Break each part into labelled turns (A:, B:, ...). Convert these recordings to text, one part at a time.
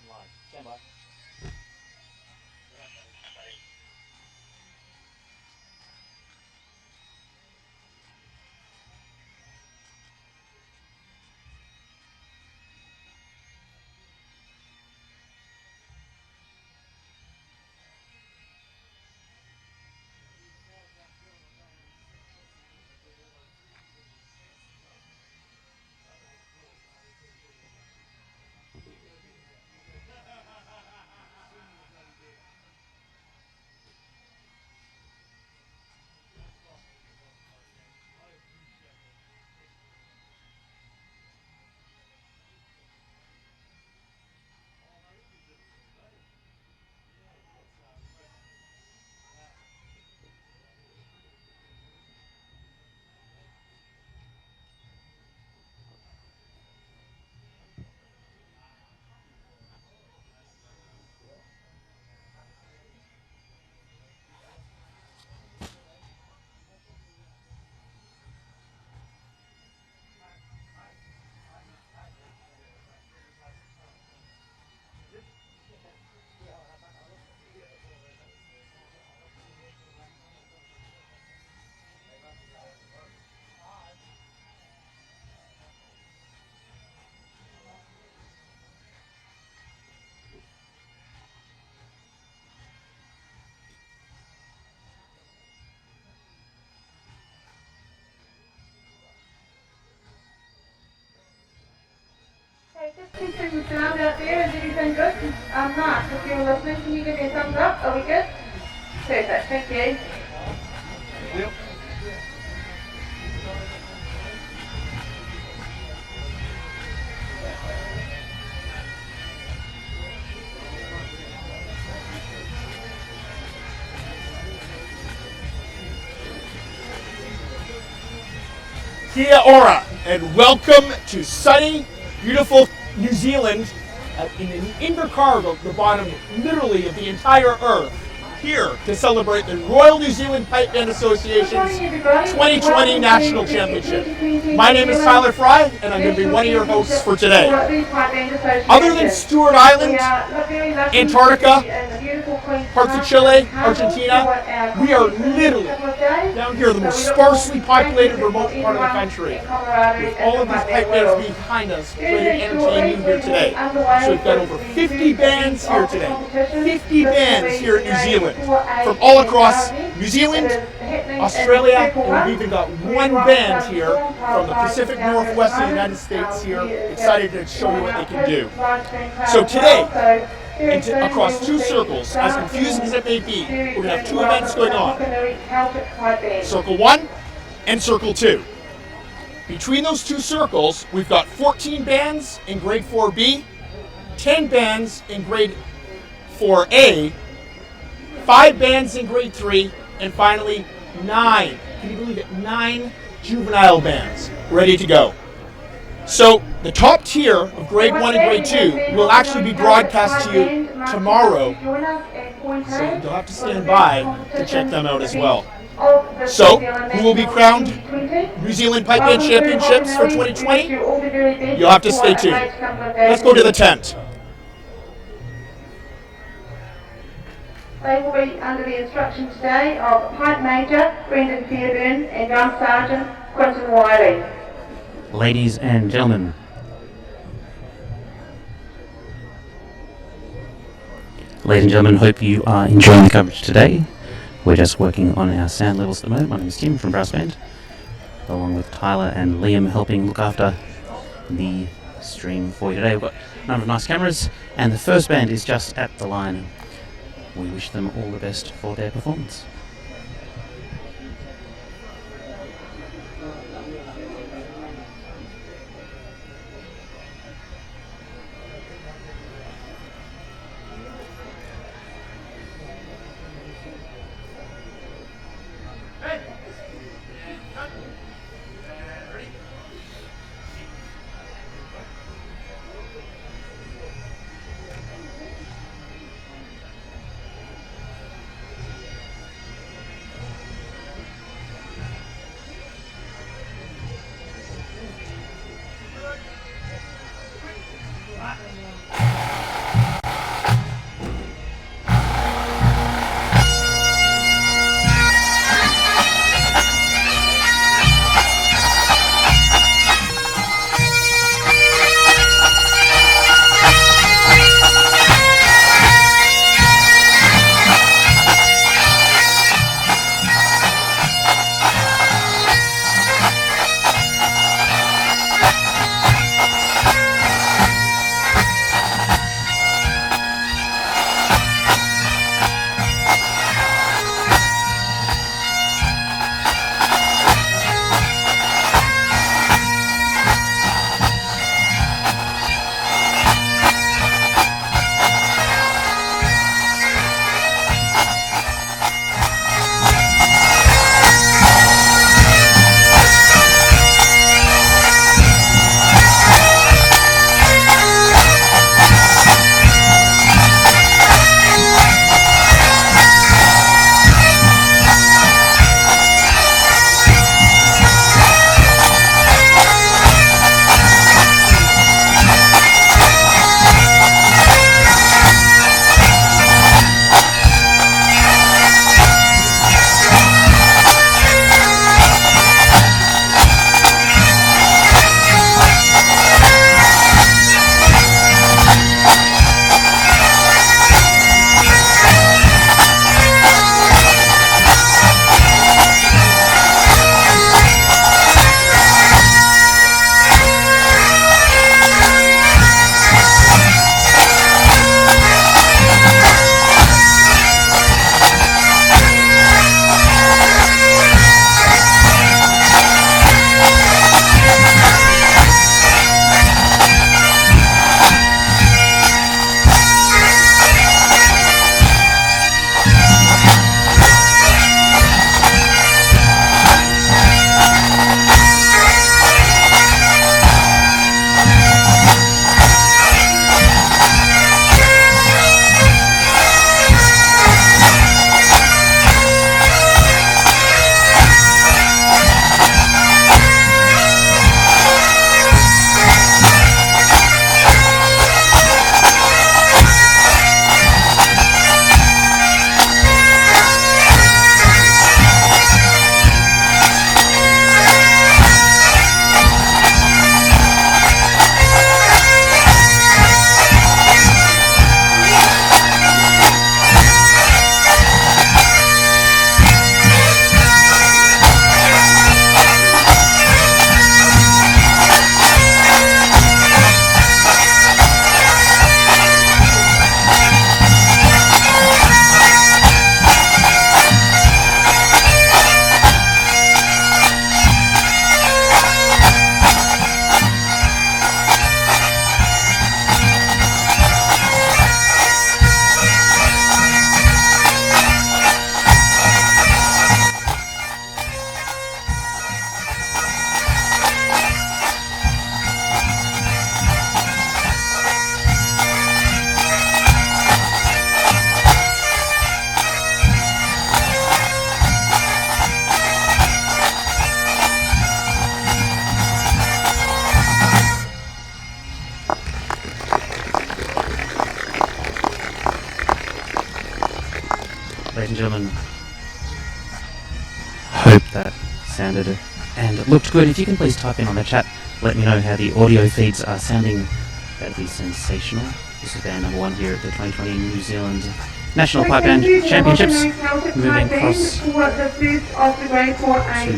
A: Line. Stand by.
B: Hey, just checking the sound out there. Is everything good? I'm not. If you're listening, can you give me a thumbs up? Are we good? Perfect. Thank you.
A: Yep. Kia ora, and welcome to sunny, beautiful New Zealand in Invercargill, the bottom literally of the entire earth, here to celebrate the Royal New Zealand Pipe Band Association's 2020 National Championship. My name is Tyler Fry, and I'm going to be one of your hosts for today. Other than Stewart Island, Antarctica, parts of Chile, Argentina, we are literally down here, the most sparsely populated remote part of the country, with all of these pipe bands behind us ready to entertain you here today. So we've got over 50 bands here today, 50 bands here in New Zealand, from all across New Zealand, Australia, and we've even got one band here from the Pacific Northwest of the United States here, excited to show you what they can do. So today, across two circles, as confusing as it may be, we're going to have two events going on. Circle 1 and Circle 2. Between those two circles, we've got 14 bands in Grade 4B, 10 bands in Grade 4A, 5 bands in Grade 3, and finally 9, can you believe it, 9 juvenile bands ready to go. So the top tier of Grade 1 and Grade 2 will actually be broadcast to you tomorrow, so you'll have to stand by to check them out as well. So, who will be crowned New Zealand Pipe Band Championships for 2020? You'll have to stay tuned. Let's go to the tent.
B: They will be under the instruction today of Pipe Major Brendan Fairburn and Drum Sergeant Quinton Wiley.
C: Ladies and gentlemen, hope you are enjoying the coverage today. We're just working on our sound levels at the moment. My name is Tim from Brass Band, along with Tyler and Liam helping look after the stream for you today. We've got a number of nice cameras, and the first band is just at the line. We wish them all the best for their performance. ladies and gentlemen, hope that sounded and looked good. If you can please type in on the chat, let me know how the audio feeds are sounding. That'd be sensational. This is band number 1 here at the 2020 New Zealand National Pipe Band Championships. Moving across to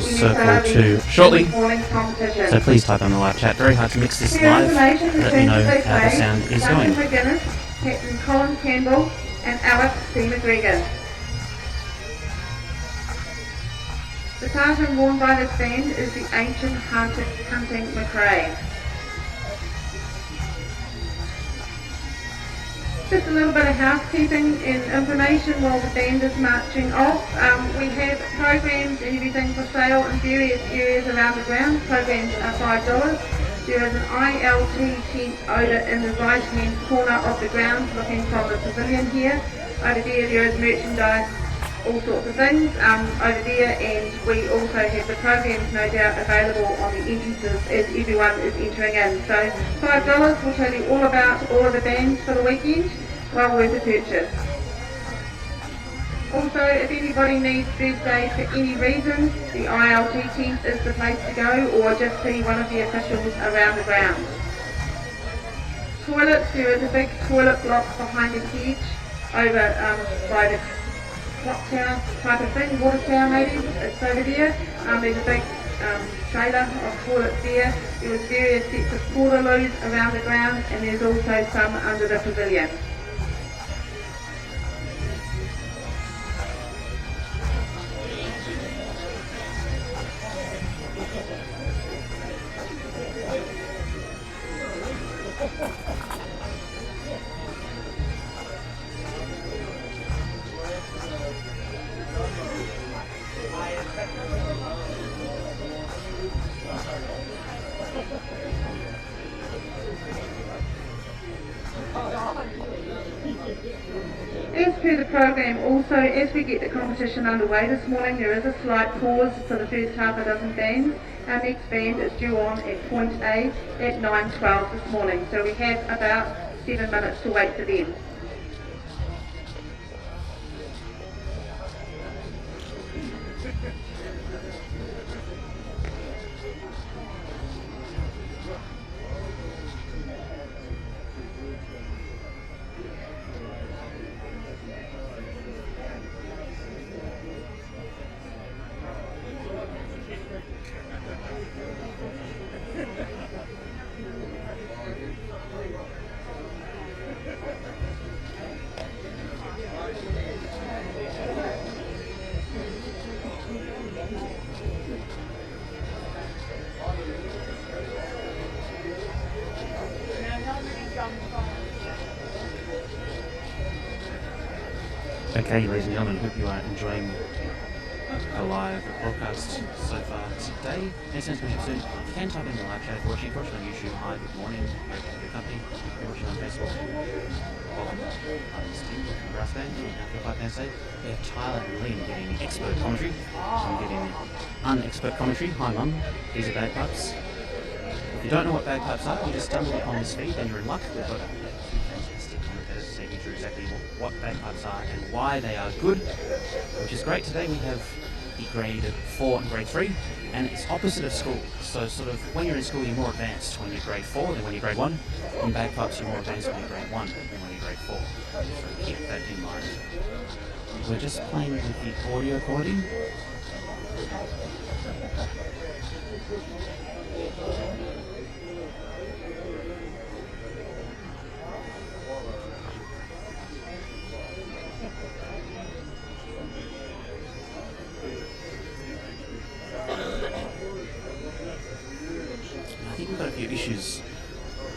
C: Circle 2 shortly. So please type in the live chat. Very hard to mix this live. Let me know how the sound is going.
B: Captain Colin Campbell and Alex C. McGregor. The tartan worn by this band is the ancient hunting McRae. Just a little bit of housekeeping and information while the band is marching off. We have programs and everything for sale in various areas around the ground. Programs are $5. There is an ILT tent over in the right hand corner of the ground looking from the pavilion here. Over there is merchandise, all sorts of things over there, and we also have the programs no doubt available on the entrances as everyone is entering in. So $5 will tell you all about all of the bands for the weekend, well worth the purchase. Also, if anybody needs first aid for any reason, the ILT tent is the place to go, or just see one of the officials around the ground. Toilets, there is a big toilet block behind the hedge over by the clock tower type of thing, water tower maybe, it's over there. There's a big trailer of toilets there. There was various sets of portaloos around the ground, and there's also some under the pavilion. As per the program also, as we get the competition underway this morning, there is a slight pause for the first half a dozen bands. Our next band is due on at point A at 9:12 this morning, so we have about 7 minutes to wait for them.
C: Okay, ladies and gentlemen, hope you are enjoying the live broadcast so far today. As soon as we have soon, you can type in the live chat if you're watching. If you're watching on YouTube, hi, good morning, great to have your company. If you're watching on Facebook, welcome. I'm Steve from Brass Band, and for Pipe Band today, we have Tyler and Liam getting expert commentary. I'm getting unexpert commentary. Hi Mum, these are bagpipes. If you don't know what bagpipes are, you just stumble upon this feed, then you're in luck. We've got fantastic commentators to take you through exactly what bagpipes are and why they are good, which is great. Today we have the grade 4 and grade 3, and it's opposite of school. So sort of when you're in school you're more advanced when you're grade 4 than when you're grade 1. In bagpipes you're more advanced when you're grade 1 than when you're grade 4. So keep that in mind. We're just playing with the audio quality.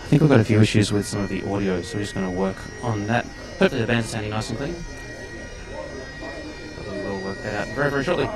C: I think we've got a few issues with some of the audio, so we're just going to work on that. Hopefully the band's sounding nice and clean. But we will work that out very, very shortly.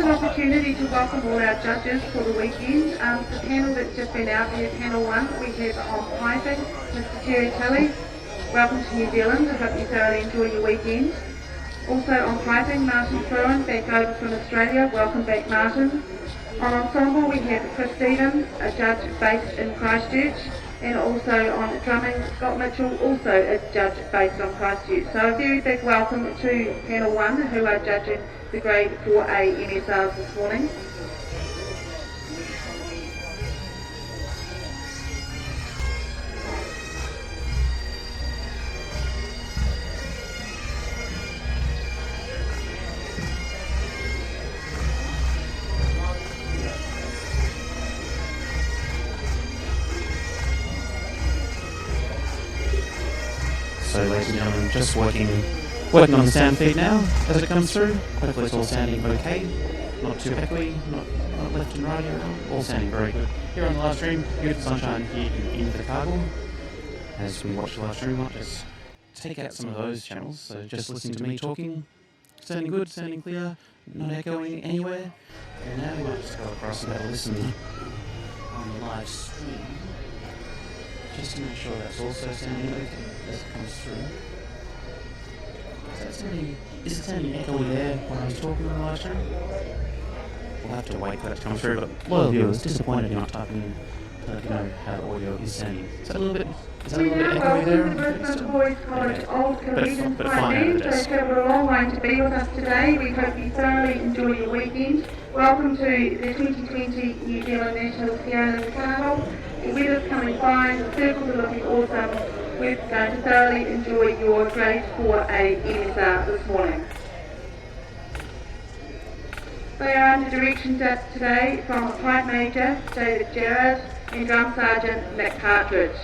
B: an opportunity to welcome all our judges for the weekend. The panel that's just been out there, panel 1, we have on piping, Mr. Terry Tilley. Welcome to New Zealand. I hope you thoroughly enjoy your weekend. Also on piping, Martin Fruin, back over from Australia. Welcome back, Martin. On ensemble, we have Chris Stevens, a judge based in Christchurch, and also on drumming, Scott Mitchell, also a judge based on Christchurch. So a very big welcome to panel 1, who are judging the grade 4A NSRs this morning.
C: So, ladies and gentlemen, just working on the sound feed now as it comes through. Hopefully it's all sounding okay, not too echoey, not left and right here, all sounding very good. Here on the live stream, beautiful sunshine here in Invercargill. As we watch the live stream, I'll just take out some of those channels, so just listening to me talking, sounding good, sounding clear, not echoing anywhere. And now we might just go across and have a listen on the live stream, just to make sure that's also sounding okay as it comes through. Is it sounding echoey there when I was talking on the live stream? We'll have to wait for that to come through, but loyal viewers, disappointed you're not typing to let you know how the audio is sounding. Is that a little bit echoey there?
B: Brisbane Boys College Old Collegians
C: but fine,
B: Band. So travelled a long way to be with us today. We hope you thoroughly enjoy your weekend. Welcome to the 2020 New Zealand National Piano Carnival. The weather's coming fine, the circles are looking awesome. We're going to thoroughly enjoy your grade 4A NSR this morning. They are under direction today from Pipe Major David Gerrard and Drum Sergeant Nick Partridge.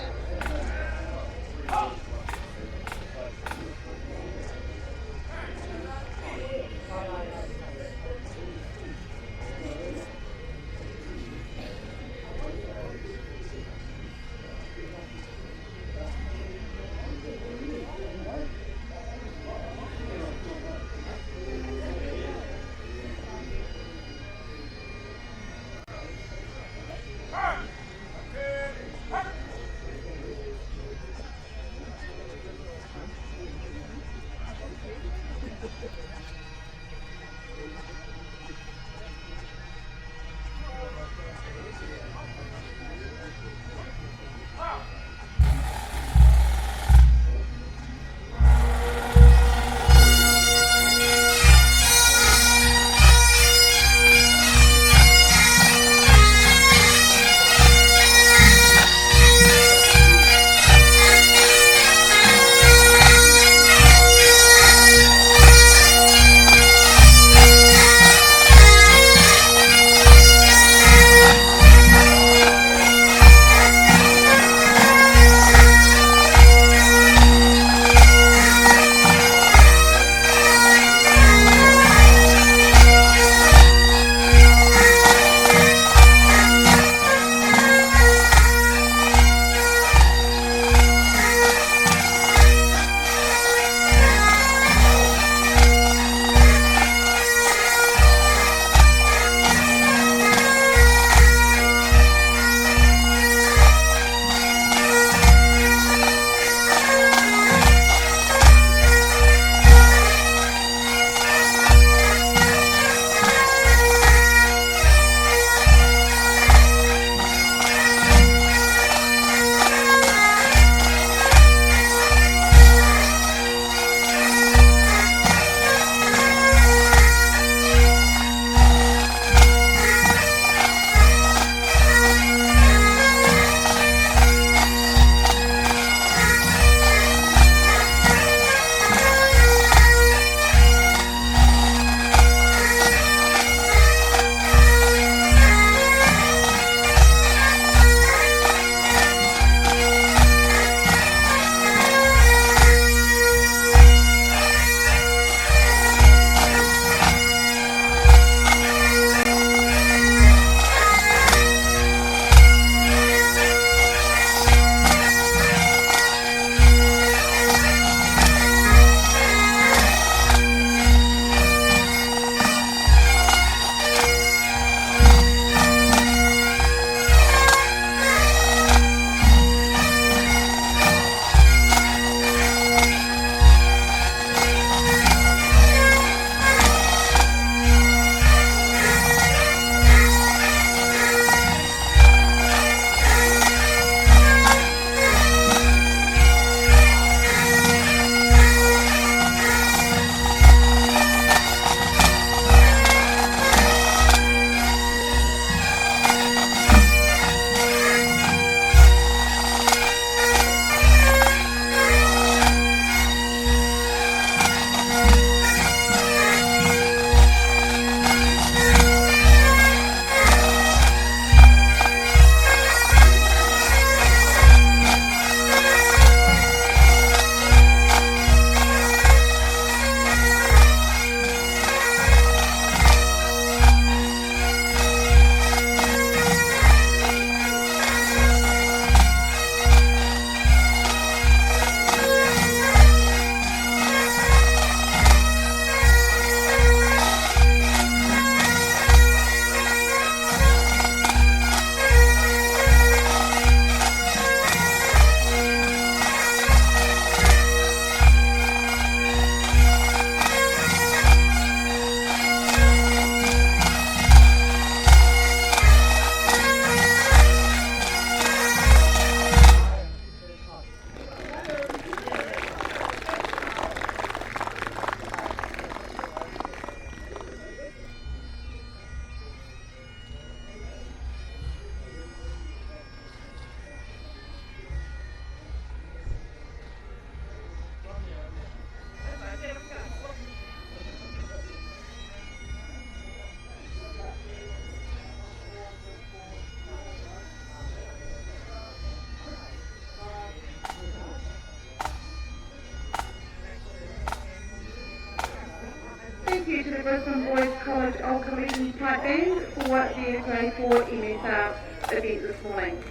B: Brisbane Boys College Old Collections Pipe Band for their Grade 4 MSR event this morning.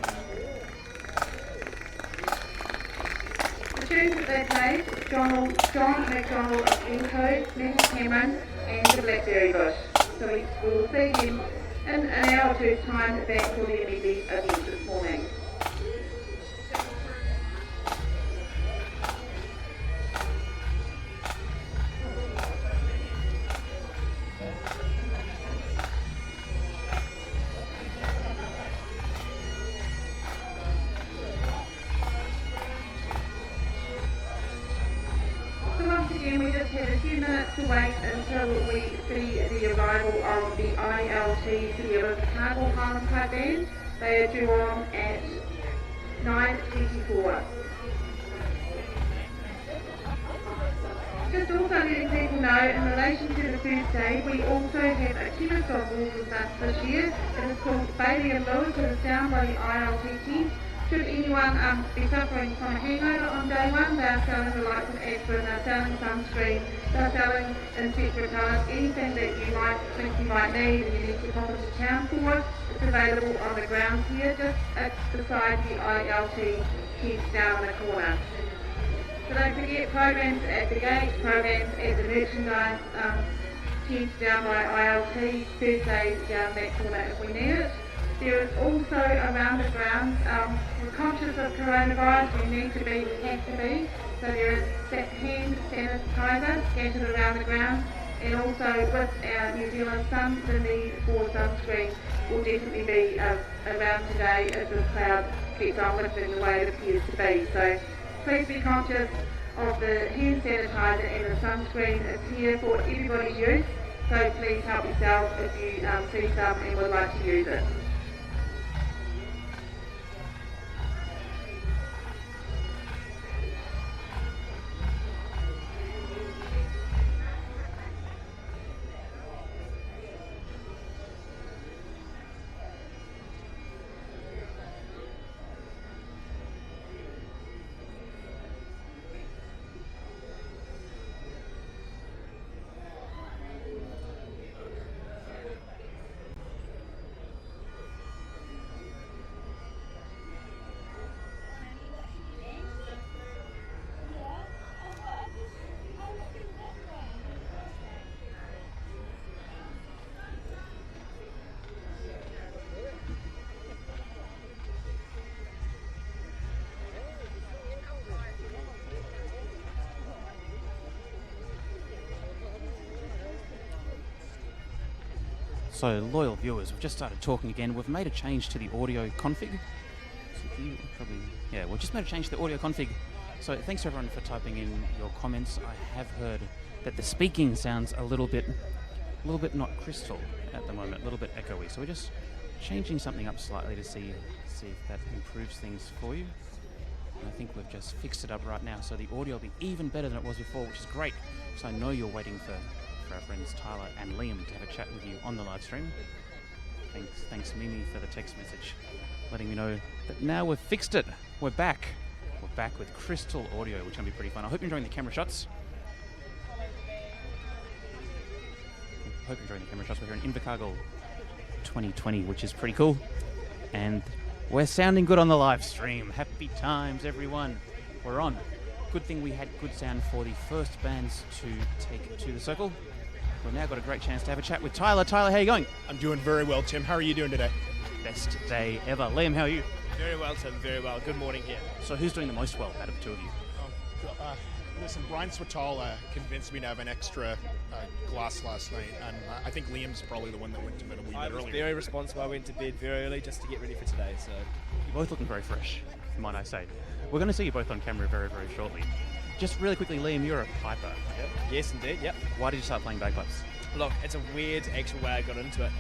B: The tunes that they played, John McDonald of Encode, Matthew Cameron and the Blackberry Bush. So we will see them in an hour or two's time back for the immediate event this morning. We just have a few minutes to wait until we see the arrival of the ILT Sierra Cargill Highland Pipe Band. They are due on at 9:24. Just also letting people know, in relation to the first day, we also have a chemist on board with us this year. It is called Bailey and Lewis. It is down by the ILT tent. Should anyone be suffering from a hangover on day one, they are selling the likes of aspirin, they are selling sunscreen, they are selling insect repellent, anything that you might think you might need and you need to pop into town for. It's available on the ground here, just beside the ILT tent down in the corner. So don't forget, programs at the gate, programs at the merchandise tent down by ILT, Thursdays down that corner if we need it. There is also around the grounds, we're conscious of coronavirus, we need to be, we have to be, so there is hand sanitizer scattered around the grounds, and also with our New Zealand sun, the need for sunscreen will definitely be around today as the cloud keeps on lifting the way it appears to be. So please be conscious of the hand sanitizer and the sunscreen. It's here for everybody's use, so please help yourself if you see some and would like to use it.
C: So, loyal viewers, we've just started talking again. We've made a change to the audio config. So if you we've just made a change to the audio config. So thanks everyone for typing in your comments. I have heard that the speaking sounds a little bit not crystal at the moment, a little bit echoey. So we're just changing something up slightly to see if that improves things for you. And I think we've just fixed it up right now, so the audio will be even better than it was before, which is great. So I know you're waiting for our friends Tyler and Liam to have a chat with you on the live stream. Thanks Mimi for the text message letting me know that now we've fixed it. We're back with crystal audio, which can be pretty fun. I hope you're enjoying the camera shots. We're here in Invercargill 2020, which is pretty cool. And we're sounding good on the live stream. Happy times, everyone. We're on. Good thing we had good sound for the first bands to take to the circle. We've now got a great chance to have a chat with Tyler. Tyler, how are you going?
D: I'm doing very well, Tim. How are you doing today?
C: Best day ever. Liam, how are you?
E: Very well, Tim. Very well. Good morning here.
C: So who's doing the most well out of the two of you?
D: Listen, Brian Swatala convinced me to have an extra glass last night, and I think Liam's probably the one that went to bed a wee bit
E: I was
D: earlier.
E: very responsible. I went to bed very early just to get ready for today. So
C: You're both looking very fresh, might I say. We're going to see you both on camera very, very shortly. Just really quickly, Liam, you're a piper.
E: yep. Yes, indeed. Yep.
C: Why did you start playing bagpipes?
E: Look, it's a weird actual way I got into it.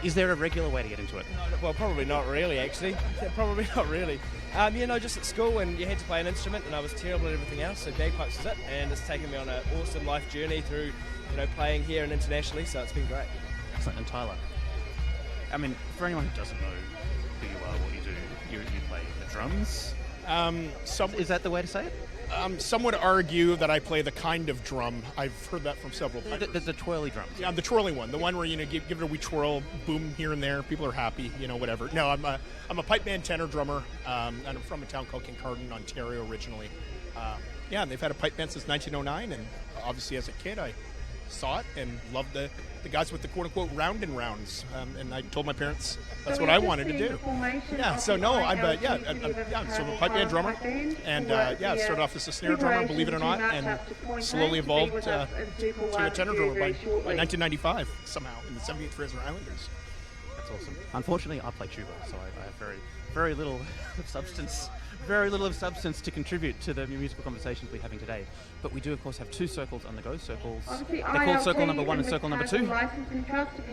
C: Is there a regular way to get into it?
E: Well, probably not really, actually. Probably not really. Just at school, and you had to play an instrument, and I was terrible at everything else. So bagpipes was it, and it's taken me on an awesome life journey through, playing here and internationally. So it's been great.
C: Excellent. And Tyler, I mean, for anyone who doesn't know who you are, what you do, you play the drums. Is that the way to say it?
D: Some would argue that I play the kind of drum. I've heard that from several
F: The
D: pipers.
F: twirly drums.
D: Yeah, the twirling one, the one where give it a wee twirl, boom here and there. People are happy, whatever. No, I'm a pipe band tenor drummer, and I'm from a town called Kincardine, Ontario, originally. Yeah, and they've had a pipe band since 1909, and obviously as a kid I saw it and loved the guys with the quote-unquote round and rounds, and I told my parents that's what I wanted to do. Yeah, so no, I'm a pipe band drummer, and started off as a snare drummer, believe it or not, and slowly evolved to a tenor drummer by 1995 somehow in the 78th Fraser Islanders.
F: That's awesome. Unfortunately, I play tuba, so I have very little substance. Very little of substance to contribute to the musical conversations we're having today. But we do, of course, have two circles on the go. Circles. They're called Circle Number 1 and Circle Number 2.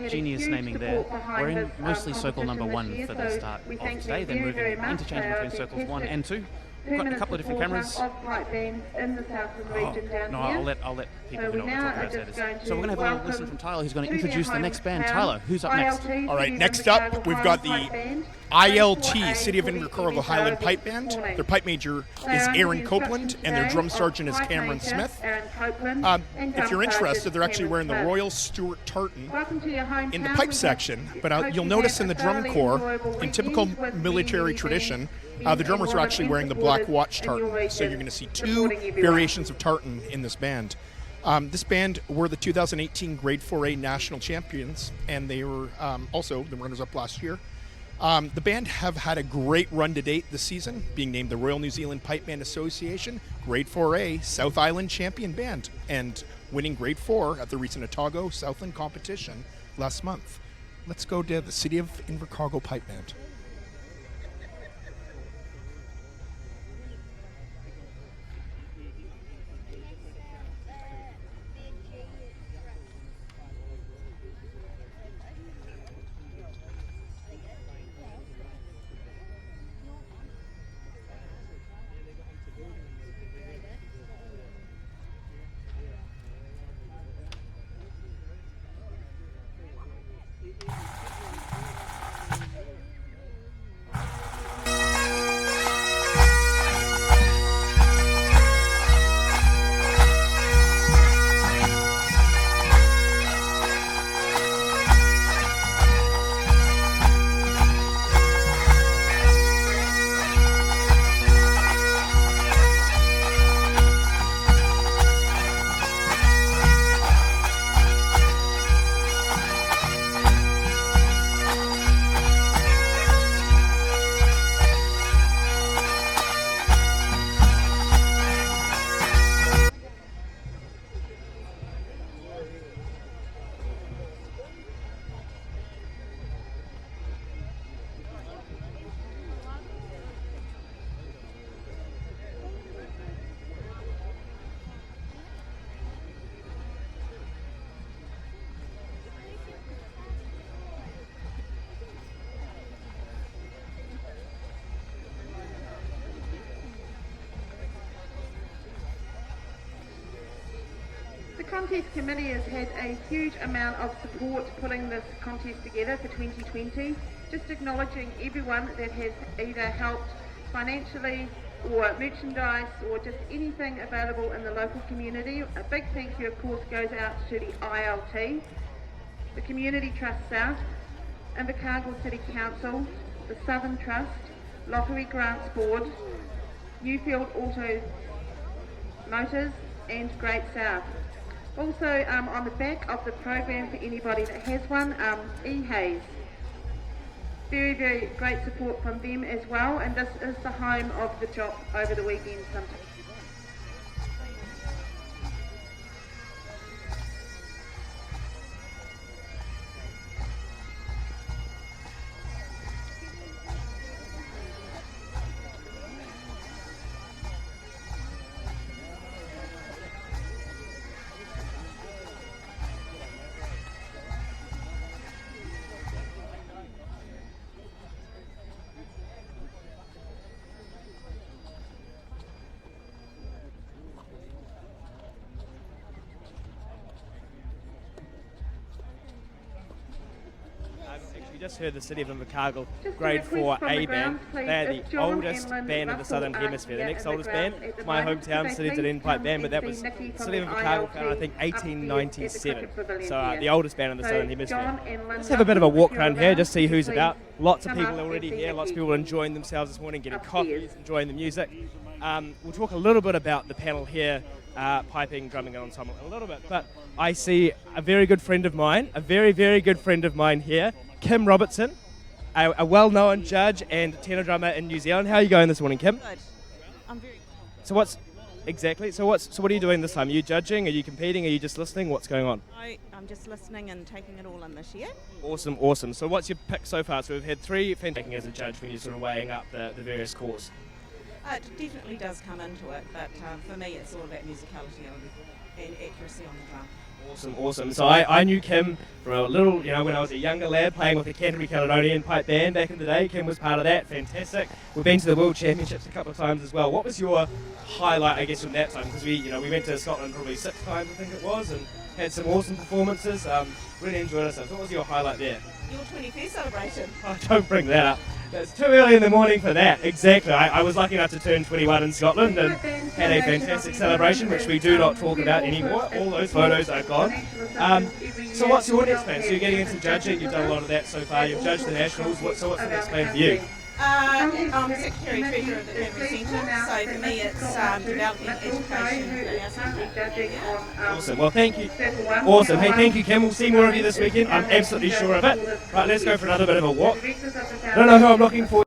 F: Genius naming there. We're in mostly Circle Number 1 for the start of today. Then moving interchanging between Circles 1 and 2. We've got a couple of different cameras.
B: I'll
F: let people who know what we're talking about say this. So we're going to have a little listen from Tyler, who's going to introduce the next band. Tyler, who's up next?
D: All right, next up, we've got the ILT, City of Invercargill Highland Pipe Band. Their pipe major is Aaron Copeland, and their drum sergeant is Cameron Smith. If you're interested, they're actually wearing the Royal Stuart tartan in the pipe section, but you'll notice in the drum corps, in typical military tradition, the drummers are actually wearing the Black Watch tartan. So you're going to see two variations of tartan in this band. This band were the 2018 Grade 4A national champions, and they were also the runners-up last year. The band have had a great run to date this season, being named the Royal New Zealand Pipe Band Association Grade 4A South Island Champion Band, and winning Grade 4 at the recent Otago Southland competition last month. Let's go to the City of Invercargill Pipe Band.
B: The contest committee has had a huge amount of support putting this contest together for 2020. Just acknowledging everyone that has either helped financially or merchandise or just anything available in the local community. A big thank you of course goes out to the ILT, the Community Trust South, Invercargill City Council, the Southern Trust, Lottery Grants Board, Newfield Auto Motors and Great South. Also on the back of the program for anybody that has one, E-Haze. Very, very great support from them as well, and this is the home of the job over the weekend sometimes.
E: just heard the City of Invercargill
B: Just a
E: Grade
B: request
E: 4
B: from the
E: A band.
B: grounds, please.
E: They're
B: If
E: the
B: John,
E: oldest
B: Emlyn,
E: band in the
B: Russell
E: Southern
B: aren't
E: Hemisphere. The
B: here
E: next
B: in the
E: oldest band,
B: grounds at the
E: my
B: moment,
E: hometown,
B: could they
E: City
B: please
E: Dunedin Pipe
B: come
E: Band, but that
B: and
E: was
B: see Nikki from
E: City of
B: the
E: Invercargill
B: ILT
E: found, I think,
B: upstairs at the
E: 1897.
B: cricket pavilion
E: So
B: here.
E: the oldest band in the
B: So
E: Southern Hemisphere.
B: John, Emlyn,
E: Let's have a bit of a
B: Russell,
E: walk
B: if you're
E: around here,
B: around,
E: just see who's
B: please
E: about. Lots of
B: come
E: people
B: up and
E: already
B: see
E: here, lots of
B: Nikki
E: people enjoying themselves this morning, getting
B: upstairs.
E: coffees, enjoying the music. We'll talk a little bit about the panel here, piping, drumming, and ensemble in a little bit. But I see a very good friend of mine, a very, very good friend of mine here, Kim Robertson, a well-known judge and tenor drummer in New Zealand. How are you going this morning, Kim?
G: Good. I'm very.
E: So what are you doing this time? Are you judging? Are you competing? Are you just listening? What's going on?
G: I'm just listening and taking it all in this year.
E: Awesome, awesome. So what's your pick so far? So we've had 3 fantastic as a judge when you're sort of weighing up the various scores.
G: It definitely does come into it, but for me it's all about musicality and accuracy on the drum.
E: Awesome, awesome. So I knew Kim from a little, when I was a younger lad playing with the Canterbury Caledonian Pipe Band back in the day. Kim was part of that. Fantastic. We've been to the World Championships a couple of times as well. What was your highlight, I guess, from that time? Because we went to Scotland probably 6 times, I think it was, and had some awesome performances. Really enjoyed ourselves. What was your highlight there?
G: Your 21st celebration.
E: Oh, don't bring that up. It's too early in the morning for that. Exactly. I was lucky enough to turn 21 in Scotland and had a fantastic celebration, which we do not talk about anymore. All those photos are gone. So what's your next plan? So you're getting into judging. You've done a lot of that so far. You've judged the nationals. What's the next plan for you?
G: I'm Secretary Treasurer of the Canterbury Centre, so for me it's developing education in our centre.
E: Awesome. Well, thank you. Awesome. Hey, thank you, Kim. We'll see more of you this weekend. I'm absolutely sure of it. Right, let's go for another bit of a walk. I don't know who I'm looking for.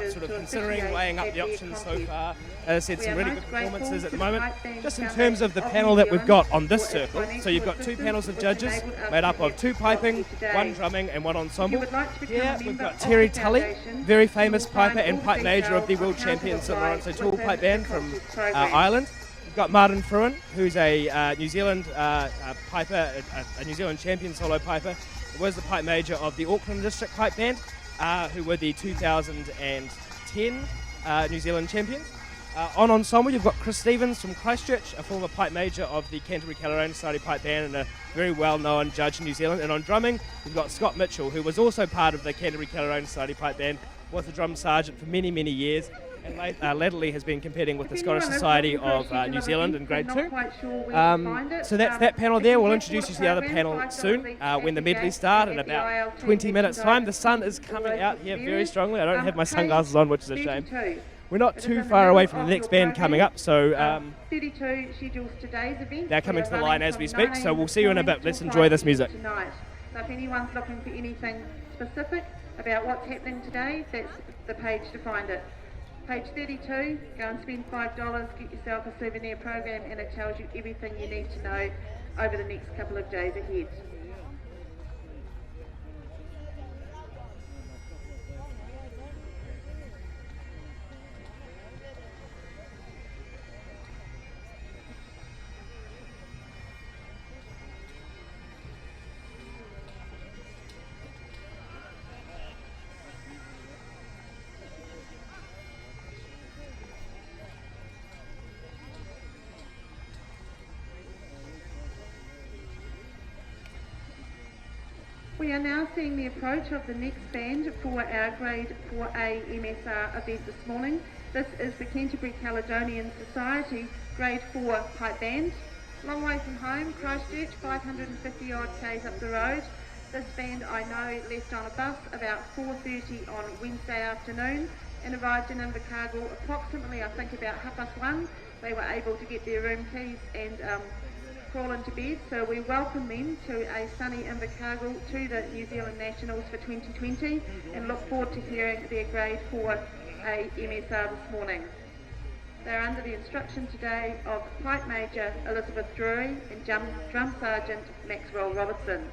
E: Sort of considering weighing up the options so far. As I said, some really good performances at the moment. Just in terms of the panel that we've got on this circle, so you've got 2 panels of judges made up of 2 piping, 1 drumming and 1 ensemble. Here we've got Terry Tully, very famous piper and pipe major of the world champion St Lawrence O'Toole pipe band from Ireland. We've got Martin Fruin, who's a New Zealand piper, a New Zealand champion solo piper. He was the pipe major of the Auckland District Pipe Band, who were the 2010 New Zealand champions. On ensemble, you've got Chris Stevens from Christchurch, a former pipe major of the Canterbury Caledonian Society Pipe Band and a very well-known judge in New Zealand. And on drumming, you've got Scott Mitchell, who was also part of the Canterbury Caledonian Society Pipe Band, was a drum sergeant for many, many years, and latterly has been competing with the Scottish Society of New Zealand in Grade 2. So that's that panel there. We'll introduce you to the other panel soon when the medleys start in about 20 minutes' time. The sun is coming out here very strongly. I don't have my sunglasses on, which is a shame. We're not too far away from the next band coming up, so they're coming to the line as we speak, so we'll see you in a bit. Let's enjoy this music.
B: So if anyone's looking for anything specific about what's happening today, that's the page to find it. Page 32, go and spend $5, get yourself a souvenir program, and it tells you everything you need to know over the next couple of days ahead. We are now seeing the approach of the next band for our Grade 4A MSR event this morning. This is the Canterbury Caledonian Society Grade 4 Pipe Band. Long way from home, Christchurch, 550 odd k's up the road. This band I know left on a bus about 4:30 on Wednesday afternoon and arrived in Invercargill approximately, I think, about 1:30. They were able to get their room keys and crawl into bed, so we welcome them to a sunny Invercargill to the New Zealand Nationals for 2020 and look forward to hearing their Grade 4A MSR this morning. They're under the instruction today of Pipe Major Elizabeth Drury and Drum Sergeant Maxwell Robertson.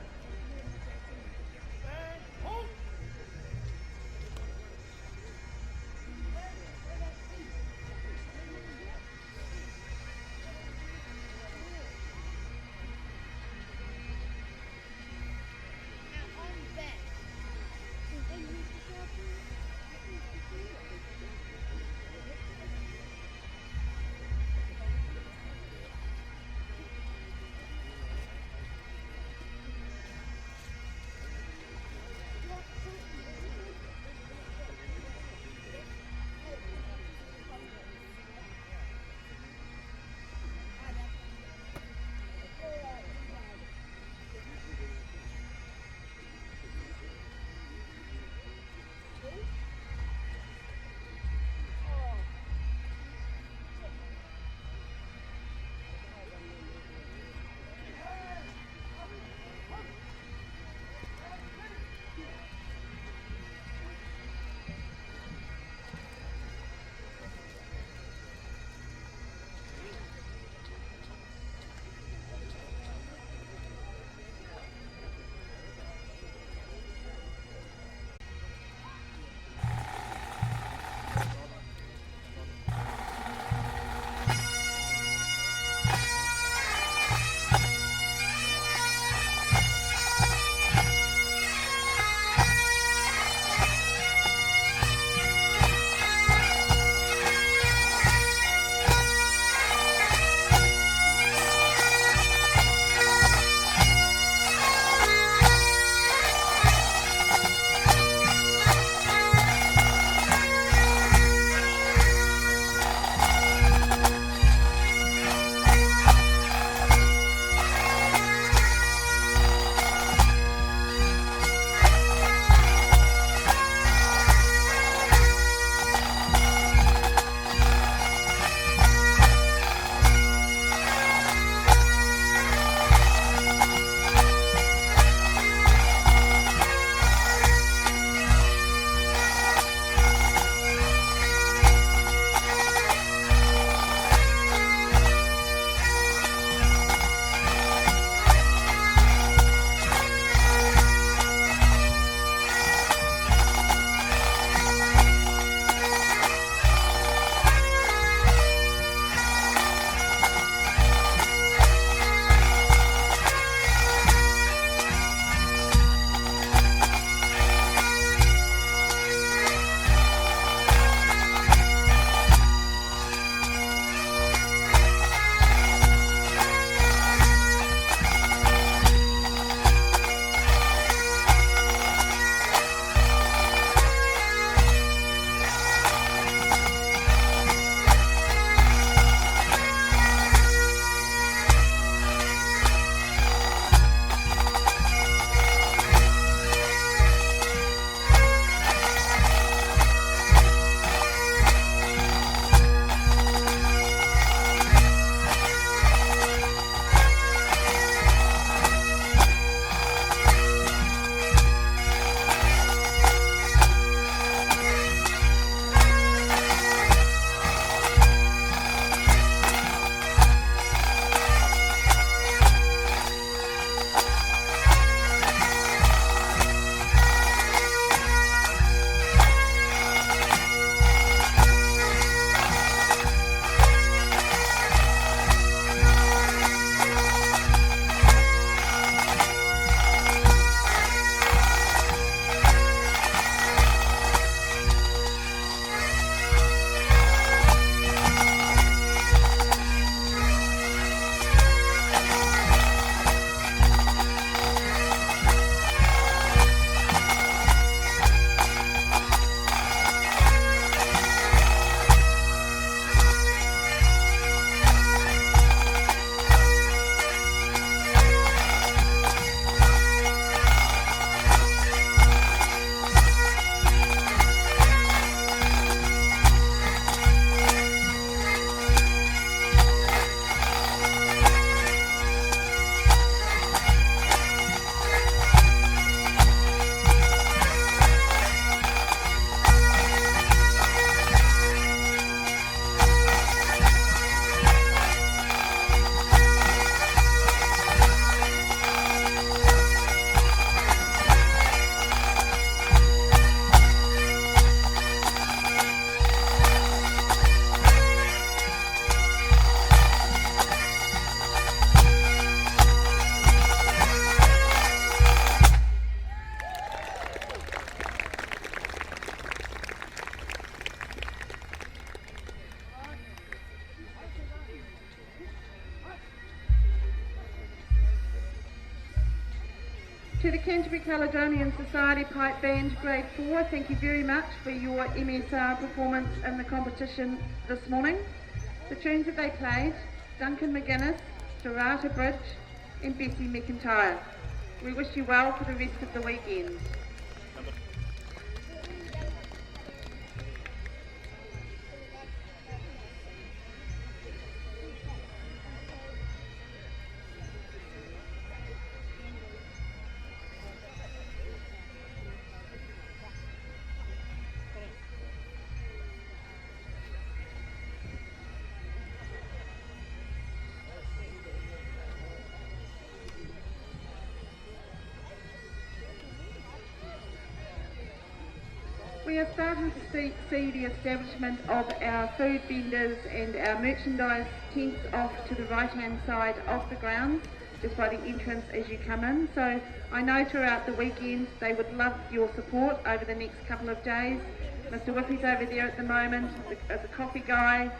B: To the Canterbury Caledonian Society Pipe Band, Grade 4, thank you very much for your MSR performance in the competition this morning. The tunes that they played, Duncan McGuinness, Dorata Bridge and Bessie McIntyre. We wish you well for the rest of the weekend. We are starting to see the establishment of our food vendors and our merchandise tents off to the right hand side of the grounds, just by the entrance as you come in. So I know throughout the weekend they would love your support over the next couple of days. Mr. Whippy's over there at the moment as a coffee guy,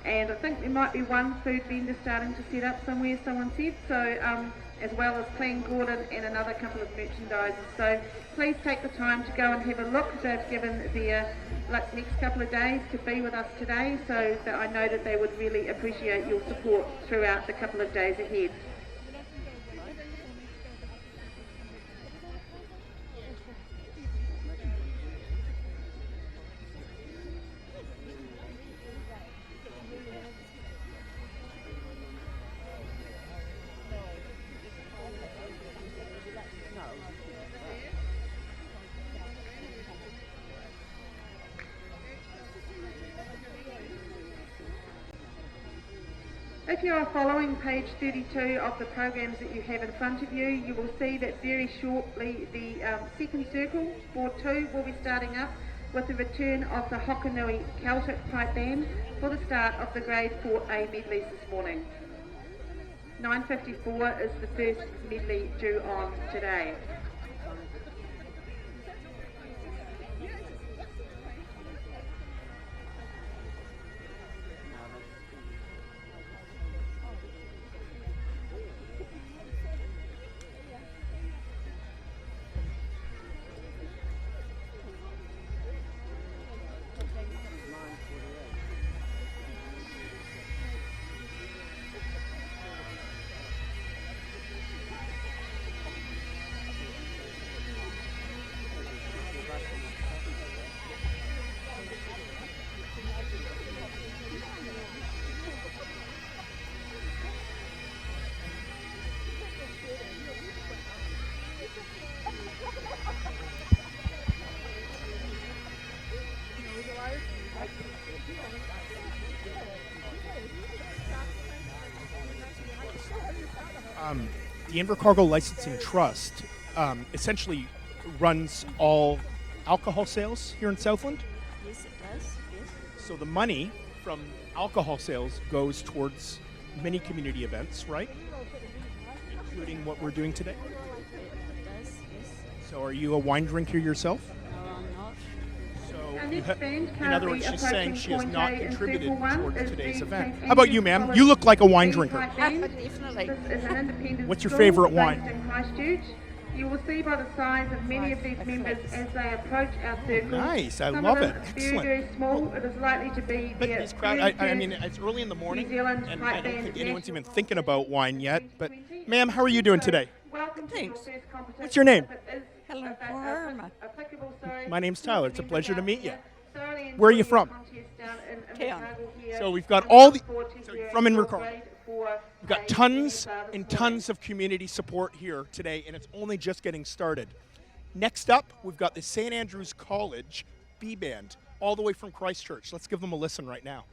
B: and I think there might be one food vendor starting to set up somewhere, someone said, so as well as Clean Gordon and another couple of merchandisers. So please take the time to go and have a look. They've given their next couple of days to be with us today, so that I know that they would really appreciate your support throughout the couple of days ahead. If you are following page 32 of the programs that you have in front of you, you will see that very shortly the second circle, Board 2, will be starting up with the return of the Hokanui Celtic Pipe Band for the start of the Grade 4A medleys this morning. 9:54 is the first medley due on today.
D: The Invercargill Licensing Trust essentially runs all alcohol sales here in Southland.
H: Yes, it does, yes.
D: So the money from alcohol sales goes towards many community events, right? Including what we're doing today.
H: It does, yes.
D: So are you a wine drinker yourself?
H: No, I'm not.
D: So in other words, she's saying she has not contributed towards today's event.
B: St.
D: How about you, ma'am? You look like a wine drinker.
H: Definitely.
B: This is an independent
D: What's your
B: school
D: favourite
B: based
D: wine?
B: in Christchurch. You will see by the size of many of these members as they approach our circle.
D: Nice, I
B: Some
D: love
B: of
D: it.
B: them
D: Excellent.
B: Very, very small. It is likely to be
D: But
B: their
D: these crowd, I mean, it's early in the morning,
B: New Zealand
D: and
B: pipe
D: I don't
B: band
D: think anyone's
B: national
D: even thinking about wine yet. But,
B: 2020.
D: ma'am, how are you doing today?
B: Welcome to your
H: Thanks.
B: first competition.
D: What's your name?
B: If it is
H: Hello, Parma.
B: applicable, sorry.
D: My name's Tyler. It's a pleasure to meet you.
B: Thoroughly
D: Where are you
B: enjoy your
D: from?
B: contest down in
H: Town.
B: Invercargill here.
D: So we've got
B: And
D: all
B: look
D: the-
B: forward to
D: so
B: hearing
D: from
B: your
D: Invercargill.
B: grade for
D: We've got
B: a
D: tons
B: MSR this
D: and
B: morning.
D: tons of community support here today, and it's only just getting started. Next up, we've got the St. Andrews College B-Band, all the way from Christchurch. Let's give them a listen right now.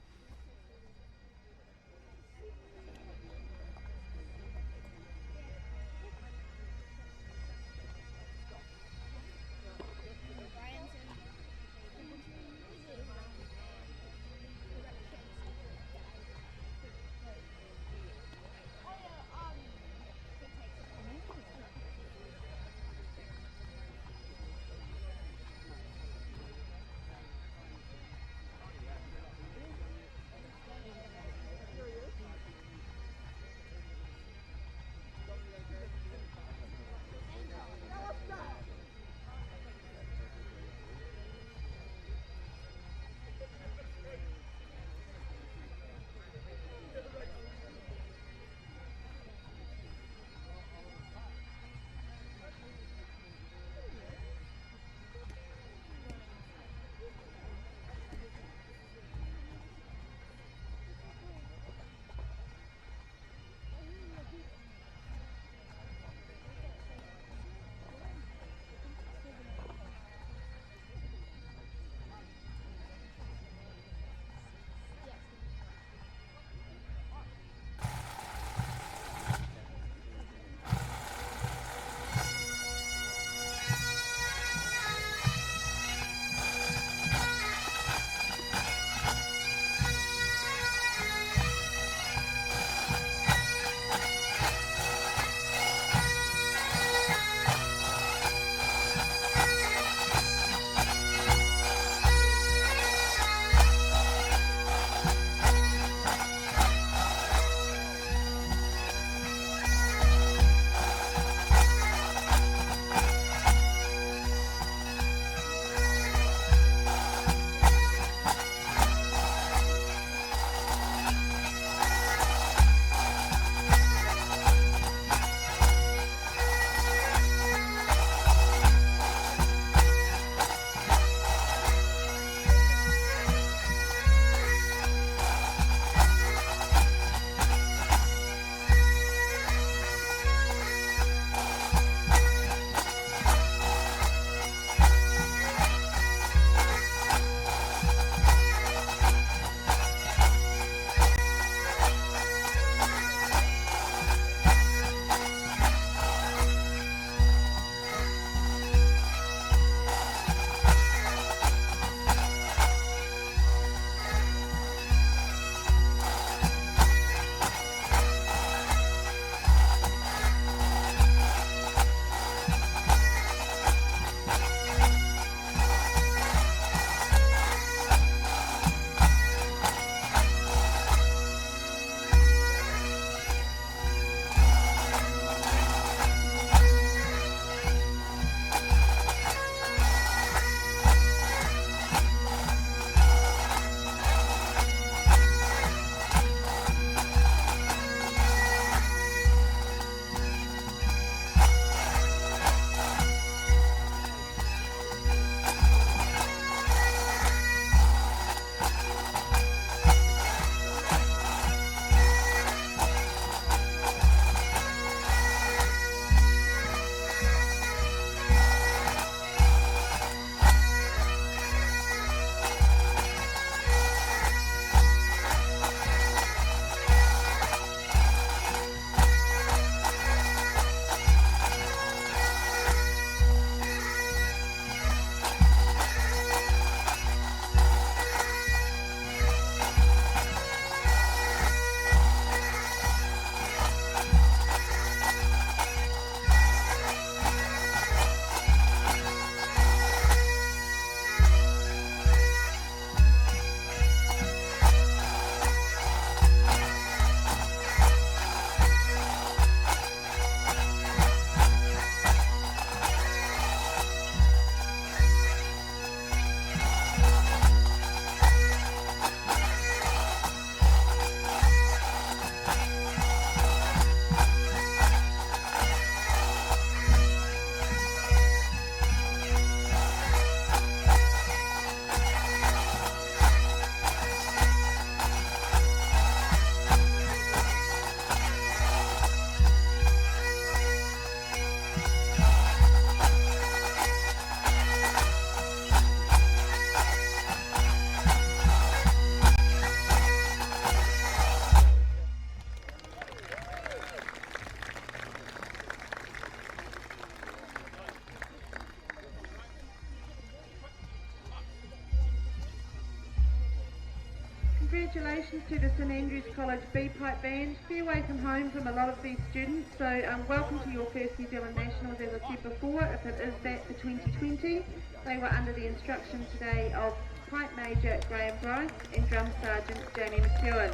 B: Congratulations to the St Andrews College B-Pipe Band. Fair way from home from a lot of these students, so welcome to your first New Zealand Nationals, as I said before, if it is that for 2020. They were under the instruction today of Pipe Major Graham Bryce and Drum Sergeant Jamie McEwen.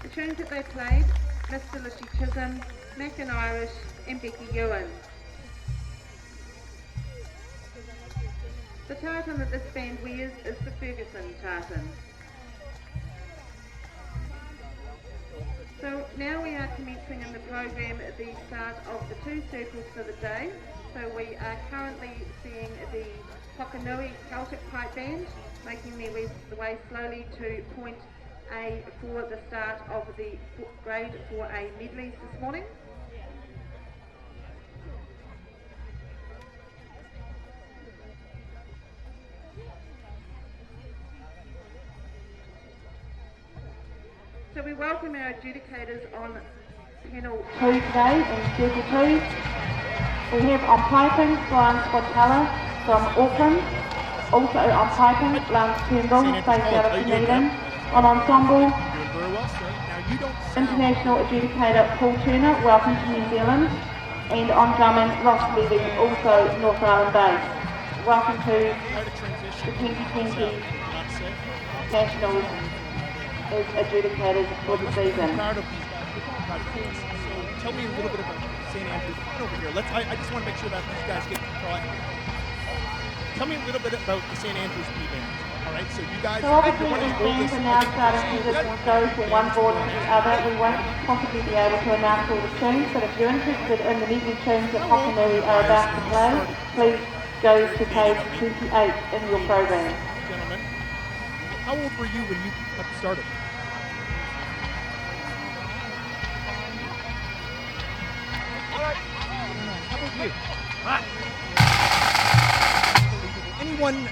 B: The tunes that they played, Mr Lishy Chisholm, Mac and Irish and Becky Ewan. The tartan that this band wears is the Ferguson tartan. So now we are commencing in the program the start of the two circles for the day. So we are currently seeing the Hokanui Celtic Pipe Band making their way slowly to point A for the start of the grade 4A medleys this morning. So we welcome our adjudicators on panel 2 today in circle 2. We have on piping Brian Squatella from Auckland. Also on piping Lance Turnbull, based out of Dunedin. On ensemble,
D: Doing very well, sir. Now you don't sound
B: international adjudicator Paul Turner, welcome to New Zealand. And on drumming Ross Levy, also North Island based. Welcome to
D: how to transition.
B: the 2020
D: Not safe.
B: Nationals as adjudicators for the season.
D: Proud of these guys. So tell me a little bit about St. Andrews. Come on over here. I just want to make sure that these guys get caught. Tell me a little bit about the St. Andrews B-Band. All right, so you guys.
B: So obviously these bands are now starting to just go from one board to the other. We won't possibly be able to announce all the tunes, but if you're interested in the medley tunes that Hokanui are about to play, please go to page 28 in your program.
D: Gentlemen, how old were you when you started? All right. How about you? Anyone?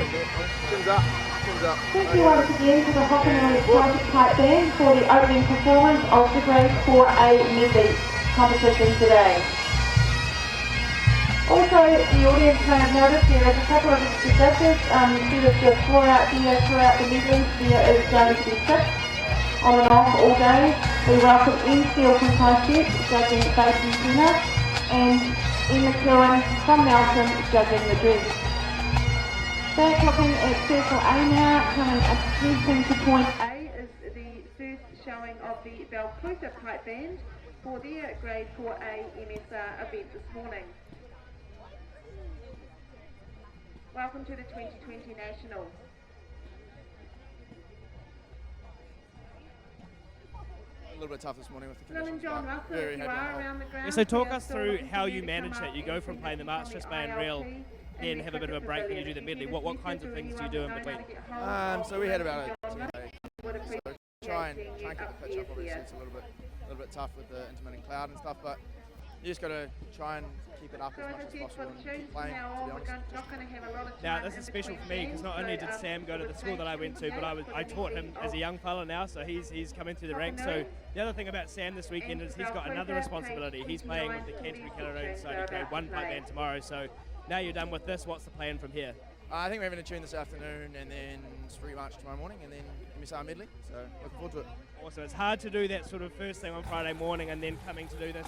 B: Thank you once again to the Hockenham Classic Pipe Band for the opening performance of the Grade 4A medley competition today. Also, the audience may have noticed there is a couple of extra judges. Instead of just four out there throughout the medley, there is going to be 6 on and off all day. We welcome Steel from Contestant judging bass and tenor, and Emma Curran from Nelson judging the dress. Back looking at Circle A now, coming attention to point A is the first showing of the Valclusa Pipe Band for their Grade 4A MSR event this morning. Welcome to the 2020 Nationals.
I: A little bit tough this morning with the
B: Lynn
I: conditions.
B: John
I: but
B: Russell,
I: very
B: if you
I: happy on the
B: are
I: whole.
B: around the ground.
E: Yeah, so talk
B: we are
E: us
B: still
E: through
B: looking
E: how
B: for
E: you
B: to
E: manage
B: come
E: that.
B: up
E: You go
B: and
E: from
B: see
E: playing the
B: from
E: Masters Band
B: ILT
E: reel,
B: and
E: then
B: the
E: have a bit of a
B: cricket
E: break when you
B: pavilion.
E: do the medley.
B: If
E: What
B: you
E: kinds of
B: do
E: things do you
B: anyone
E: do in
B: know how
E: between?
B: to get hold
I: So
B: of
I: we had
B: Lynn
I: about a
B: John
I: 10
B: Russell,
I: day.
B: would
I: So
B: appreciate
I: try and
B: seeing you
I: keep the
B: up
I: pitch
B: there,
I: up. Obviously,
B: dear.
I: it's a little bit tough with the intermittent cloud and stuff, but you just got to try and keep it up
B: So
I: as
B: as
I: much
B: I
I: as
B: said,
I: possible
B: for
I: and
B: the tunes
I: keep
B: from
I: playing.
B: now
I: To
B: on,
I: be
B: we're
I: honest,
B: not going to have a lot of time.
E: Now, this is special for me because not only did Sam go to the school that I went to, but I taught him as a young fella now, so he's coming through the ranks. So the other thing about Sam this weekend is he's got another responsibility. He's playing with the Canterbury Caledonian Society Grade 1 pipe band tomorrow. So now you're done with this, what's the plan from here?
I: I think we're having a tune this afternoon and then street march tomorrow morning and then MSR medley. So looking forward to it.
E: Awesome. It's hard to do that sort of first thing on Friday morning and then coming to do this.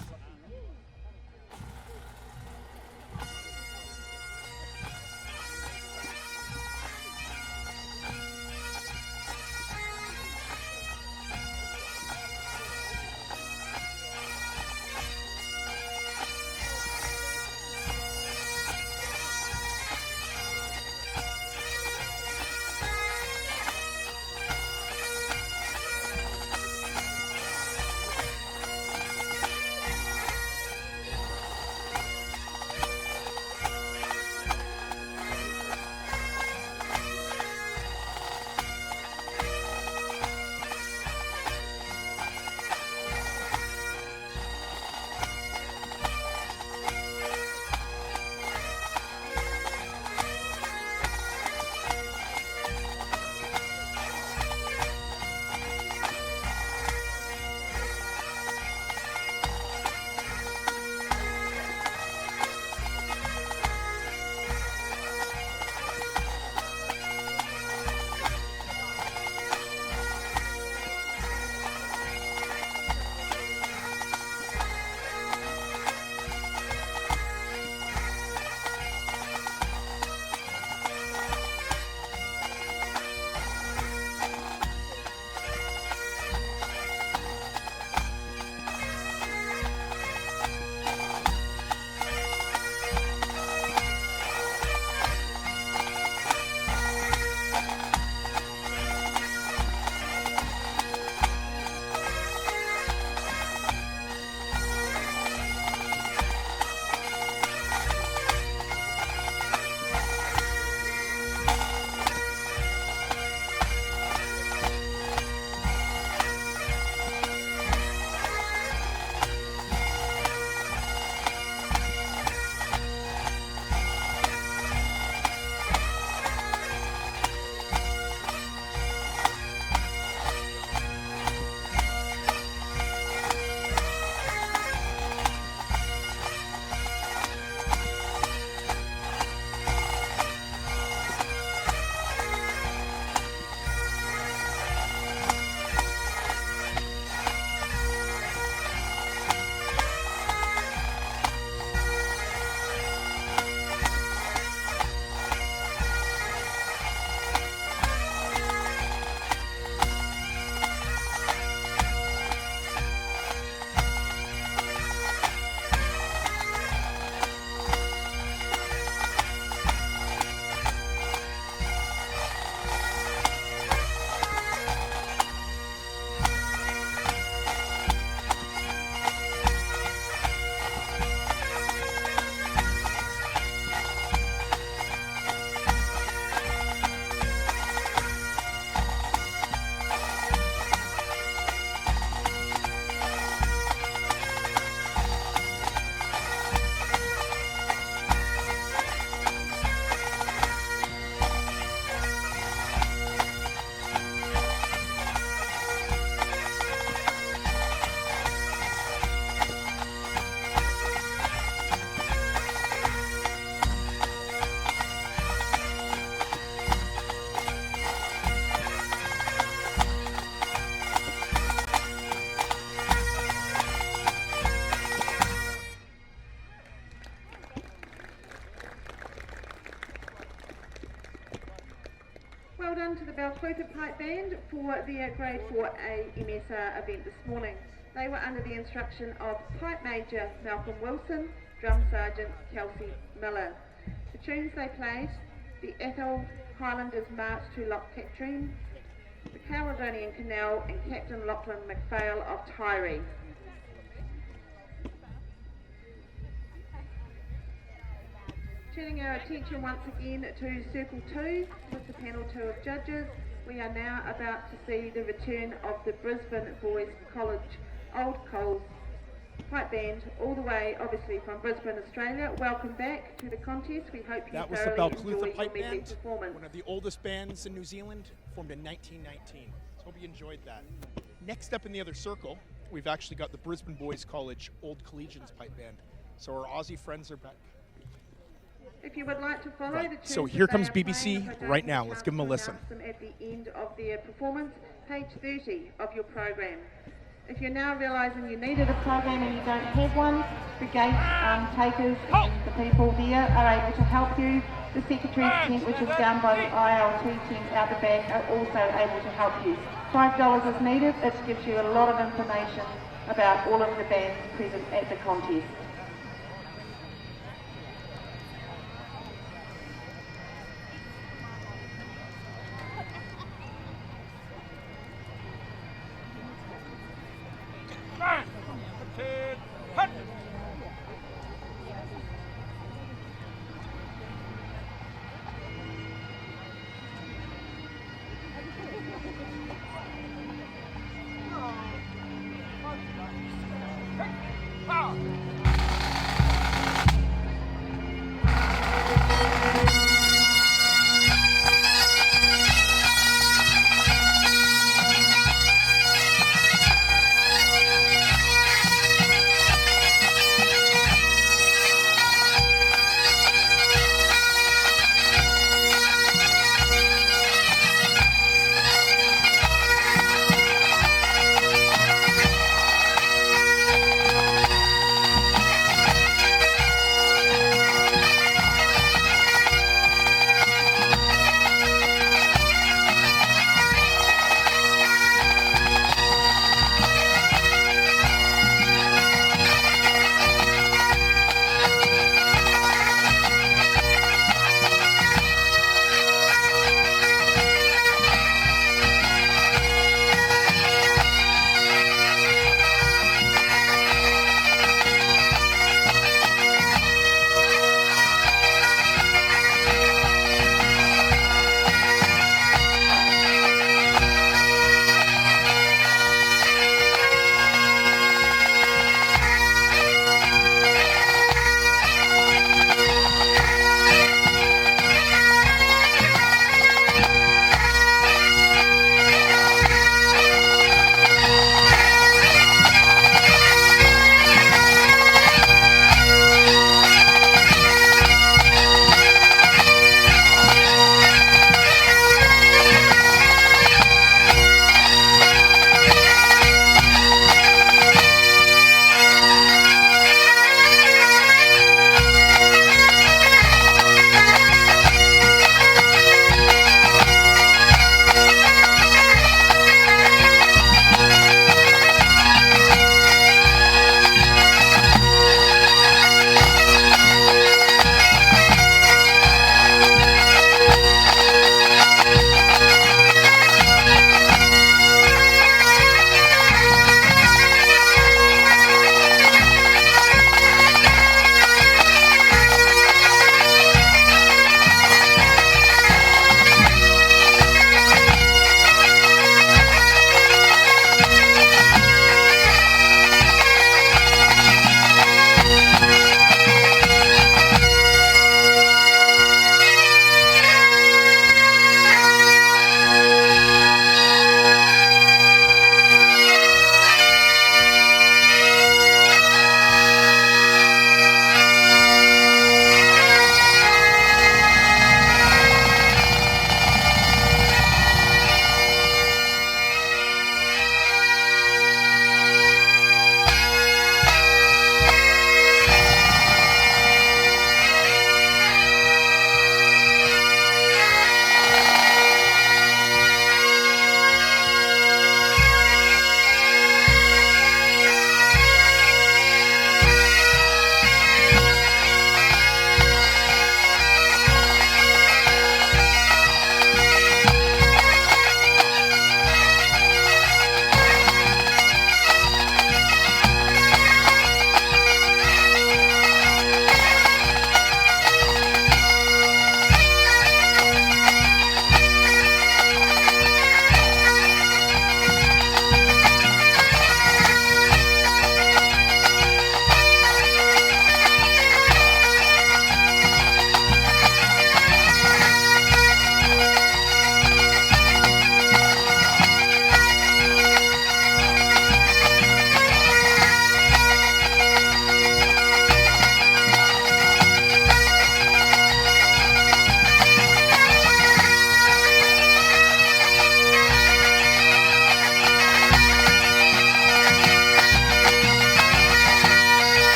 B: Well done to the Balclutha Pipe Band for their Grade 4A MSR event this morning. They were under the instruction of Pipe Major Malcolm Wilson, Drum Sergeant Kelsey Miller. The tunes they played: the Athol Highlanders March to Loch Katrine, the Caledonian Canal, and Captain Lachlan McPhail of Tyree. Turning our attention once again to Circle 2 with the panel 2 of judges, we are now about to see the return of the Brisbane Boys College Old Coals Pipe Band, all the way obviously from Brisbane, Australia. Welcome back to the contest. We hope you
D: That was the
B: thoroughly
D: Balclutha
B: enjoyed
D: Pipe
B: your medley
D: Band,
B: performance.
D: one of the oldest bands in New Zealand, formed in 1919. So hope you enjoyed that. Next up in the other circle, we've actually got the Brisbane Boys College Old Collegians Pipe Band. So our Aussie friends are back.
B: If you would like to follow
D: Right.
B: the tunes
D: So
B: that
D: here
B: they
D: comes
B: are
D: BBC
B: playing, if I don't
D: right
B: have
D: now.
B: a
D: Let's
B: chance
D: give 'em a
B: to
D: listen.
B: announce them at the end of their performance, page 30 of your program. If you're now realising you needed a program and you don't have one, the gate takers and the people there are able to help you. The secretary's tent, which is down by the ILT tent out the back, are also able to help you. $5 is needed. It gives you a lot of information about all of the bands present at the contest.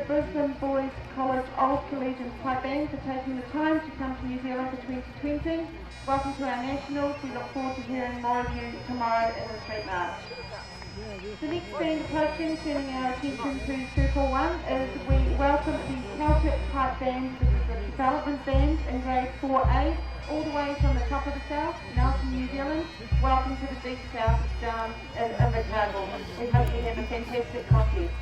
B: the Brisbane Boys College Old Collegians Pipe Band for taking the time to come to New Zealand for 2020. Welcome to our Nationals. We look forward to hearing more of you tomorrow in the street march. The next band approaching, turning our attention to Circle 1, is we welcome the Celtic Pipe Band. This is the development band in grade 4A, all the way from the top of the south, Nelson, New Zealand. Welcome to the deep south down in Invercargill. We hope you have a fantastic contest.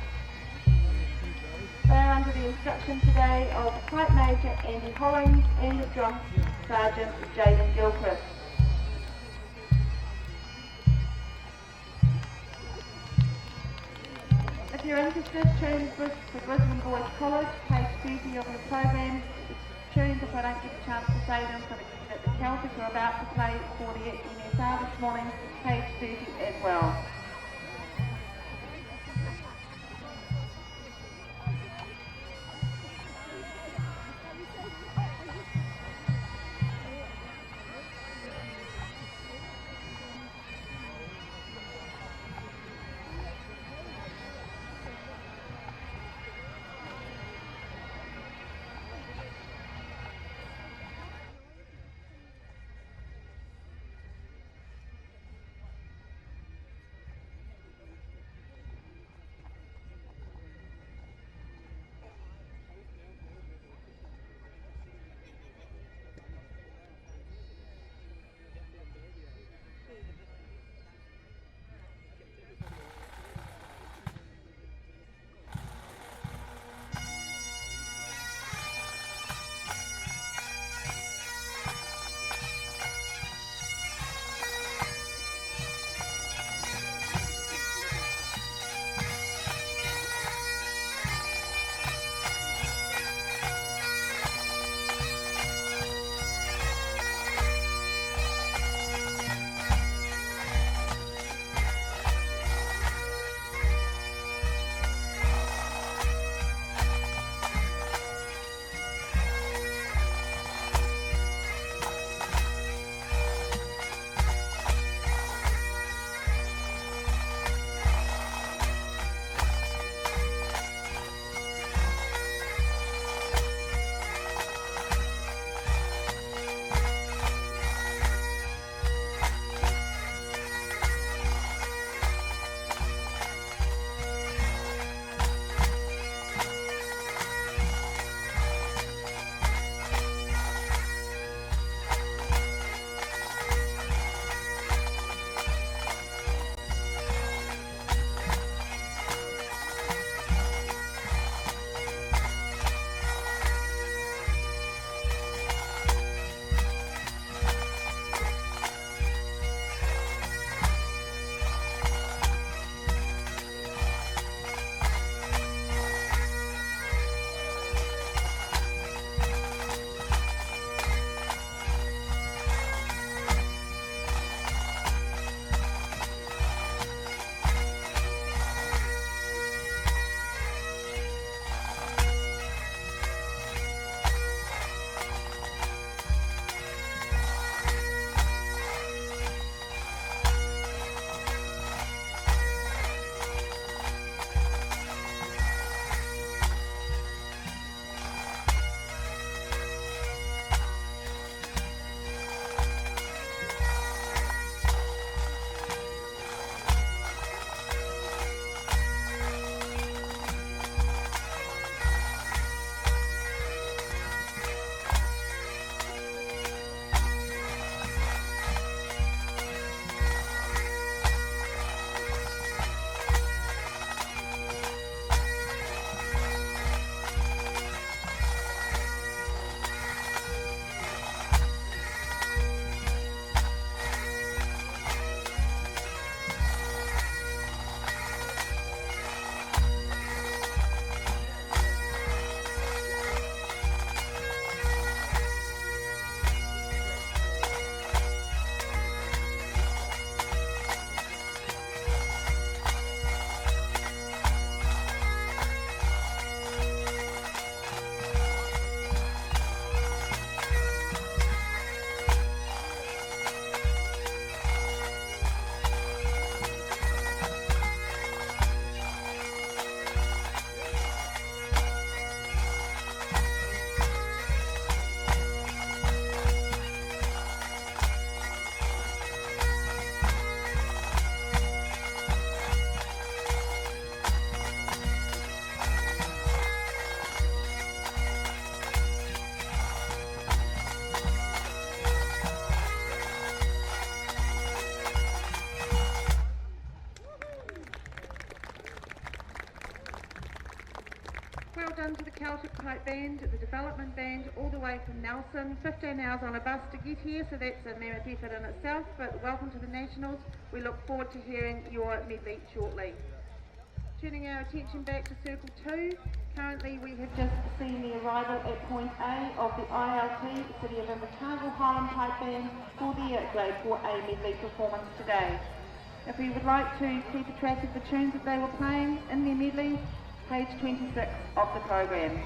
B: They are under the instruction today of Pipe Major Andy Hollings and Drum Sergeant Jaden Gilchrist. If you're interested, tune the Brisbane Boys College, page 30 of your program. Tunes, if I don't get a chance to say them, that the Celtic are about to play for the NSR this morning, page 30 as well. welcome to the Celtic Pipe Band, the development band, all the way from Nelson. 15 hours on a bus to get here, so that's a mammoth effort in itself, but welcome to the Nationals. We look forward to hearing your medley shortly. Turning our attention back to Circle 2, currently we have just seen the arrival at Point A of the ILT, City of Invercargill Highland Pipe Band, for their Grade 4A medley performance today. If we would like to keep a track of the tunes that they were playing in their medley, page 26 of the program.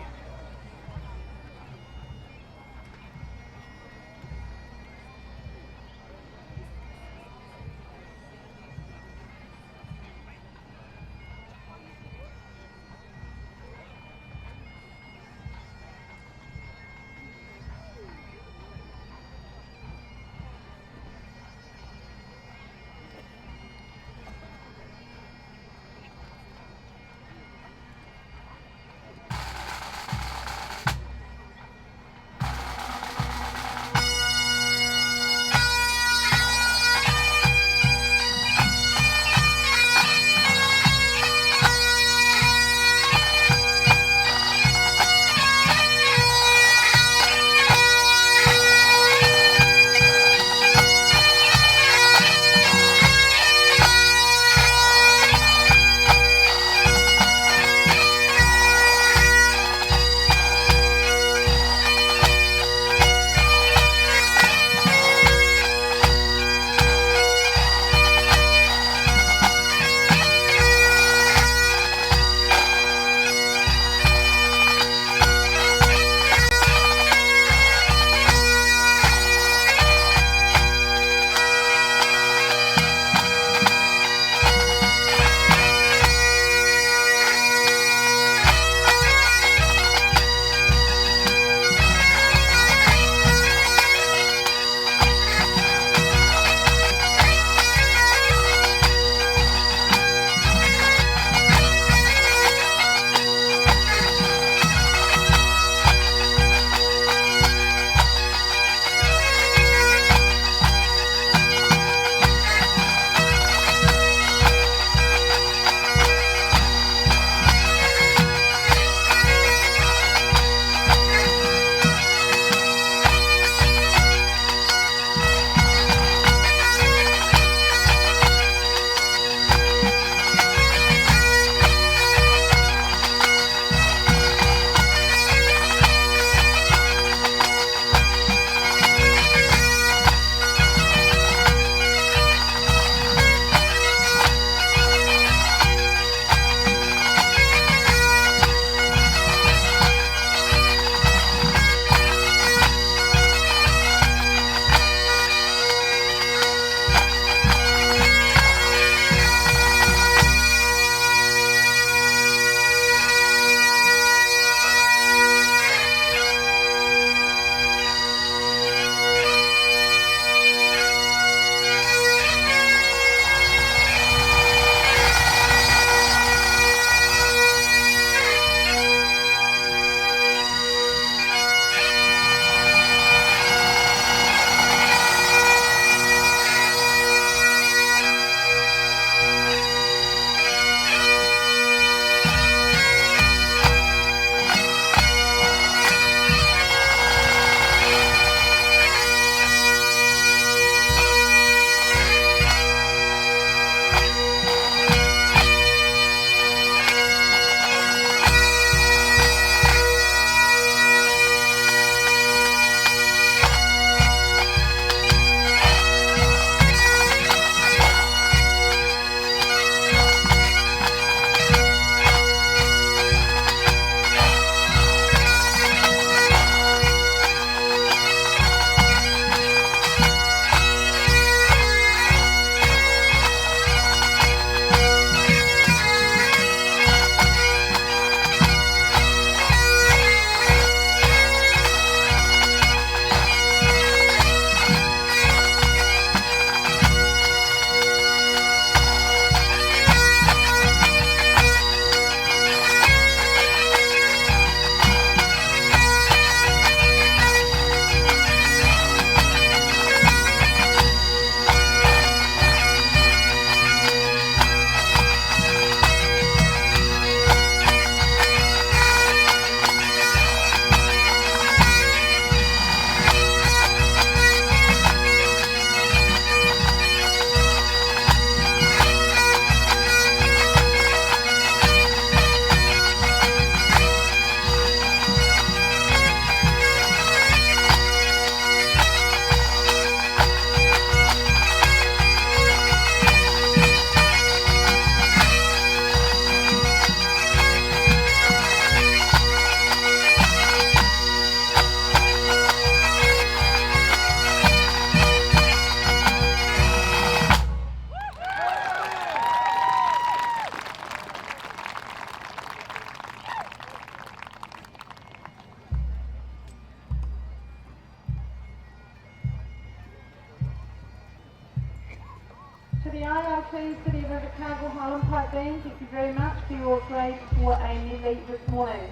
B: the ILT City of Invercargill Highland Pipe Band, thank you very much for your grade 4A medley this morning.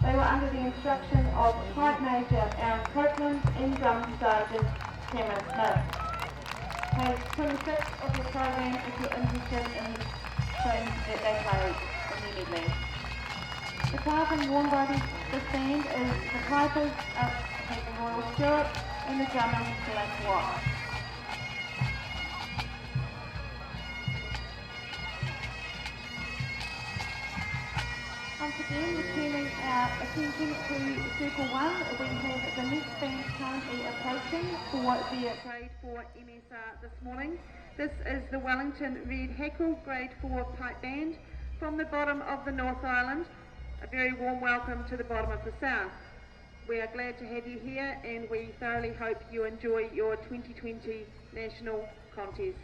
B: They were under the instruction of Pipe Major Aaron Copeland and Drum Sergeant Cameron Smith. Page 26 of your program if you're interested in the tunes that they played in the medley. The carving worn by this band is the pipers the Royal Stewart and the drummer Glenn Watt. Once again, returning our attention to Circle 1, we have the next band currently approaching for their Grade 4 MSR this morning. This is the Wellington Red Hackle Grade 4 Pipe Band from the bottom of the North Island. A very warm welcome to the bottom of the South. We are glad to have you here and we thoroughly hope you enjoy your 2020 National Contest.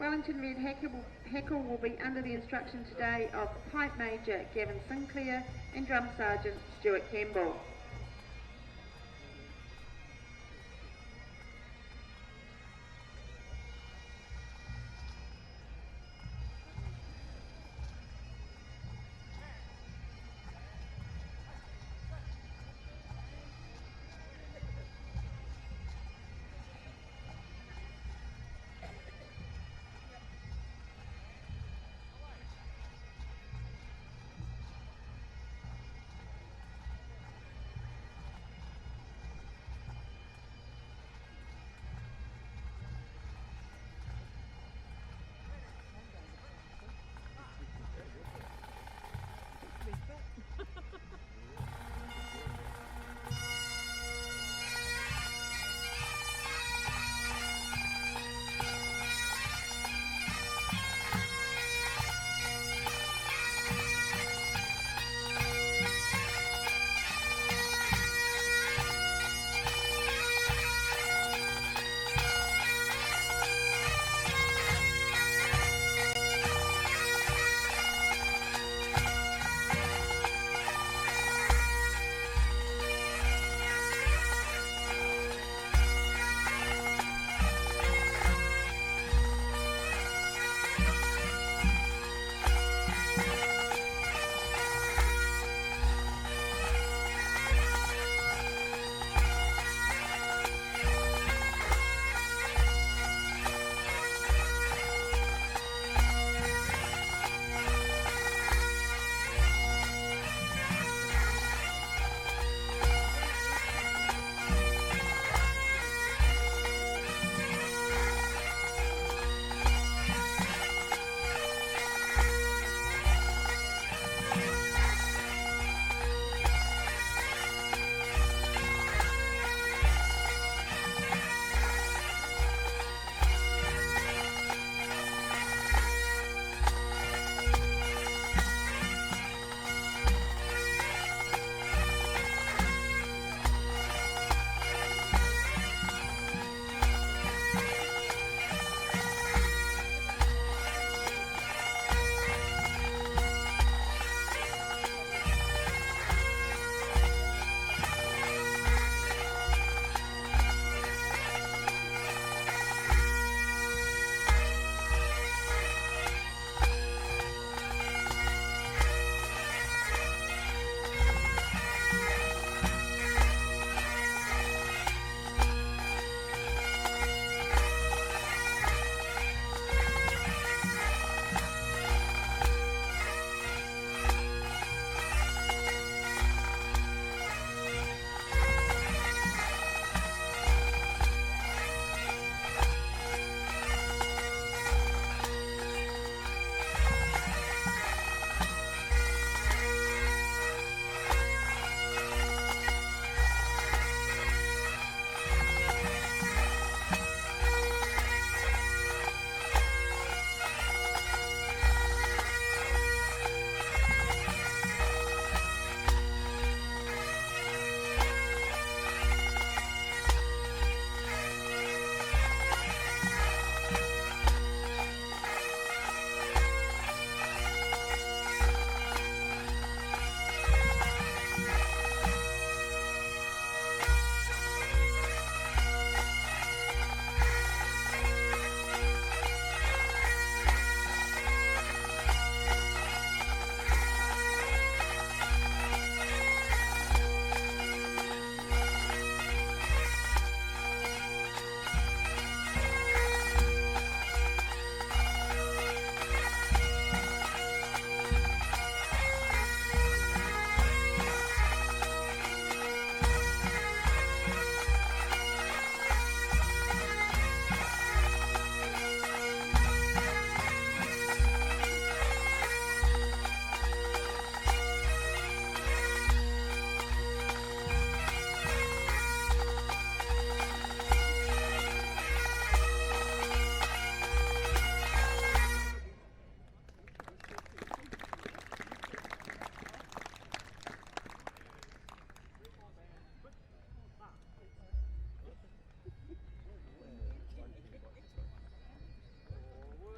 B: Wellington Red Hackle will be under the instruction today of Pipe Major Gavin Sinclair and Drum Sergeant Stuart Campbell.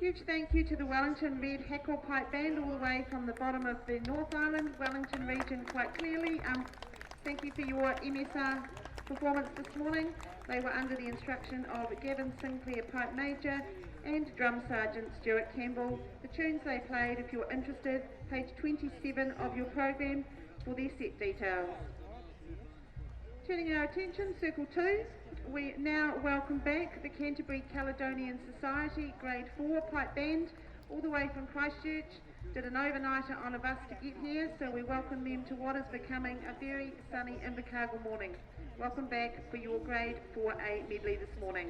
B: Huge thank you to the Wellington Red Hackle Pipe Band all the way from the bottom of the North Island, Wellington region quite clearly. Thank you for your MSR performance this morning. They were under the instruction of Gavin Sinclair, Pipe Major, and Drum Sergeant Stuart Campbell. The tunes they played, if you're interested, page 27 of your program for their set details. Turning our attention, Circle 2, we now welcome back the Canterbury Caledonian Society Grade 4 Pipe Band, all the way from Christchurch. Did an overnighter on a bus to get here, so we welcome them to what is becoming a very sunny Invercargill morning. Welcome back for your Grade 4A medley this morning.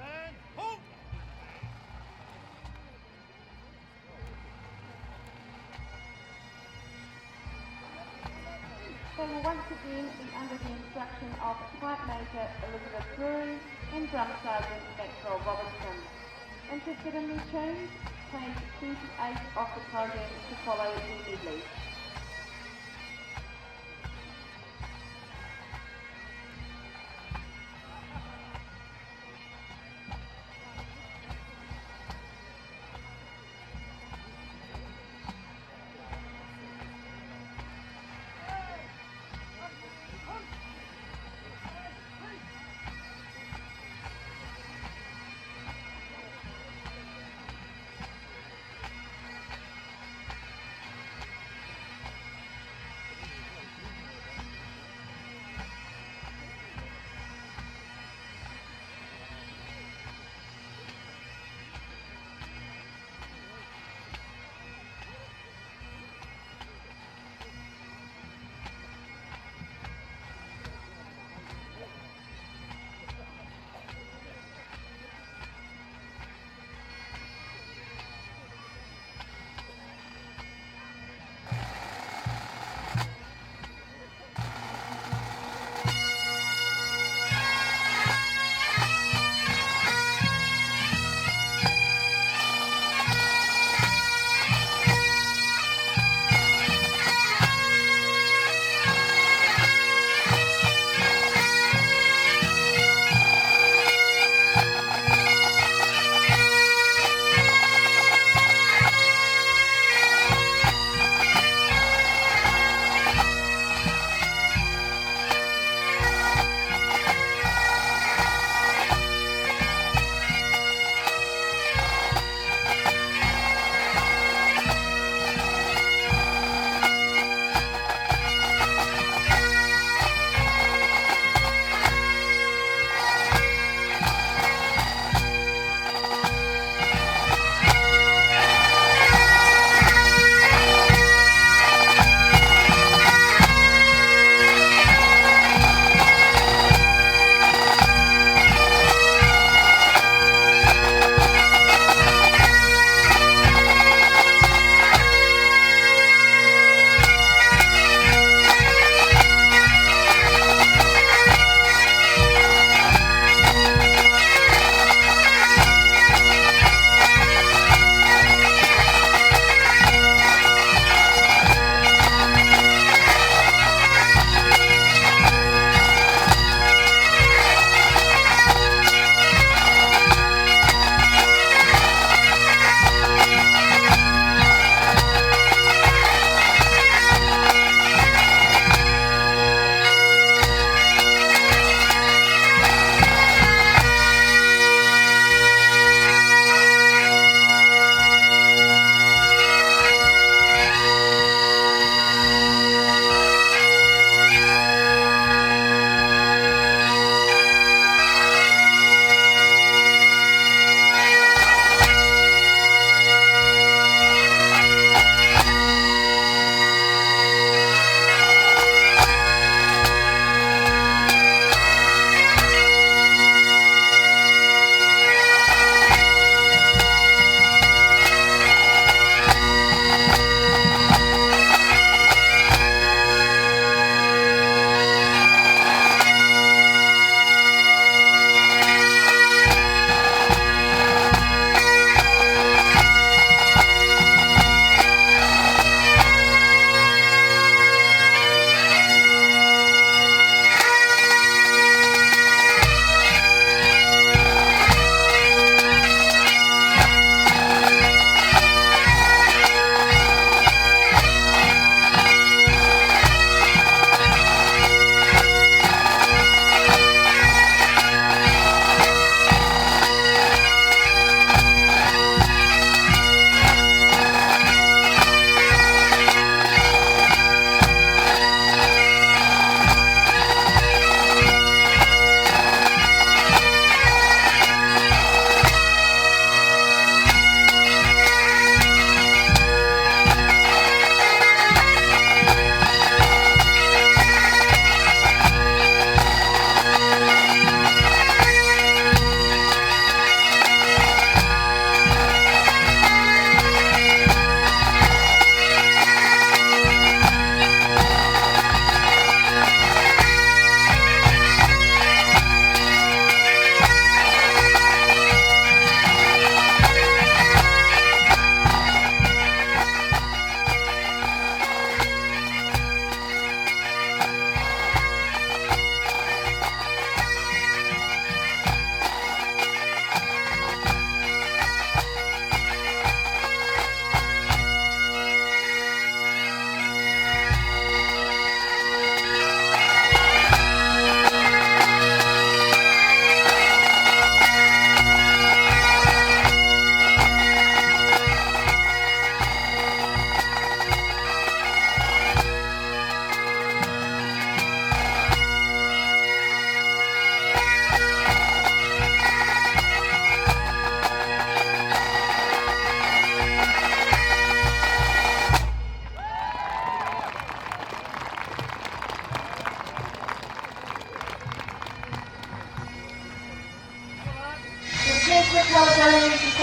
J: And halt!
B: They will once again be under the instruction of Pipe Major Elizabeth Brewery and Drum Sergeant Maxwell Robertson. Interested in these tunes? Page 28 of the program to follow the medley.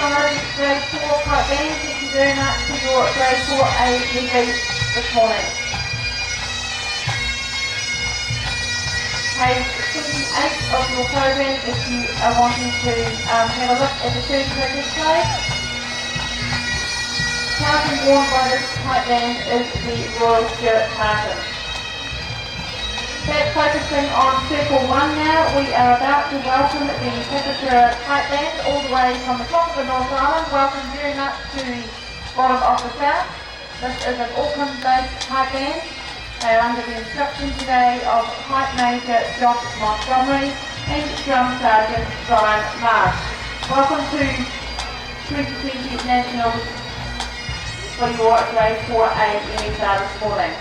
B: Summary Grade 4 pipe band, thank you very much for your Grade 4A leave this morning. Page 28 of your program if you are wanting to have a look at the surgical display. Tartan worn by this pipe band is the Royal Spirit Tartan. Back focusing on Circle 1 now, we are about to welcome the Papatera pipe band all the way from the top of the North Island. Welcome very much to the bottom of the south. This is an Auckland-based pipe band. They are under the instruction today of Pipe Major Josh Montgomery and Drum Sergeant Brian Marsh. Welcome to 2020 Nationals for your Grade 4A NSR this morning.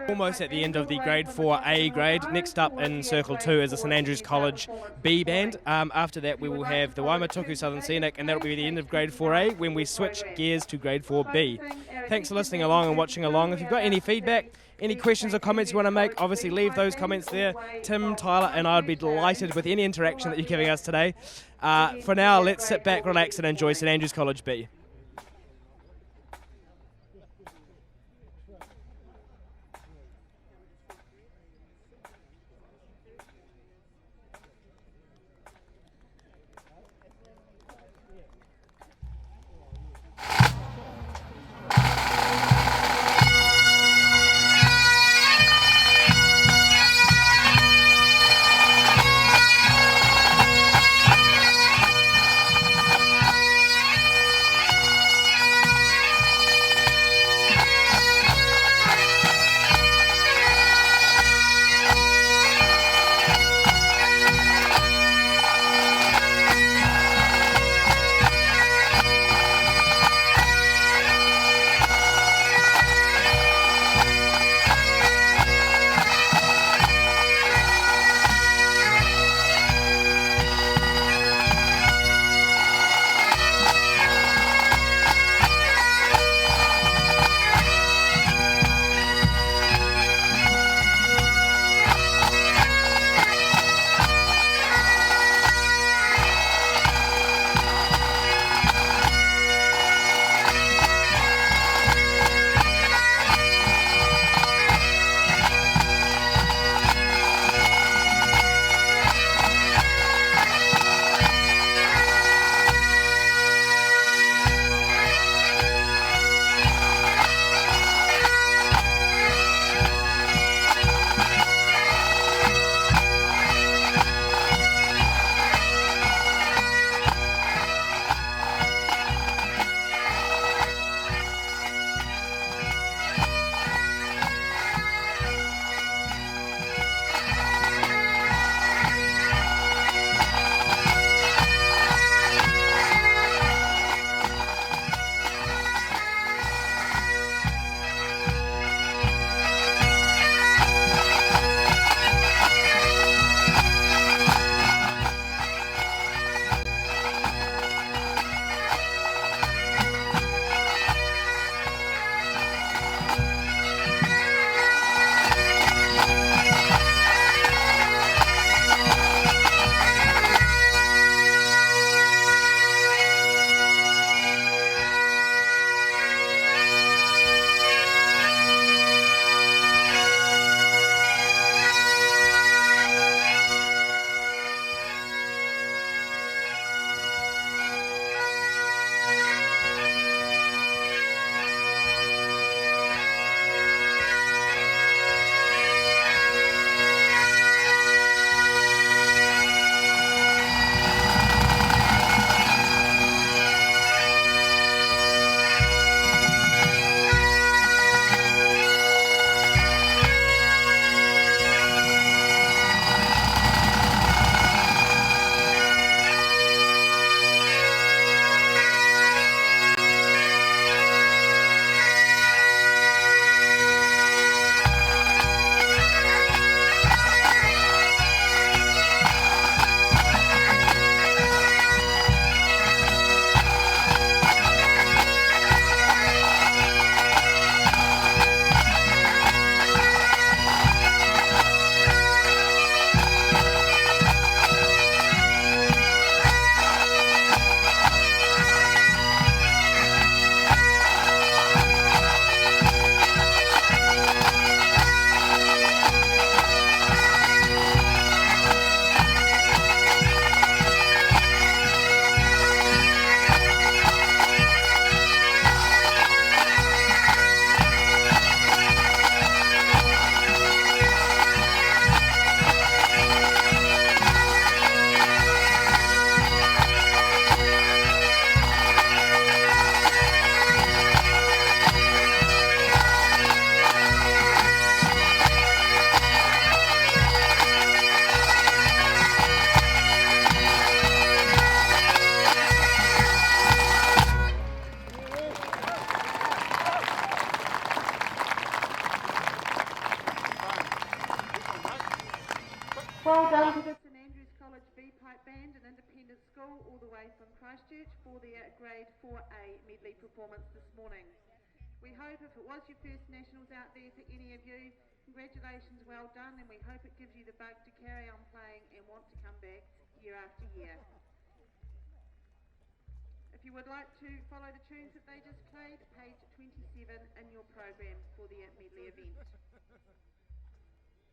E: Almost at the end of the grade 4A grade. Next up in Circle 2 is the St Andrews College B band. After that we will have the Waimatūku Southern Scenic, and that'll be the end of grade 4A when we switch gears to grade 4B. Thanks for listening along and watching along. If you've got any feedback, any questions or comments you want to make, obviously leave those comments there. Tim, Tyler and I would be delighted with any interaction that you're giving us today. For now, let's sit back, relax and enjoy St Andrews College B.
B: Well done to the St Andrews College B Pipe Band, an independent school all the way from Christchurch, for their Grade 4A medley performance this morning. We hope if it was your first nationals out there for any of you, congratulations, well done, and we hope it gives you the bug to carry on playing and want to come back year after year. If you would like to follow the tunes that they just played, page 27 in your program for the medley event.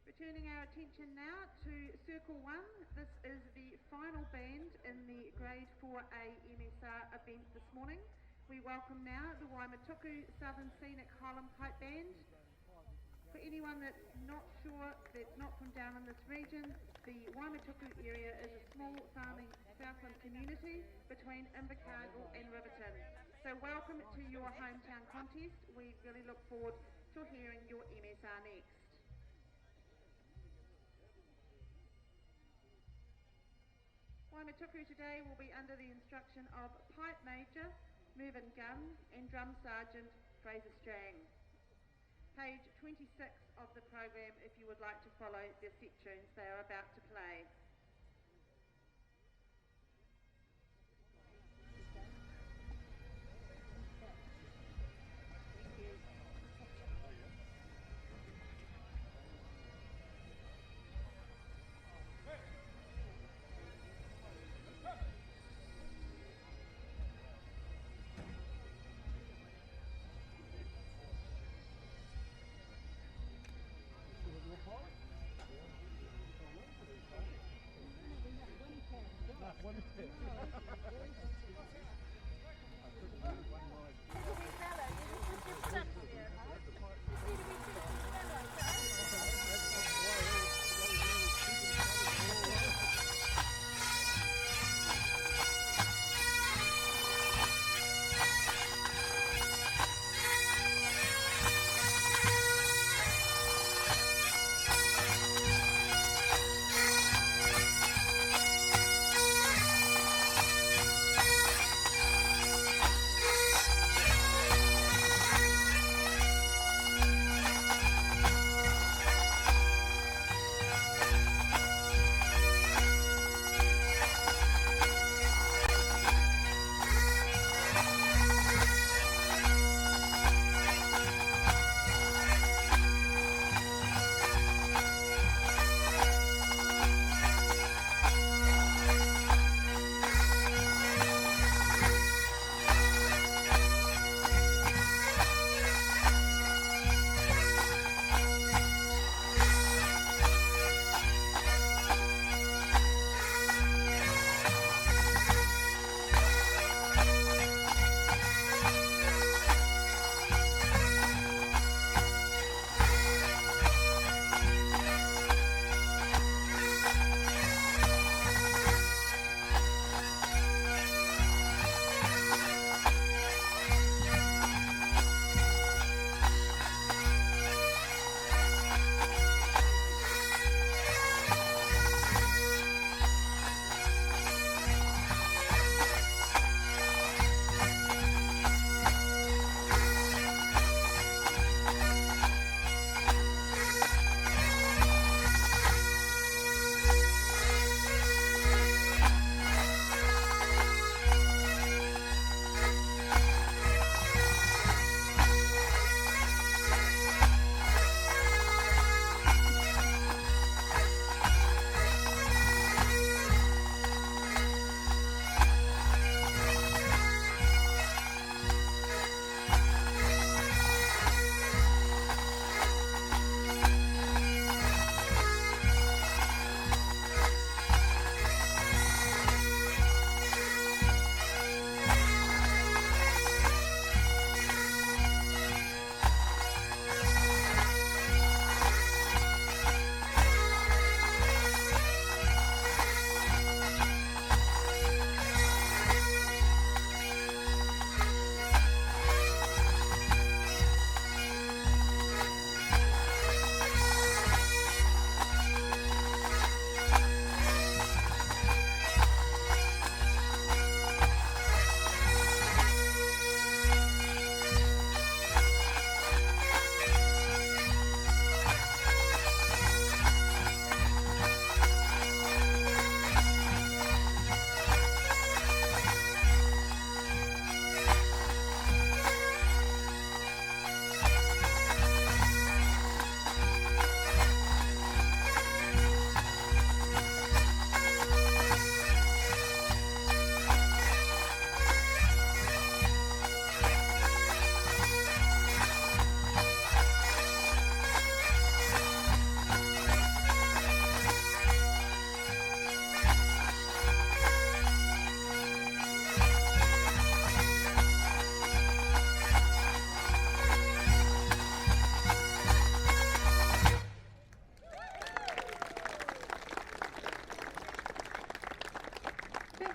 B: Returning our attention now to Circle 1, this is the final band in the Grade 4A MSR event this morning. We welcome now the Waimatuku Southern Scenic Highland Pipe Band. For anyone that's not sure, that's not from down in this region, the Waimatuku area is a small farming southland community between Invercargill and Riverton. So welcome to your hometown contest. We really look forward to hearing your MSR next. Waimatuku today will be under the instruction of Pipe Major Mervyn Gunn and Drum Sergeant Fraser Strang. Page 26 of the program if you would like to follow the set tunes they are about to play.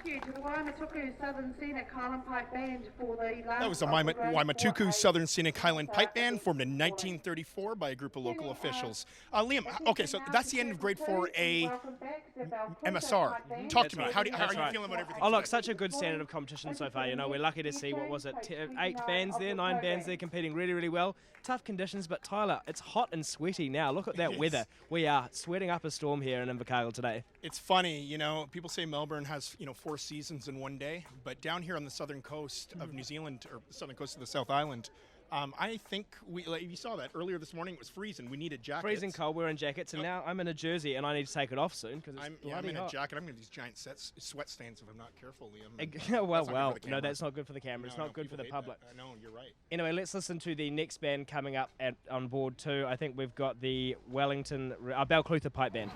B: you to the Waimatuku Southern Scenic Highland Pipe Band for the last
D: That was the
B: of the grade
D: Waimatuku
B: 4A.
D: Southern Scenic Highland Pipe Band, formed in 1934 by a group of local officials. Liam, okay, so that's the end of grade 4A MSR. Talk to me. How are you feeling about everything?
E: Oh, look,
D: tonight?
E: such a good standard of competition so far. You know, we're lucky to see, what was it, 8 bands there, 9 bands there competing really, really well. Tough conditions, but Tyler, it's hot and sweaty now. Look at that
D: Yes.
E: weather. We are sweating up a storm here in Invercargill today.
D: It's funny, you know, people say Melbourne has, 4 seasons in one day, but down here on the southern coast of New Zealand, or the southern coast of the South Island, I think you saw that earlier this morning. It was freezing. We needed jackets.
E: Freezing cold, we're in jackets, and now I'm in a jersey, and I need to take it off soon because it's
D: I'm
E: bloody
D: in
E: hot.
D: a jacket. I'm going to have these giant sweat stains if I'm not careful, Liam.
E: well,
D: That's not good for the
E: no,
D: camera.
E: that's not good for the camera. It's
D: No,
E: not good for
D: people
E: the
D: hate
E: public.
D: that. I know, you're right.
E: Anyway, let's listen to the next band coming up on board too. I think we've got the Balclutha Pipe Band.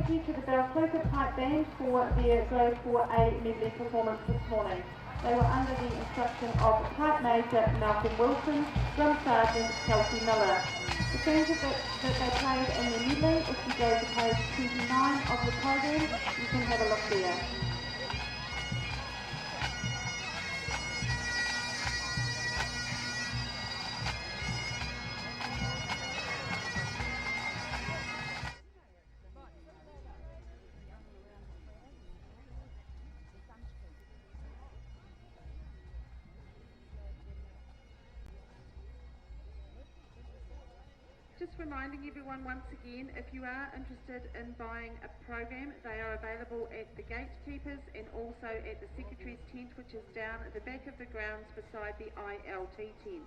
B: you to the Belcoka Pipe Band for their Grade 4A medley performance this morning. They were under the instruction of Pipe Major Malcolm Wilson, Drum Sergeant Kelsey Miller. The stanzas that they played in the medley, if you go to page 29 of the program, you can have a look there. Just reminding everyone once again, if you are interested in buying a program, they are available at the gatekeepers and also at the Secretary's tent, which is down at the back of the grounds beside the ILT tent.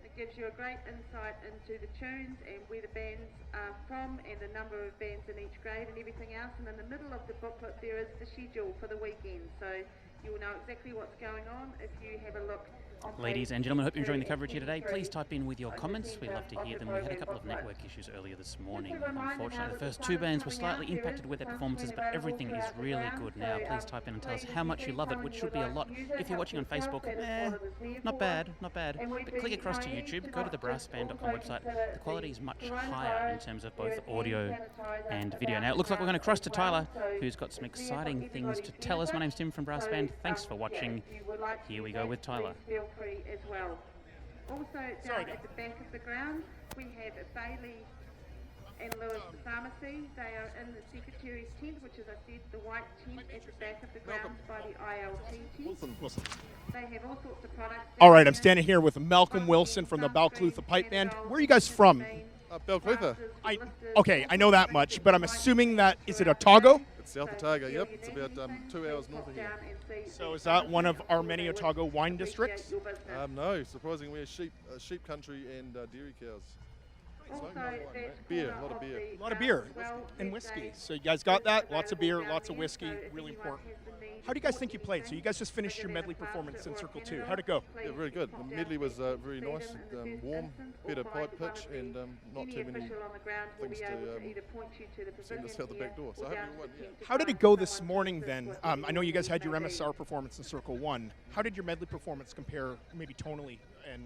B: It gives you a great insight into the tunes and where the bands are from and the number of bands in each grade and everything else. And in the middle of the booklet there is the schedule for the weekend, so you will know exactly what's going on if you have a look.
C: Ladies and gentlemen, hope you're enjoying the coverage here today. Please type in with your comments. We'd love to hear them. We had a couple of network issues earlier this morning. Unfortunately, the first two bands were slightly impacted with their performances, but everything is really good now. Please type in and tell us how much you love it, which should be a lot. If you're watching on Facebook, not bad, not bad. But click across to YouTube, go to the brassband.com website. The quality is much higher in terms of both audio and video. Now, it looks like we're going to cross to Tyler, who's got some exciting things to tell us. My name's Tim from Brass Band. Thanks for watching. Here we go with Tyler.
B: Free as well. Also down at the back of the ground we have Bailey and Lewis Pharmacy. They are in the Secretary's tent, which is, I said, the white tent at the back of the grounds by the ILT tent.
D: Wilson.
B: They have all sorts of products.
D: All right, I'm standing here with Malcolm Wilson from the Balclutha Pipe Band. Where are you guys from?
K: Balclutha.
D: Okay, I know that much, but I'm assuming that, is it Otago?
K: It's South Otago, yep. It's about 2 hours north of here.
D: So is that one of our many Otago wine districts?
K: No, surprisingly we're sheep country and dairy cows.
B: Also,
K: beer, a lot of beer.
D: A lot of beer and whiskey. So you guys got that? Lots of beer, lots of whiskey, really important. How do you guys think you played? So you guys just finished your medley performance in Circle 2. How'd it go?
K: Yeah, very good. The medley was very nice, warm, better pipe pitch, and not too many things to send us out the back door. So hopefully we won, yeah.
D: How did it go this morning then? I know you guys had your MSR performance in Circle 1. How did your medley performance compare maybe tonally and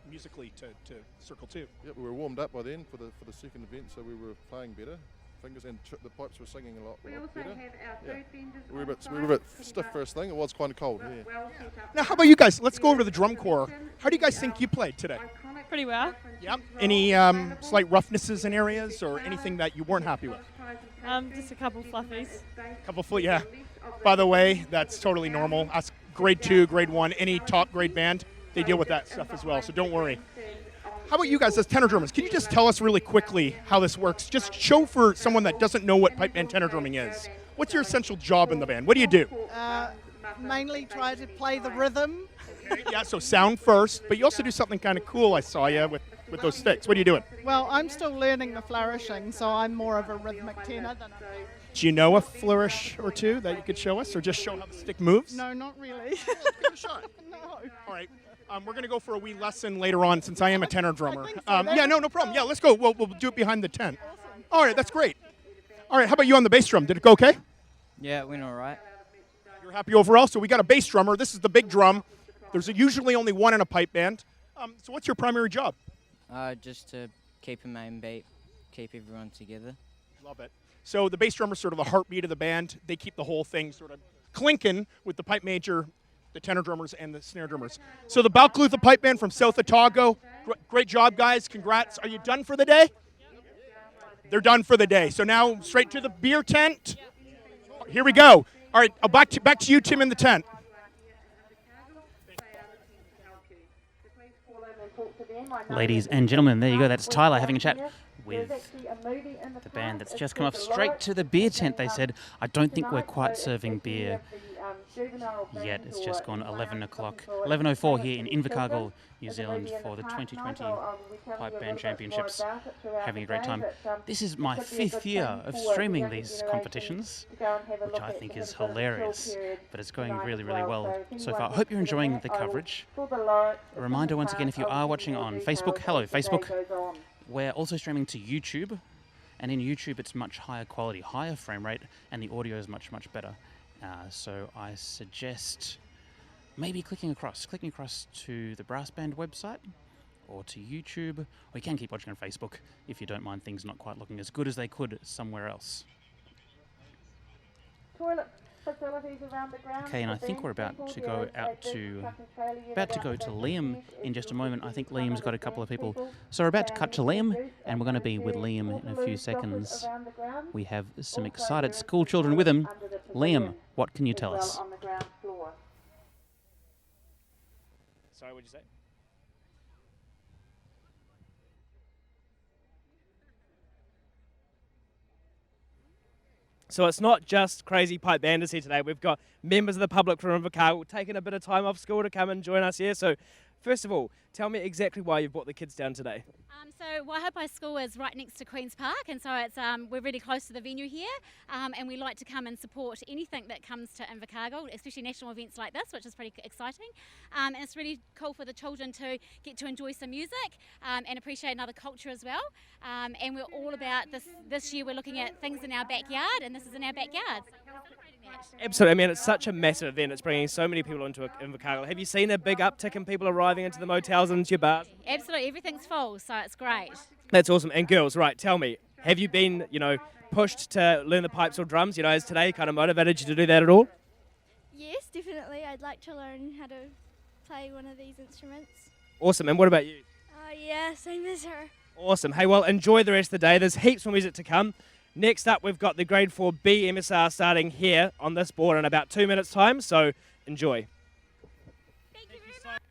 D: musically to Circle 2?
K: Yeah, we were warmed up by then for the second event, so we were playing better. Fingers and the pipes were singing a lot better. We were a bit stiff first thing. It was kind of cold. Yeah.
D: Now, how about you guys? Let's go over to the drum corps. How do you guys think you played today?
L: Pretty well.
D: Yeah. Any slight roughnesses in areas or anything that you weren't happy with?
L: Just a couple fluffies.
D: Yeah. By the way, that's totally normal. Us grade 2, grade 1, any top grade band, they deal with that stuff as well. So don't worry. How about you guys as tenor drummers? Can you just tell us really quickly how this works? Just show for someone that doesn't know what pipe band tenor drumming is. What's your essential job in the band? What do you do?
M: Mainly try to play the rhythm.
D: Okay, yeah, so sound first, but you also do something kind of cool I saw you with those sticks. What are you doing?
M: Well, I'm still learning the flourishing, so I'm more of a rhythmic tenor than
D: Do you know a flourish or two that you could show us, or just show how the stick moves?
M: No, not really.
D: Give it a shot.
M: No.
D: All right. We're going to go for a wee lesson later on since I am a tenor drummer.
M: So.
D: Yeah, no problem. Yeah, let's go. We'll do it behind the tent. Awesome. All right, that's great. All right, how about you on the bass drum? Did it go okay?
N: Yeah, it went all right.
D: You're happy overall? So we got a bass drummer. This is the big drum. There's usually only one in a pipe band. So what's your primary job?
N: Just to keep a main beat, keep everyone together.
D: Love it. So the bass drummer's sort of the heartbeat of the band. They keep the whole thing sort of clinking with the pipe major, the tenor drummers, and the snare drummers. So the Balclutha Pipe Band from South Otago. Great job, guys. Congrats. Are you done for the day? They're done for the day. So now straight to the beer tent. Here we go. All right, back to you, Tim, in the tent.
C: Ladies and gentlemen, there you go. That's Tyler having a chat with the band that's just come off straight to the beer tent, they said. I don't think we're quite serving beer yet. It's just gone 11 o'clock, 11:04 here in Invercargill, New Zealand for the 2020 Pipe Band Championships. Having a great time. This is my 5th year of streaming these competitions, which I think is hilarious, but it's going really, really well so far. I hope you're enjoying the coverage. A reminder once again, if you are watching on Facebook, hello Facebook. We're also streaming to YouTube, and in YouTube it's much higher quality, higher frame rate, and the audio is much, much better. So I suggest maybe clicking across to the Brass Band website or to YouTube, or you can keep watching on Facebook if you don't mind things not quite looking as good as they could somewhere else.
B: Toilet facilities around the ground.
C: Okay, and I think we're about to go to Liam in just a moment. I think Liam's got a couple of people. So we're about to cut to Liam, and we're going to be with Liam in a few seconds. We have some excited school children with him. Liam, what can you tell us?
E: Sorry, what did you say? So it's not just crazy pipe banders here today. We've got members of the public from Invercargill taking a bit of time off school to come and join us here. So first of all, tell me exactly why you've brought the kids down today.
O: So Waihapai School is right next to Queen's Park, and so it's we're really close to the venue here, and we like to come and support anything that comes to Invercargill, especially national events like this, which is pretty exciting. And it's really cool for the children to get to enjoy some music and appreciate another culture as well. And we're all about this. This year we're looking at things in our backyard, and this is in our backyard.
E: Absolutely. I mean, it's such a massive event. It's bringing so many people into Invercargill. Have you seen a big uptick in people arriving into the motels and into your bars?
O: Absolutely. Everything's full, so it's great.
E: That's awesome. And girls, right, tell me, have you been, pushed to learn the pipes or drums, as today kind of motivated you to do that at all?
P: Yes, definitely. I'd like to learn how to play one of these instruments.
E: Awesome. And what about you?
P: Yeah, same as her.
E: Awesome. Hey, well, enjoy the rest of the day. There's heaps more music to come. Next up, we've got the Grade 4B MSR starting here on this board in about 2 minutes' time, so enjoy.
O: Thank you very much.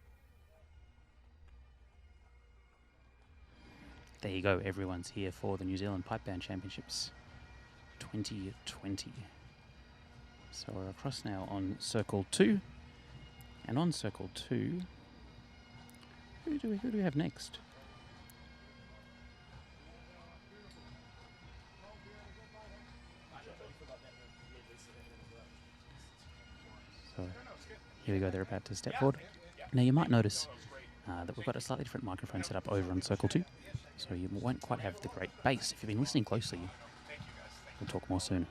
C: There you go, everyone's here for the New Zealand Pipe Band Championships 2020. So we're across now on Circle 2, and on Circle 2, who do we have next? So here we go, they're about to step forward. Now you might notice that we've got a slightly different microphone set up over on Circle 2, so you won't quite have the great bass. If you've been listening closely, we'll talk more soon.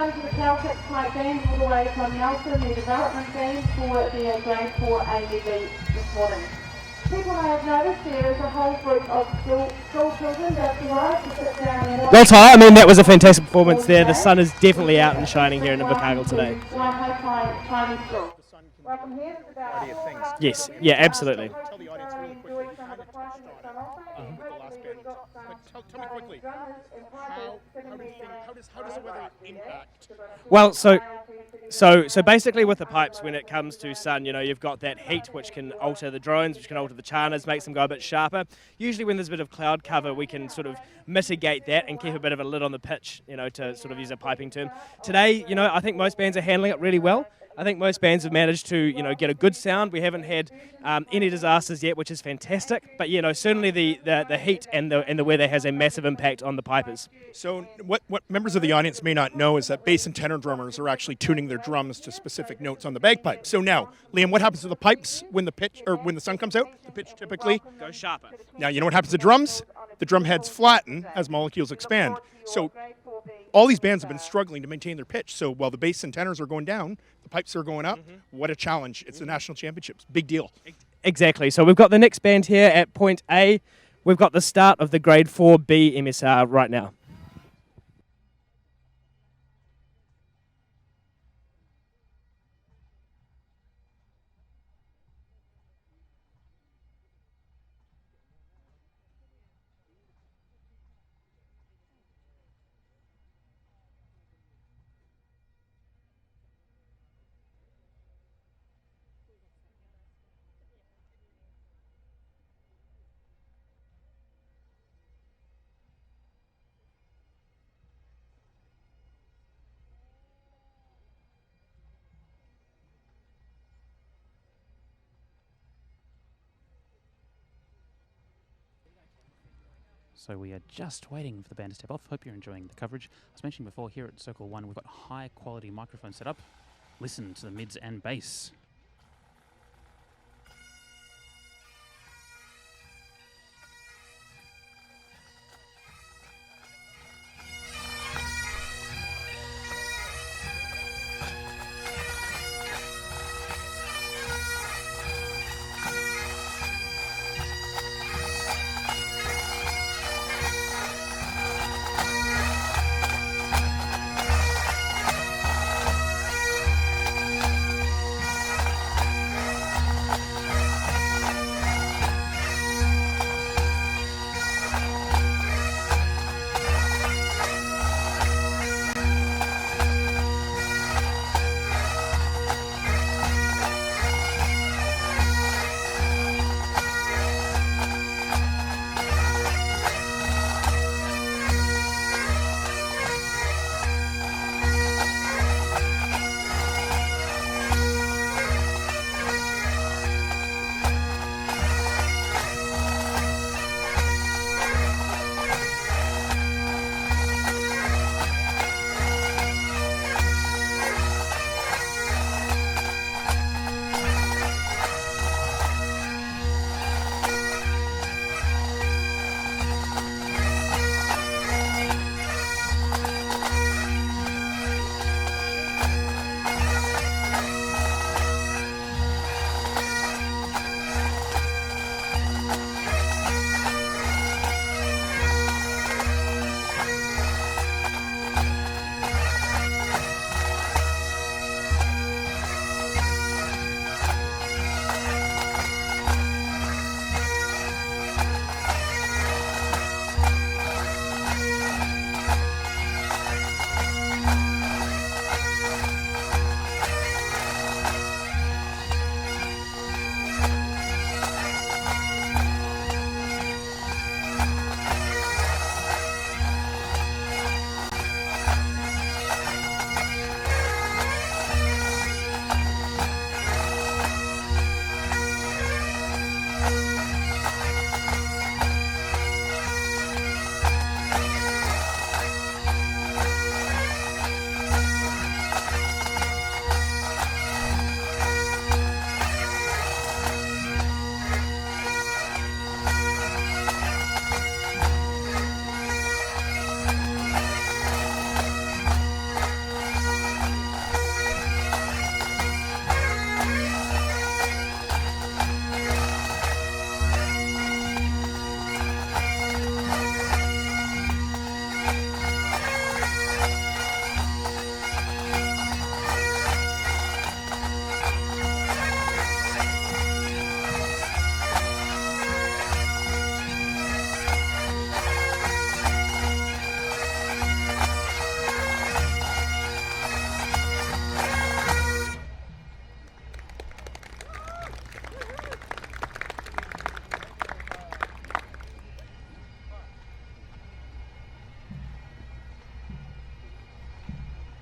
B: welcome to the Celtic Pipe Band all the way from Nelson, the development band for their Grade 4 AUB this morning. People may have noticed there is a whole group of school children just arrived to sit down and
E: Well, Ty, I mean, that was a fantastic performance there. The sun is definitely out and shining here in Invercargill today.
B: Welcome here to the
E: Yes, yeah, absolutely.
D: Tell the audience really quickly, you kind of touched on it with the last band. But tell me quickly, how does the weather impact?
E: Well, so basically with the pipes, when it comes to sun, you know, you've got that heat which can alter the drones, which can alter the charners, makes them go a bit sharper. Usually when there's a bit of cloud cover, we can sort of mitigate that and keep a bit of a lid on the pitch, you know, to sort of use a piping term. Today, you know, I think most bands are handling it really well. I think most bands have managed to, you know, get a good sound. We haven't had any disasters yet, which is fantastic. But, you know, certainly the heat and the weather has a massive impact on the pipers.
D: So what members of the audience may not know is that bass and tenor drummers are actually tuning their drums to specific notes on the bagpipe. So now, Liam, what happens to the pipes when the sun comes out? The pitch typically
E: goes sharper.
D: Now, you know what happens to drums? The drum heads flatten as molecules expand. So all these bands have been struggling to maintain their pitch. So while the bass and tenors are going down, the pipes are going up. What a challenge. It's the national championships. Big deal.
E: Exactly. So we've got the next band here at point A. We've got the start of the Grade 4B MSR right now.
C: So we are just waiting for the band to step off. Hope you're enjoying the coverage. I was mentioning before, here at Circle 1, we've got high quality microphones set up. Listen to the mids and bass.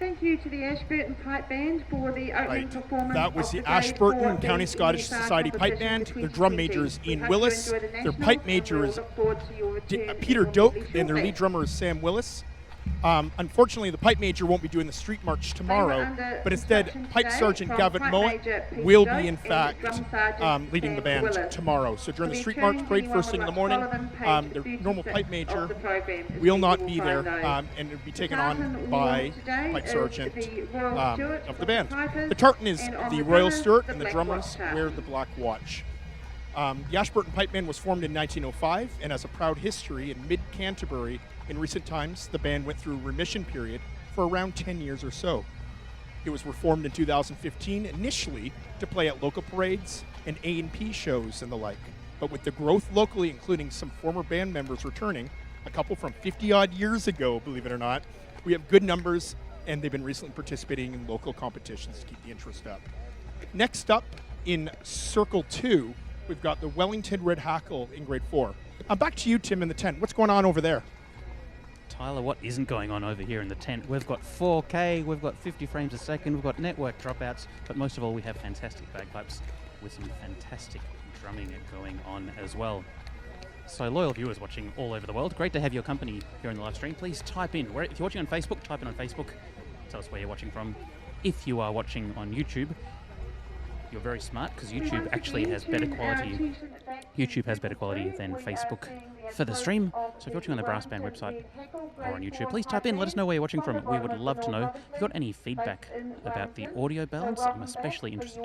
B: thank you to the Ashburton Pipe Band for the opening performance.
D: That was
B: of
D: the
B: day
D: Ashburton
B: for
D: County
B: Best
D: Scottish
B: Invercargill
D: Society Pipe
B: competition
D: Band.
B: for
D: Their drum
B: 2020.
D: major is
B: We
D: Ian
B: hope
D: Willis.
B: you enjoy the
D: Their
B: nationals,
D: pipe major
B: and we'll
D: is
B: look forward to your return
D: Peter
B: immediately
D: Doak, and their
B: shortly.
D: lead drummer is Sam Willis. Unfortunately, the pipe major won't be doing the street march tomorrow, but instead, Pipe Sergeant Gavin Mowat will be, in fact, leading the band tomorrow. So during the street march parade first thing in the morning, the normal pipe major will not be there, and will be taken on by Pipe Sergeant of the band. The tartan is the Royal Stewart, and the drummers wear the black watch. The Ashburton Pipe Band was formed in 1905 and has a proud history in mid-Canterbury. In recent times, the band went through a remission period for around 10 years or so. It was reformed in 2015 initially to play at local parades and A&P shows and the like. But with the growth locally, including some former band members returning, a couple from 50-odd years ago, believe it or not, we have good numbers, and they've been recently participating in local competitions to keep the interest up. Next up in Circle 2, we've got the Wellington Red Hackle in Grade 4. Back to you, Tim, in the tent. What's going on over there?
C: Tyler, what isn't going on over here in the tent? We've got 4K, we've got 50 frames a second, we've got network dropouts, but most of all, we have fantastic bagpipes with some fantastic drumming going on as well. So, loyal viewers watching all over the world, great to have your company here in the live stream. Please type in, if you're watching on Facebook, type in on Facebook, tell us where you're watching from. If you are watching on YouTube, you're very smart, because YouTube actually has better quality. YouTube has better quality than Facebook for the stream. So if you're watching on the Brass Band website or on YouTube, please type in, let us know where you're watching from. We would love to know. If you've got any feedback about the audio balance, I'm especially interested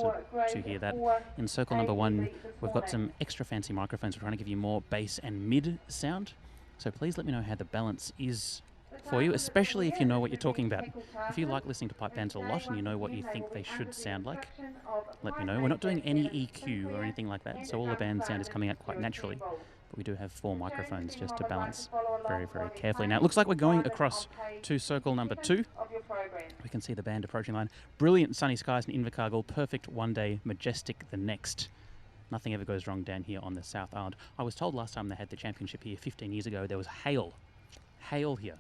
C: to hear that. In circle number 1, we've got some extra fancy microphones. We're trying to give you more bass and mid sound. So please let me know how the balance is for you, especially if you know what you're talking about. If you like listening to pipe bands a lot and you know what you think they should sound like, let me know. We're not doing any EQ or anything like that, so all the band sound is coming out quite naturally. But we do have 4 microphones just to balance very, very carefully. Now, it looks like we're going across to circle number 2. We can see the band approaching line. Brilliant sunny skies in Invercargill, perfect one day, majestic the next. Nothing ever goes wrong down here on the South Island. I was told last time they had the championship here 15 years ago, there was hail here.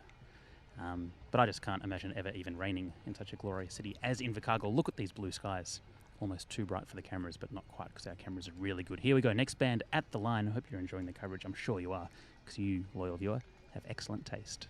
C: But I just can't imagine ever even raining in such a glorious city as Invercargill. Look at these blue skies. Almost too bright for the cameras, but not quite, because our cameras are really good. Here we go, next band at the line. I hope you're enjoying the coverage. I'm sure you are, because you, loyal viewer, have excellent taste.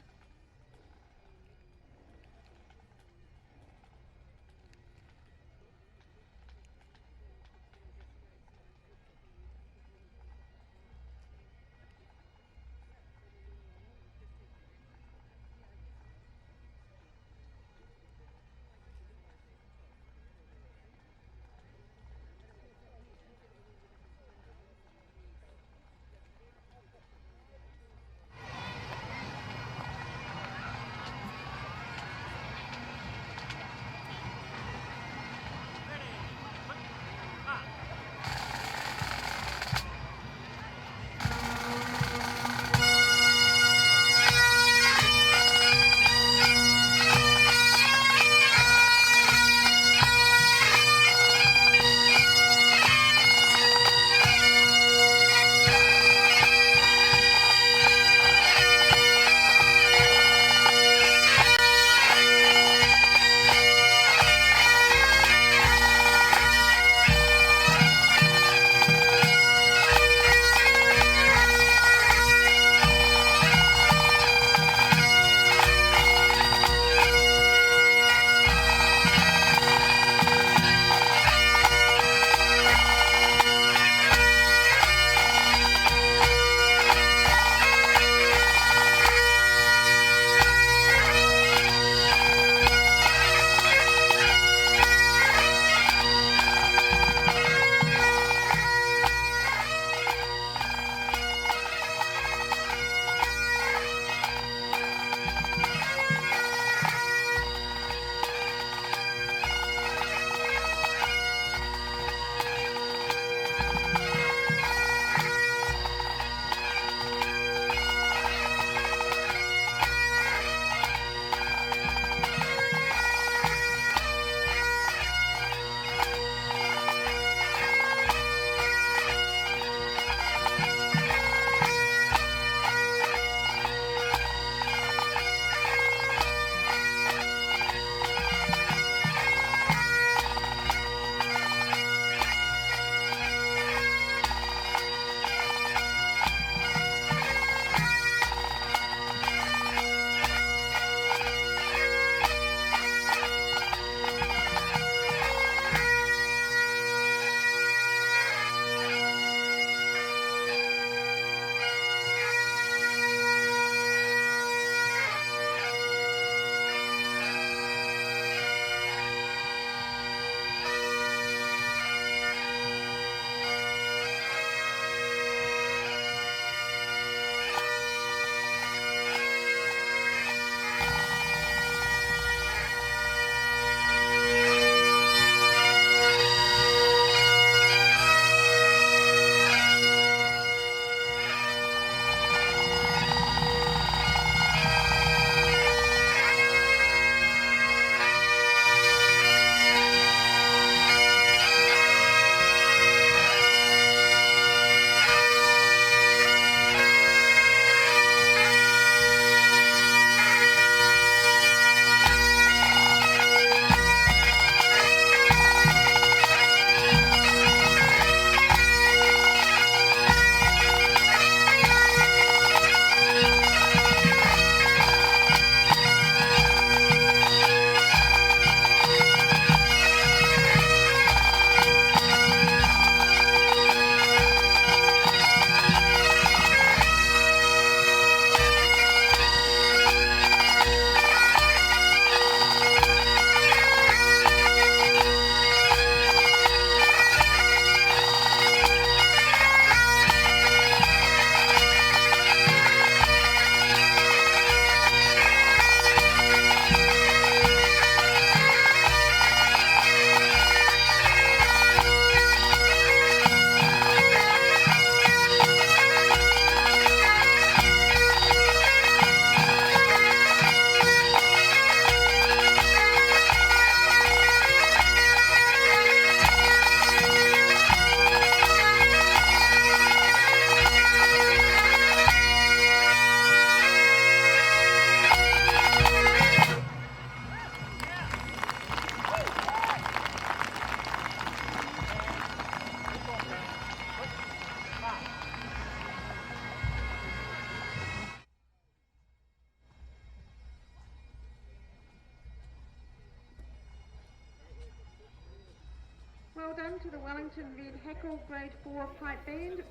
B: on to the Wellington Red Hackle Grade 4 pipe band.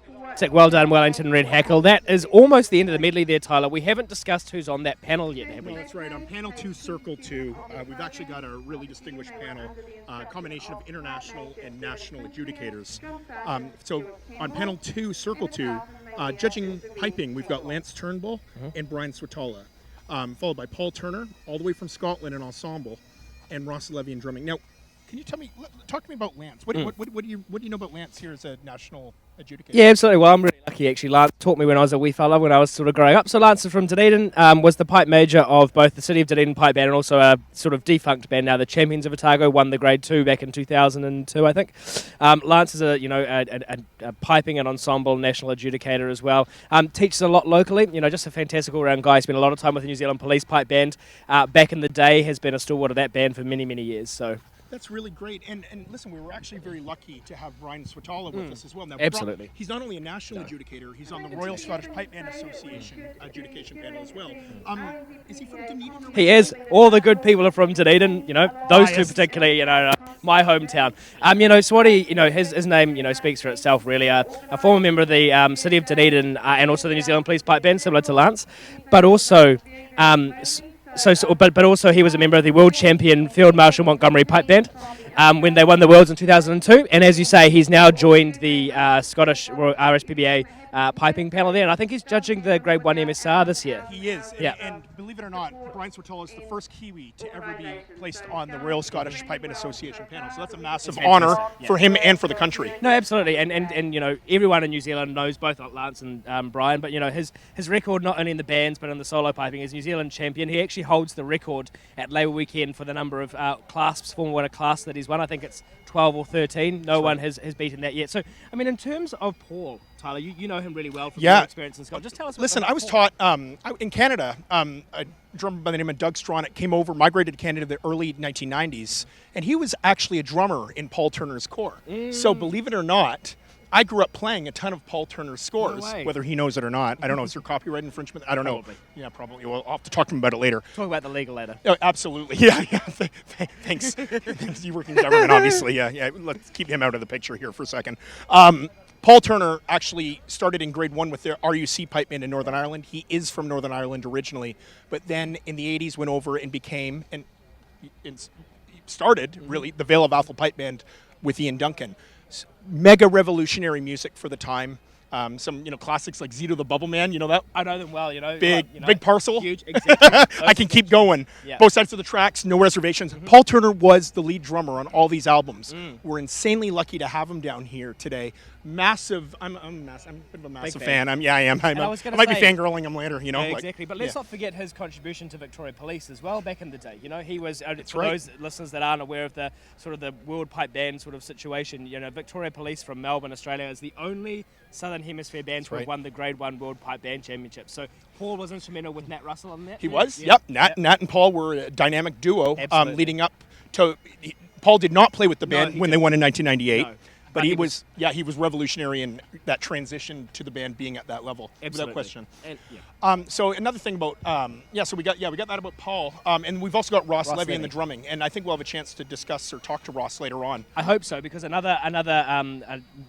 E: Well done, Wellington Red Hackle. That is almost the end of the medley there, Tyler. We haven't discussed who's on that panel yet, have we?
D: No, that's right. On panel 2, circle 2, we've actually got a really distinguished panel, a combination of international and national adjudicators. So on panel 2, circle 2, judging piping, we've got Lance Turnbull and Brian Swatala, followed by Paul Turner, all the way from Scotland in ensemble, and Ross Levy in drumming. Now, can you talk to me about Lance? What do you know about Lance here as a national adjudicator?
E: Yeah, absolutely. Well, I'm really lucky actually. Lance taught me when I was a wee fella, when I was sort of growing up. So Lance is from Dunedin, was the pipe major of both the City of Dunedin pipe band and also a sort of defunct band now, the Champions of Otago, won the Grade 2 back in 2002, I think. Lance is a piping and ensemble national adjudicator as well. Teaches a lot locally, just a fantastic all-round guy. Spent a lot of time with the New Zealand Police pipe band. Back in the day, has been a stalwart of that band for many, many years. So.
D: That's really great. And listen, we were actually very lucky to have Brian Swatala with us as well. Now,
E: Absolutely.
D: He's not only a national adjudicator, he's on the Royal Scottish Pipe Band Association adjudication panel as well. Is he from Dunedin?
E: He is. All the good people are from Dunedin, those two particularly, my hometown. Swatty, his name, speaks for itself really. A former member of the City of Dunedin and also the New Zealand Police Pipe Band, similar to Lance, but also but also he was a member of the world champion Field Marshal Montgomery Pipe Band when they won the Worlds in 2002. And as you say, he's now joined the Scottish RSPBA piping panel there, and I think he's judging the Grade 1 MSR this year.
D: He is, and believe it or not, Brian Swatala is the first Kiwi to ever be placed on the Royal Scottish Pipe Band Association panel, so that's a massive honor for him and for the country.
E: No, absolutely, and everyone in New Zealand knows both Lance and Brian, but his record not only in the bands but in the solo piping is New Zealand champion. He actually holds the record at Labour Weekend for the number of clasps, Formula 1 class that he's won. I think it's 12 or 13. No one has beaten that yet. So, in terms of Paul, Tyler, you know him really well from your experience in Scotland. Just tell us.
D: Listen, I was taught in Canada. A drummer by the name of Doug Stronach came over, migrated to Canada in the early 1990s, and he was actually a drummer in Paul Turner's corps. So, believe it or not, I grew up playing a ton of Paul Turner's scores, whether he knows it or not. I don't know. Is there copyright infringement? I don't know. Yeah, probably. Well, I'll have to talk to him about it later.
E: Talk about the legal later.
D: Oh, absolutely. Yeah. Thanks. Thanks. You work in government, obviously. Yeah. Let's keep him out of the picture here for a second. Paul Turner actually started in Grade 1 with their RUC pipe band in Northern Ireland. He is from Northern Ireland originally, but then in the 80s went over and became and started really the Vale of Atholl pipe band with Ian Duncan. Mega revolutionary music for the time. Some classics like Zito the Bubble Man, that?
E: I know them well,
D: Big Parcel.
E: Huge, exactly.
D: I can keep going.
E: Yeah.
D: Both sides of the tracks, no reservations. Paul Turner was the lead drummer on all these albums. We're insanely lucky to have him down here today. Massive. I'm a bit of a massive fan. I am. I might be fangirling him later.
E: Yeah, exactly. But let's not forget his contribution to Victoria Police as well back in the day. He was. For those listeners that aren't aware of the sort of the world pipe band sort of situation, Victoria Police from Melbourne, Australia, is the only Southern Hemisphere band to have won the Grade 1 World Pipe Band Championship. So Paul was instrumental with Nat Russell on that.
D: He was. Yep. Nat and Paul were a dynamic duo leading up to. Paul did not play with the band when they won in 1998. No. But he was revolutionary in that transition to the band being at that level, without question. And, so another thing about so we got that about Paul, and we've also got Ross Levy in the drumming, and I think we'll have a chance to discuss or talk to Ross later on.
E: I hope so, because another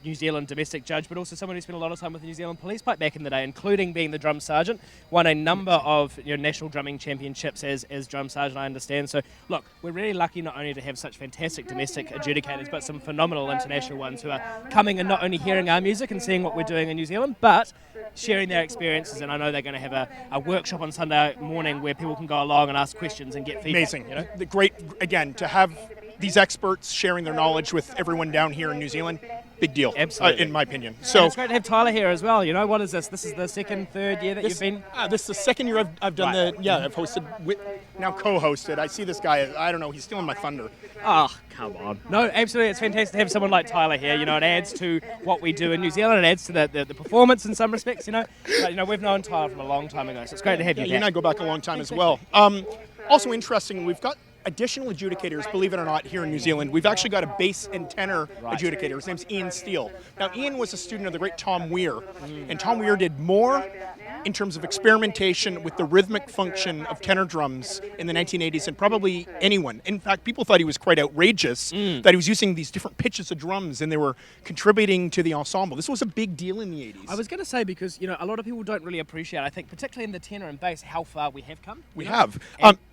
E: New Zealand domestic judge, but also someone who spent a lot of time with the New Zealand Police Pipe back in the day, including being the drum sergeant, won a number of national drumming championships as drum sergeant, I understand. So look, we're really lucky not only to have such fantastic domestic adjudicators, but some phenomenal international ones who are coming and not only hearing our music and seeing what we're doing in New Zealand, but sharing their experiences. And I know they're going to have a workshop on Sunday morning where people can go along and ask questions and get feedback.
D: Amazing. The great, again, to have these experts sharing their knowledge with everyone down here in New Zealand, big deal.
E: Absolutely.
D: In my opinion. So
E: it's great to have Tyler here as well. What is this? This is the third year that you've been?
D: This is the second year I've done I've hosted, now co-hosted. I see this guy, I don't know, he's stealing my thunder.
E: Oh, come on. No, absolutely. It's fantastic to have someone like Tyler here. It adds to what we do in New Zealand. It adds to the performance in some respects, But, we've known Tyler from a long time ago, so it's great to have you back.
D: You and I go back a long time as well. Also interesting, we've got additional adjudicators, believe it or not, here in New Zealand. We've actually got a bass and tenor adjudicator. His name's Ian Steele. Now, Ian was a student of the great Tom Weir, and Tom Weir did more in terms of experimentation with the rhythmic function of tenor drums in the 1980s than probably anyone. In fact, people thought he was quite outrageous that he was using these different pitches of drums and they were contributing to the ensemble. This was a big deal in the 80s.
E: I was going to say, because a lot of people don't really appreciate, I think, particularly in the tenor and bass, how far we have come.
D: We have.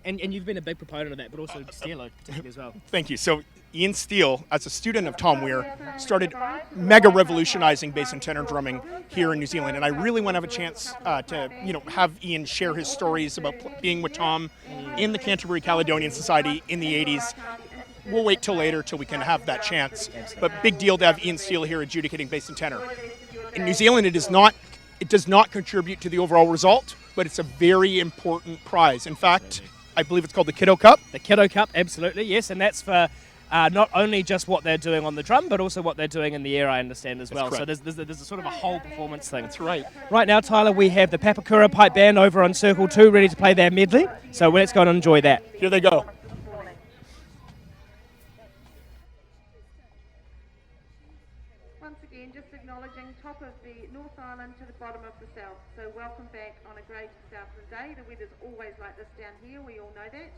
E: And you've been a big proponent of that, but also Steelo particularly as well.
D: Thank you. So Ian Steele, as a student of Tom Weir, started mega revolutionizing bass and tenor drumming here in New Zealand, and I really want to have a chance to have Ian share his stories about being with Tom in the Canterbury Caledonian Society in the 80s. We'll wait till later till we can have that chance, but big deal to have Ian Steele here adjudicating bass and tenor. In New Zealand, it does not contribute to the overall result, but it's a very important prize. In fact, I believe it's called the Kiddo Cup.
E: The Kiddo Cup, absolutely, yes, and that's for not only just what they're doing on the drum, but also what they're doing in the air, I understand, as well. So there's a sort of a whole performance thing.
D: That's right.
E: Right now, Tyler, we have the Papakura Pipe Band over on Circle 2 ready to play their medley, so let's go and enjoy that.
D: Here they go.
B: Once again, just acknowledging top of the North Island to the bottom of the South. So welcome back on a great Southland day. The weather's always like this down here, we all know that.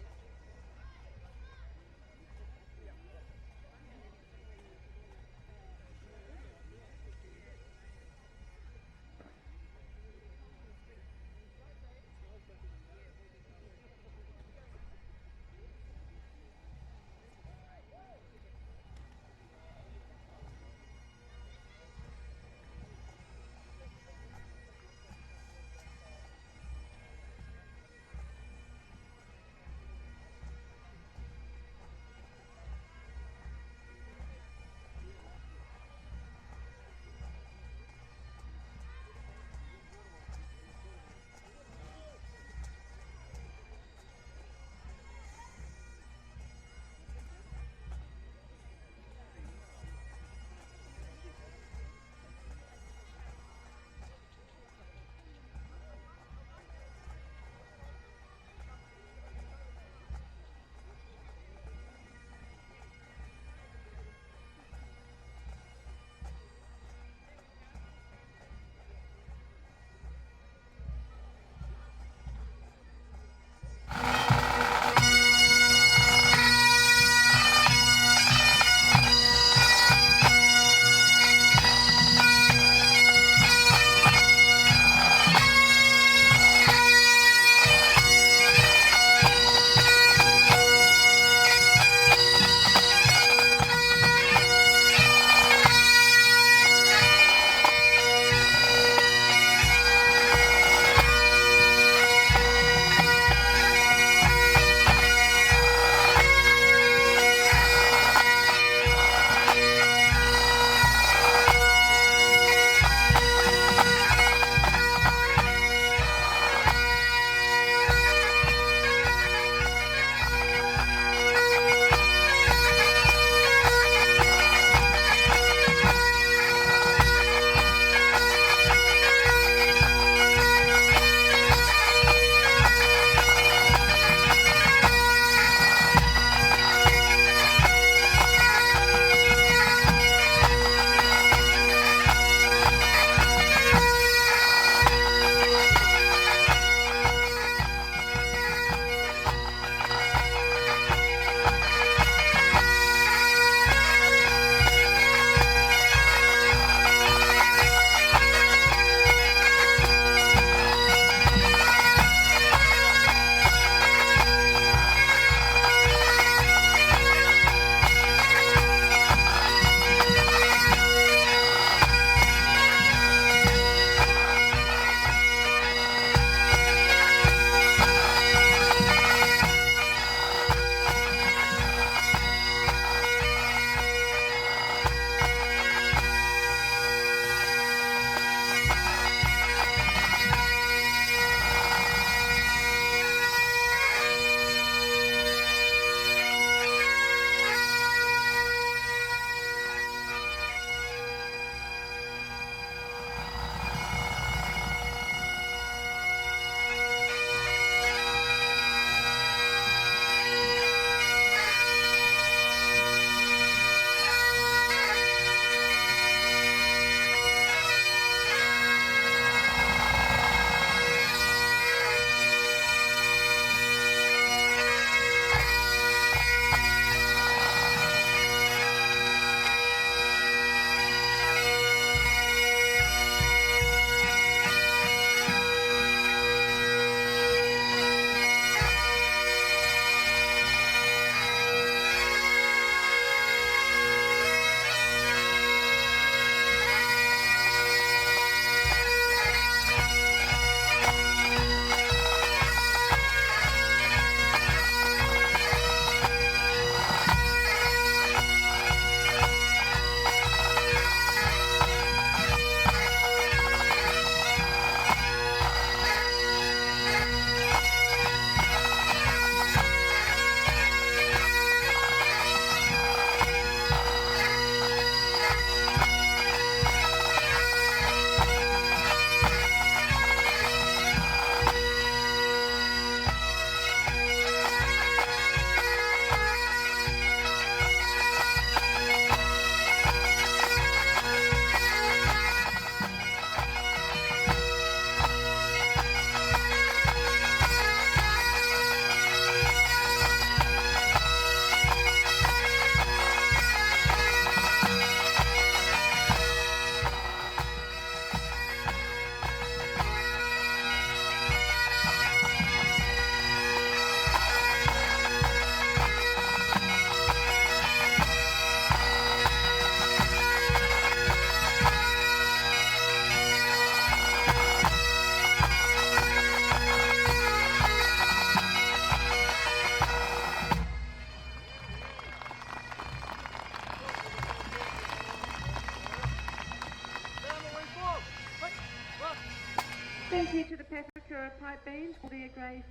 B: Thank you to the Papakura Pipe Band for their grade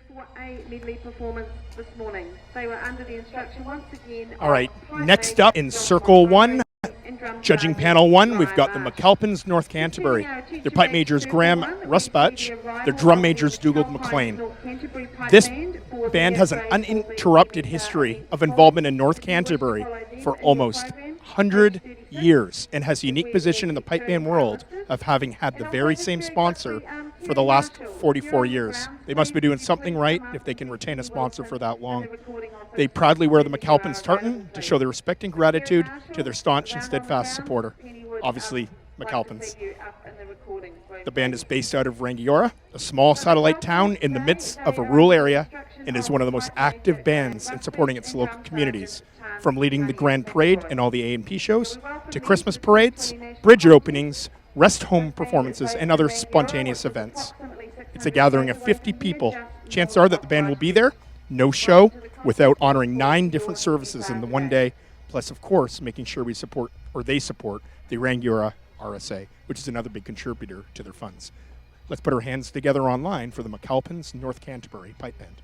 B: 4A medley performance this morning. They were under the instruction once again.
D: All right, next up in Circle 1, judging panel 1, we've got the McAlpins, North Canterbury. Their pipe major is Graham Rusbach. Their drum major is Dougal McLean. This band has an uninterrupted history of involvement in North Canterbury for almost 100 years and has a unique position in the pipe band world of having had the very same sponsor for the last 44 years. They must be doing something right if they can retain a sponsor for that long. They proudly wear the McAlpins tartan to show their respect and gratitude to their staunch and steadfast supporter, obviously McAlpins. The band is based out of Rangiora, a small satellite town in the midst of a rural area, and is one of the most active bands in supporting its local communities, from leading the Grand Parade and all the A&P shows, to Christmas parades, bridge openings, rest home performances, and other spontaneous events. It's a gathering of 50 people. Chances are that the band will be there, no show, without honoring 9 different services in the one day, plus, of course, making sure we support, or they support, the Rangiora RSA, which is another big contributor to their funds. Let's put our hands together online for the McAlpins North Canterbury Pipe Band.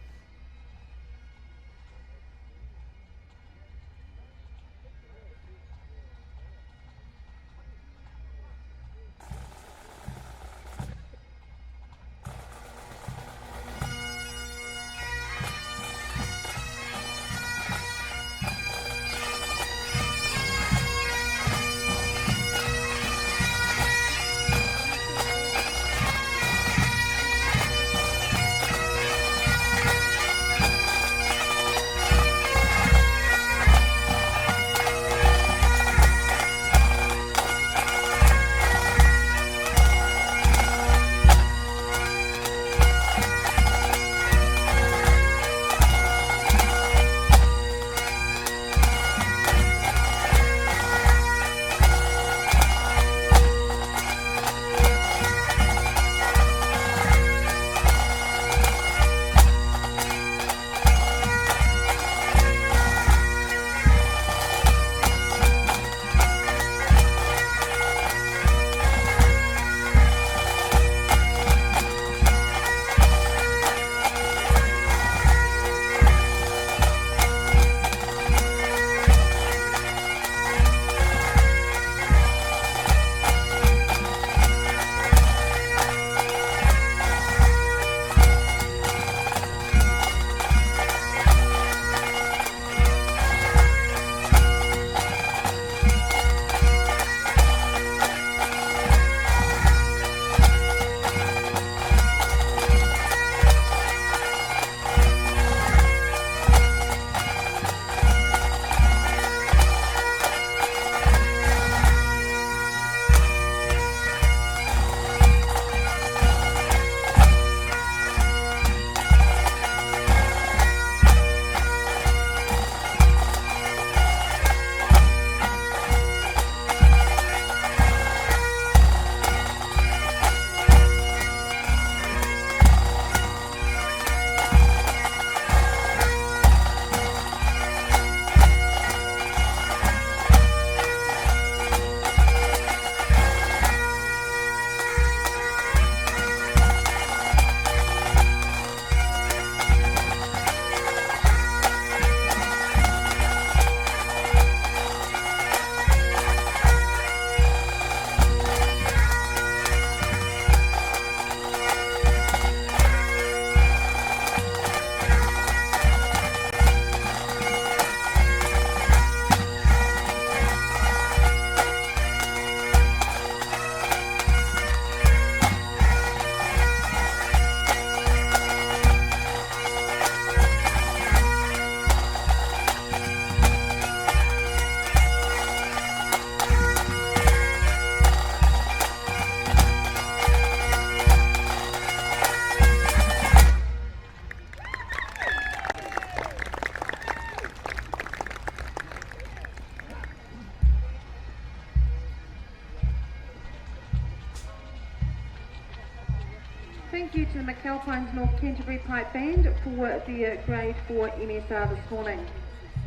B: Thank you to the McAlpins North Canterbury Pipe Band for their Grade 4 MSR this morning.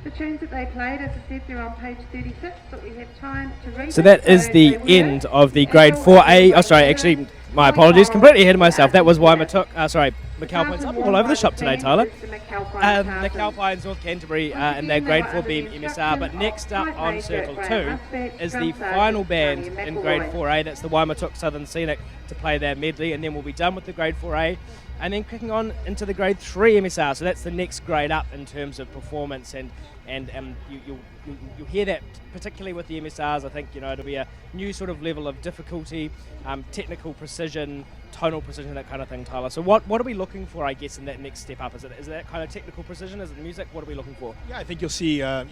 B: The tunes that they played, as I said, they're on page 36, but we have time to read
E: So that is the end of the Grade 4A, My apologies, completely ahead of myself. That was Waimatuk, McAlpine's up all over the shop today, Tyler. McAlpine's North Canterbury in their Grade 4B MSR, but next up on Circle 2 is the final band in Grade 4A, that's the Waimatuk Southern Scenic, to play their medley, and then we'll be done with the Grade 4A, and then kicking on into the Grade 3 MSR, so that's the next grade up in terms of performance, and you'll hear that particularly with the MSRs. I think it'll be a new sort of level of difficulty, technical precision, tonal precision, that kind of thing, Tyler. So what are we looking for, I guess, in that next step up? Is it that kind of technical precision? Is it music? What are we looking for?
D: Yeah, I think you'll see. A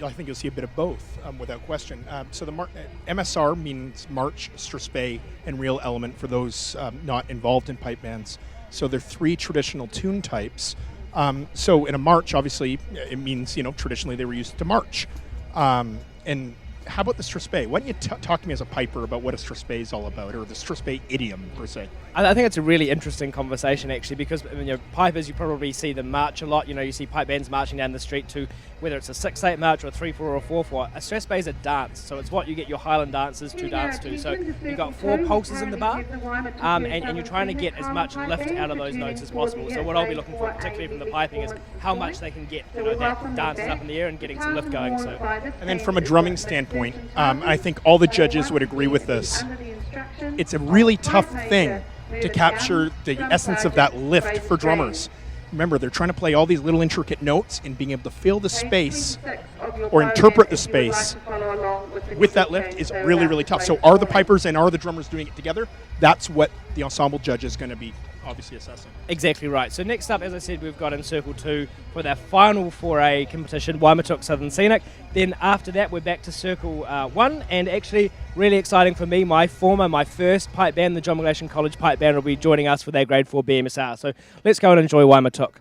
D: bit of both, without question. So the MSR means March, Strathspey, and Real Element for those not involved in pipe bands. So they're 3 traditional tune types. So in a march, obviously, it means traditionally they were used to march. And how about the Strathspey? Why don't you talk to me as a piper about what a Strathspey is all about, or the Strathspey idiom per se?
E: I think it's a really interesting conversation, actually, because pipers, you probably see them march a lot. You see pipe bands marching down the street to whether it's a 6/8 march or a 3/4 or a 4/4. A Strathspey is a dance, so it's what you get your Highland dancers to dance to. So you've got 4 pulses in the bar, and you're trying to get as much lift out of those notes as possible. So what I'll be looking for, particularly from the piping, is how much they can get that dances up in the air and getting some lift going. So,
D: and then from a drumming standpoint, I think all the judges would agree with this. It's a really tough thing to capture the essence of that lift for drummers. Remember, they're trying to play all these little intricate notes, and being able to fill the space or interpret the space with that lift is really, really tough. So are the pipers and are the drummers doing it together? That's what the ensemble judge is going to be obviously assessing.
E: Exactly right. So next up, as I said, we've got in Circle 2 for their final 4A competition, Waimatuk Southern Scenic. Then after that, we're back to Circle 1, and actually really exciting for me, my first pipe band, the John McGlashan College Pipe Band, will be joining us for their Grade 4 BMSR. So let's go and enjoy Waimatuk.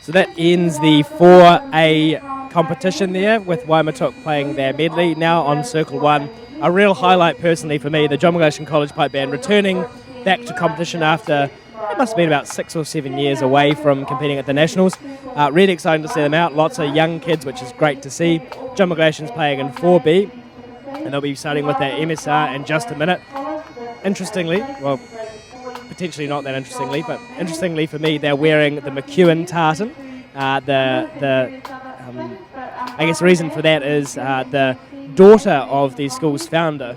E: So that ends the 4A competition there with Waimatuk playing their medley. Now on Circle 1, a real highlight personally for me, the John McGlashan College Pipe Band returning back to competition after it must have been about 6 or 7 years away from competing at the Nationals. Really exciting to see them out, lots of young kids, which is great to see. John McGlashan's playing in 4B, and they'll be starting with their MSR in just a minute. Interestingly, well, potentially not that interestingly, but interestingly for me, they're wearing the McEwen tartan. I guess the reason for that is the daughter of the school's founder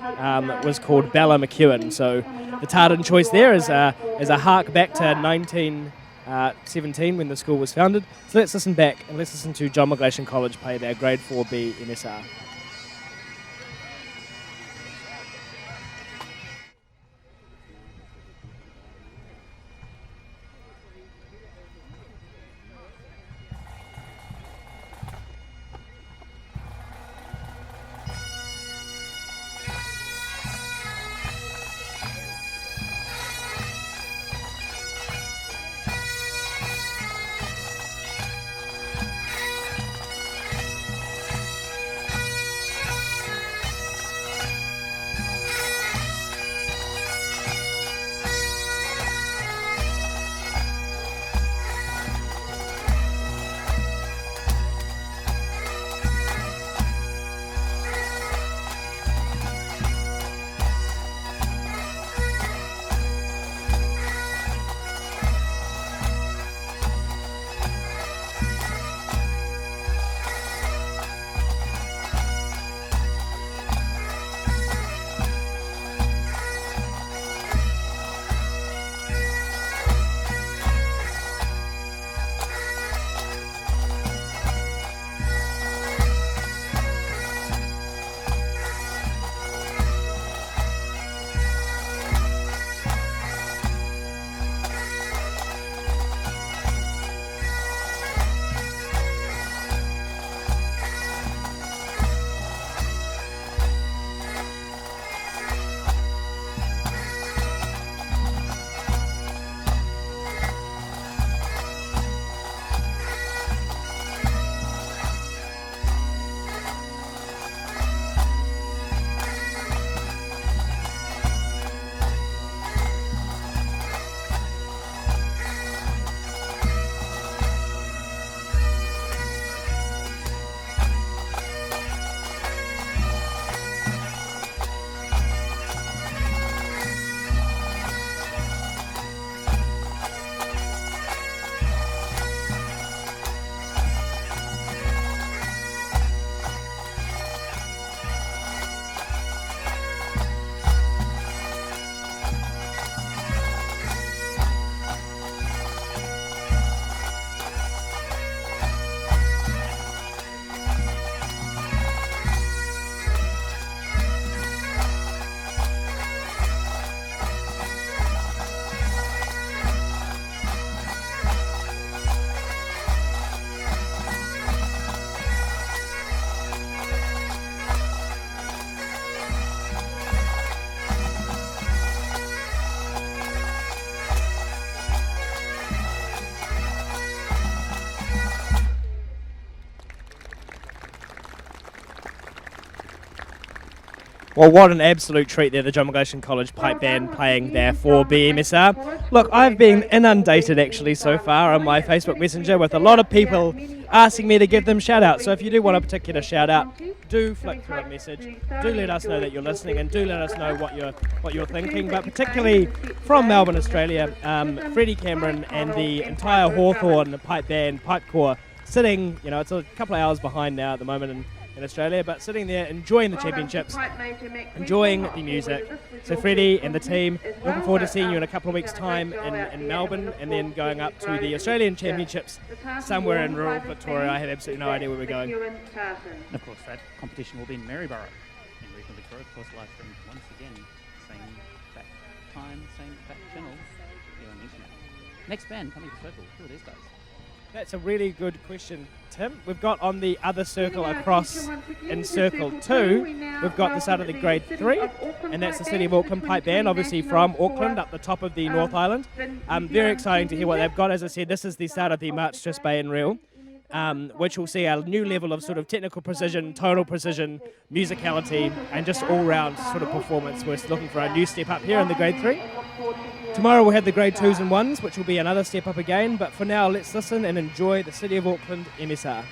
E: was called Bella McEwen, so the tartan choice there is a hark back to 1917 when the school was founded. So let's listen back and let's listen to John McGlashan College play their Grade 4B MSR. Well, what an absolute treat there, the John McGlashan College Pipe Band playing their 4B MSR. Look, I've been inundated actually so far on my Facebook Messenger with a lot of people asking me to give them shout-outs. So if you do want a particular shout-out, do flick through a message, do let us know that you're listening, and do let us know what you're thinking. But particularly from Melbourne, Australia, Freddie Cameron and the entire Hawthorn Pipe Band, Pipe Corps, sitting, it's a couple of hours behind now at the moment in Australia, but sitting there enjoying the championships, enjoying the music. So Freddie and the team, looking forward to seeing you in a couple of weeks' time in Melbourne, and then going up to the Australian Championships somewhere in rural Victoria. I have absolutely no idea where we're going.
F: And of course, that competition will be in Maryborough in regional Victoria. Of course, live streamed once again, same back time, same back channel here on the internet. Next band coming to the circle. Who are these guys?
E: That's a really good question, Tim. We've got on the other circle across in Circle 2, we've got the start of the Grade 3, and that's the City of Auckland Pipe Band, obviously from Auckland, up the top of the North Island. Very exciting to hear what they've got. As I said, this is the start of the March Just Bay and Reel, which will see a new level of sort of technical precision, tonal precision, musicality, and just all-round sort of performance. We're looking for a new step up here in the Grade 3. Tomorrow we'll have the Grade 2s and 1s, which will be another step up again, but for now let's listen and enjoy the City of Auckland MSR.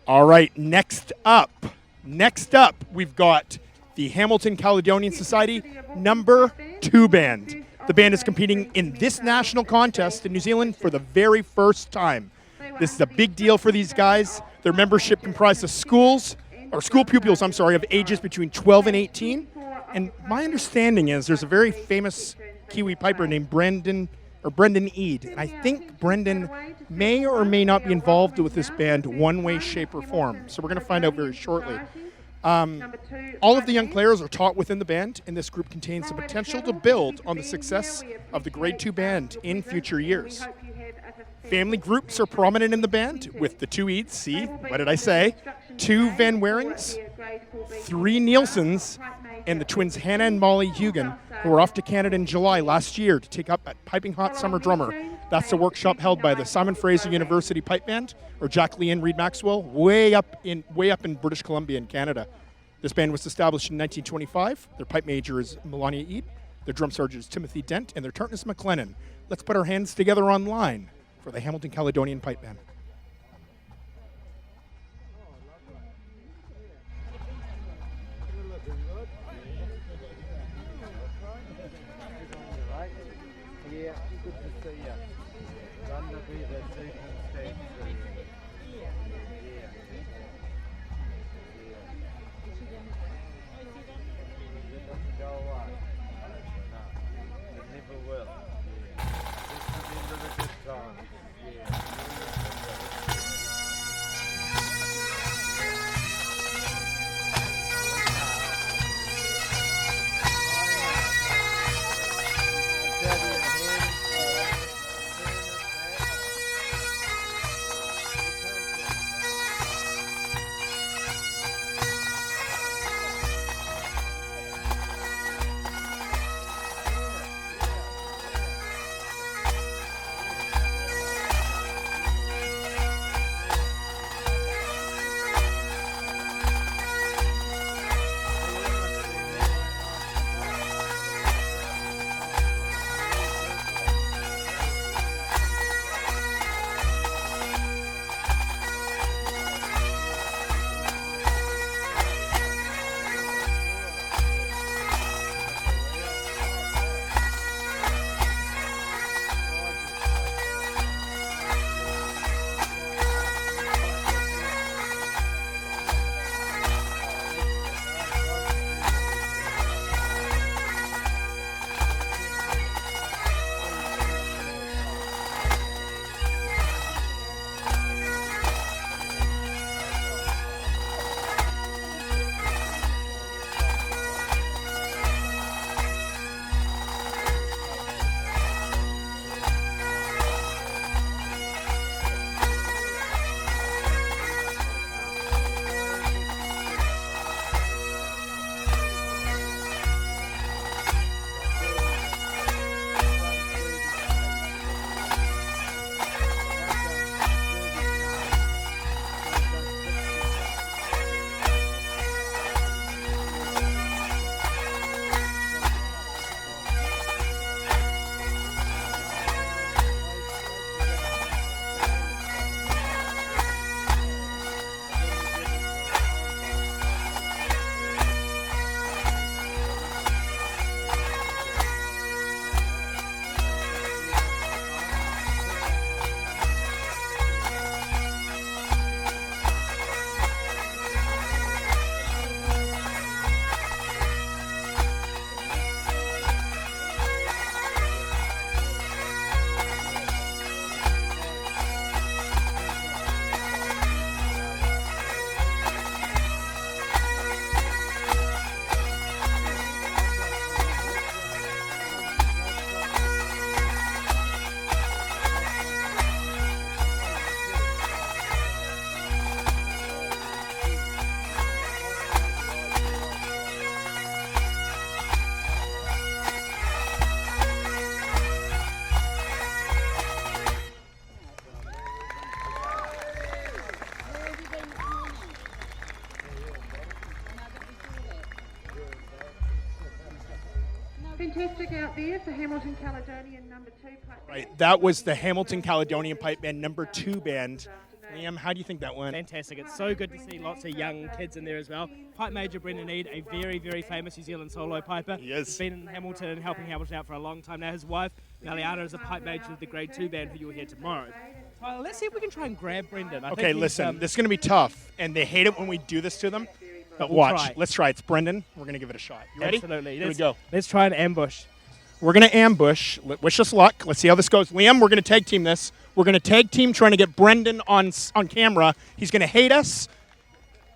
D: All right, next up, we've got the Hamilton Caledonian Society number 2 band. The band is competing in this national contest in New Zealand for the very first time. This is a big deal for these guys. Their membership comprised of school pupils, of ages between 12 and 18. And my understanding is there's a very famous Kiwi piper named Brendan Eade. And I think Brendan may or may not be involved with this band one way, shape, or form. So we're going to find out very shortly. All of the young players are taught within the band, and this group contains the potential to build on the success of the Grade 2 band in future years. Family groups are prominent in the band, with the 2 Eads, 2 Van Warings, 3 Nielsen's, and the twins Hannah and Molly Hugan, who were off to Canada in July last year to take up at Piping Hot Summer Drummer. That's a workshop held by the Simon Fraser University Pipe Band, or Jacqueline Reed Maxwell, way up in British Columbia in Canada. This band was established in 1925. Their pipe major is Melania Eade, their drum sergeant is Timothy Dent, and their tartan is McLennan. Let's put our hands together online for the Hamilton Caledonian Pipe Band.
J: Yeah, good to see you. Run the bit of soup and It doesn't go away. No, it never will. Just remember the good times.
B: Fantastic out there for Hamilton Caledonian number 2 pipe band.
D: Right, that was the Hamilton Caledonian Pipe Band number 2 band. Liam, how do you think that went?
E: Fantastic. It's so good to see lots of young kids in there as well. Pipe Major Brendan Eade, a very, very famous New Zealand solo piper.
D: Yes.
E: He's been in Hamilton and helping Hamilton out for a long time now. His wife, Maliana, is a pipe major of the Grade 2 band who you'll hear tomorrow. Let's see if we can try and grab Brendan. I
D: Okay,
E: think he's,
D: listen, this is going to be tough, and they hate it when we do this to them. But
E: We'll
D: watch.
E: try.
D: Let's try. It's Brendan. We're going to give it a shot. You ready?
E: Absolutely.
D: Here we go.
E: Let's try and ambush.
D: We're going to ambush. Wish us luck. Let's see how this goes. Liam, we're going to tag team this. We're going to tag team trying to get Brendan on camera. He's going to hate us.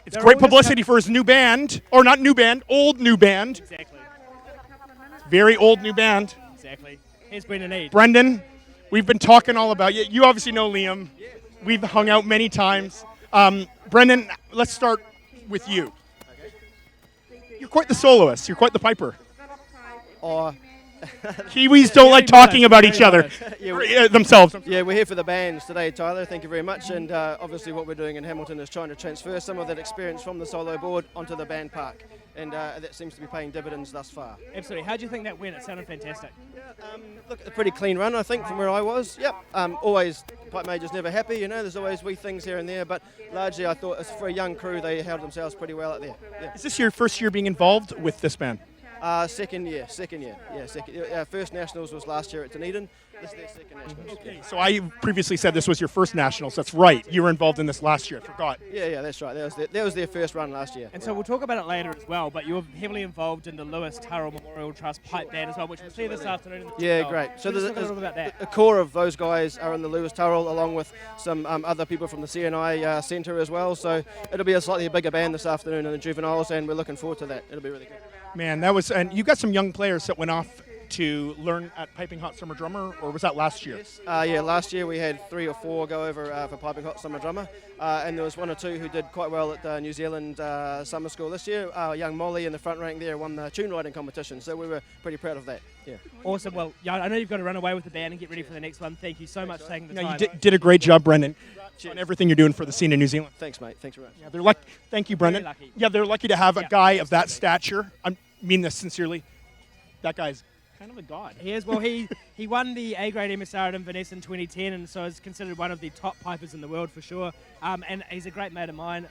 D: It's
E: They're
D: great
E: all just
D: publicity for his new band. Or not new band, old new band.
E: Exactly.
D: Very old new band.
E: Exactly. Here's Brendan Eade.
D: Brendan, we've been talking all about you. You obviously know Liam. We've hung out many times. Brendan, let's start with you. You're quite the soloist. You're quite the piper.
Q: Oh.
D: Kiwis don't like talking about each other, themselves.
Q: Yeah, we're here for the bands today, Tyler. Thank you very much. And obviously what we're doing in Hamilton is trying to transfer some of that experience from the solo board onto the band park. And that seems to be paying dividends thus far.
E: Absolutely. How do you think that went? It sounded fantastic.
Q: Look, a pretty clean run, I think, from where I was. Yep. Always, pipe major's never happy, you know. There's always wee things here and there. But largely, I thought for a young crew, they held themselves pretty well out there. Yeah.
D: Is this your first year being involved with this band?
Q: Second year. Yeah, second. Our first nationals was last year at Dunedin. This is their second nationals.
D: Okay, so I previously said this was your first nationals. That's right. You were involved in this last year. I forgot.
Q: Yeah, that's right. That was their first run last year.
E: And so we'll talk about it later as well, but you're heavily involved in the Lewis Turrell Memorial Trust pipe band as well, which we'll see this afternoon. In the
Q: Yeah,
E: Tunnel.
Q: great. So
E: Let's
Q: there's
E: talk a little bit about that.
Q: a core of those guys are in the Lewis Turrell, along with some other people from the CNI Centre as well. So it'll be a slightly bigger band this afternoon in the juveniles, and we're looking forward to that. It'll be really good.
D: Man, that was, and you got some young players that went off to learn at Piping Hot Summer Drummer, or was that last year?
Q: Yeah, last year we had 3 or 4 go over for Piping Hot Summer Drummer, and there was 1 or 2 who did quite well at New Zealand Summer School this year. Young Molly in the front rank there won the tune writing competition, so we were pretty proud of that. Yeah.
E: Awesome. Well, yeah, I know you've got to run away with the band and get ready for the next one. Thank you so much for taking the time.
D: You did a great job, Brendan, on everything you're doing for the scene in New Zealand.
Q: Thanks, mate. Thanks very much.
D: Yeah, they're lucky. Thank you, Brendan.
E: Very lucky.
D: Yeah, they're lucky to have a guy of that stature. I mean this sincerely. That guy's kind of a god.
E: He is. Well, he won the A-grade MSR at Inverness in 2010, and so is considered one of the top pipers in the world for sure. And he's a great mate of mine.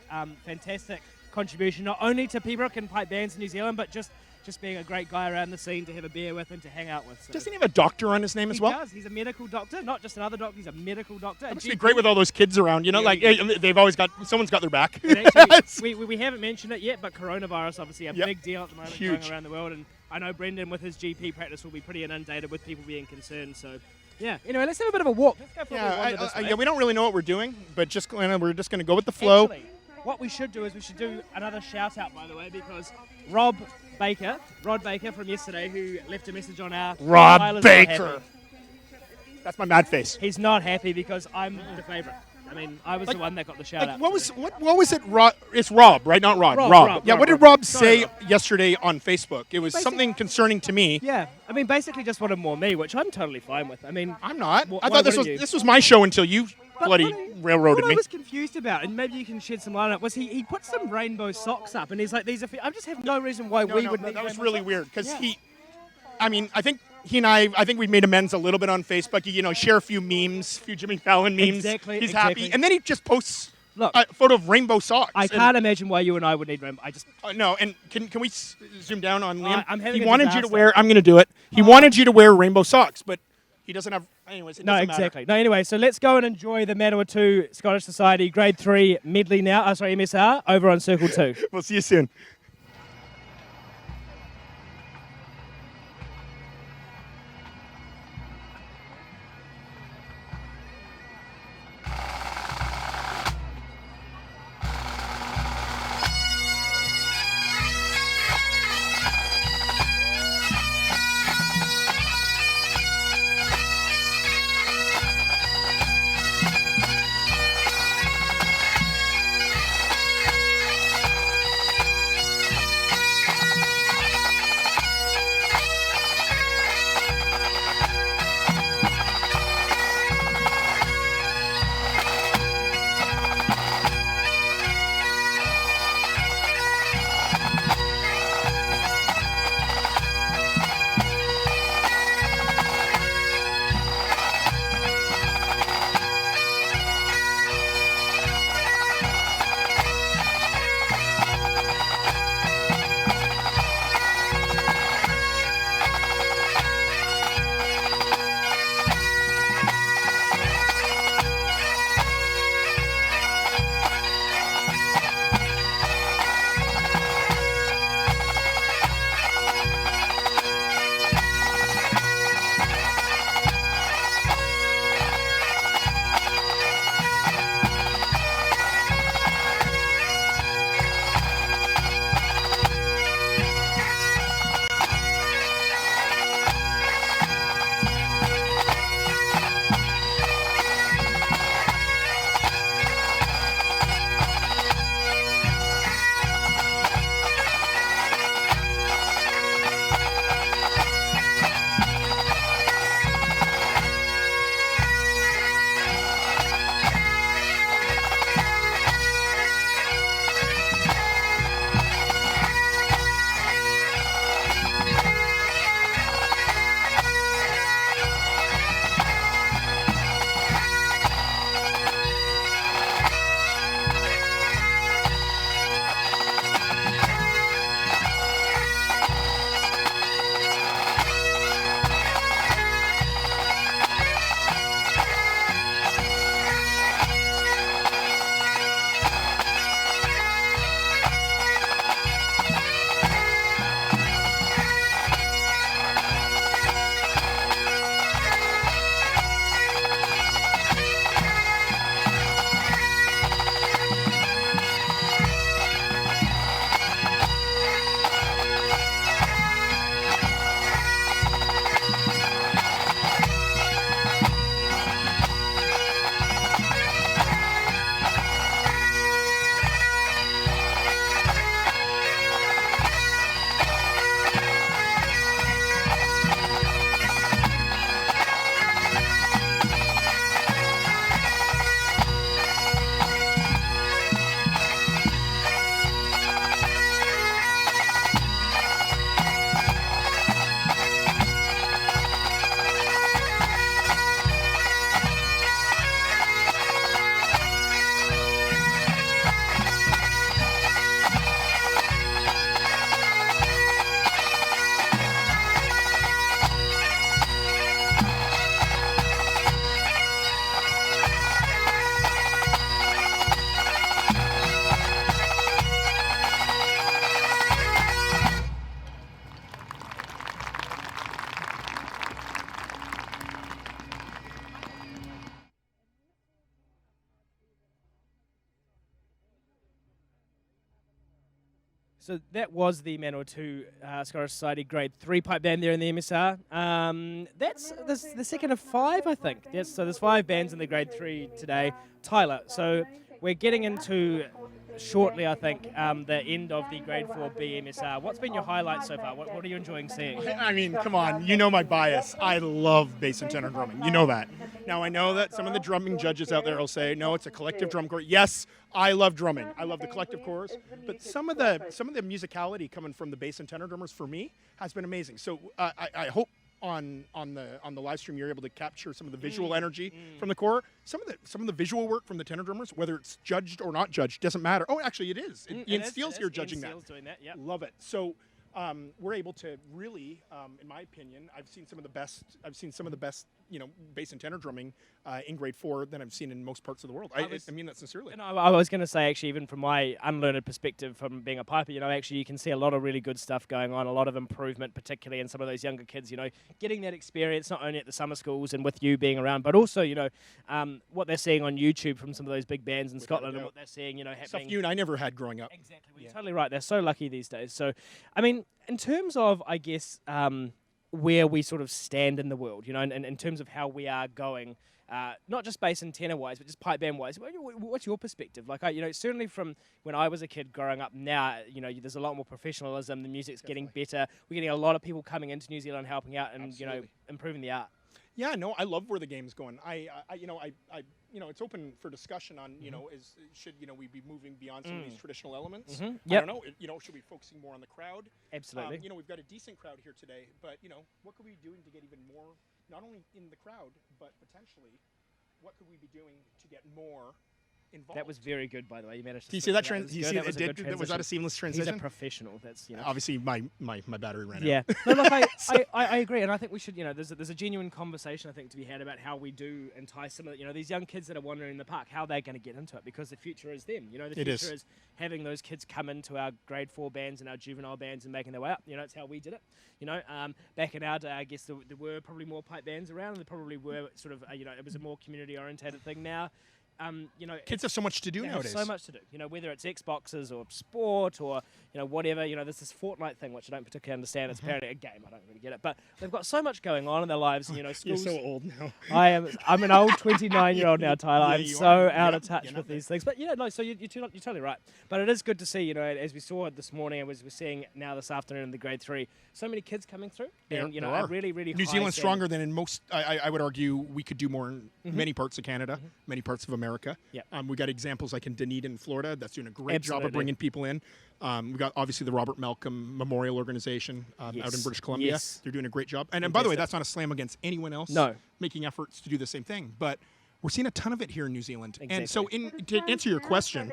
E: Fantastic contribution, not only to Pembroke and pipe bands in New Zealand, but just being a great guy around the scene to have a beer with and to hang out with. So.
D: Doesn't he have a doctor on his name as well?
E: He does. He's a medical doctor, not just another doctor. He's a medical doctor.
D: That must be great with all those kids around. You know, they've always got someone's got their back.
E: Actually, we haven't mentioned it yet, but coronavirus obviously a big deal at the moment going around the world, and I know Brendan with his GP practice will be pretty inundated with people being concerned. So, yeah. Anyway, let's have a bit of a walk. Let's go for a wander this way.
D: Yeah, we don't really know what we're doing, but we're just going to go with the flow.
E: Actually, what we should do is we should do another shout out, by the way, because Rod Baker from yesterday, who left a message on our
D: Rod Baker. That's my mad face.
E: He's not happy because I'm the favourite. I mean, I was the one that got the shout out.
D: What was it? It's Rob, right? Not Rod.
E: Rob.
D: Yeah. What did Rob say yesterday on Facebook? It was something concerning to me.
E: Yeah. I mean, basically just wanted more me, which I'm totally fine with. I mean,
D: I'm not. I thought this was my show until you bloody railroaded me.
E: What I was confused about, and maybe you can shed some light on it, was he put some rainbow socks up, and he's like, these are. I just have no reason why we would.
D: That was really weird because I think he and I think we've made amends a little bit on Facebook. You know, share a few memes, a few Jimmy Fallon memes.
E: Exactly.
D: He's happy, and then he just posts a photo of rainbow socks.
E: I can't imagine why you and I would need rainbow. I just
D: no. And can we zoom down on Liam?
E: I'm having
D: he wanted you to wear. I'm going to do it. He wanted you to wear rainbow socks, but he doesn't have. Anyways,
E: no, exactly. No, anyway, so let's go and enjoy the Manawatu Scottish Society Grade 3 medley now. MSR over on Circle 2.
D: We'll see you soon.
E: So that was the Manawatu Scottish Society Grade 3 pipe band there in the MSR. That's the second of 5, I think. Yes, so there's 5 bands in the Grade 3 today. Tyler, so we're getting into shortly, I think, the end of the Grade 4 BMSR. What's been your highlight so far? What are you enjoying seeing?
D: I mean, come on, you know my bias. I love bass and tenor drumming. You know that. Now, I know that some of the drumming judges out there will say, no, it's a collective drum corps. Yes, I love drumming. I love the collective chorus. But some of the musicality coming from the bass and tenor drummers for me has been amazing. So I hope on the live stream you're able to capture some of the visual energy from the corps. Some of the visual work from the tenor drummers, whether it's judged or not judged, doesn't matter. Oh, actually, it is. Ian Steele's here judging that.
E: Steele's doing that. Yep.
D: Love it. So we're able to really, in my opinion, I've seen some of the best, bass and tenor drumming in Grade 4 than I've seen in most parts of the world. I mean that sincerely.
E: And I was going to say, actually, even from my unlearned perspective from being a piper, actually you can see a lot of really good stuff going on, a lot of improvement, particularly in some of those younger kids, getting that experience not only at the summer schools and with you being around, but also, what they're seeing on YouTube from some of those big bands in Scotland and what they're seeing, happening.
D: Stuff you and I never had growing up.
E: Exactly. Well, you're totally right. They're so lucky these days. So, I mean, in terms of, I guess, where we sort of stand in the world, and in terms of how we are going, not just bass and tenor wise, but just pipe band wise. What's your perspective? Like, certainly from when I was a kid growing up, now, there's a lot more professionalism. The music's getting better. We're getting a lot of people coming into New Zealand helping out and improving the art.
D: Yeah, no, I love where the game's going. It's open for discussion on, should we be moving beyond some of these traditional elements?
E: Yep.
D: I don't know. Should we be focusing more on the crowd?
E: Absolutely.
D: We've got a decent crowd here today, but what could we be doing to get even more, not only in the crowd, but potentially, what could we be doing to get more involved?
E: That was very good, by the way. You managed to.
D: Do you see that? Was that a seamless transition?
E: He's a professional. That's
D: obviously my battery ran out.
E: Yeah. No, look, I agree, and I think we should. There's a genuine conversation I think to be had about how we do entice some of these young kids that are wandering in the park, how they're going to get into it, because the future is them. The future is having those kids come into our Grade 4 bands and our juvenile bands and making their way up. It's how we did it. Back in our day, I guess there were probably more pipe bands around, and there probably were sort of it was a more community orientated thing. Now,
D: kids have so much to do nowadays.
E: So much to do. Whether it's Xboxes or sport or whatever. There's this Fortnite thing which I don't particularly understand. It's apparently a game. I don't really get it, but they've got so much going on in their lives. Schools.
D: You're so old now.
E: I'm an old 29-year-old now, Tyler. I'm so out of touch with these things. But so you're totally right. But it is good to see. As we saw this morning, as we're seeing now this afternoon in the Grade 3, so many kids coming through. And a really, really
D: New
E: high
D: Zealand's
E: standard.
D: stronger than in most. I would argue we could do more in many parts of Canada, many parts of America.
E: Yep.
D: We got examples like in Dunedin, Florida, that's doing a great job
E: Absolutely.
D: of bringing people in. We got obviously the Robert Malcolm Memorial Organization out in British Columbia.
E: Yes.
D: They're doing a great job. And by the way, that's not a slam against anyone else making efforts to do the same thing. But we're seeing a ton of it here in New Zealand.
E: Exactly.
D: And so to answer your question,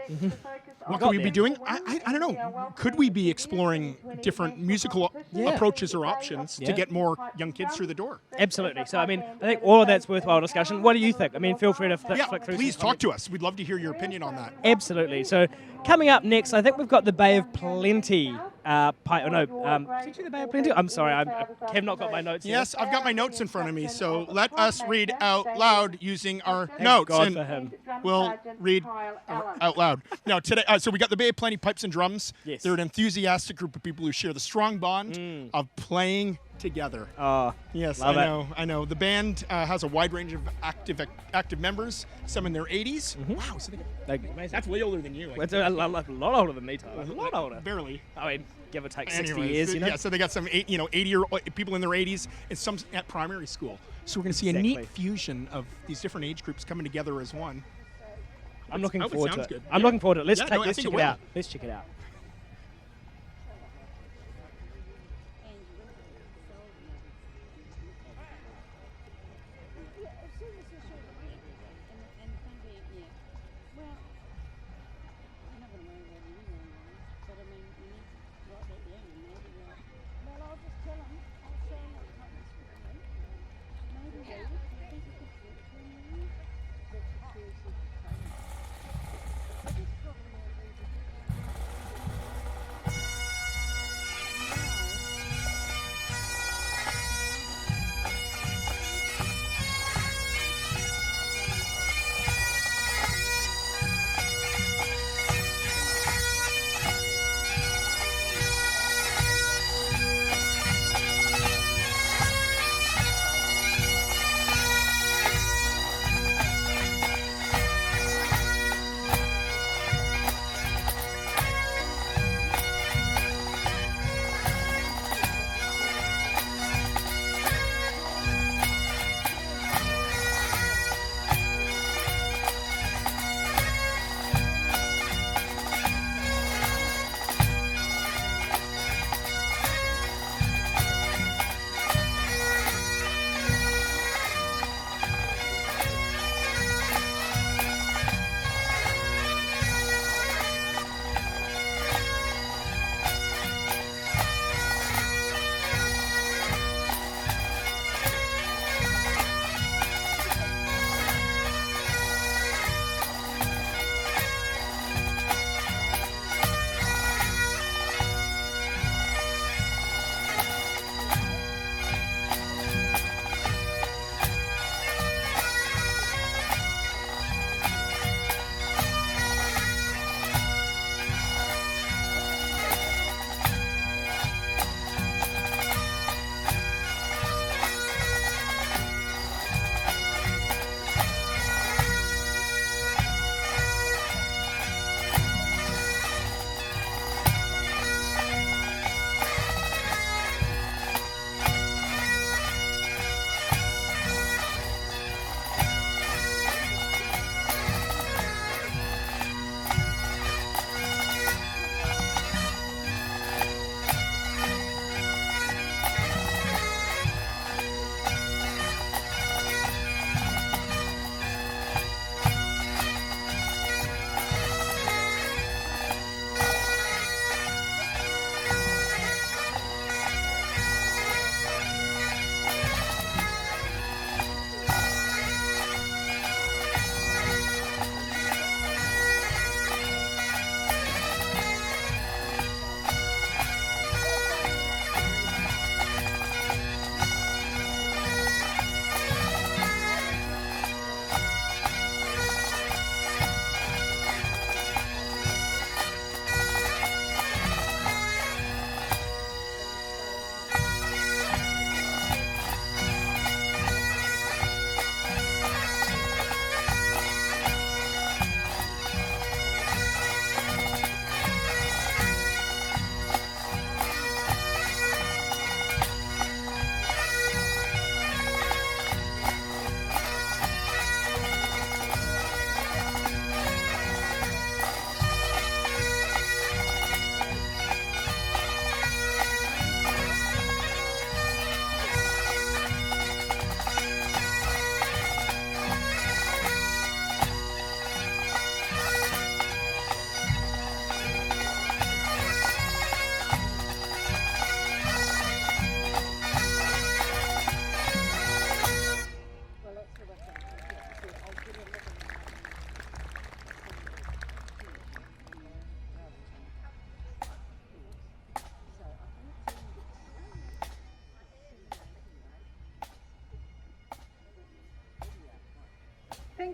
D: what could we be doing? I don't know. Could we be exploring different musical approaches or options to get more young kids through the door?
E: Absolutely. So, I think all of that's worthwhile discussion. What do you think? Feel free to flick through.
D: Please talk to us. We'd love to hear your opinion on that.
E: Absolutely. So, coming up next, I think we've got the Bay of Plenty. Is it the Bay of Plenty? I'm sorry, I have not got my notes here.
D: Yes, I've got my notes in front of me, so let us read out loud using our notes.
E: God
D: and
E: for him.
D: We'll read out loud. Now, today, so we got the Bay of Plenty Pipes and Drums.
E: Yes.
D: They're an enthusiastic group of people who share the strong bond of playing together.
E: Oh,
D: yes,
E: love
D: I know. The band has a wide range of active members, some in their 80s. Wow, so that's way older than you.
E: It's a lot older than me, Tyler. A lot older.
D: Barely.
E: Give or take
D: Anyways,
E: 60 years,
D: Yeah, so they got some 80-year-old people in their 80s and some at primary school. So we're going to see a neat fusion of these different age groups coming together as one.
E: I'm looking forward to it.
D: Good.
E: I'm looking forward to it. Let's
D: I
E: check
D: think
E: it out. Let's check it out.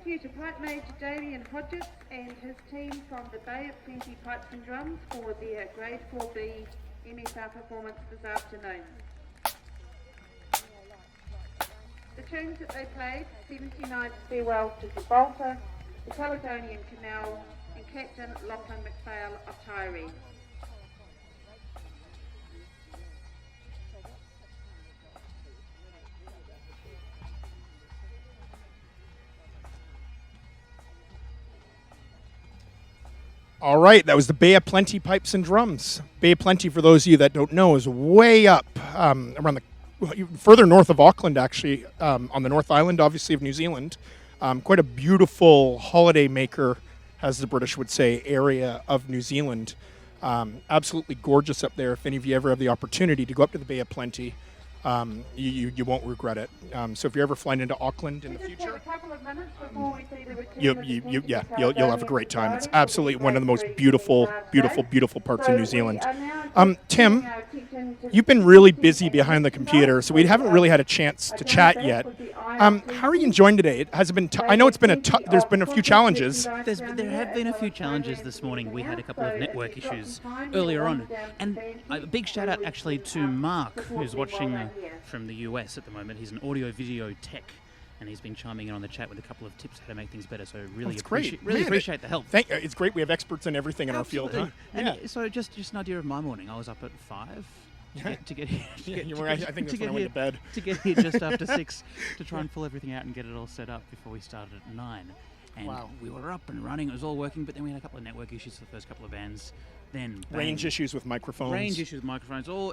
B: thank you to Pipe Major Damien Hodgetts and his team from the Bay of Plenty Pipes and Drums for their Grade 4B MSR performance this afternoon. The tunes that they played, 79 Farewell to Gibraltar, the Caledonian Canal, and Captain Lachlan McPhail of Tyree.
D: All right, that was the Bay of Plenty Pipes and Drums. Bay of Plenty, for those of you that don't know, is way up around the further north of Auckland, actually, on the North Island, obviously, of New Zealand. Quite a beautiful holiday maker, as the British would say, area of New Zealand. Absolutely gorgeous up there. If any of you ever have the opportunity to go up to the Bay of Plenty, you won't regret it. So if you're ever flying into Auckland in the future, you'll have a great time. It's absolutely one of the most beautiful parts of New Zealand. Tim, you've been really busy behind the computer, so we haven't really had a chance to chat yet. How are you enjoying today? Has it been? I know it's been there's been a few challenges.
C: There have been a few challenges this morning. We had a couple of network issues earlier on, and a big shout out actually to Mark, who's watching from the US at the moment. He's an audio-video tech, and he's been chiming in on the chat with a couple of tips how to make things better. So really appreciate the help.
D: It's great. We have experts in everything in our field. Huh?
C: And so just an idea of my morning. I was up at 5. To get here,
D: I think that's when I went to bed.
C: To get here just after 6 to try and pull everything out and get it all set up before we started at 9. And we were up and running, it was all working, but then we had a couple of network issues for the first couple of bands. Then
D: range issues with microphones.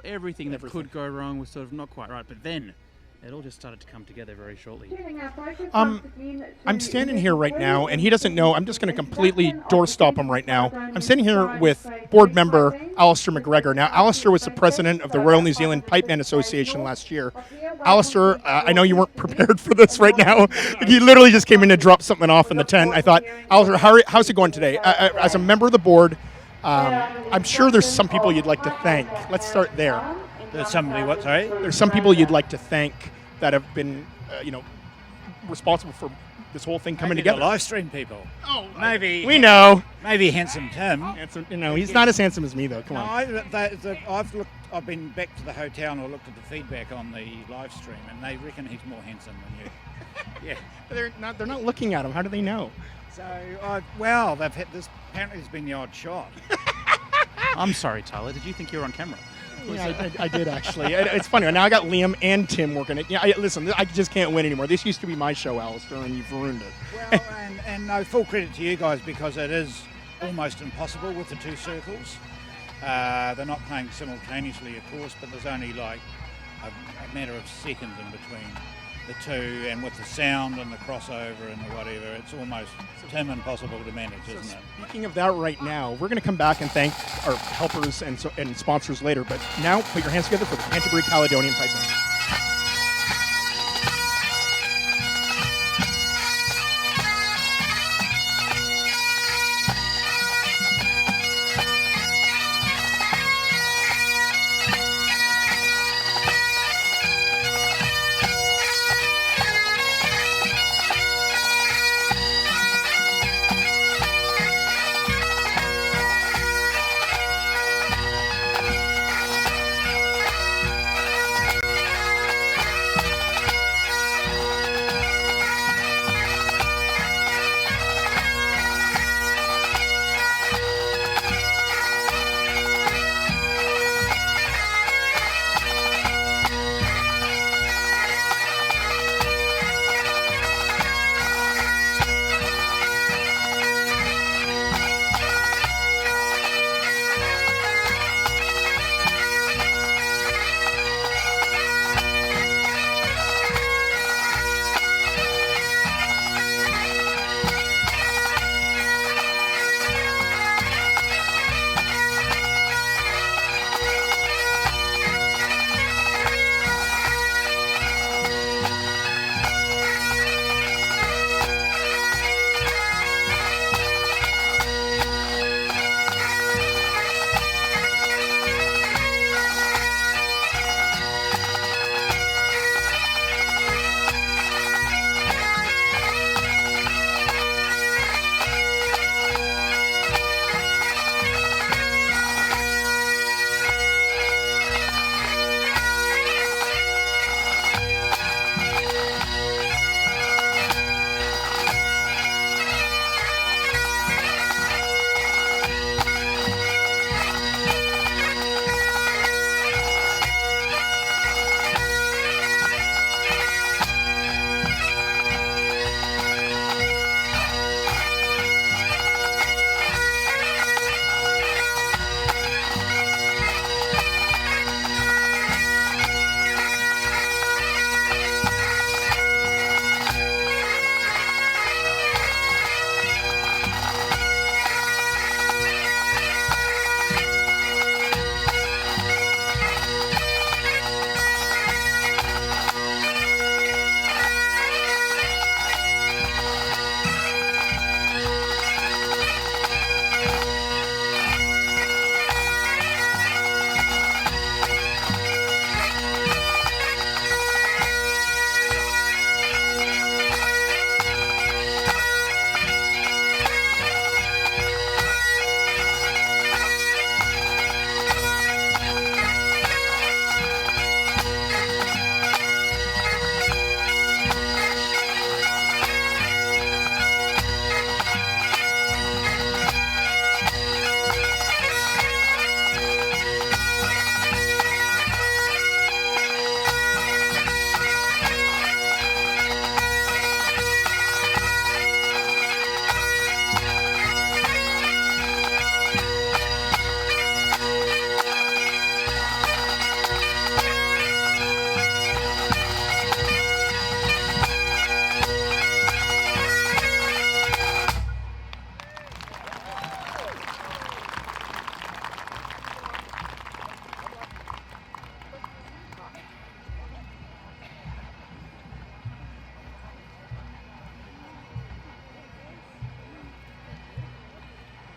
C: Everything that could go wrong was sort of not quite right, but then it all just started to come together very shortly.
D: I'm standing here right now, and he doesn't know. I'm just going to completely doorstop him right now. I'm standing here with board member Alistair McGregor. Now, Alistair was the president of the Royal New Zealand Pipe Band Association last year. Alistair, I know you weren't prepared for this right now. He literally just came in to drop something off in the tent. I thought, Alistair, how's it going today? As a member of the board, I'm sure there's some people you'd like to thank. Let's start there.
R: There's somebody what, sorry?
D: There's some people you'd like to thank that have been, responsible for this whole thing coming together.
R: The live stream people.
D: Oh,
R: maybe
D: we know.
R: Maybe Handsome Tim.
D: He's not as handsome as me though. Come on.
R: I've been back to the hotel and I looked at the feedback on the live stream, and they reckon he's more handsome than you.
D: Yeah. They're not looking at him. How do they know?
R: So they've had this. Apparently, there's been the odd shot.
C: I'm sorry, Tyler. Did you think you were on camera?
D: Yeah, I did actually. It's funny. Now I got Liam and Tim working it. Yeah, listen, I just can't win anymore. This used to be my show, Alistair, and you've ruined it.
R: Well, and no, full credit to you guys, because it is almost impossible with the two circles. They're not playing simultaneously, of course, but there's only like a matter of seconds in between the two, and with the sound and the crossover and the whatever, it's almost impossible to manage, isn't it?
D: Speaking of that right now, we're going to come back and thank our helpers and sponsors later, but now put your hands together for the Canterbury Caledonian Pipe Band.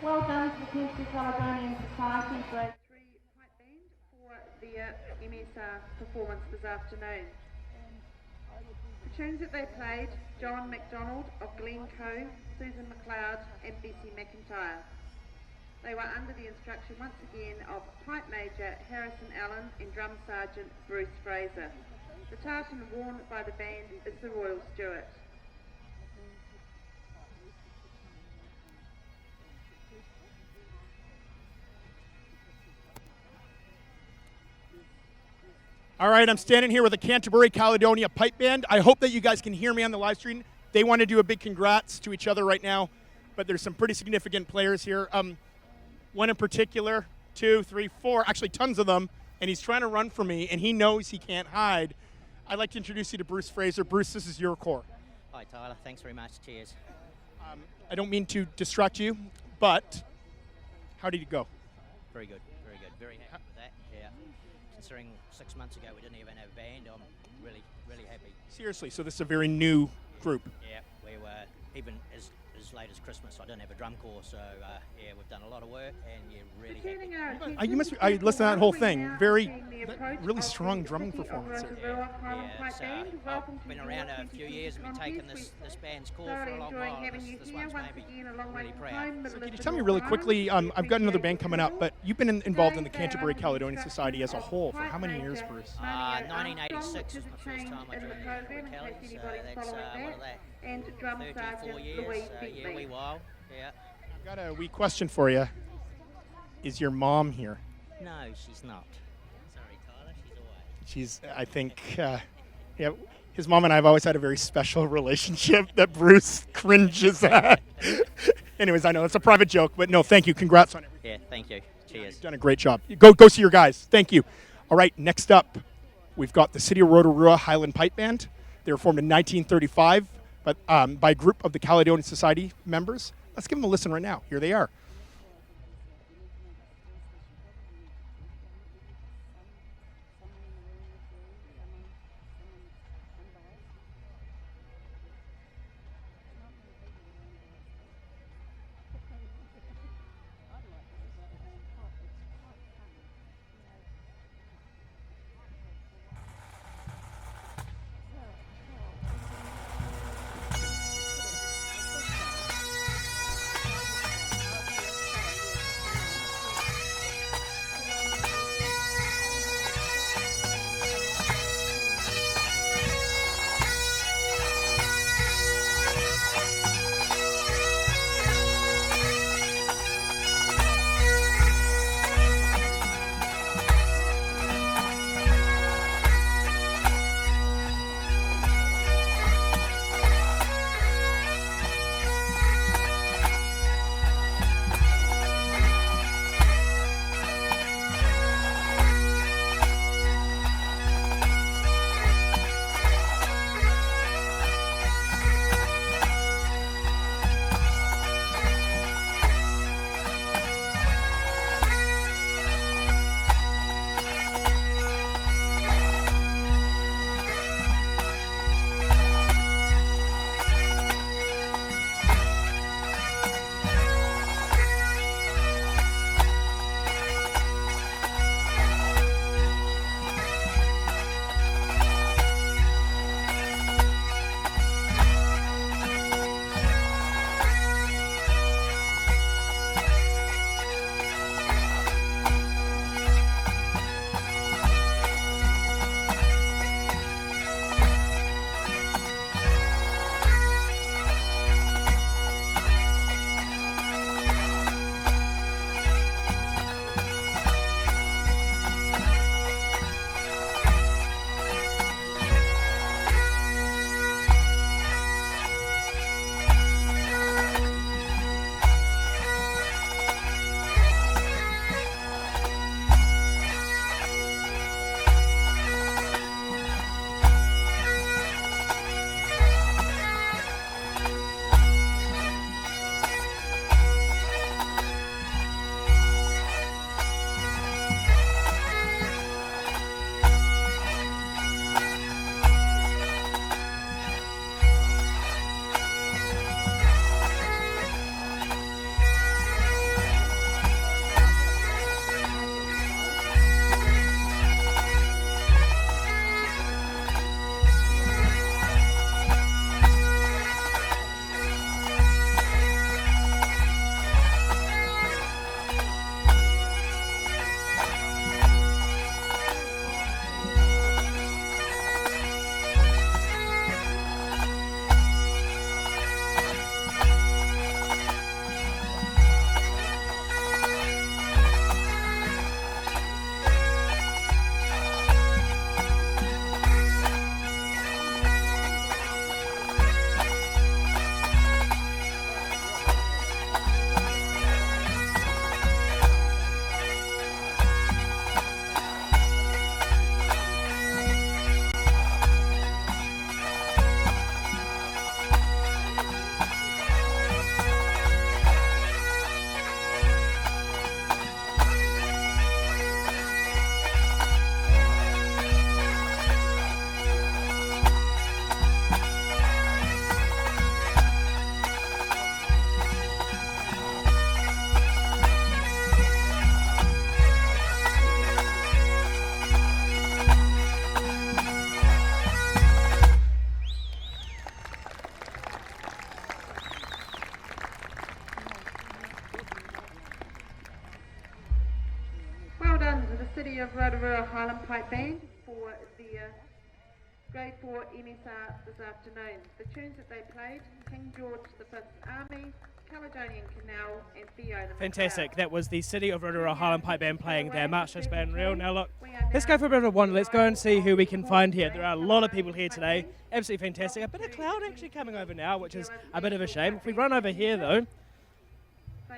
B: Well done to the Contestant Caledonian Society Grade 3 Pipe Band for their MSR performance this afternoon. The tunes that they played, John MacDonald of Glencoe, Susan McLeod and Bessie McIntyre. They were under the instruction once again of Pipe Major Harrison Allen and Drum Sergeant Bruce Fraser. The tartan worn by the band is the Royal Stewart.
D: All right, I'm standing here with the Canterbury Caledonia Pipe Band. I hope that you guys can hear me on the live stream. They want to do a big congrats to each other right now, but there's some pretty significant players here. One in particular, 2, 3, 4, actually tons of them, and he's trying to run for me, and he knows he can't hide. I'd like to introduce you to Bruce Fraser. Bruce, this is your corps.
S: Hi, Tyler. Thanks very much. Cheers.
D: I don't mean to distract you, but how did it go?
S: Very good. Very good. Very happy with that. Yeah. Considering 6 months ago we didn't even have a band, I'm really, really happy.
D: Seriously, so this is a very new group.
S: Yeah, we were, even as late as Christmas, I didn't have a drum corps, so yeah, we've done a lot of work, and yeah, really happy.
D: You must be, I listened to that whole thing. Really strong drumming performance there.
S: Yeah, it's, I've been around a few years and been taking this band's call for a long while. This one's made me really proud.
D: So can you tell me really quickly, I've got another band coming up, but you've been involved in the Canterbury Caledonian Society as a whole for how many years, Bruce?
S: 1986 was the first time I joined the Canterbury Cali, so that's, what are that?
B: And Drum
S: 34 years, yeah, a wee while, yeah.
D: I've got a wee question for you. Is your mom here?
S: No, she's not. Sorry, Tyler, she's away.
D: She's, I think, yeah, his mom and I have always had a very special relationship that Bruce cringes at. Anyways, I know it's a private joke, but no, thank you. Congrats on everything.
S: Yeah, thank you. Cheers.
D: You've done a great job. Go see your guys. Thank you. All right, next up, we've got the City of Rotorua Highland Pipe Band. They were formed in 1935 by a group of the Caledonian Society members. Let's give them a listen right now. Here they are.
B: the City of Rotorua Highland Pipe Band for their Grade 4 MSR this afternoon. The tunes that they played, King George V's Army, Caledonian Canal and Theo the
E: Fantastic. That was the City of Rotorua Highland Pipe Band playing their March Just Band Reel. Now look, let's go for a bit of a wander. Let's go and see who we can find here. There are a lot of people here today. Absolutely fantastic. A bit of cloud actually coming over now, which is a bit of a shame. If we run over here though,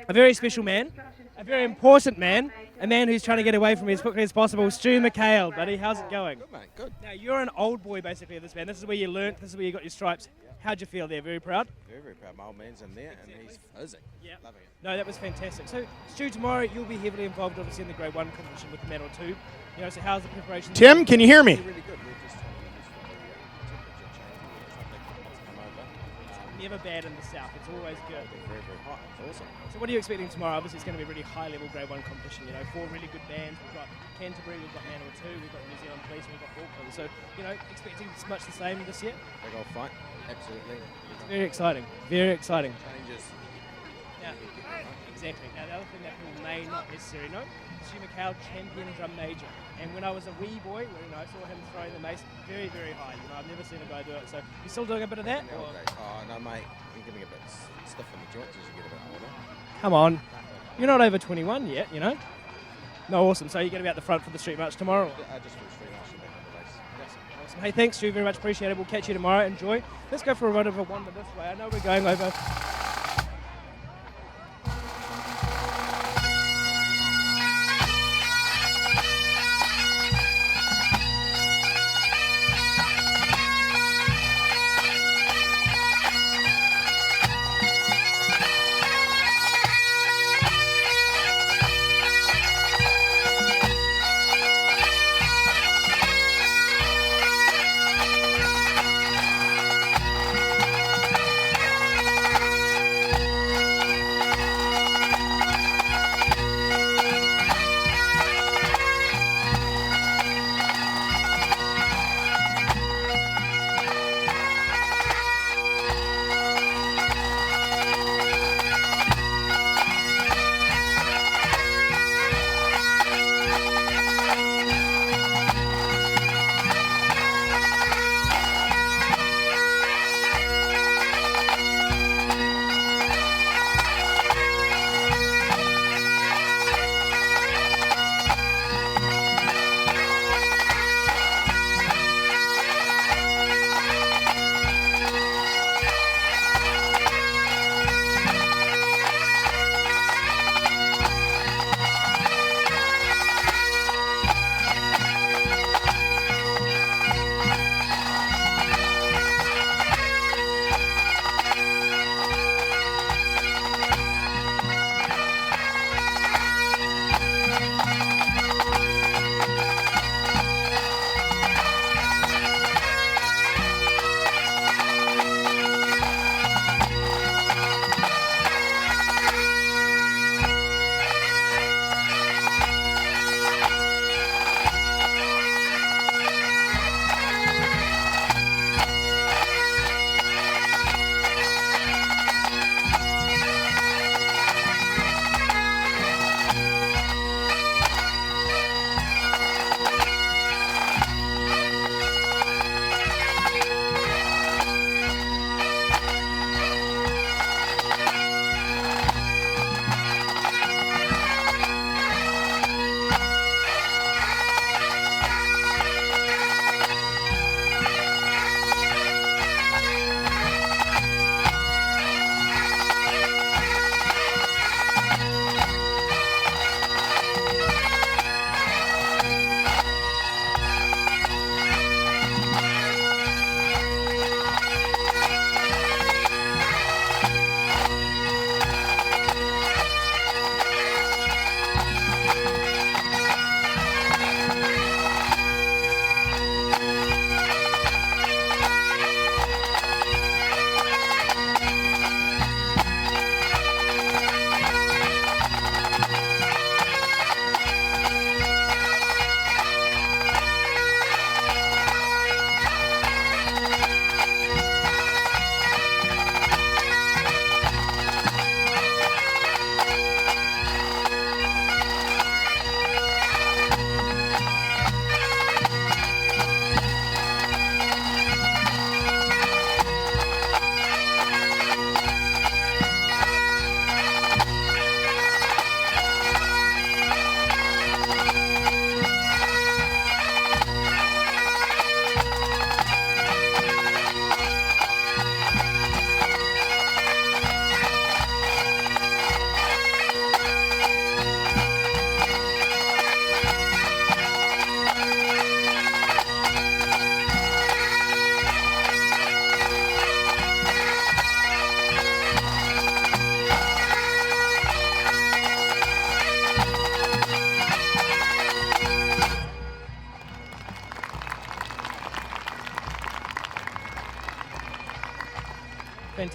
E: a very special man, a very important man, a man who's trying to get away from me as quickly as possible, Stu McHale. Buddy, how's it going?
T: Good, mate, good.
E: Now, you're an old boy, basically, of this band. This is where you learnt, this is where you got your stripes. How'd you feel there? Very proud?
T: Very, very proud. My old man's in there, and he's fizzing.
E: Yeah.
T: Loving it.
E: No, that was fantastic. So, Stu, tomorrow you'll be heavily involved, obviously, in the Grade 1 competition with the Medal 2. You know, so how's the preparation?
D: Tim, can you hear me?
T: Really good. We're just trying to get used to the temperature change. It's not big what's come over.
E: Never bad in the south. It's always good.
T: Very, very hot. It's awesome.
E: So what are you expecting tomorrow? Obviously, it's going to be a really high-level Grade 1 competition. You know, 4 really good bands. We've got Canterbury, we've got Manor 2, we've got New Zealand Police, we've got Auckland. So, you know, expecting much the same this year?
T: Big old fight. Absolutely.
E: It's very exciting. Very exciting.
T: Changes.
E: Now, exactly. Now, the other thing that people may not necessarily know, Stu McHale, champion drum major. And when I was a wee boy, when I saw him throwing the mace very, very high. You know, I've never seen a guy do it. So, you still doing a bit of that? Or?
T: Oh, no, mate. You're getting a bit stiff in the joints as you get a bit older.
E: Come on. You're not over 21 yet, you know? No, awesome. So you're going to be out the front for the street march tomorrow?
T: Just for the street march and back on the race.
E: Awesome. Hey, thanks, Stu. Very much appreciated. We'll catch you tomorrow. Enjoy. Let's go for a run of a wander this way. I know we're going over.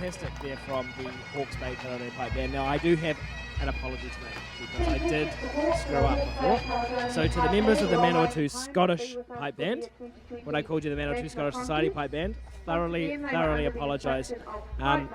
E: fantastic there from the Hawke's Bay Taranui Pipe Band. Now, I do have an apology to make because I did screw up before. So to the members of the Manawatu Scottish Pipe Band, when I called you the Manawatu Scottish Society Pipe Band, thoroughly apologise.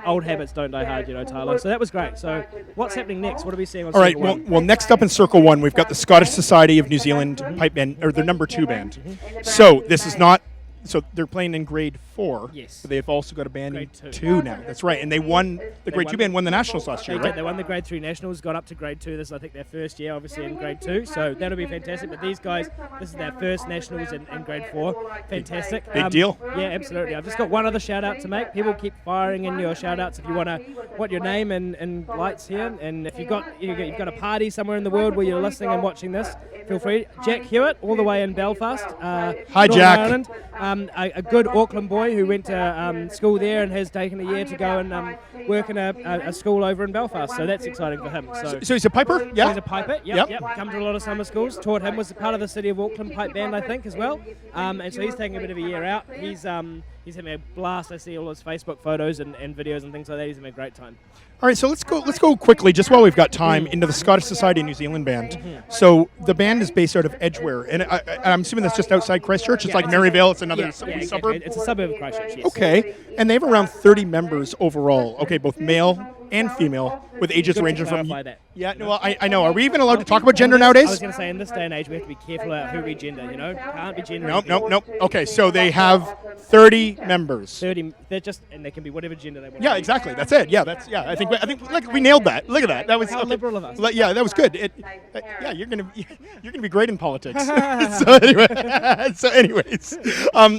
E: Old habits don't die hard, you know, Tyler. So that was great. So what's happening next? What are we seeing on
D: All right,
E: Circle One?
D: well, next up in Circle 1, we've got the Scottish Society of New Zealand Pipe Band, or their number 2 band. So this is not, so they're playing in grade 4.
E: Yes.
D: But they've also got a band in
E: Grade
D: 2 now. That's right, and they won, the grade 2 band won the Nationals last year, right?
E: They won the grade 3 Nationals, got up to grade 2. This is, I think, their first year, obviously, in grade 2. So that'll be fantastic. But these guys, this is their first Nationals in grade 4. Fantastic.
D: Big deal.
E: Yeah, absolutely. I've just got one other shout out to make. People keep firing in your shout outs if you want your name and lights here. And if you've got a party somewhere in the world where you're listening and watching this, feel free. Jack Hewitt, all the way in Belfast.
D: Hi, Jack.
E: Ireland, a good Auckland boy who went to school there and has taken a year to go and work in a school over in Belfast. So that's exciting for him. So
D: he's a piper? Yeah.
E: He's a piper. Yep. Come to a lot of summer schools. Taught him, was part of the City of Auckland Pipe Band, I think, as well. And so he's taking a bit of a year out. He's having a blast. I see all his Facebook photos and videos and things like that. He's having a great time.
D: All right, so let's go quickly, just while we've got time, into the Scottish Society of New Zealand band. So the band is based out of Edgware, and I'm assuming that's just outside Christchurch. It's like Maryvale. It's another suburb.
E: It's a suburb of Christchurch. Yes.
D: Okay, and they have around 30 members overall. Okay, both male and female, with ages
E: Good to
D: ranging from.
E: clarify that.
D: Yeah, no, well, I know. Are we even allowed to talk about gender nowadays?
E: I was going to say, in this day and age, we have to be careful about who we gender. You know, can't be gender.
D: Nope. Okay, so they have 30 members.
E: 30. They're just, and they can be whatever gender they want.
D: Yeah, exactly. That's it. Yeah, I think like we nailed that. Look at that. That was
E: How liberal of us.
D: Yeah, that was good. Yeah, you're gonna be great in politics. So anyways,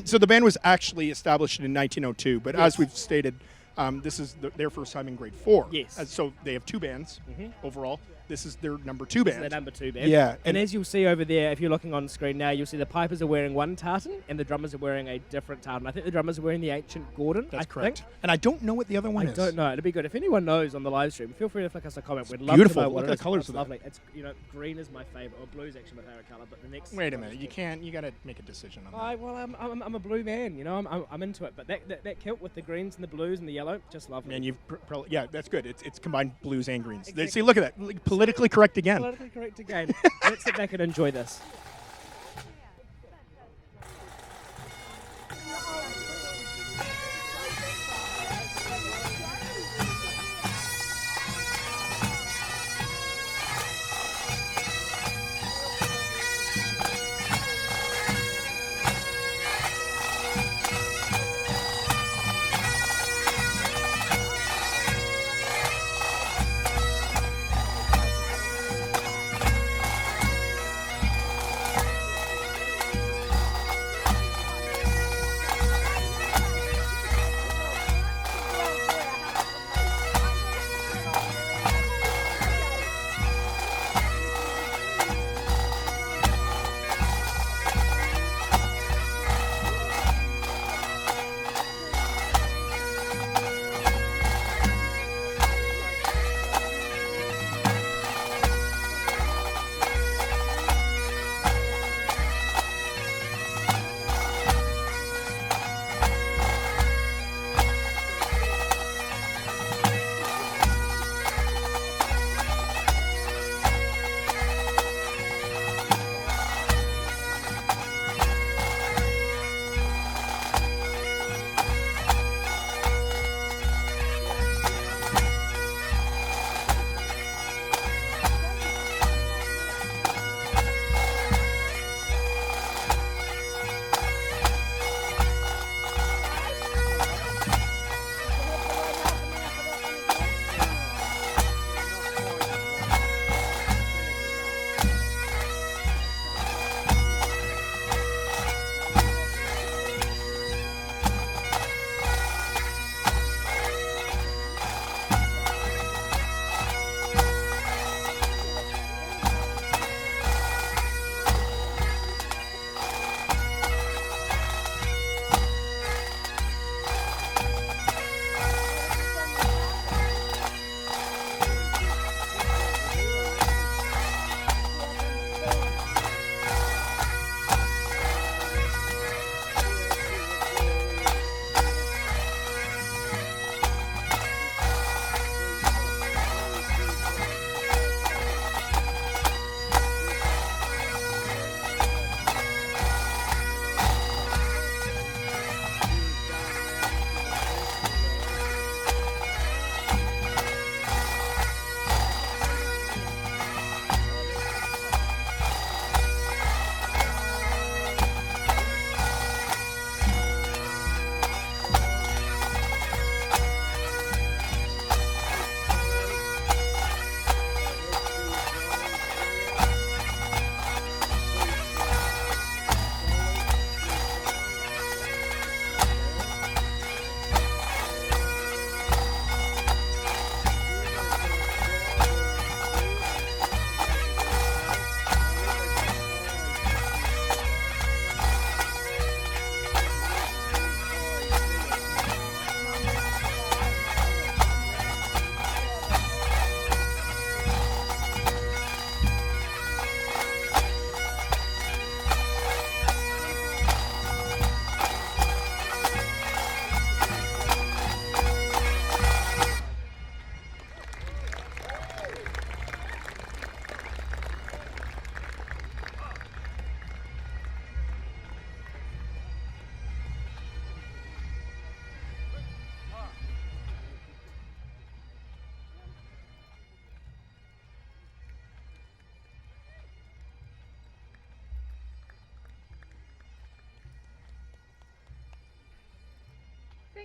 D: so the band was actually established in 1902, but as we've stated, this is their first time in grade 4.
E: Yes.
D: So they have 2 bands overall. This is their number 2 band.
E: This is their number 2 band.
D: Yeah.
E: And as you'll see over there, if you're looking on the screen now, you'll see the pipers are wearing one tartan and the drummers are wearing a different tartan. I think the drummers are wearing the ancient Gordon.
D: That's correct.
E: Think.
D: And I don't know what the other one is.
E: I don't know. It'd be good. If anyone knows on the live stream, feel free to flick us a comment. We'd love
D: beautiful.
E: to know what
D: Look
E: it
D: at
E: is.
D: the colours
E: It's
D: of that.
E: lovely. It's, green is my favorite, or blue's actually my favorite color, but the next.
D: Wait a minute. You got to make a decision on that.
E: Well, I'm a blue man, I'm into it. But that kilt with the greens and the blues and the yellow, just lovely.
D: And you've yeah, that's good. It's combined blues and greens. Exactly. See, look at that. Like, politically correct again.
E: Politically correct again. Let's sit back and enjoy this.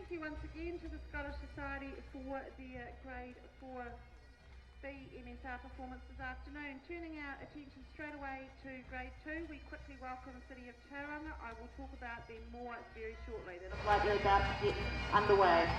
B: thank you once again to the Scottish Society for their Grade 4B MSR performance this afternoon. Turning our attention straight away to Grade 2, we quickly welcome the City of Tauranga. I will talk about them more very shortly. That is likely about to get underway.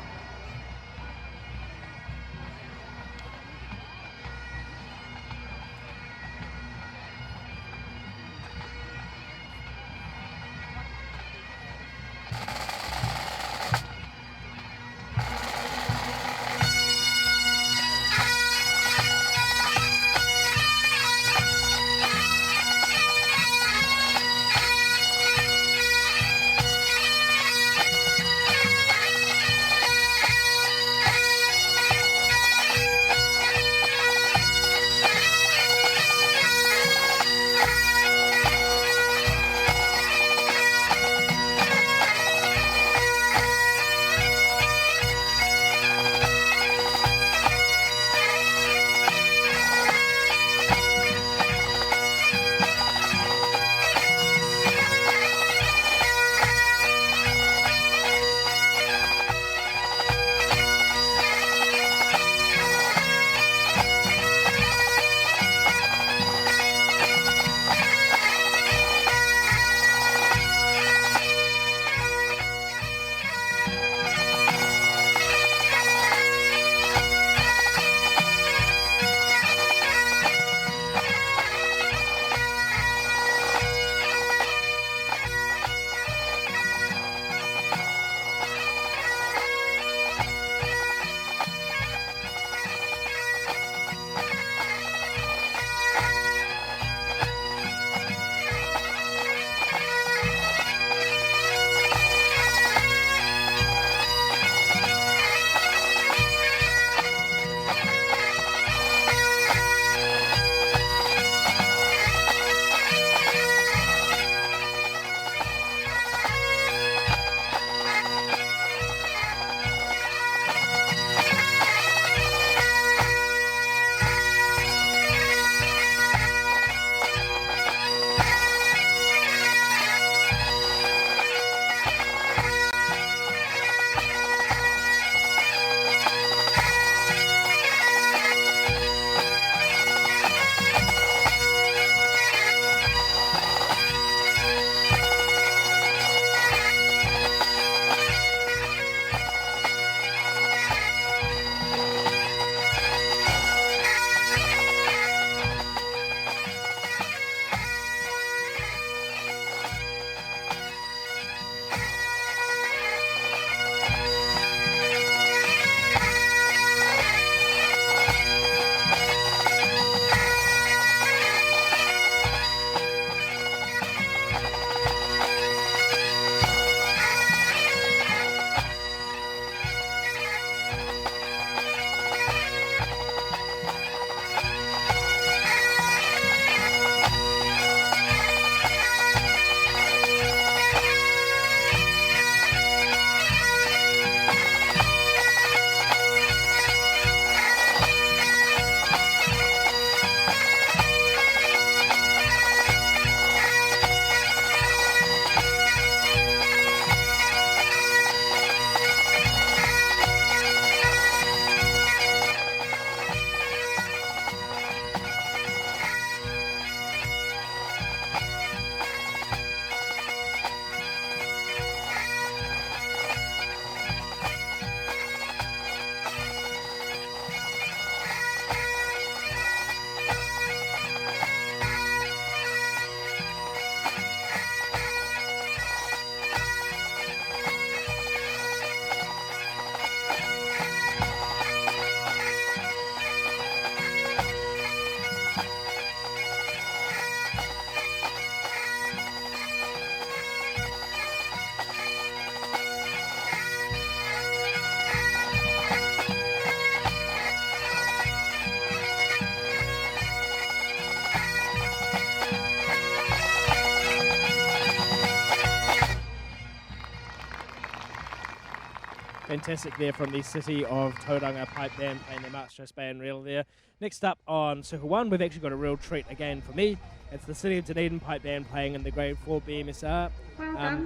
E: Fantastic there from the City of Tauranga Pipe Band playing the March Dress Band reel there. Next up on Circle 1, we've actually got a real treat again for me. It's the City of Dunedin Pipe Band playing in the Grade 4 BMSR.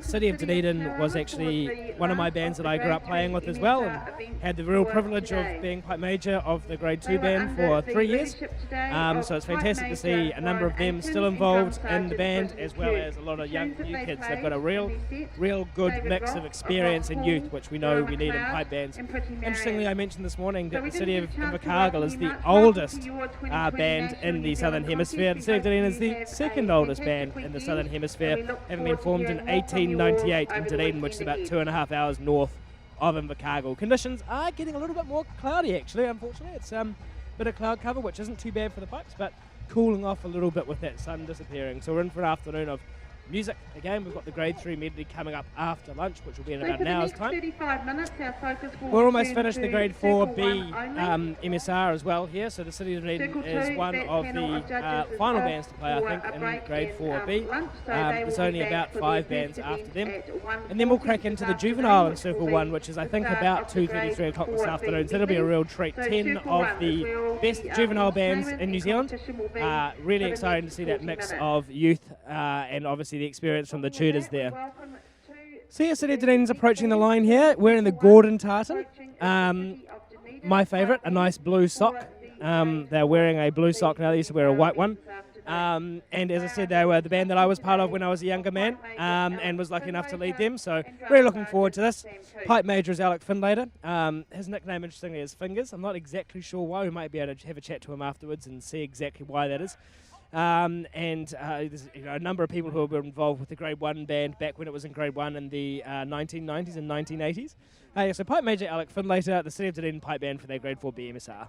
E: City of Dunedin was actually one of my bands that I grew up playing with as well, and had the real privilege of being Pipe Major of the Grade 2 band for 3 years. So it's fantastic to see a number of them still involved in the band, as well as a lot of young new kids. They've got a real good mix of experience and youth, which we know we need in pipe bands. Interestingly, I mentioned this morning that the City of Invercargill is the oldest band in the Southern Hemisphere. The City of Dunedin is the second oldest band in the Southern Hemisphere, having been formed in 1898 in Dunedin, which is about 2.5 hours north of Invercargill. Conditions are getting a little bit more cloudy, actually, unfortunately. It's a bit of cloud cover, which isn't too bad for the pipes, but cooling off a little bit with that sun disappearing. So we're in for an afternoon of music. Again, we've got the Grade 3 medley coming up after lunch, which will be in about an hour's time.
B: 35 minutes, our focus will
E: We're almost
B: return
E: finished the
B: to
E: Grade
B: Circle
E: 4B
B: 1
E: MSR as well here. So the City of Dunedin
B: Circle
E: is
B: 2,
E: one
B: that
E: of
B: panel
E: the
B: of judges is
E: final
B: off
E: bands to play, I
B: for
E: think,
B: a
E: in
B: break
E: Grade
B: and,
E: 4B.
B: lunch, so they will
E: There's
B: be
E: only
B: back
E: about
B: for
E: 5
B: the
E: bands
B: event
E: after them.
B: at 1:40
E: And then we'll crack into the
B: this
E: juvenile in
B: afternoon,
E: Circle
B: which
E: 1,
B: will
E: which is, I
B: be
E: think,
B: the start
E: about
B: of the
E: 2:30, 3
B: Grade
E: o'clock this
B: 4B
E: afternoon. So that'll be a real treat.
B: So
E: 10
B: Circle
E: of
B: 1
E: the
B: will
E: best
B: be,
E: juvenile bands
B: named
E: in New
B: and
E: Zealand.
B: competition will be
E: Really
B: for the
E: exciting to
B: next
E: see that
B: 40
E: mix
B: minutes.
E: of youth and obviously the experience from the tutors there. See, City of Dunedin's approaching the line here. We're in the Gordon tartan. My favourite, a nice blue sock. They're wearing a blue sock now. They used to wear a white one. And as I said, they were the band that I was part of when I was a younger man, and was lucky enough to lead them. So really looking forward to this. Pipe Major is Alec Finlater. His nickname, interestingly, is Fingers. I'm not exactly sure why. We might be able to have a chat to him afterwards and see exactly why that is. There's a number of people who have been involved with the Grade 1 band back when it was in Grade 1 in the 1990s and 1980s. So Pipe Major Alec Finlater, the City of Dunedin Pipe Band for their Grade 4 BMSR.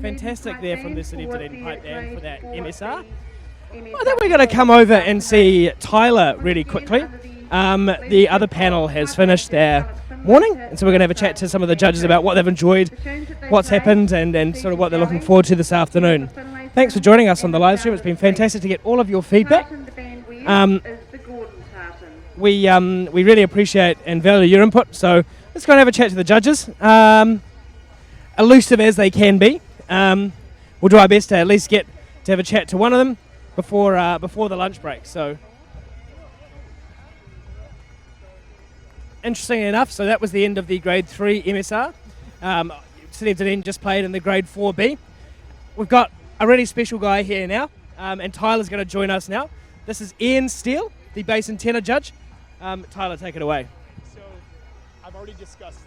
E: Fantastic there from the City of Dunedin Pipe Band for that MSR. I think we're going to come over and see Tyler really quickly. The other panel has finished their morning, and so we're going to have a chat to some of the judges about what they've enjoyed, what's happened, and sort of what they're looking forward to this afternoon. Thanks for joining us on the live stream. It's been fantastic to get all of your feedback. We really appreciate and value your input, so let's go and have a chat to the judges. Elusive as they can be. We'll do our best to at least get to have a chat to one of them before the lunch break. So, interesting enough, so that was the end of the Grade 3 MSR. City of Dunedin just played in the Grade 4B. We've got a really special guy here now, and Tyler's going to join us now. This is Ian Steele, the bass and tenor judge. Tyler, take it away.
D: So, I've already discussed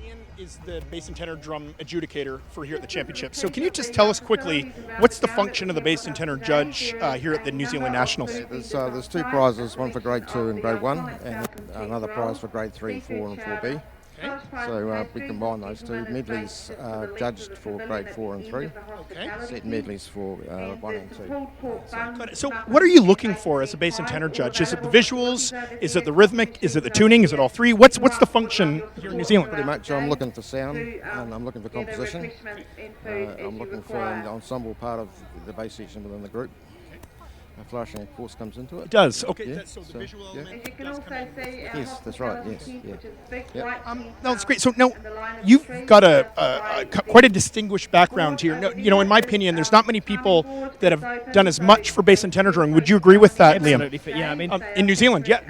D: Ian is the bass and tenor drum adjudicator for here at the championship. So can you just tell us quickly, what's the function of the bass and tenor judge here at the New Zealand Nationals?
T: There's two prizes, one for Grade 2 and Grade 1, and another prize for Grade 3, 4 and 4B.
D: Okay.
T: So we combine those two. Medleys judged for Grade 4 and 3.
D: Okay.
T: Set medleys for 1 and 2.
D: So what are you looking for as a bass and tenor judge? Is it the visuals? Is it the rhythmic? Is it the tuning? Is it all three? What's the function here in New Zealand?
T: Pretty much I'm looking for sound, and I'm looking for composition. I'm looking for an ensemble part of the bass section within the group. Flourishing, of course, comes into it.
D: It does. Okay.
T: Yeah.
D: So the visual element
B: You can also see
T: yes, that's right. Yes. Yeah.
B: which is big
T: Yeah.
B: white
D: no, that's great. So now you've got quite a distinguished background here. No, in my opinion, there's not many people that have done as much for bass and tenor drumming. Would you agree with that, Liam?
E: Absolutely. Yeah, I mean,
D: in New Zealand, yeah.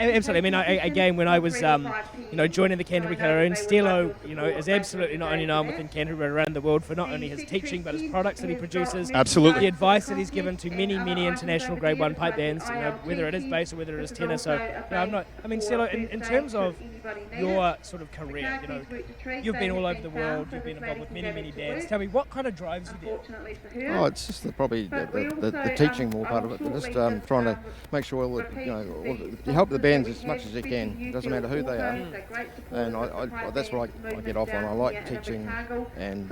E: Absolutely. I mean, again, when I was, joining the Canterbury Caroon, Stilo, is absolutely not only known within Canterbury but around the world for not only his teaching but his products that he produces.
D: Absolutely.
E: The advice that he's given to many, many international Grade 1 pipe bands, whether it is bass or whether it is tenor. So, Stilo, in terms of your sort of career, you've been all over the world, you've been involved with many, many bands. Tell me, what kind of drives you there?
T: Oh, it's just probably the teaching more part of it. But just trying to make sure that you help the bands as much as you can. It doesn't matter who they are, and that's what I get off on. I like teaching and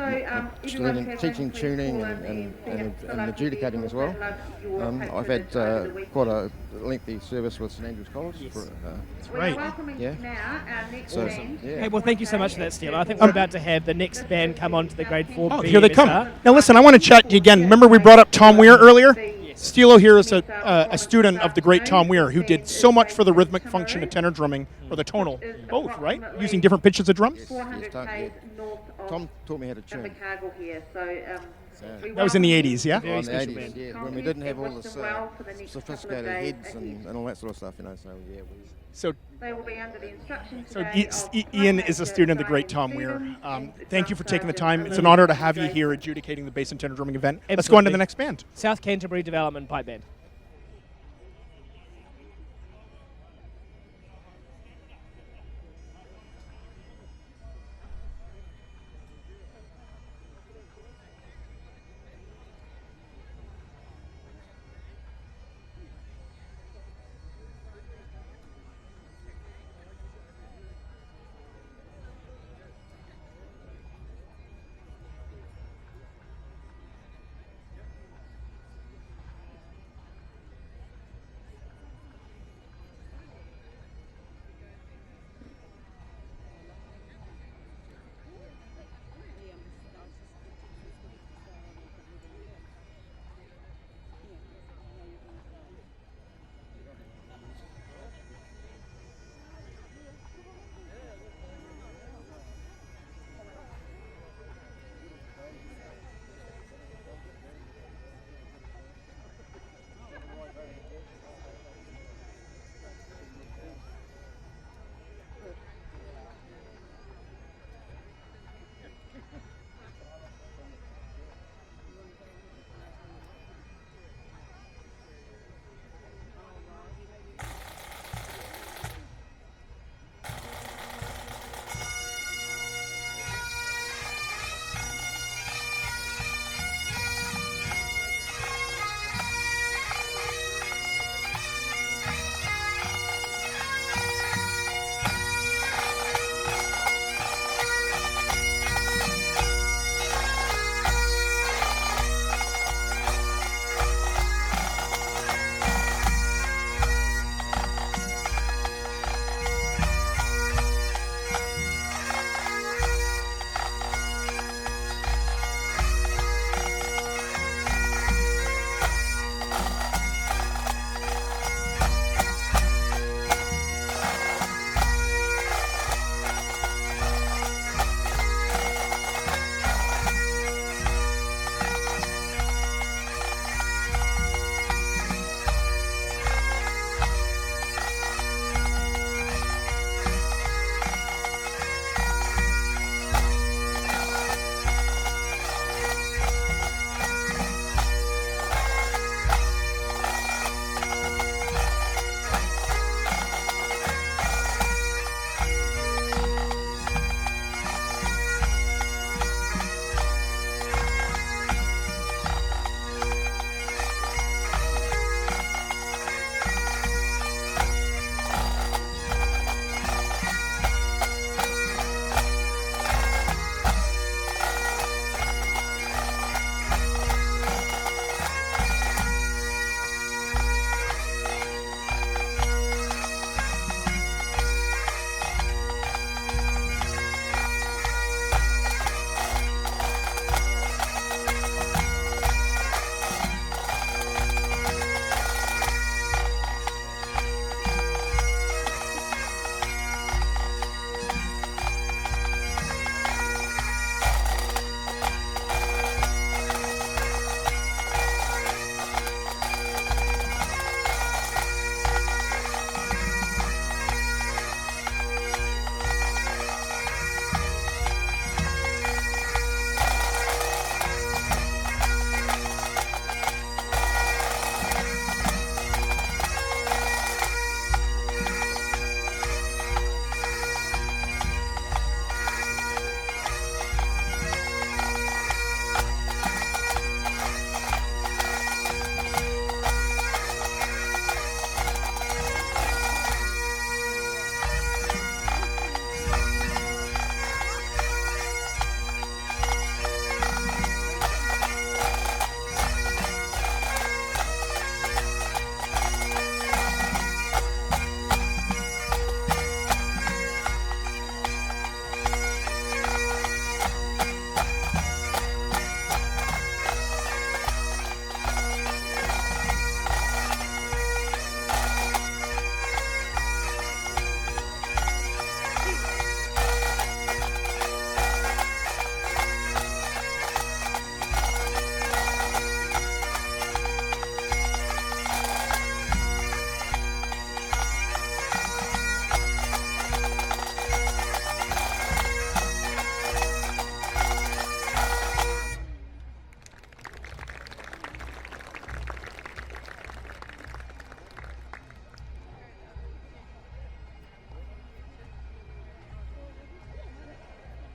T: teaching tuning and adjudicating as well. I've had quite a lengthy service with St Andrews College.
D: That's right.
T: Yeah.
B: So,
E: Hey, well, thank you so much for that, Stilo. I think we're about to have the next band come on to the Grade 4B.
D: Oh, here they come.
E: MSR.
D: Now listen, I want to chat to you again. Remember we brought up Tom Weir earlier? Stilo here is a student of the great Tom Weir, who did so much for the rhythmic function of tenor drumming, or the tonal, both, right? Using different pitches of drums?
T: Yes, Tom taught me how to tune.
D: That was in the 80s, yeah?
T: In the 80s, yeah, when we didn't have all this sophisticated heads and all that sort of stuff, so yeah.
D: So
B: they will be under the instructions.
D: So Ian is a student of the great Tom Weir. Thank you for taking the time. It's an honor to have you here adjudicating the bass and tenor drumming event.
E: Absolutely.
D: Let's go on to the next band.
E: South Canterbury Development Pipe Band.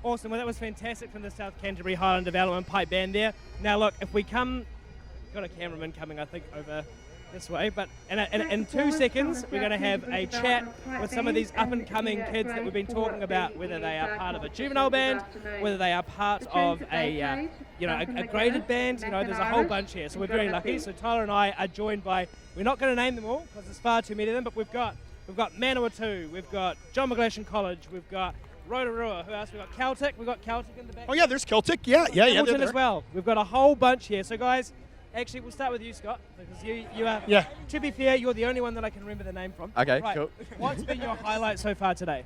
E: Awesome. Well, that was fantastic from the South Canterbury Highland Development Pipe Band there. Now, look, if we come, got a cameraman coming, I think, over this way, but in 2 seconds, we're going to have a chat with some of these up-and-coming kids that we've been talking about, whether they are part of a juvenile band, whether they are part of a graded band. You know, there's a whole bunch here, so we're very lucky. So Tyler and I are joined by, we're not going to name them all because there's far too many of them, but we've got Manawatu, we've got John McGlashan College, we've got Rotorua, who else? We've got Celtic in the back.
D: Oh yeah, there's Celtic. Yeah.
E: Hamilton as well. We've got a whole bunch here. So guys, actually, we'll start with you, Scott, because you are.
D: Yeah.
E: To be fair, you're the only one that I can remember the name from.
U: Okay,
E: right.
U: cool.
E: What's been your highlight so far today?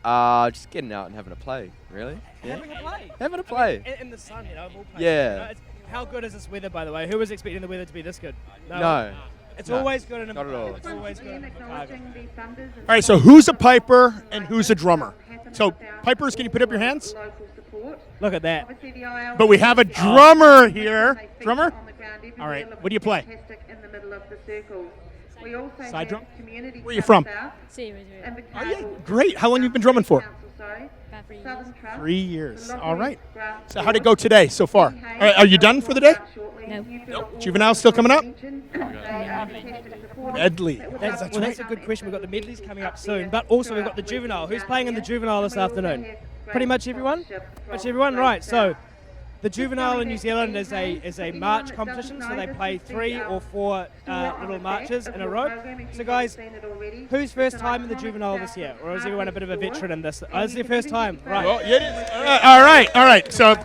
U: Just getting out and having a play, really. Yeah.
E: Having a play.
U: Having a play.
E: I mean, in the sun, you know, of all places.
U: Yeah.
E: You know, how good is this weather, by the way? Who was expecting the weather to be this good?
U: No.
E: It's
U: No,
E: always good in
U: not at all.
E: It's always good in Invercargill.
D: All right, so who's a piper and who's a drummer? So pipers, can you put up your hands?
E: Look at that.
D: But we have a drummer here. Drummer? All right, what do you play? Side drum? Where are you from? Oh, yeah, great. How long have you been drumming for? 3 years. All right. So how'd it go today so far? All right, are you done for the day?
H: No.
D: Juvenile still coming up? Medley.
E: That's a good question. We've got the medleys coming up soon, but also we've got the juvenile. Who's playing in the juvenile this afternoon? Pretty much everyone? Much everyone? Right, so the juvenile in New Zealand is a march competition, so they play 3 or 4 little marches in a row. So guys, who's first time in the juvenile this year? Or is everyone a bit of a veteran in this? Oh, this is their first time, right.
D: Well, it is. All right. So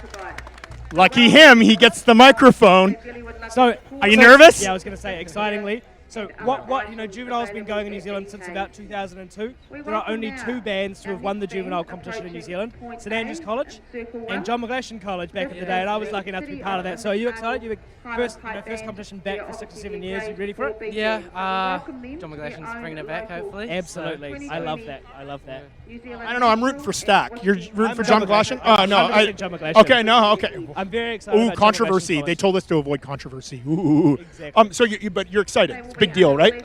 D: lucky him, he gets the microphone.
E: So,
D: are you nervous?
E: Yeah, I was going to say, excitingly. So what juvenile's been going in New Zealand since about 2002. There are only 2 bands to have won the juvenile competition in New Zealand: St Andrews College and John McGlashan College back in the day, and I was lucky enough to be part of that. So are you excited? You were first competition back for 6 or 7 years. You ready for it?
V: Yeah, John McGlashan's bringing it back, hopefully.
E: Absolutely.
V: So,
E: I love that.
D: I don't know. I'm rooting for Stack. You're rooting for John McGlashan? Oh, no.
E: 100% John McGlashan.
D: Okay, no, okay.
E: I'm very excited.
D: Ooh,
E: about
D: controversy.
E: John McGlashan
D: They
E: College.
D: told us to avoid controversy. Ooh.
E: Exactly.
D: So but you're excited. It's a big deal, right?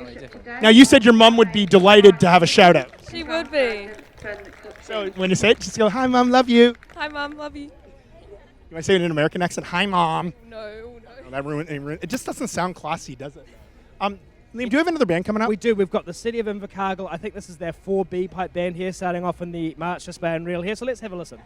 D: Now, you said your mom would be delighted to have a shout out.
L: She would be.
D: So when you say it, just go, "Hi, Mom, love you."
L: Hi, Mum, love you.
D: You want to say it in an American accent? Hi, Mom.
L: No.
D: Oh, that ruined it. Just doesn't sound classy, does it? Liam, do you have another band coming up?
E: We do. We've got the City of Invercargill. I think this is their 4B pipe band here, starting off in the March display and reel here. So let's have a listen.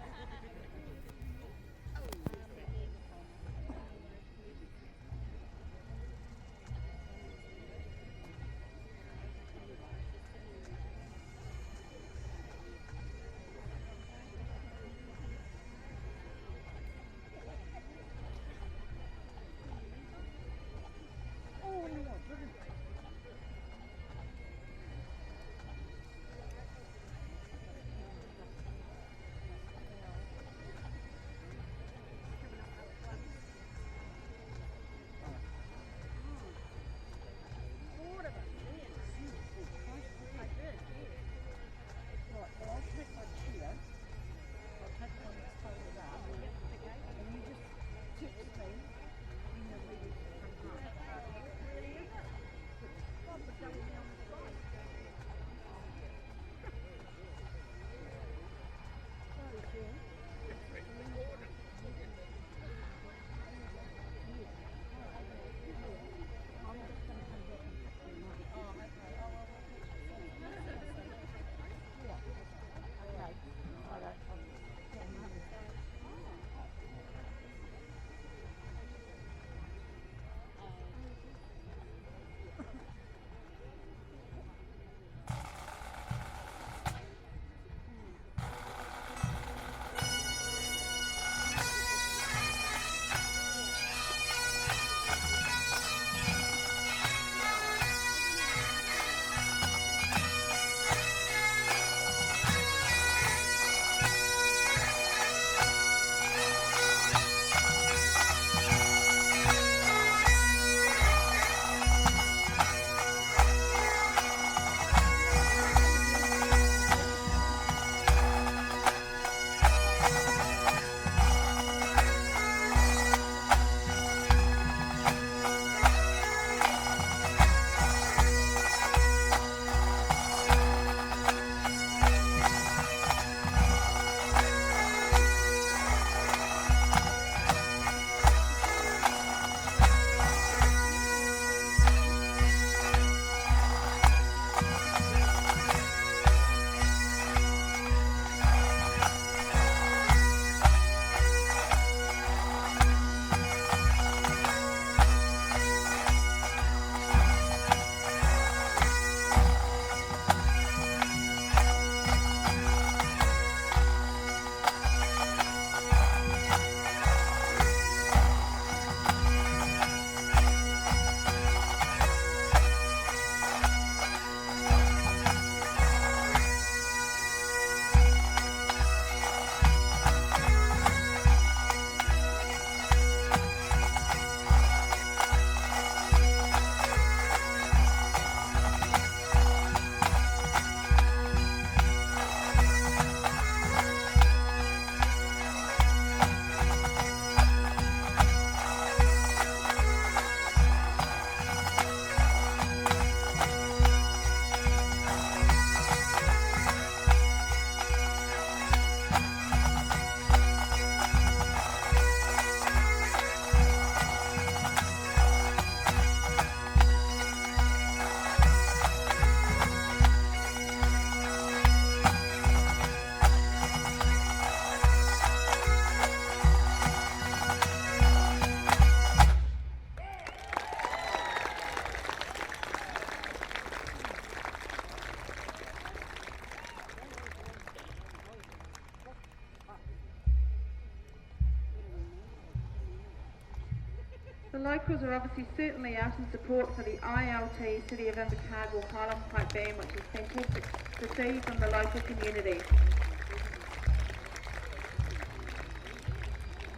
B: The locals are obviously certainly out in support for the ILT City of Invercargill Highland Pipe Band, which is fantastic to see from the local community.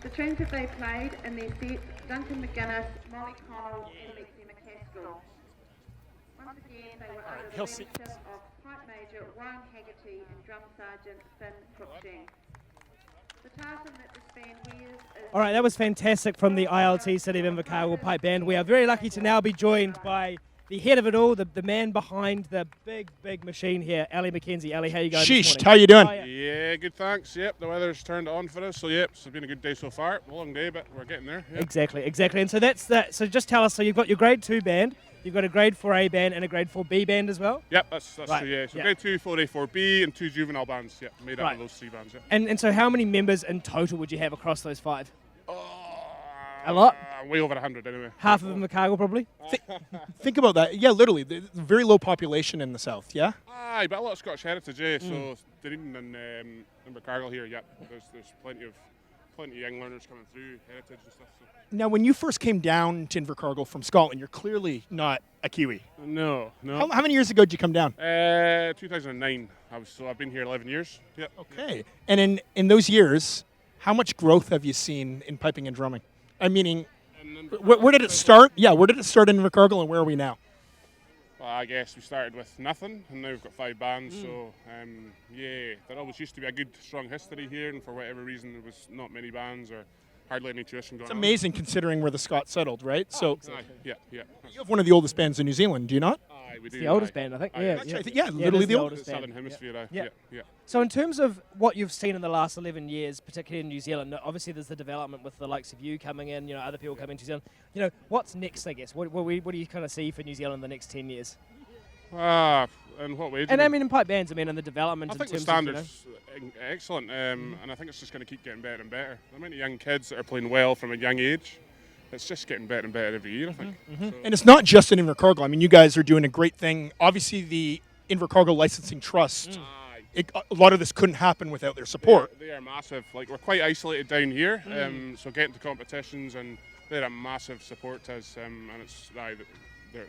B: The tunes that they played in their sets, Duncan McGuinness, Molly Connell and Lexi McCaskill. Once again, they were under the leadership of Pipe Major Warren Haggerty and Drum Sergeant Finn Cruikshank. The tartan that this band wears is...
E: All right, that was fantastic from the ILT City of Invercargill Pipe Band. We are very lucky to now be joined by the head of it all, the man behind the big machine here, Ali McKenzie. Ali, how you going?
A: Sheesh, how you doing?
G: Yeah, good, thanks. Yep, the weather's turned on for us, so yep, it's been a good day so far. A long day, but we're getting there. Yep.
E: Exactly. And so that's that. So just tell us. So you've got your Grade 2 band, you've got a Grade 4A band, and a Grade 4B band as well.
G: Yep, that's
E: right.
G: true. Yeah, so
E: Yep.
G: Grade 2, 4A, 4B, and 2 juvenile bands. Yep, made up
E: Right.
G: of those 3 bands. Yep.
E: And so how many members in total would you have across those 5? A lot.
G: Way over 100 anyway.
E: Half of Invercargill probably.
A: Think about that. Yeah, literally, very low population in the south. Yeah.
G: Aye, but a lot of Scottish heritage, eh?
A: Mm.
G: So Dunedin and Invercargill here. Yep, there's plenty of young learners coming through, heritage and stuff. So.
A: Now, when you first came down to Invercargill from Scotland, you're clearly not a Kiwi.
G: No.
A: How many years ago did you come down?
G: 2009. I've been here 11 years. Yep.
A: Okay. And in those years, how much growth have you seen in piping and drumming? I'm meaning, where did it start? Yeah, where did it start in Invercargill, and where are we now?
G: Well, I guess we started with nothing, and now we've got 5 bands. So, yeah, there always used to be a good, strong history here, and for whatever reason, there was not many bands or hardly any tradition going on.
A: It's amazing considering where the Scots settled, right? So,
G: Aye, yeah.
A: you have one of the oldest bands in New Zealand, do you not?
G: Aye, we
E: It's
G: do.
E: the oldest band, I think.
G: Aye,
E: Yeah,
G: that's
E: yeah.
G: right.
A: Yeah, literally the oldest
E: band.
G: Southern Hemisphere.
E: Yeah.
G: Yeah.
E: So in terms of what you've seen in the last 11 years, particularly in New Zealand, obviously there's the development with the likes of you coming in, other people coming to New Zealand. What's next, I guess? What do you kind of see for New Zealand in the next 10 years?
G: In what way?
E: And I mean in pipe bands, in the development.
G: I think the standard's excellent, and I think it's just going to keep getting better and better. The amount of young kids that are playing well from a young age, it's just getting better and better every year, I think. So
A: And it's not just in Invercargill. I mean, you guys are doing a great thing. Obviously, the Invercargill Licensing Trust, a lot of this couldn't happen without their support.
G: They are massive. Like, we're quite isolated down here, so getting to competitions, and they're a massive support to us, and it's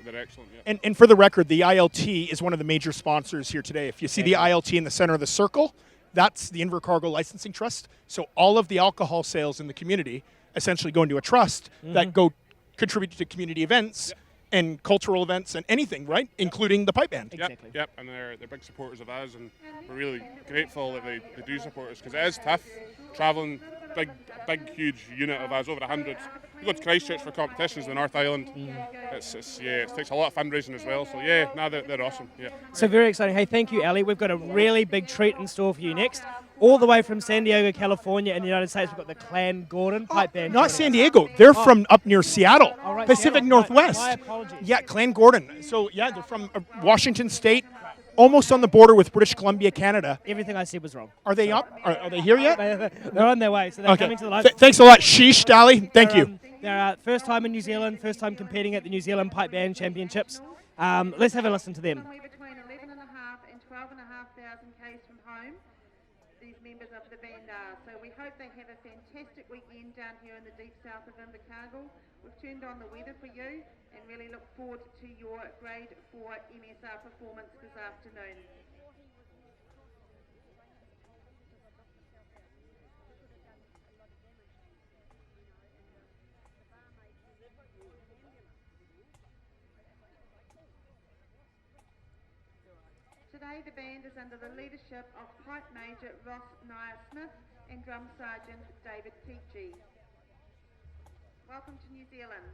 G: they're excellent. Yeah.
A: And for the record, the ILT is one of the major sponsors here today. If you see the ILT in the center of the circle, that's the Invercargill Licensing Trust. So all of the alcohol sales in the community essentially go into a trust that go contribute to community events and cultural events and anything, right? Including the pipe band.
G: Yep, and they're big supporters of us, and we're really grateful that they do support us, because it is tough travelling big, huge unit of us, over 100. We go to Christchurch for competitions in the North Island. It takes a lot of fundraising as well. So they're awesome. Yeah.
E: So very exciting. Hey, thank you, Ali. We've got a really big treat in store for you next. All the way from San Diego, California, in the United States, we've got the Clan Gordon pipe band.
A: Not San Diego. They're from up near Seattle,
E: right,
A: Pacific
E: Seattle.
A: Northwest.
E: My apologies.
A: Yeah, Clan Gordon. So yeah, they're from Washington State, almost on the border with British Columbia, Canada.
E: Everything I said was wrong.
A: Are they up? Are they here yet?
E: They're on their way, so they're coming to the live.
A: Thanks a lot, Sheesh, Dali. Thank you.
E: They're first time in New Zealand, first time competing at the New Zealand Pipe Band Championships. Let's have a listen to them.
B: Somewhere between 11,500 and 12,500 k's from home, these members of the band are. So we hope they have a fantastic weekend down here in the deep south of Invercargill. We've turned on the weather for you and really look forward to your Grade 4 MSR performance this afternoon. Today the band is under the leadership of Pipe Major Ross Nyer-Smith and Drum Sergeant David Peachy. Welcome to New Zealand.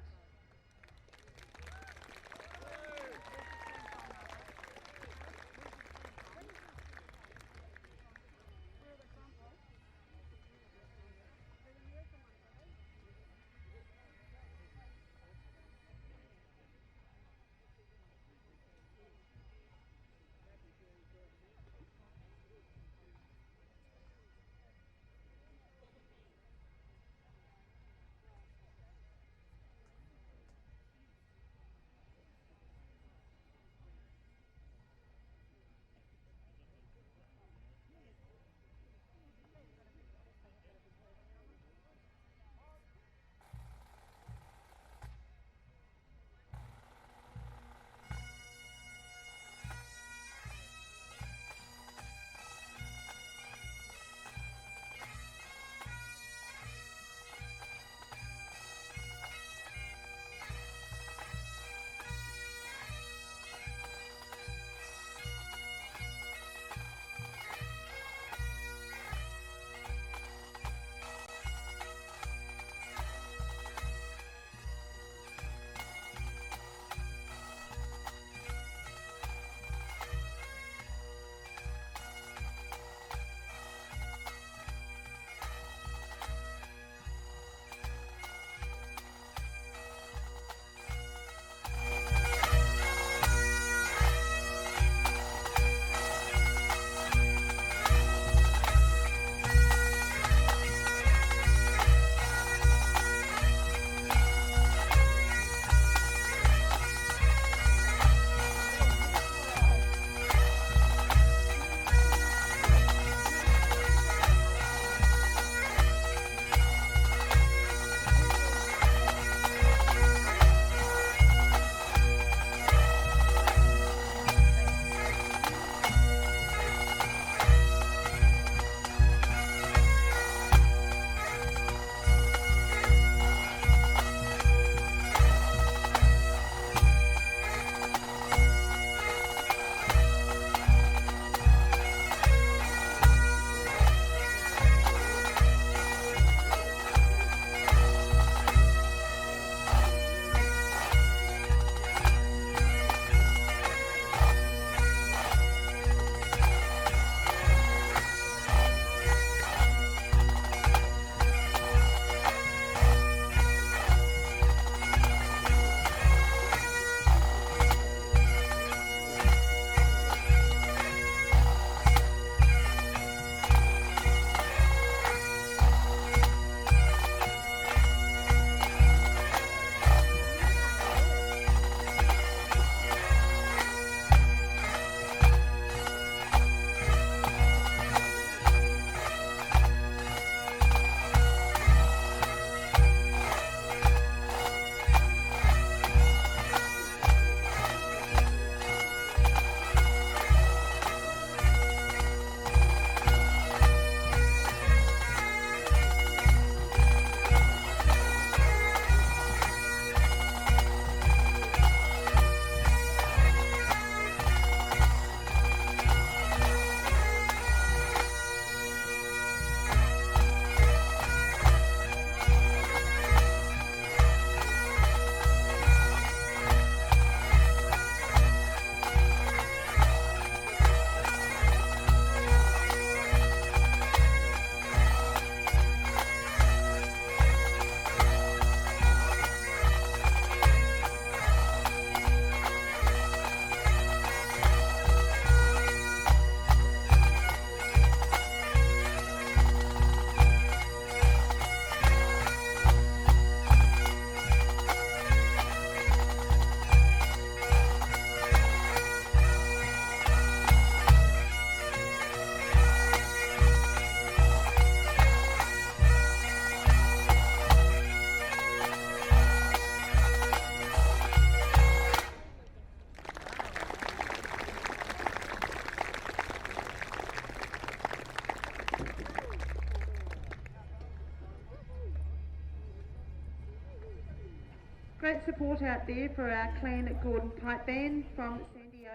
B: support out there for our Clan Gordon Pipe Band from San Diego,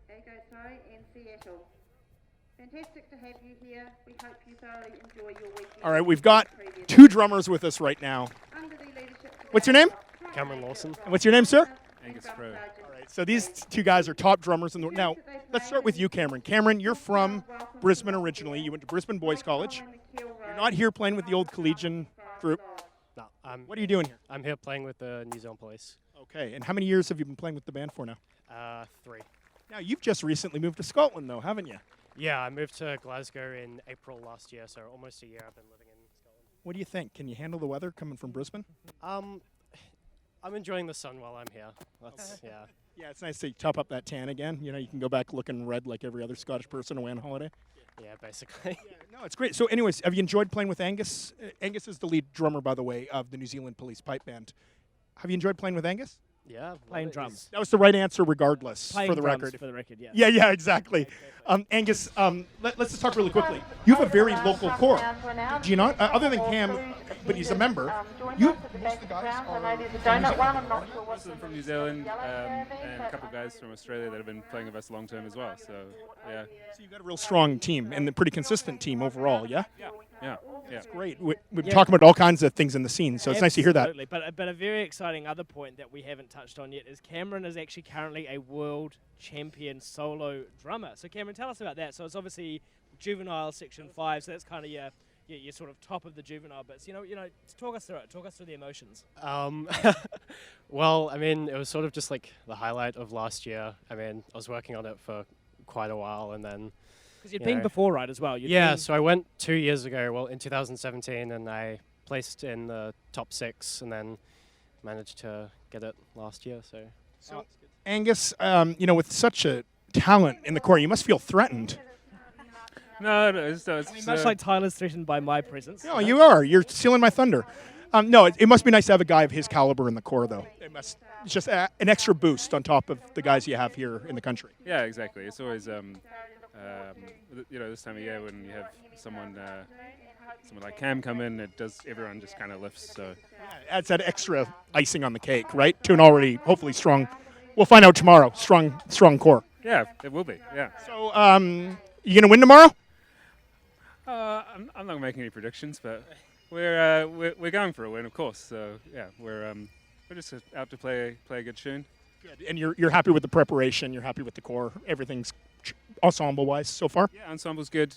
B: and Seattle. Fantastic to have you here. We hope you thoroughly enjoy your weekend.
A: All right, we've got 2 drummers with us right now. What's your name?
I: Cameron Lawson.
A: And what's your name, sir?
I: Angus Pro.
A: All right, so these 2 guys are top drummers in the. Now, let's start with you, Cameron. Cameron, you're from Brisbane originally. You went to Brisbane Boys College. You're not here playing with the old collegian group.
I: No,
A: What are you doing here?
I: I'm here playing with the New Zealand Police.
A: Okay, and how many years have you been playing with the band for now?
I: 3.
A: Now, you've just recently moved to Scotland, though, haven't you?
I: Yeah, I moved to Glasgow in April last year, so almost a year I've been living in Scotland.
A: What do you think? Can you handle the weather coming from Brisbane?
I: I'm enjoying the sun while I'm here. That's, yeah.
A: Yeah, it's nice to top up that tan again. You know, you can go back looking red like every other Scottish person away on holiday.
I: Yeah, basically.
A: No, it's great. So anyways, have you enjoyed playing with Angus? Angus is the lead drummer, by the way, of the New Zealand Police Pipe Band. Have you enjoyed playing with Angus?
I: Yeah,
L: Playing drums.
A: That was the right answer regardless,
L: Playing
A: for the
L: drums
A: record.
L: for the record, yeah.
A: Yeah, exactly. Angus, let's just talk really quickly. You have a very local core, do you not? Other than Cam, but he's a member. You, most of the guys are
K: Most of them from New Zealand, and a couple of guys from Australia that have been playing with us long term as well. So, yeah.
A: So you've got a real strong team and a pretty consistent team overall, yeah?
K: Yeah.
A: That's great. We've been talking about all kinds of things in the scene, so it's nice to hear that.
L: Absolutely, but a very exciting other point that we haven't touched on yet is Cameron is actually currently a world champion solo drummer. So Cameron, tell us about that. So it's obviously juvenile section 5, so that's kind of your sort of top of the juvenile bits. You know, talk us through it. Talk us through the emotions.
I: Well, I mean, it was sort of just like the highlight of last year. I mean, I was working on it for quite a while, and then
L: because you'd been before, right, as well?
I: So I went 2 years ago, well, in 2017, and I placed in the top 6, and then managed to get it last year. So
A: Angus, with such a talent in the core, you must feel threatened.
K: No, it's
L: much like Tyler's threatened by my presence.
A: No, you are. You're stealing my thunder. No, it must be nice to have a guy of his caliber in the core, though. It's just an extra boost on top of the guys you have here in the country.
K: Yeah, exactly. It's always, this time of year when you have someone like Cam come in, everyone just kind of lifts. So
A: adds that extra icing on the cake, right? To an already hopefully strong. We'll find out tomorrow. Strong core.
K: Yeah, it will be. Yeah.
A: So, you gonna win tomorrow?
K: I'm not gonna make any predictions, but we're going for a win, of course. So yeah, we're just out to play a good tune.
A: Good. And you're happy with the preparation. You're happy with the core. Everything's ensemble wise so far.
K: Yeah, ensemble's good.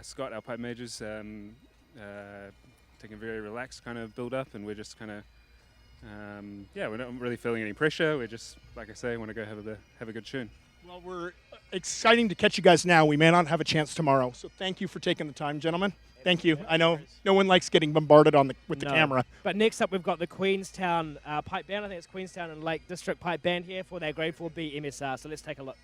K: Scott, our pipe majors, taking a very relaxed kind of build up, and we're just kind of we're not really feeling any pressure. We're just, like I say, want to go have a good tune.
A: Well, we're exciting to catch you guys now. We may not have a chance tomorrow, so thank you for taking the time, gentlemen. Thank you. I know no one likes getting bombarded with the camera.
L: But next up, we've got the Queenstown Pipe Band. I think it's Queenstown and Lake District Pipe Band here for their Grade 4B MSR. So let's take a look.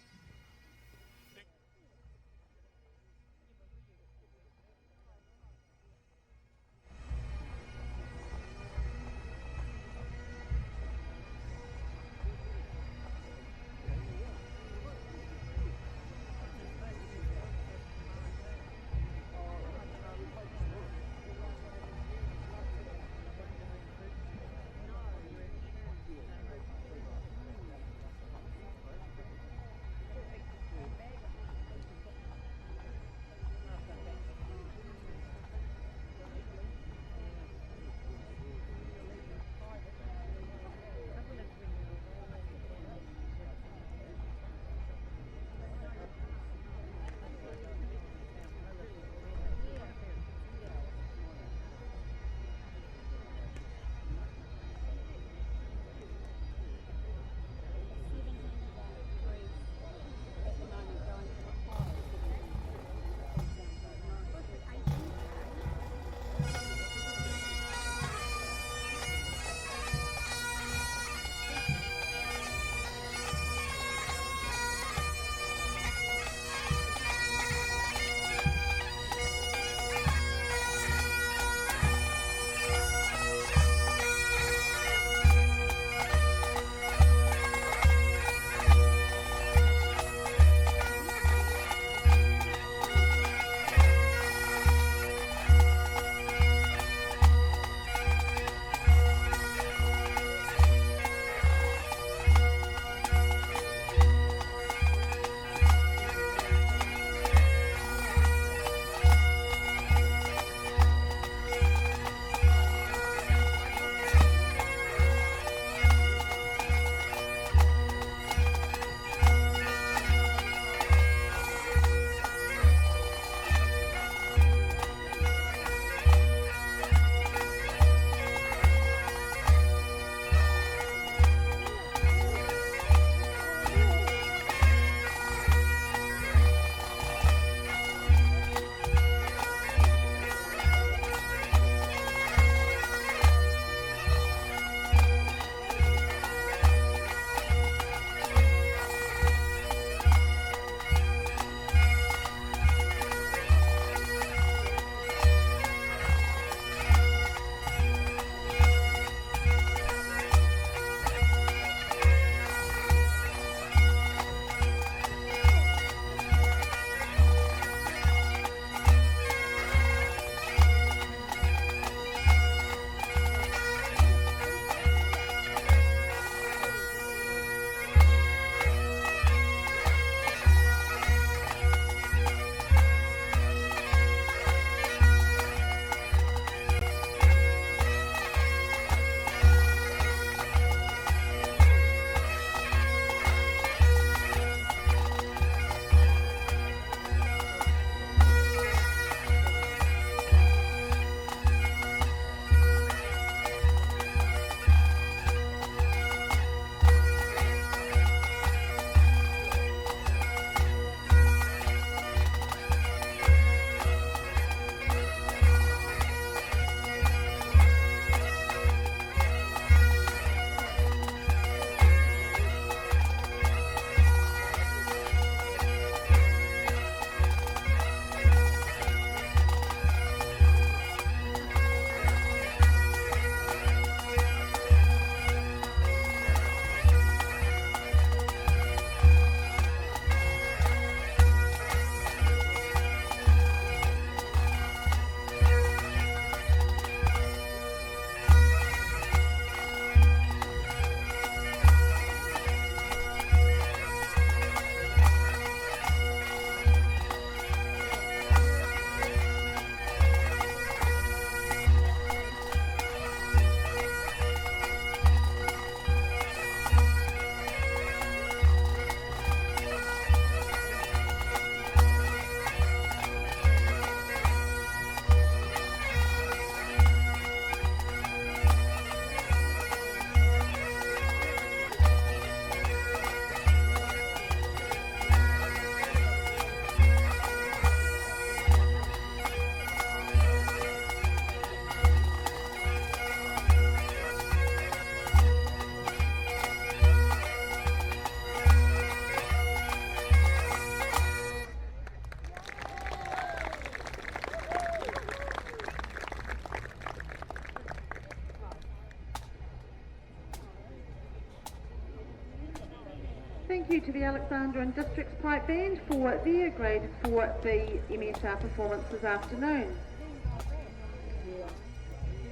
B: Thank you to the Alexandra and Districts Pipe Band for their grade 4B MSR performance this afternoon.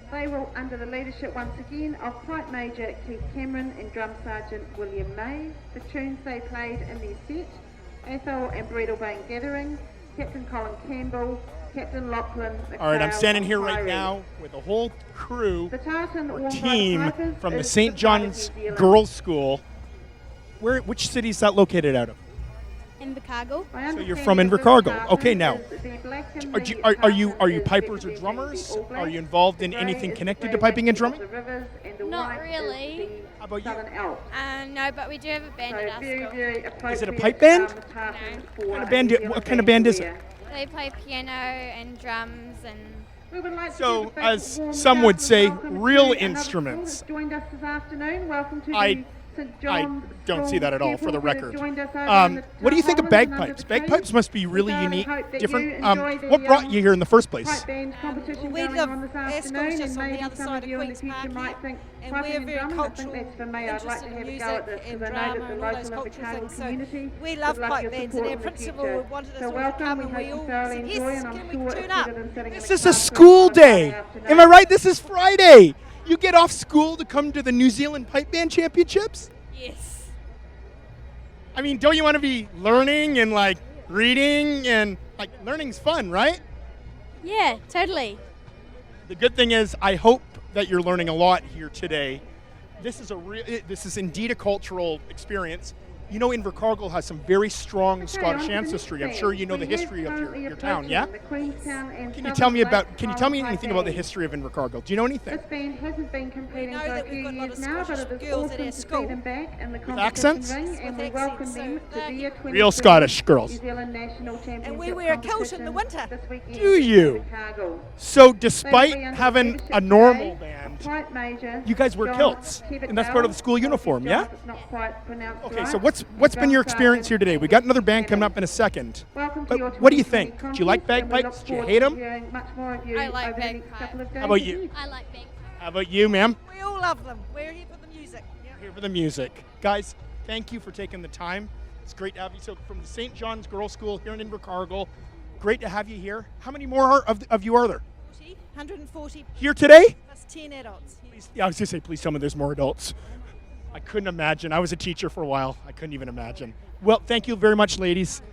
B: They will, under the leadership once again of Pipe Major Keith Cameron and Drum Sergeant William May, the tunes they played in their set: Athol and Breedalbane Gathering, Captain Colin Campbell, Captain Lachlan.
A: All right, I'm
B: McHale,
A: standing here right
B: Tyree.
A: now with a whole crew
B: The Tartan
A: or
B: Warm
A: team
B: Pipers
A: from the
B: is
A: St.
B: the
A: John's
B: New Zealand.
A: Girls' School. Which city is that located out of?
P: Invercargill.
A: So you're from Invercargill. Okay, now, are you pipers or drummers? Are you involved in anything connected to piping and drumming?
P: Not really.
A: How about you?
P: No, but we do have a band at our school.
A: Is it a pipe band?
P: No.
A: What kind of band is it?
P: They play piano and drums and...
A: So, as some would say, real instruments.
B: Joined us this afternoon. Welcome to
A: I
B: the St.
A: I
B: John's
A: don't see that at all, for the record.
B: Joined us over in the
A: What do you think of
B: Hollands under
A: bagpipes?
B: the trees.
A: Bagpipes must be really
B: We
A: unique,
B: hope that you
A: different.
B: enjoy the,
A: What brought you here in the first place?
B: Pipe band competition
M: We
B: going
M: live
B: on this
M: our
B: afternoon,
M: school's just
B: and
M: on the
B: maybe
M: other
B: some
M: side
B: of
M: of
B: you in the
M: Queen's
B: future
M: Park
B: might
M: here,
B: think
M: and
B: piping
M: we're
B: and
M: very
B: drumming. I think
M: cultural,
B: that's for me. I'd like to have a
M: interested
B: go at
M: in
B: this
M: music
B: because
M: and
B: I know
M: drama
B: that the
M: and all
B: local
M: those cultural
B: Invercargill
M: things. So
B: community
M: we
B: would
M: love
B: love
M: pipe
B: your
M: bands, and
B: support
M: our
B: in the
M: principal
B: future.
M: wanted us
B: So
M: all to
B: welcome.
M: come,
B: We
M: and
B: hope
M: we
B: you
M: all
B: thoroughly
M: said
B: enjoy,
M: yes,
B: and I'm
M: can
B: sure
M: we
B: it's
M: tune
B: better
M: up?
B: than sitting in
A: This
B: the
A: is a
B: classroom
A: school
B: on a Friday
A: day.
B: afternoon.
A: Am I right? This is Friday. You get off school to come to the New Zealand Pipe Band Championships?
M: Yes.
A: I mean, don't you want to be learning and like reading and like learning's fun, right?
P: Yeah, totally.
A: The good thing is, I hope that you're learning a lot here today. This is indeed a cultural experience. You know, Invercargill has some very strong Scottish ancestry. I'm sure you know the history of your town, yeah? Can you tell me anything about the history of Invercargill? Do you know anything?
B: This band hasn't been competing
M: know
B: for a
M: that
B: few
M: we've got a lot
B: years
M: of
B: now, but
M: Scottish
B: it is
M: girls at
B: awesome
M: our
B: to
M: school.
B: see them back in the competition
A: accents?
B: ring, and we
M: With
B: welcome
M: accents,
B: them
M: so
B: to their 2020
A: Real Scottish girls.
B: New Zealand National Championship
M: And we wear a kilt in the winter.
B: this weekend
A: Do
B: in
A: you?
B: Invercargill.
A: So
B: They
A: despite
B: will be under
A: having
B: leadership
A: a normal
B: today.
A: band,
B: Pipe Major
A: you guys wear
B: John
A: kilts,
B: Kevitt
A: and that's part of the
B: Bell.
A: school uniform,
B: John,
A: yeah?
B: if it's not quite pronounced
A: Okay,
B: right.
A: so what's been your
B: Drum
A: experience here
B: Sergeant
A: today? We got another band coming up in a second.
B: Welcome to
A: But
B: your
A: what do you
B: 2020
A: think? Do you like
B: contest, and we look
A: bagpipes? Do you
B: forward
A: hate
B: to
A: 'em?
B: hearing much more of you
P: I like
B: over the next couple of days.
A: How about you?
P: I like bagpipes.
A: How about you, ma'am?
M: We all love them. We're here for the music.
A: Here for the music. Guys, thank you for taking the time. It's great to have you. So from the St. John's Girls' School here in Invercargill, great to have you here. How many more of you are there?
M: 140
A: Here today?
M: plus 10 adults. Yes.
A: Yeah, I was going to say, please tell me there's more adults. I couldn't imagine. I was a teacher for a while. I couldn't even imagine. Well, thank you very much, ladies.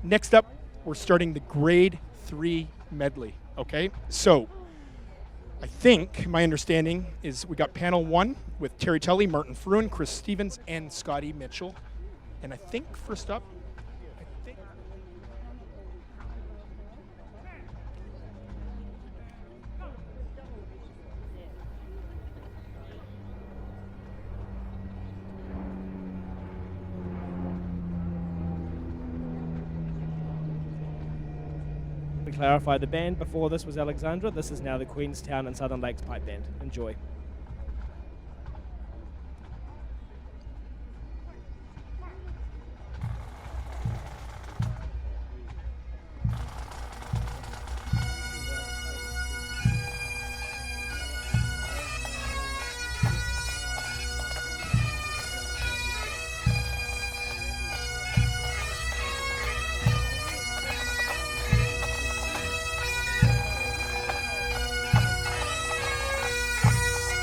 A: Next up, we're starting the grade 3 medley, okay? So, I think my understanding is we got panel 1 with Terry Tully, Martin Fruin, Chris Stevens, and Scotty Mitchell. And I think first up,
L: We clarify the band. Before this was Alexandra. This is now the Queenstown and Southern Lakes Pipe Band. Enjoy.
N: Thank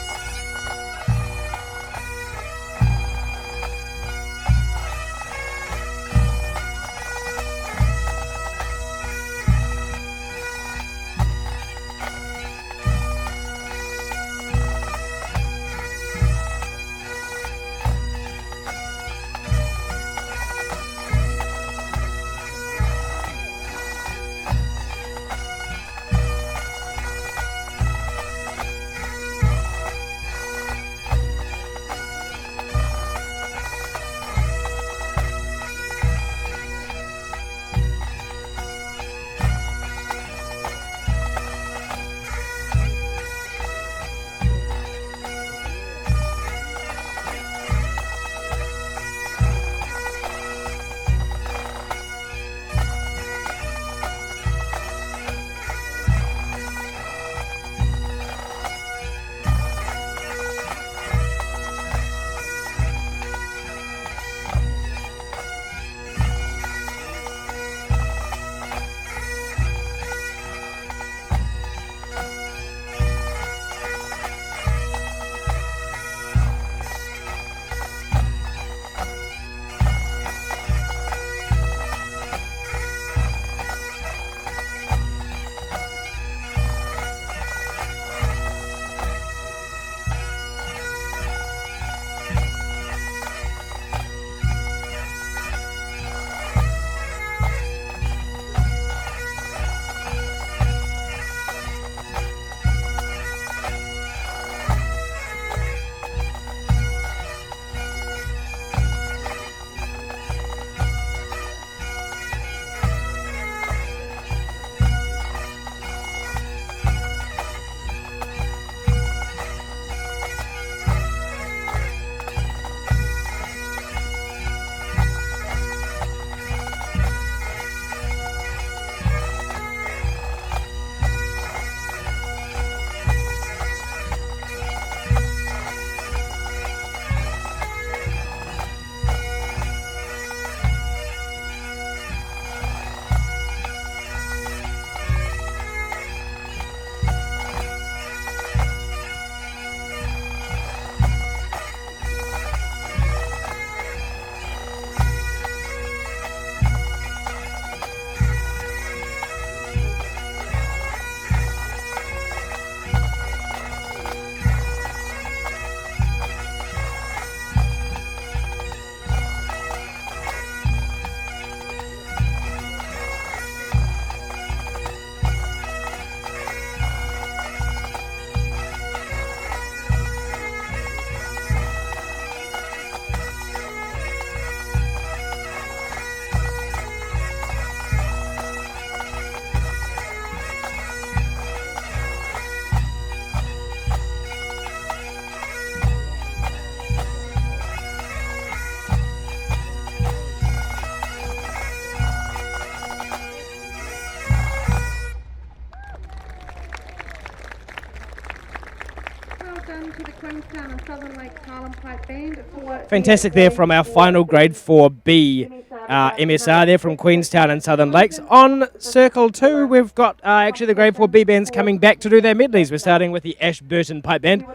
B: Queenstown and Southern Lakes Highland Pipe Band.
L: Fantastic there from our final grade 4B MSR there from Queenstown and Southern Lakes. On Circle 2, we've got actually the grade 4B bands coming back to do their medleys. We're starting with the Ashburton Pipe Band.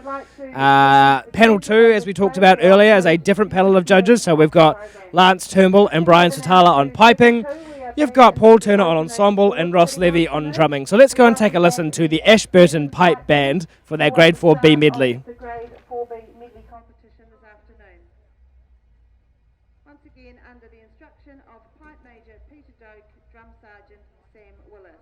L: Panel 2, as we talked about earlier, is a different panel of judges. So we've got Lance Turnbull and Brian Satala on piping. You've got Paul Turner on ensemble and Ross Levy on drumming. So let's go and take a listen to the Ashburton Pipe Band for their grade 4B medley.
B: The grade 4B medley competition this afternoon. Once again, under the instruction of Pipe Major Peter Doak, Drum Sergeant Sam Willis.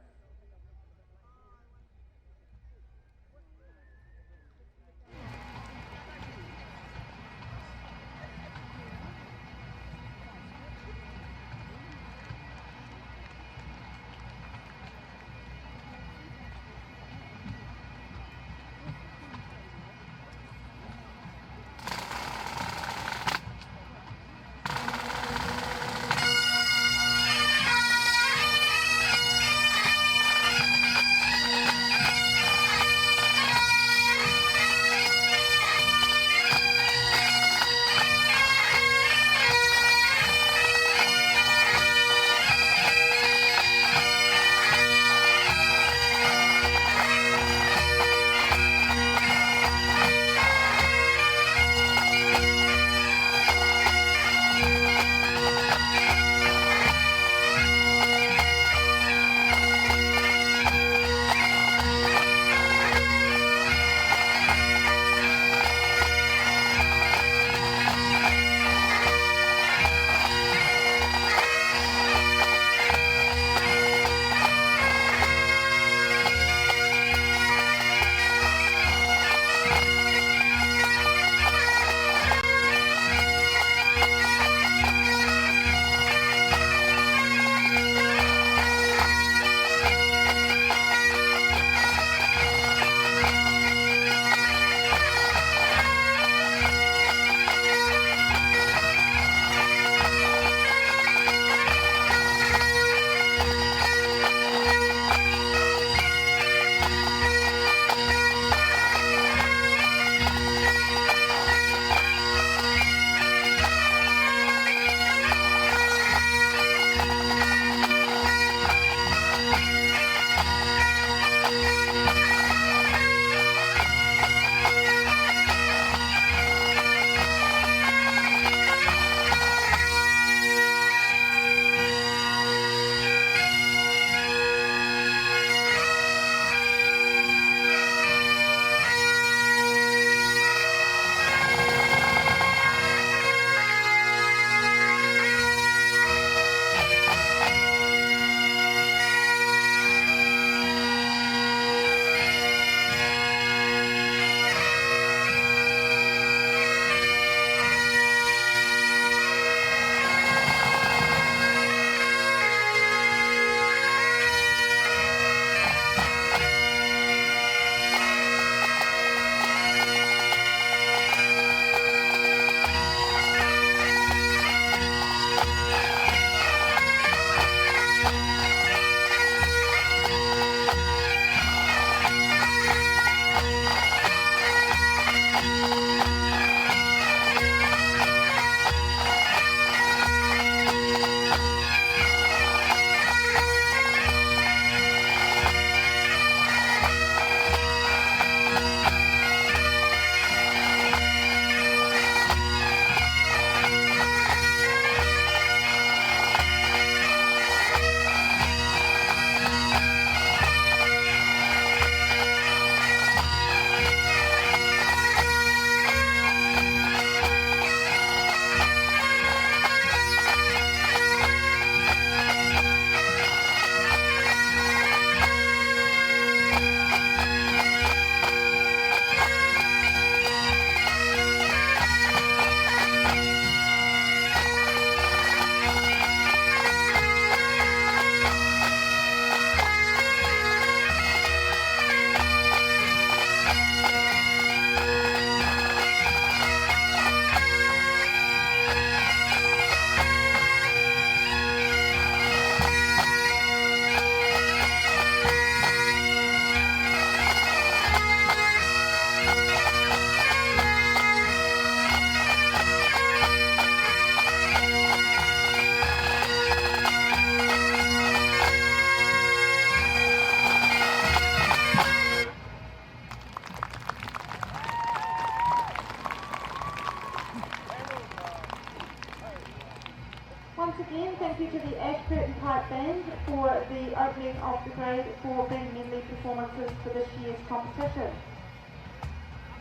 B: Pipe Band for the opening of the Grade 4 Big Medley performances for this year's competition.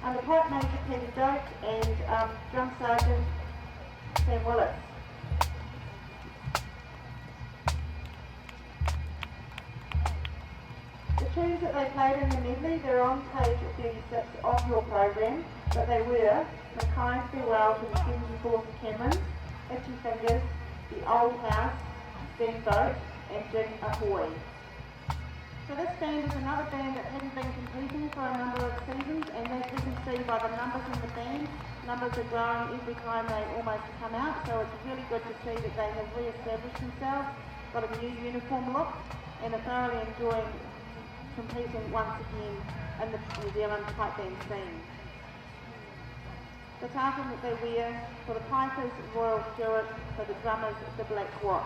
B: The Pipe Major Peter Doak and Drum Sergeant Sam Willis. The tunes that they played in the medley, they're on page 36 of your program, but they were Mackay's Farewell to the 74th Camerons, Itchy Fingers, The Old House, Steamboat, and Jig Ahoy. So this band is another band that hasn't been competing for a number of seasons, and as you can see by the numbers in the band, numbers are growing every time they almost come out, so it's really good to see that they have re-established themselves, got a new uniform look, and are thoroughly enjoying competing once again in the New Zealand pipe band scene. The tartan that they wear for the pipers, Royal Stewart, for the drummers, the Black Watch.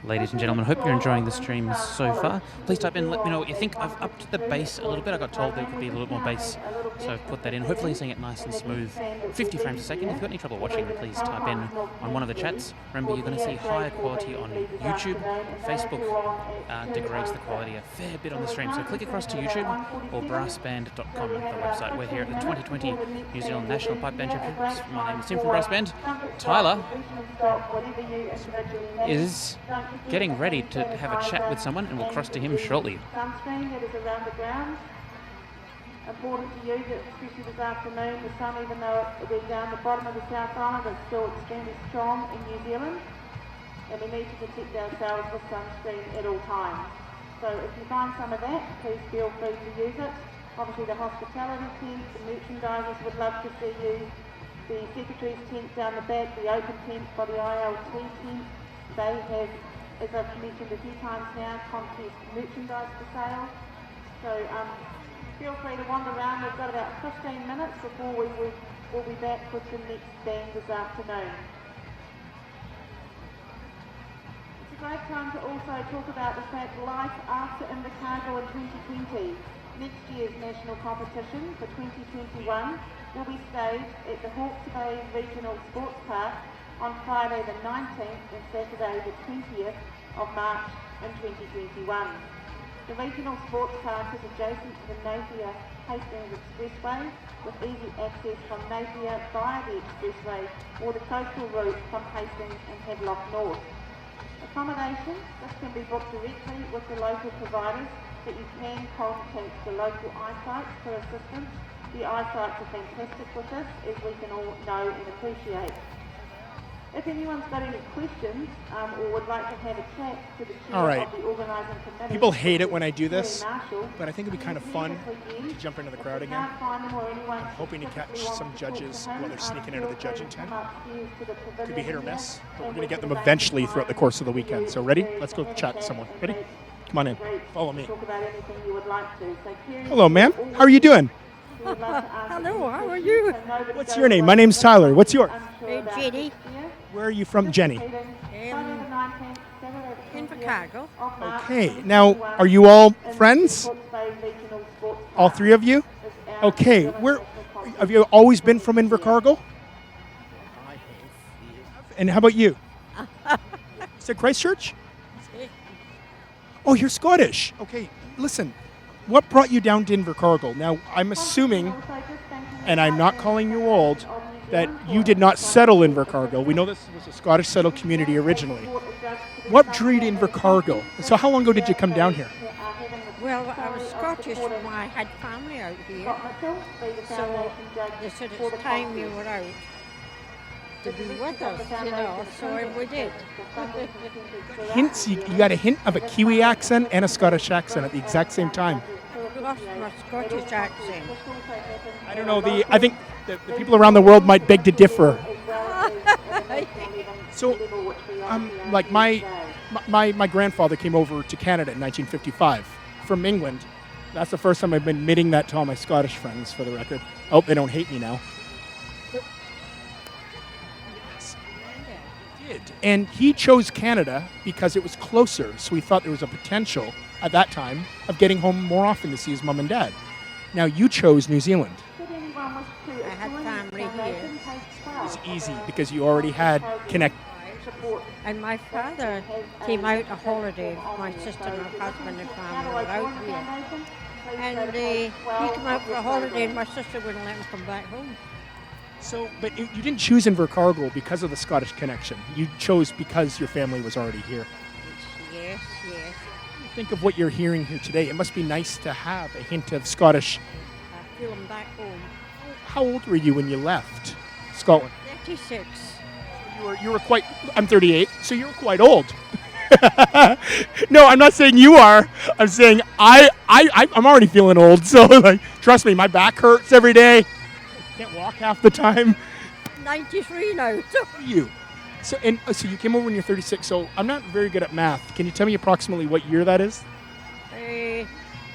C: Ladies and gentlemen, hope you're enjoying the stream so far. Please type in, let me know what you think. I've upped the bass a little bit. I got told there could be a little more bass, so I've put that in. Hopefully you're seeing it nice and smooth. 50 frames a second. If you've got any trouble watching, please type in on one of the chats. Remember, you're going to see higher quality on YouTube. Facebook degrades the quality a fair bit on the stream, so click across to YouTube or brassband.com, the website. We're here at the 2020 New Zealand National Pipe Band Championships. My name is Tim from Brass Band. Tyler is getting ready to have a chat with someone, and we'll cross to him shortly.
B: Sunscreen that is around the grounds. Important to use it, especially this afternoon. The sun, even though we're down the bottom of the South Island, is still extremely strong in New Zealand, and we need to protect ourselves with sunscreen at all times. So if you find some of that, please feel free to use it. Obviously the hospitality tent, the merchandisers would love to see you. The secretary's tent down the back, the open tent by the ILT tent, they have, as I've mentioned a few times now, contest merchandise for sale. So feel free to wander around. We've got about 15 minutes before we'll be back with the next band this afternoon. It's a great time to also talk about the fact life after Invercargill in 2020. Next year's national competition for 2021 will be staged at the Hawke's Bay Regional Sports Park on Friday the 19th and Saturday the 20th of March in 2021. The regional sports park is adjacent to the Napier Hastings Expressway with easy access from Napier via the expressway or the coastal route from Hastings and Havelock North. Accommodation, this can be booked directly with the local providers, but you can contact the local eyesites for assistance. The eyesites are fantastic with this, as we can all know and appreciate. If anyone's got any questions or would like to have a chat to the chair of the organising committee,
A: People hate it when I do this, but I think it'd be kind of fun to jump into the crowd again. I'm hoping to catch some judges while they're sneaking into the judging tent. Could be hit or miss, but we're going to get them eventually throughout the course of the weekend. So ready? Let's go chat to someone. Ready? Come on in. Follow me. Hello, ma'am. How are you doing?
N: Hello, how are you?
A: What's your name? My name's Tyler. What's yours?
N: Jenny.
A: Where are you from, Jenny?
N: Invercargill.
A: Okay. Now, are you all friends? All three of you? Okay. Where have you always been from Invercargill? And how about you? Is it Christchurch? Oh, you're Scottish. Okay. Listen, what brought you down to Invercargill? Now, I'm assuming, and I'm not calling you old, that you did not settle Invercargill. We know this was a Scottish settled community originally. What drew you to Invercargill? So how long ago did you come down here?
N: Well, I was Scottish when I had family out here, so they said it's time you were out to be with us, you know, so we did.
A: Hints, you got a hint of a Kiwi accent and a Scottish accent at the exact same time.
N: Lost my Scottish accent.
A: I don't know, I think the people around the world might beg to differ. So, like my grandfather came over to Canada in 1955 from England. That's the first time I've been admitting that to all my Scottish friends, for the record. I hope they don't hate me now. And he chose Canada because it was closer, so we thought there was a potential at that time of getting home more often to see his mum and dad. Now you chose New Zealand.
N: I had family here.
A: It was easy because you already had connect.
N: And my father came out a holiday. My sister and her husband and family were out here. And he came out for a holiday and my sister wouldn't let him come back home.
A: So, but you didn't choose Invercargill because of the Scottish connection. You chose because your family was already here.
N: Yes, yes.
A: Think of what you're hearing here today. It must be nice to have a hint of Scottish.
N: I feel him back home.
A: How old were you when you left Scotland?
N: 36.
A: You were quite. I'm 38, so you were quite old. No, I'm not saying you are. I'm saying I'm already feeling old. So like, trust me, my back hurts every day. I can't walk half the time.
N: 93 now.
A: You. So so you came over when you're 36. So I'm not very good at math. Can you tell me approximately what year that is?
N: 90.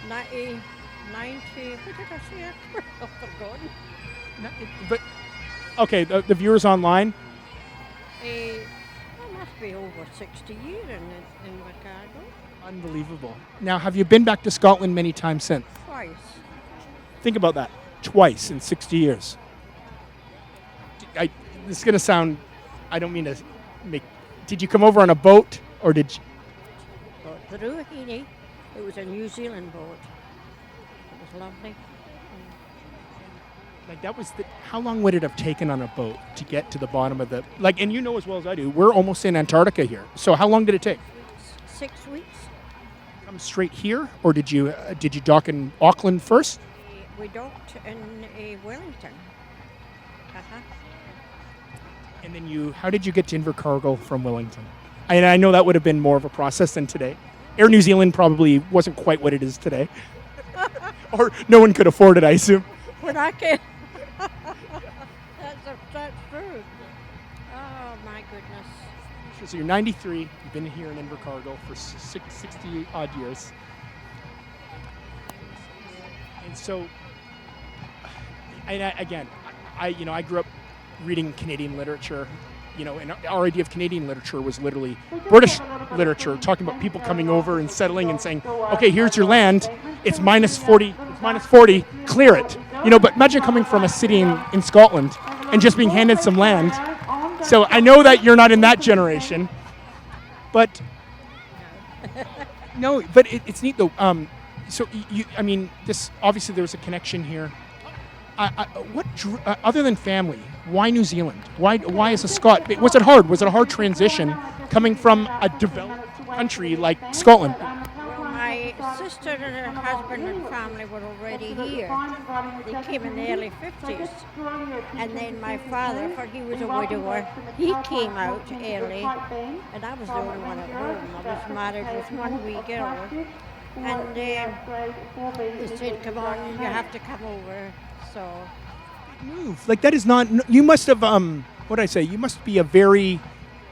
N: What did I say? I've forgotten.
A: But okay, the viewers online.
N: I must be over 60 years in Invercargill.
A: Unbelievable. Now, have you been back to Scotland many times since?
N: Twice.
A: Think about that. Twice in 60 years. This is going to sound, I don't mean to make, did you come over on a boat or did you?
N: The Ruahine, it was a New Zealand boat. It was lovely.
A: Like that was how long would it have taken on a boat to get to the bottom of the, like, and you know as well as I do, we're almost in Antarctica here. So how long did it take?
N: 6 weeks.
A: Come straight here or did you dock in Auckland first?
N: We docked in Wellington.
A: And then how did you get to Invercargill from Wellington? I know that would have been more of a process than today. Air New Zealand probably wasn't quite what it is today. Or no one could afford it, I assume.
N: When I came. That's true. Oh, my goodness.
A: So you're 93. You've been here in Invercargill for 60 odd years. And so, I grew up reading Canadian literature, and our idea of Canadian literature was literally British literature, talking about people coming over and settling and saying, okay, here's your land, it's minus 40, clear it. But imagine coming from a city in Scotland and just being handed some land. So I know that you're not in that generation, but no, but it's neat though. So this obviously there was a connection here. Other than family, why New Zealand? Why as a Scot? Was it hard? Was it a hard transition coming from a developed country like Scotland?
N: Well, my sister and her husband and family were already here. They came in the early 50s. And then my father, for he was a widower, he came out early. And I was the only one at home. I was married with one wee girl. And they said, come on, you have to come over. So
A: move like that is not. You must have. What did I say? You must be a very.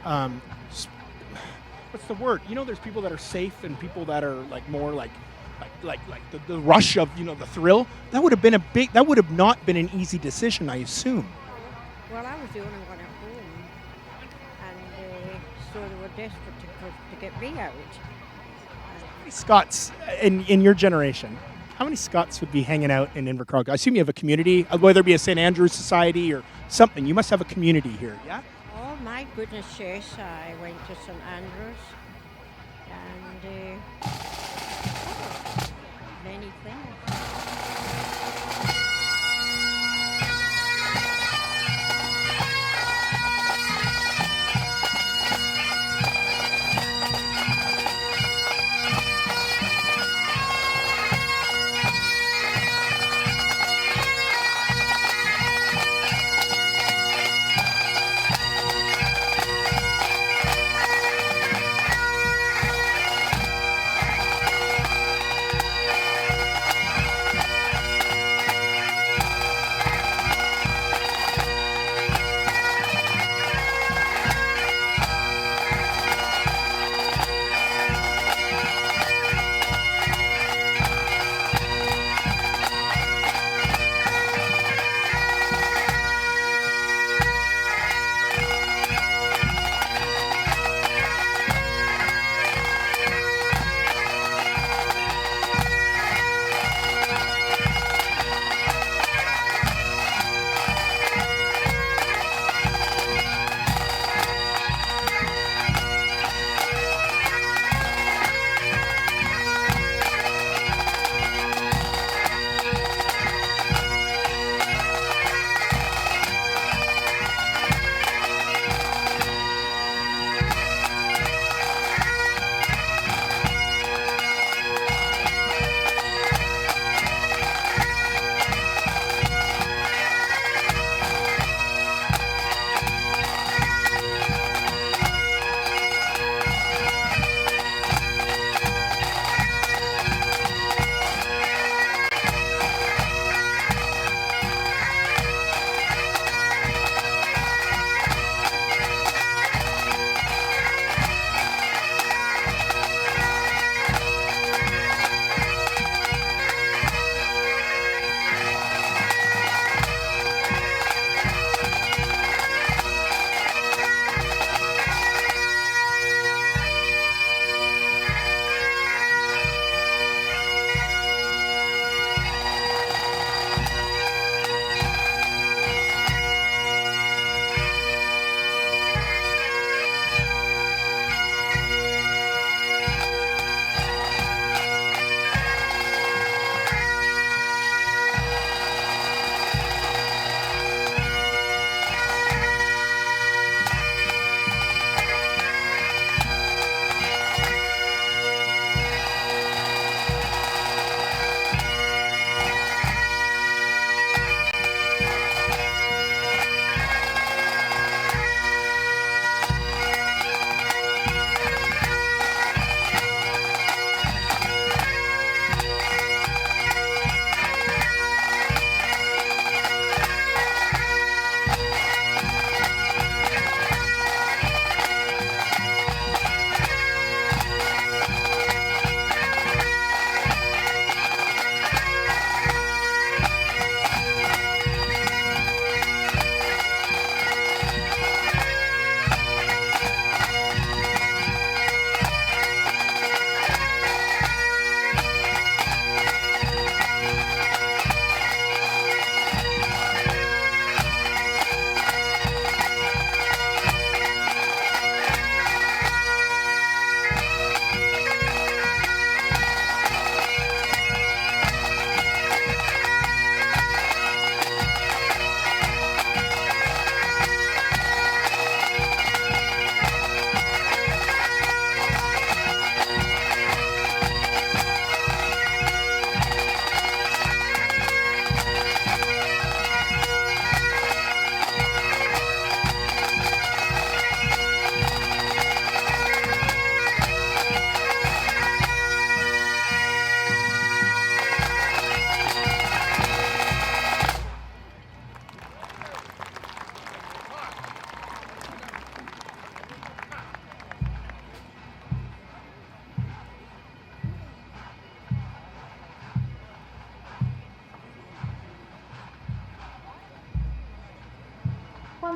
A: What's the word? There's people that are safe and people that are like more like the rush of the thrill. That would have been That would have not been an easy decision, I assume.
N: Well, I was the only one at home, and so they were desperate to get me out.
A: Scots in your generation. How many Scots would be hanging out in Invercargill? I assume you have a community, whether it be a St. Andrew's Society or something. You must have a community here, yeah?
N: Oh, my goodness, yes. I went to St. Andrew's and many things.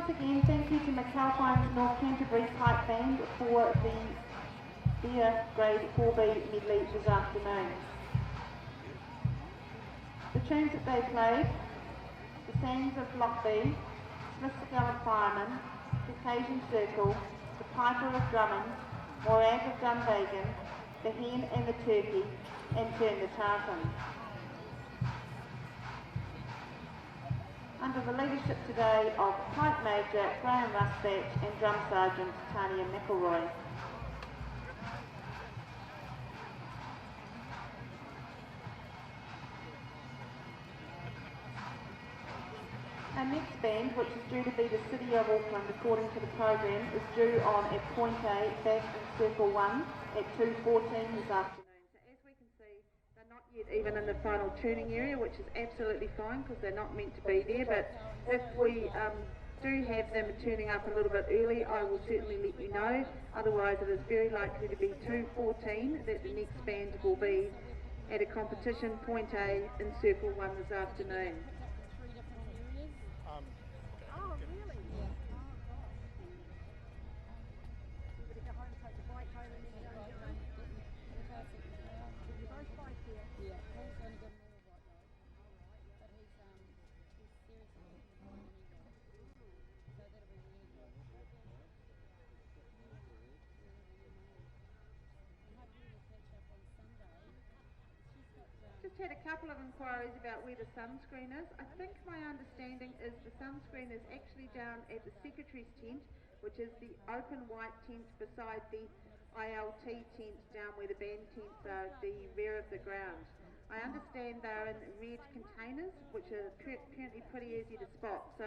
B: once again, thank you to McAlpine's North Canterbury Pipe Band for their grade 4B medley this afternoon. The tunes that they played: The Sands of Lockby, Smith's Gallant Fireman, Caucasian Circle, The Piper of Drummond, Morag of Dunvegan, The Hen and the Turkey, and Turn the Tartan. Under the leadership today of Pipe Major Graham Rusbach and Drum Sergeant Tania McElroy. Our next band, which is due to be the City of Auckland according to the program, is due on at Point A, back in Circle 1 at 2:14 this afternoon. Not yet even in the final tuning area, which is absolutely fine because they're not meant to be there, but if we do have them turning up a little bit early, I will certainly let you know. Otherwise it is very likely to be 2:14 that the next band will be at a competition, Point A in Circle 1 this afternoon. Just had a couple of inquiries about where the sunscreen is. I think my understanding is the sunscreen is actually down at the Secretary's tent, which is the open white tent beside the ILT tent down where the band tents are, the rear of the ground. I understand they're in red containers, which are apparently pretty easy to spot. So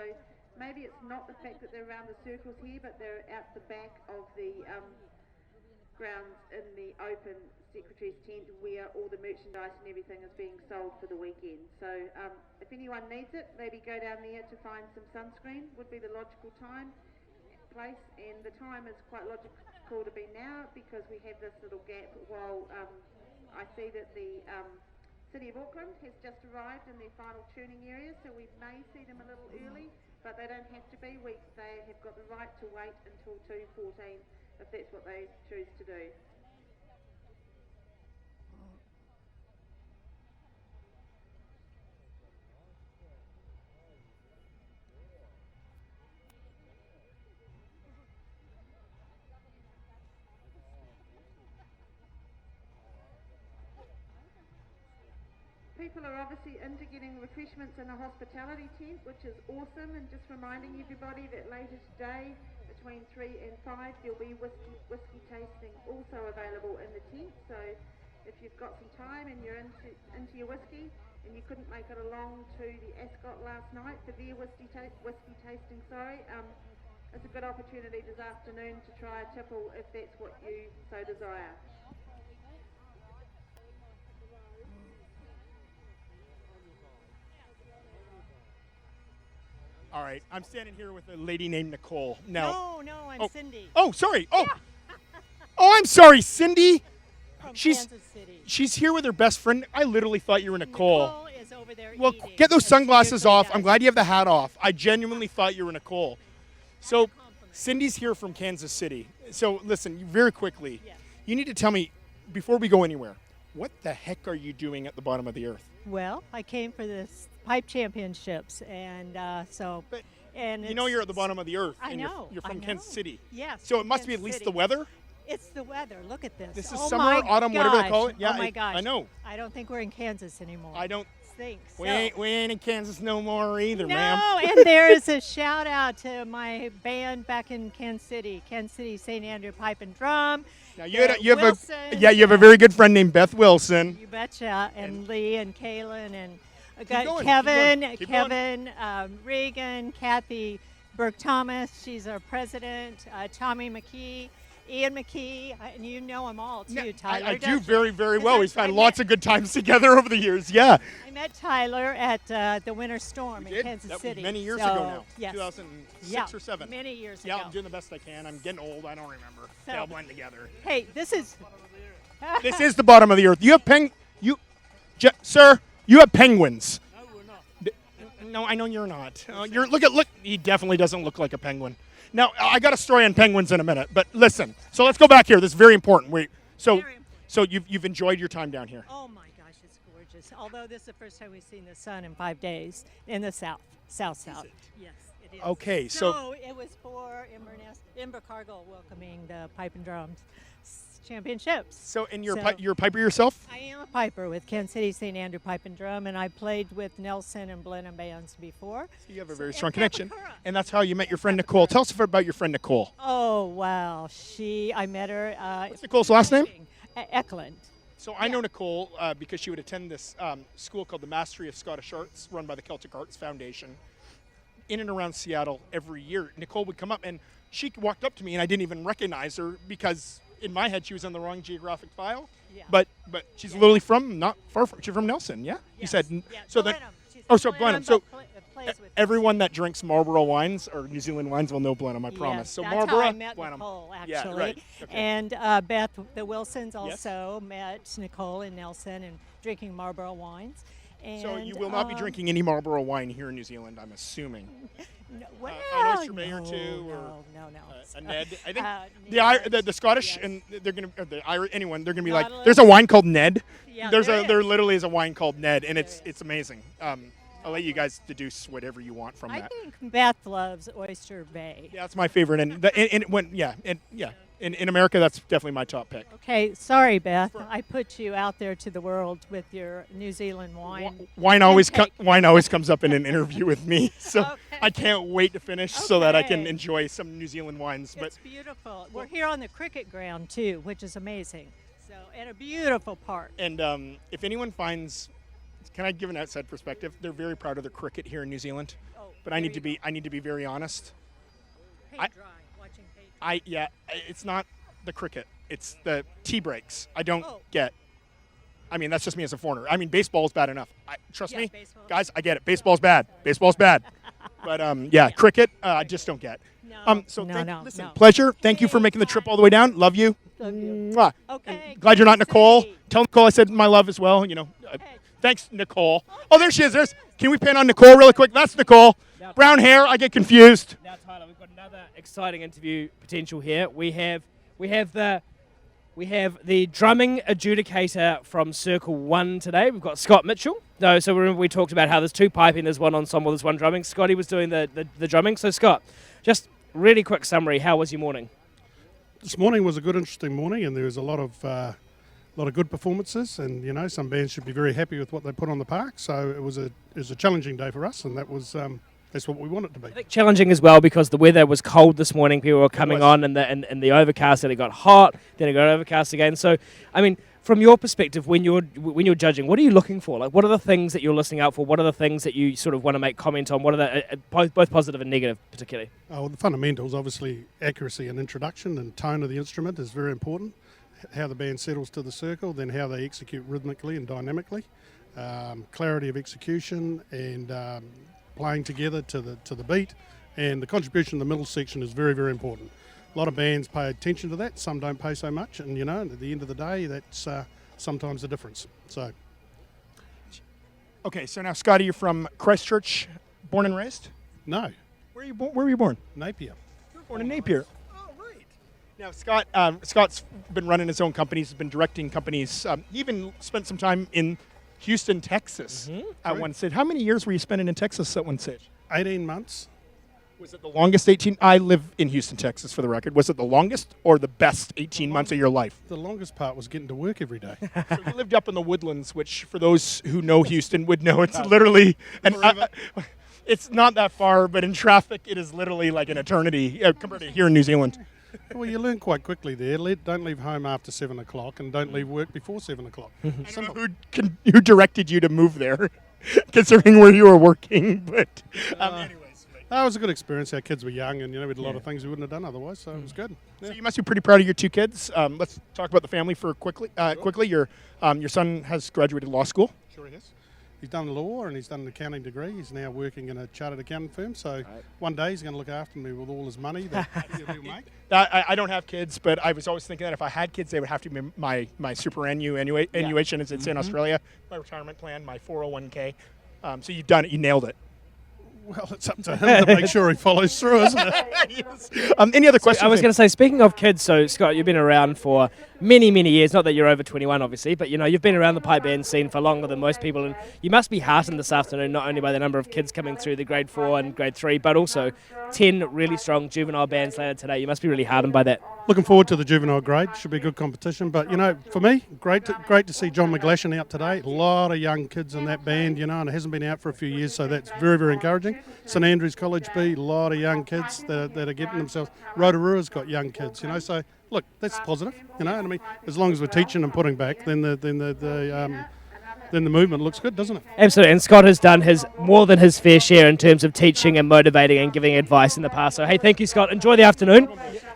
B: maybe it's not the fact that they're around the circles here, but they're out the back of the grounds in the open Secretary's tent where all the merchandise and everything is being sold for the weekend. So if anyone needs it, maybe go down there to find some sunscreen would be the logical place, and the time is quite logical to be now because we have this little gap while I see that the City of Auckland has just arrived in their final tuning area, so we may see them a little early, but they don't have to be. They have got the right to wait until 2:14 if that's what they choose to do. People are obviously into getting refreshments in a hospitality tent, which is awesome, and just reminding everybody that later today between 3 and 5 there'll be whiskey tasting also available in the tent. So if you've got some time and you're into your whiskey and you couldn't make it along to the Ascot last night for their whiskey tasting, it's a good opportunity this afternoon to try a tipple if that's what you so desire.
A: All right, I'm standing here with a lady named Nicole. Now,
F: No, I'm Cindy.
A: Oh, sorry. Oh, oh, I'm sorry, Cindy.
F: From
A: Kansas
F: City.
A: She's here with her best friend. I literally thought you were Nicole.
F: Nicole is over there
A: Well,
F: eating,
A: get those
F: but
A: sunglasses
F: she usually
A: off.
F: does.
A: I'm glad you have the hat off. I genuinely thought you were Nicole. So, Cindy's here from Kansas City. So, listen, very quickly, you need to tell me, before we go anywhere, what the heck are you doing at the bottom of the earth?
F: Well, I came for this pipe championships, and
A: You know you're at the bottom of the earth.
F: I
A: and
F: know.
A: You're from
F: I
A: Kansas
F: know.
A: City.
F: Yes.
A: So it must be at
F: Kansas
A: least
F: City.
A: the weather?
F: It's the weather. Look at this.
A: This is
F: oh
A: summer,
F: my
A: autumn, whatever they call
F: gosh.
A: it. Yeah,
F: oh my gosh.
A: I know.
F: I don't think we're in Kansas anymore.
A: I don't.
F: Thanks.
A: We ain't in Kansas no more either, ma'am.
F: No, and there is a shout out to my band back in Kansas City St. Andrew Pipe and Drum.
A: Now you have
F: Wilson,
A: you have a very good friend named Beth Wilson.
F: You betcha, and Lee and Kaylin and
A: going,
F: Kevin,
A: keep going.
F: Regan, Kathy Burke Thomas. She's our president. Tommy McKee. Ian McKee, and you know them all too, Tyler.
A: I do
F: don't you?
A: very, very well. We've had
F: I
A: lots of good times together over the years. Yeah.
F: I met Tyler at the Winter Storm in Kansas
A: That
F: City.
A: was many years
F: so,
A: ago now.
F: Yes.
A: 2006 or 7.
F: Many years
A: yeah,
F: ago.
A: I'm doing the best I can. I'm getting old. I don't remember.
F: So-
A: They all blend together.
F: Hey, this is.
A: This is the bottom of the earth. You have sir, you have penguins. No, we're not. No, I know you're not. Look. He definitely doesn't look like a penguin. Now, I got a story on penguins in a minute, but listen. So let's go back here. This is very important. So you've enjoyed your time down here.
F: Oh my gosh, it's gorgeous. Although this is the first time we've seen the sun in 5 days in the south. Yes, it is.
A: Okay,
F: so it was for Invercargill welcoming the Pipe and Drums Championships.
A: So, and you're a piper yourself?
F: I am a piper with Kansas City St. Andrew Pipe and Drum, and I played with Nelson and Blenheim bands before.
A: So you have a very strong connection, and that's how you met your friend Nicole. Tell us about your friend Nicole.
F: Oh wow, I met her.
A: What's Nicole's last name?
F: Eklund.
A: So I know Nicole because she would attend this school called the Mastery of Scottish Arts, run by the Celtic Arts Foundation, in and around Seattle every year. Nicole would come up, and she walked up to me, and I didn't even recognize her because in my head she was on the wrong geographic file. Yeah. But she's literally from not far from. She's from Nelson, yeah. Yes. You said so that. Oh, so Blenheim. So everyone that drinks Marlborough wines or New Zealand wines will know Blenheim, I promise. So
F: that's
A: Marlborough,
F: how I met
A: Blenheim.
F: Nicole, actually.
A: Yeah, right. Okay.
F: And Beth, the Wilsons also met Nicole and Nelson and drinking Marlborough wines. And,
A: so you will not be drinking any Marlborough wine here in New Zealand, I'm assuming.
F: No, well,
A: an oyster bay or two, or
F: no.
A: A Ned. I think
F: Ned,
A: the Scottish and they're gonna the Irish anyone they're gonna be like.
F: Nautilus.
A: There's a wine called Ned.
F: Yeah,
A: there literally is a wine called Ned, and it's amazing. I'll let you guys deduce whatever you want from that.
F: I think Beth loves Oyster Bay.
A: Yeah, that's my favorite, in America, that's definitely my top pick.
F: Okay, sorry, Beth. I put you out there to the world with your New Zealand wine.
A: Wine always comes up in an interview with me, so I can't wait to finish so that I can enjoy some New Zealand wines.
F: It's beautiful. We're here on the cricket ground too, which is amazing. So, and a beautiful park.
A: And if anyone finds, can I give an outside perspective? They're very proud of their cricket here in New Zealand, but I need to be very honest. It's not the cricket. It's the tea breaks. I don't get. I mean, that's just me as a foreigner. I mean, baseball's bad enough. Trust me, guys. I get it. Baseball's bad. But cricket, I just don't get. Listen, pleasure. Thank you for making the trip all the way down. Love you. Mwah. Okay. And glad you're not Nicole. Tell Nicole I said my love as well. Thanks, Nicole. Oh, there she is. Can we pan on Nicole really quick? That's Nicole. Brown hair. I get confused.
L: Now, Tyler, we've got another exciting interview potential here. We have the drumming adjudicator from Circle 1 today. We've got Scott Mitchell. So remember we talked about how there's two piping, there's one ensemble, there's one drumming. Scotty was doing the drumming. So Scott, just really quick summary. How was your morning?
J: This morning was a good, interesting morning, and there was a lot of good performances, and some bands should be very happy with what they put on the park. So it was a challenging day for us, and that's what we want it to be.
L: I think challenging as well because the weather was cold this morning. People were coming on and the overcast, and it got hot, then it got overcast again. So, I mean, from your perspective, when you're judging, what are you looking for? Like, what are the things that you're listening out for? What are the things that you sort of want to make comment on? What are the both positive and negative, particularly?
J: Well, the fundamentals, obviously, accuracy and introduction and tone of the instrument is very important. How the band settles to the circle, then how they execute rhythmically and dynamically, clarity of execution, and playing together to the beat, and the contribution of the middle section is very, very important. A lot of bands pay attention to that, some don't pay so much, and at the end of the day, that's sometimes the difference. So,
A: okay, so now Scotty, you're from Christchurch, born and raised?
J: No.
A: Where were you born?
J: Napier.
A: You were born in Napier. Oh, right. Now Scott's been running his own companies, has been directing companies. He even spent some time in Houston, Texas at one stage. How many years were you spending in Texas at one stage?
J: 18 months.
A: Was it the longest 18? I live in Houston, Texas, for the record. Was it the longest or the best 18 months of your life?
J: The longest part was getting to work every day.
A: So you lived up in the Woodlands, which for those who know Houston would know it's literally, it's not that far, but in traffic it is literally like an eternity compared to here in New Zealand.
J: Well, you learn quite quickly there. Don't leave home after 7 o'clock and don't leave work before 7 o'clock.
A: I don't know who directed you to move there, considering where you were working, but anyways.
J: It was a good experience. Our kids were young, and we did a lot of things we wouldn't have done otherwise, so it was good.
A: Yeah. So you must be pretty proud of your two kids. Let's talk about the family for quickly. Your son has graduated law school.
J: Sure he has. He's done law and he's done an accounting degree. He's now working in a chartered accounting firm. So one day he's going to look after me with all his money that he'll make.
A: I don't have kids, but I was always thinking that if I had kids, they would have to be my superannuation, as it's in Australia, my retirement plan, my 401k. So you've done it. You nailed it.
J: Well, it's up to him to make sure he follows through, isn't it?
A: Yes. Any other questions?
L: I was going to say, speaking of kids, so Scott, you've been around for many, many years. Not that you're over 21, obviously, but you've been around the pipe band scene for longer than most people, and you must be heartened this afternoon not only by the number of kids coming through the grade 4 and grade 3, but also 10 really strong juvenile bands later today. You must be really heartened by that.
J: Looking forward to the juvenile grade. Should be a good competition. But for me, great to see John McGlashan out today. A lot of young kids in that band, and it hasn't been out for a few years, so that's very, very encouraging. St Andrews College B, a lot of young kids that are getting themselves. Rotorua's got young kids, so look, that's positive, and I mean, as long as we're teaching and putting back, then the movement looks good, doesn't it?
L: Absolutely, and Scott has done more than his fair share in terms of teaching and motivating and giving advice in the past. So hey, thank you, Scott. Enjoy the afternoon.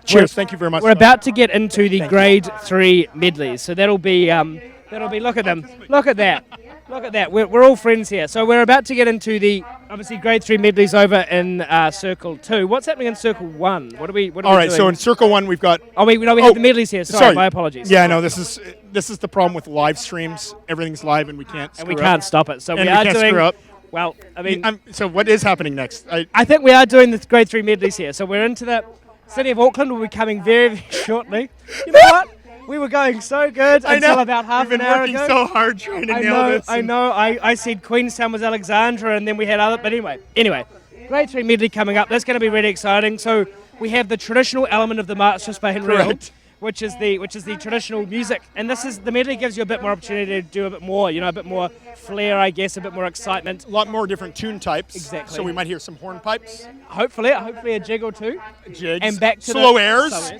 A: Cheers. Thank you very much.
L: We're about to get into the grade 3 medleys, so that'll be look at them, look at that. Look at that. We're all friends here. So we're about to get into the obviously grade 3 medleys over in circle 2. What's happening in circle 1? What are we
A: All right.
L: doing?
A: So in circle 1 we've got.
L: We have the medleys here. Sorry, my apologies.
A: Yeah, no. This is the problem with live streams. Everything's live and we can't.
L: And we can't stop it. So
A: and
L: we are
A: can't
L: doing.
A: Screw up.
L: Well, I mean.
A: So what is happening next?
L: I think we are doing the grade 3 medleys here. So we're into the city of Auckland. Will be coming very, very shortly. You know what? We were going so good until about half an hour ago.
A: We've been working so hard trying to nail this.
L: I know. I said Queenstown was Alexandra, and then we had other. But anyway, grade 3 medley coming up. That's going to be really exciting. So we have the traditional element of the March to Spain Reel, which is the traditional music, and the medley gives you a bit more opportunity to do a bit more. A bit more flair, I guess, a bit more excitement.
A: A lot more different tune types.
L: Exactly.
A: So we might hear some hornpipes.
L: Hopefully a jig or two.
A: Jigs.
L: And back to
A: slow airs.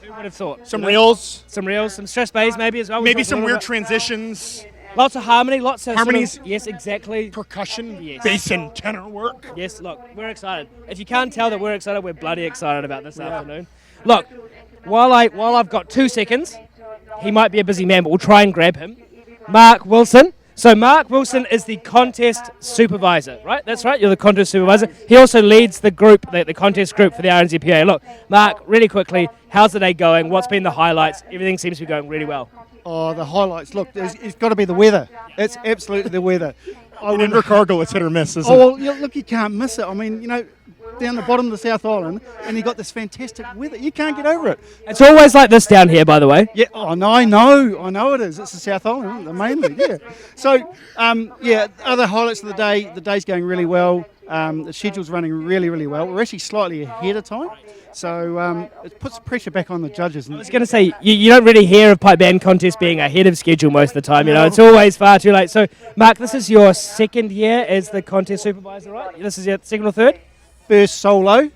L: Who would have thought?
A: Some reels.
L: Some stress bass maybe as well.
A: Maybe some weird transitions.
L: Lots of harmony, lots of
A: harmonies.
L: Yes, exactly.
A: Percussion,
L: yes.
A: Bass and tenor work.
L: Yes, look, we're excited. If you can't tell that we're excited, we're bloody excited about this afternoon. Look, while I've got 2 seconds, he might be a busy man, but we'll try and grab him. Mark Wilson. So Mark Wilson is the contest supervisor, right? That's right, you're the contest supervisor. He also leads the group, the contest group for the RNZPA. Look, Mark, really quickly, how's the day going? What's been the highlights? Everything seems to be going really well.
O: Oh, the highlights. Look, it's got to be the weather. It's absolutely the weather.
A: In Invercargill, it's hit or miss, isn't it?
O: Oh, well, look, you can't miss it. I mean, down the bottom of the South Island, and you got this fantastic weather. You can't get over it.
L: It's always like this down here, by the way.
O: Yeah, I know it is. It's the South Island, mainly, yeah. So, other highlights of the day, the day's going really well. The schedule's running really, really well. We're actually slightly ahead of time, so it puts pressure back on the judges.
L: I was going to say, you don't really hear of pipe band contests being ahead of schedule most of the time. It's always far too late. So, Mark, this is your second year as the contest supervisor, right? This is your second or third?
O: First solo.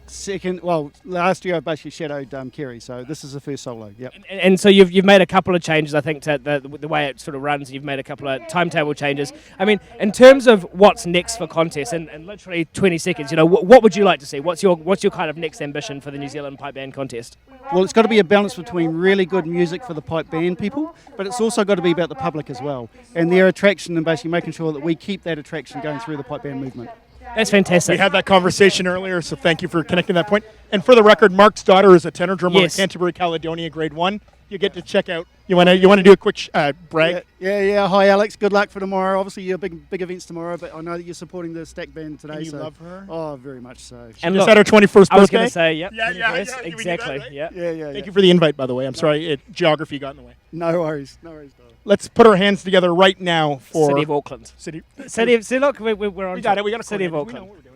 O: Second, last year I basically shadowed Kerry, so this is the first solo. Yep.
L: And so you've made a couple of changes, I think, to the way it sort of runs. You've made a couple of timetable changes. I mean, in terms of what's next for contests, and literally 20 seconds, what would you like to see? What's your kind of next ambition for the New Zealand Pipe Band Contest?
O: Well, it's got to be a balance between really good music for the pipe band people, but it's also got to be about the public as well, and their attraction, and basically making sure that we keep that attraction going through the pipe band movement.
L: That's fantastic.
A: We had that conversation earlier, so thank you for connecting that point. And for the record, Mark's daughter is a tenor drummer at Canterbury Caledonia Grade 1. You get to check out. You want to do a quick brag?
O: Yeah. Hi, Alex. Good luck for tomorrow. Obviously, your big events tomorrow, but I know that you're supporting the Stack Band today.
A: And you love her?
O: Oh, very much so.
L: And
A: just had her 21st birthday.
L: I was going to say, yep.
A: Yeah,
L: exactly.
A: Yeah. Thank you for the invite, by the way. I'm sorry, geography got in the way.
O: No worries, darling.
A: Let's put our hands together right now for
L: City of Auckland.
A: City
L: of. See, look, we're on.
A: We got it. We got a
L: City of
A: We know
L: Auckland.
A: what we're doing.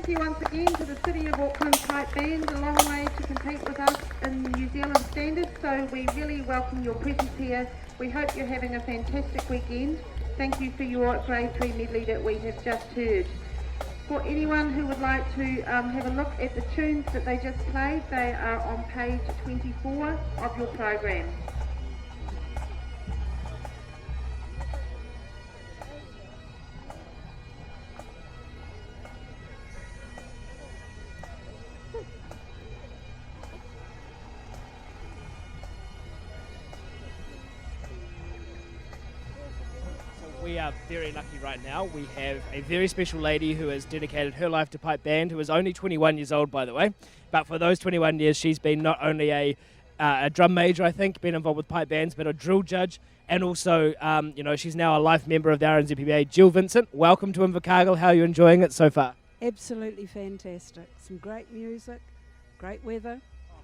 B: thank you once again to the City of Auckland Pipe Band, a long way to compete with us in the New Zealand standards, so we really welcome your presence here. We hope you're having a fantastic weekend. Thank you for your grade 3 medley that we have just heard. For anyone who would like to have a look at the tunes that they just played, they are on page 24 of your program.
L: We are very lucky right now. We have a very special lady who has dedicated her life to pipe band, who is only 21 years old, by the way. But for those 21 years, she's been not only a drum major, I think, been involved with pipe bands, but a drill judge, and also, she's now a life member of the RNZPBA. Jill Vincent, welcome to Invercargill. How are you enjoying it so far?
Q: Absolutely fantastic. Some great music, great weather.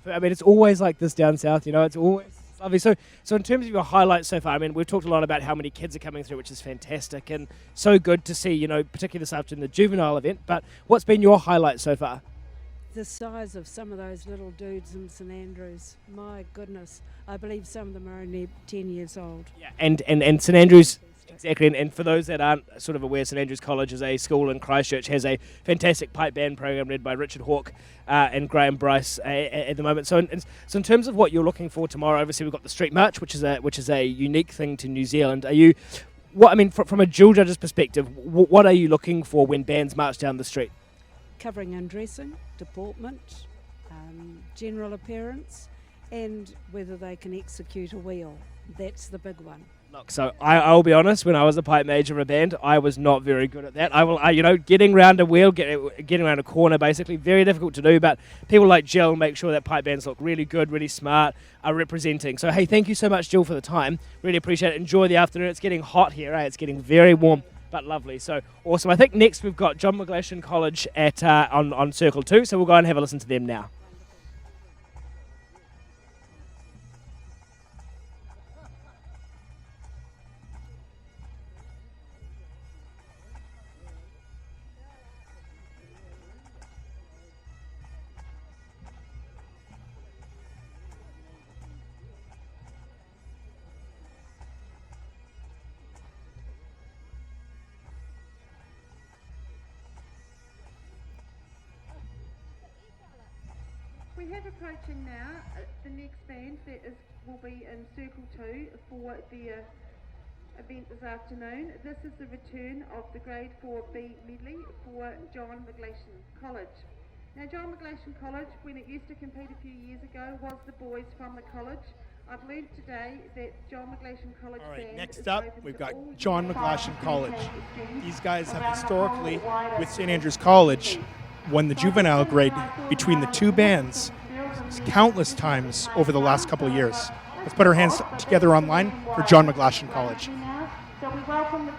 L: I mean, it's always like this down south, it's always lovely. So in terms of your highlights so far, I mean, we've talked a lot about how many kids are coming through, which is fantastic, and so good to see, particularly this afternoon, the juvenile event. But what's been your highlight so far?
Q: The size of some of those little dudes in St Andrews, my goodness. I believe some of them are only 10 years old.
L: Yeah, and St Andrews, exactly, and for those that aren't sort of aware, St Andrews College is a school in Christchurch, has a fantastic pipe band program led by Richard Hawke and Graham Bryce at the moment. So in terms of what you're looking for tomorrow, obviously we've got the Street March, which is a unique thing to New Zealand. From a dual judge's perspective, what are you looking for when bands march down the street?
Q: Covering undressing, deportment, general appearance, and whether they can execute a wheel. That's the big one.
L: Look, so I'll be honest, when I was a pipe major of a band, I was not very good at that. Getting around a wheel, getting around a corner, basically, very difficult to do, but people like Jill make sure that pipe bands look really good, really smart, are representing. So, hey, thank you so much, Jill, for the time. Really appreciate it. Enjoy the afternoon. It's getting hot here, It's getting very warm, but lovely. So, awesome. I think next we've got John McGlashan College on Circle 2, so we'll go and have a listen to them now.
B: We have approaching now the next band that will be in Circle 2 for the event this afternoon. This is the return of the Grade 4B medley for John McGlashan College. Now, John McGlashan College, when it used to compete a few years ago, was the boys from the college. I've learned today that John McGlashan College
A: All right,
B: band
A: next
B: is
A: up,
B: open
A: we've
B: to
A: got
B: all
A: John
B: youth
A: McGlashan College.
B: students
A: These guys have
B: around the
A: historically,
B: whole wider
A: with St Andrews College, won the juvenile grade between the two bands countless times over the last couple of years. Let's put our hands together online for John McGlashan College.
B: So we welcome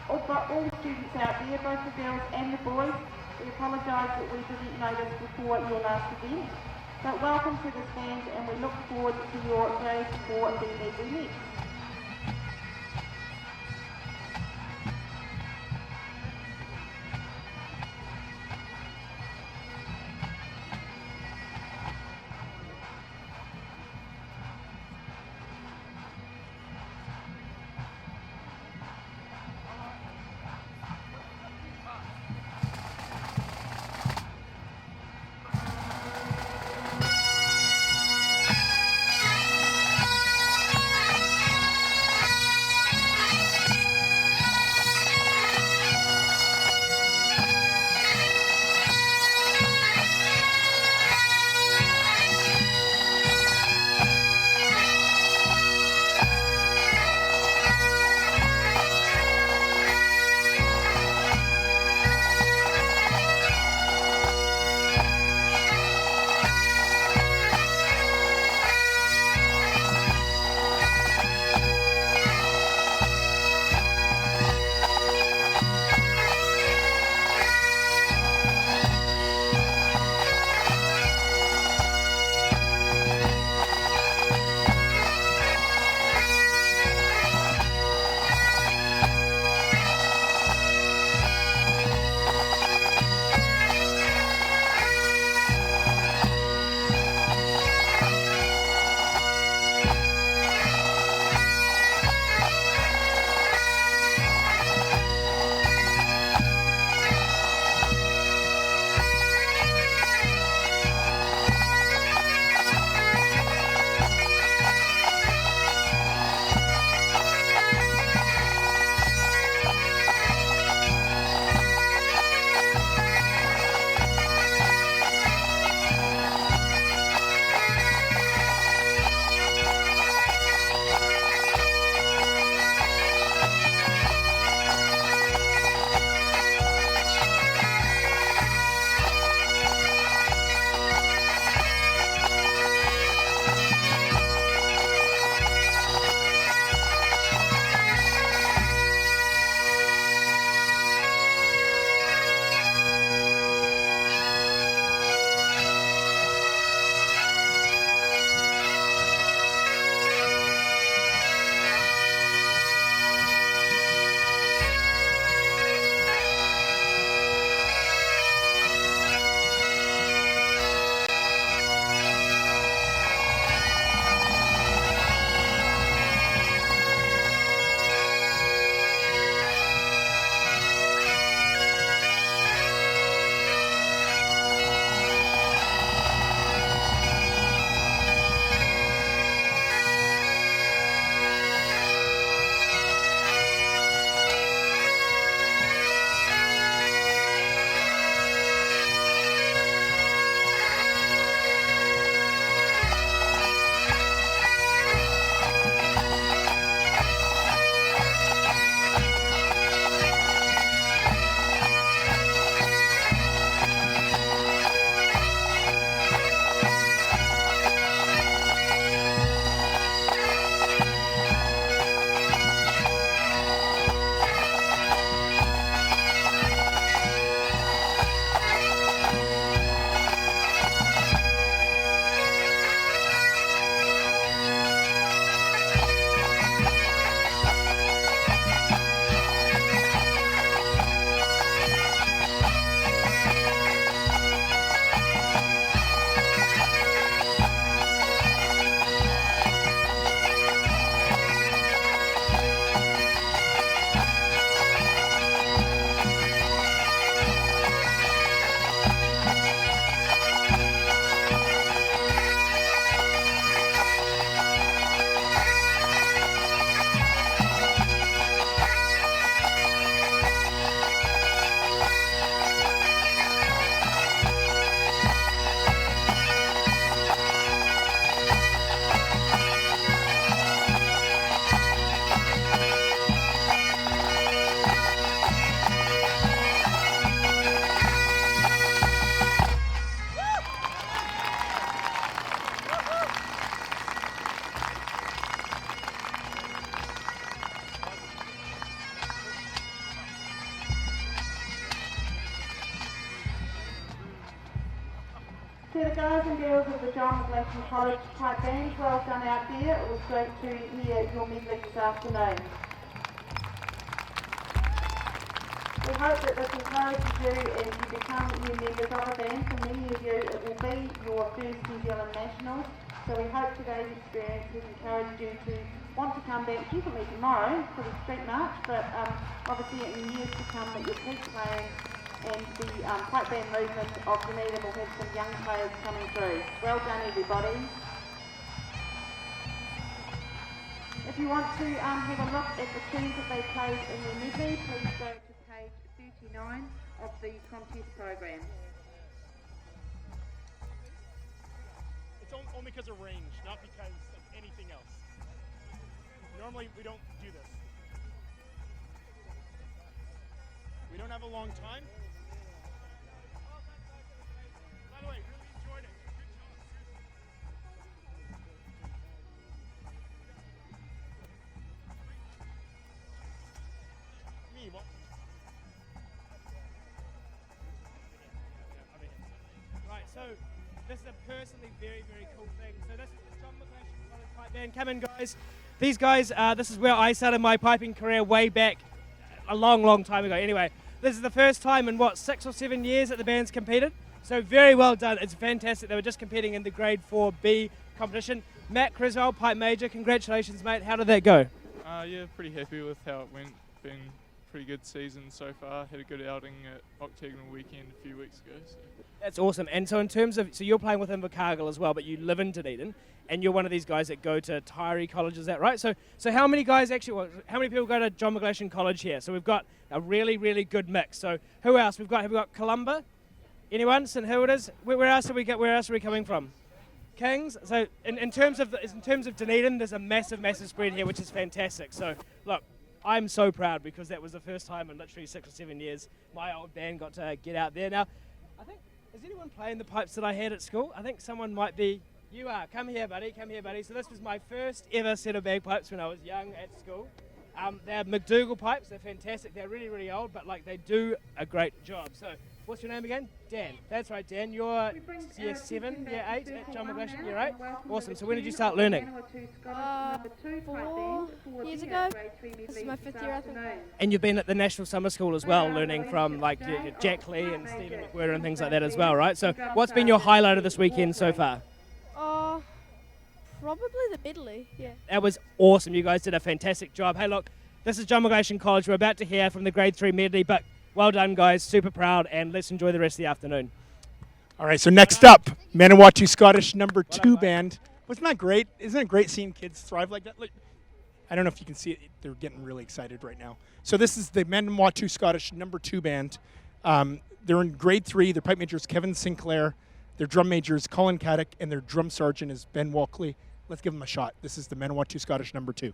B: all students out there, both the girls and the boys. We apologise that we didn't know this before your last event. But welcome to this band, and we look forward to your grade 4B medley next. To the guys and girls of the John McLaughlin College Pipe Band, well done out there. It was great to hear your medley this afternoon. We hope that this encourages you as you become new members of the band. For many of you, it will be your first New Zealand Nationals. So we hope today's experience has encouraged you to want to come back, definitely tomorrow for the street march, but obviously in years to come that you'll keep playing, and the pipe band movement of Dunedin will have some young players coming through. Well done, everybody. If you want to have a look at the tunes that they played in their medley, please go to page 39 of the contest program.
A: It's only because of range, not because of anything else. Normally we don't do this. We don't have a long time. By the way, really enjoyed it. Me, what?
L: Right, so this is a personally very, very cool thing. So this is the John McLaughlin College Pipe Band. Come in, guys. These guys, this is where I started my piping career way back a long, long time ago. Anyway, this is the first time in, 6 or 7 years that the band's competed. So very well done. It's fantastic. They were just competing in the Grade 4B competition. Matt Criswell, Pipe Major, congratulations, mate. How did that go?
R: Yeah, pretty happy with how it went. Been a pretty good season so far. Had a good outing at Octagonal Weekend a few weeks ago. So.
L: That's awesome. And so in terms of, so you're playing with Invercargill as well, but you live in Dunedin, and you're one of these guys that go to Tyree College, is that right? So how many guys actually, how many people go to John McLaughlin College here? So we've got a really, really good mix. So who else? Have we got Columba? Anyone? St Hilda's? Where else are we coming from? Kings. So in terms of Dunedin, there's a massive, massive spread here, which is fantastic. So look, I'm so proud because that was the first time in literally 6 or 7 years my old band got to get out there. Now, I think, is anyone playing the pipes that I had at school? I think someone might be. You are. Come here, buddy. Come here, buddy. So this was my first ever set of bagpipes when I was young at school. They're McDougall pipes. They're fantastic. They're really, really old, but like they do a great job. So what's your name again? Dan. That's right, Dan. You're year 7, year 8 at John McLaughlin, year 8? Awesome. So when did you start learning?
P: 4 years ago. This is my 5th year, I think.
L: And you've been at the National Summer School as well, learning from like your Jack Lee and Stephen McWhirter and things like that as well, right? So what's been your highlight of this weekend so far?
P: Probably the medley, yeah.
L: That was awesome. You guys did a fantastic job. Hey, look, this is John McLaughlin College. We're about to hear from the Grade 3 medley, but well done, guys. Super proud, and let's enjoy the rest of the afternoon.
A: All right, so next up, Manawatu Scottish number 2 band. Wasn't that great? Isn't it great seeing kids thrive like that? Look, I don't know if you can see it. They're getting really excited right now. So this is the Manawatu Scottish number 2 band. They're in Grade 3. Their pipe major is Kevin Sinclair. Their drum major is Colin Caddick, and their drum sergeant is Ben Walkley. Let's give them a shot. This is the Manawatu Scottish number 2.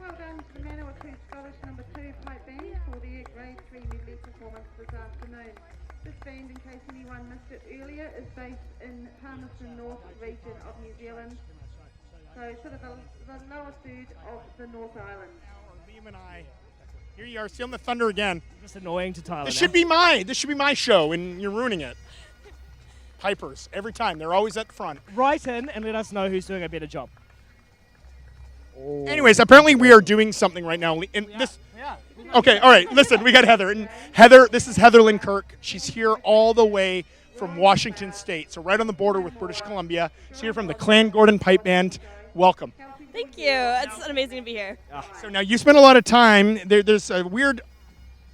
B: Well done to the Manawatu Scottish number 2 pipe band for their grade 3 medley performance this afternoon. This band, in case anyone missed it earlier, is based in Palmerston North region of New Zealand. So sort of the lower third of the North Island.
A: Liam and I, here you are, stealing the thunder again.
L: Just annoying to Tyler.
A: This should be my show, and you're ruining it. Pipers, every time. They're always at the front.
L: Write in and let us know who's doing a better job.
A: Anyways, apparently we are doing something right now. Okay, all right, listen, we got Heather. And Heather, this is Heather Lynn Kirk. She's here all the way from Washington State, so right on the border with British Columbia. She's here from the Clan Gordon Pipe Band. Welcome.
S: Thank you. It's amazing to be here.
A: So now you spent a lot of time. There's a weird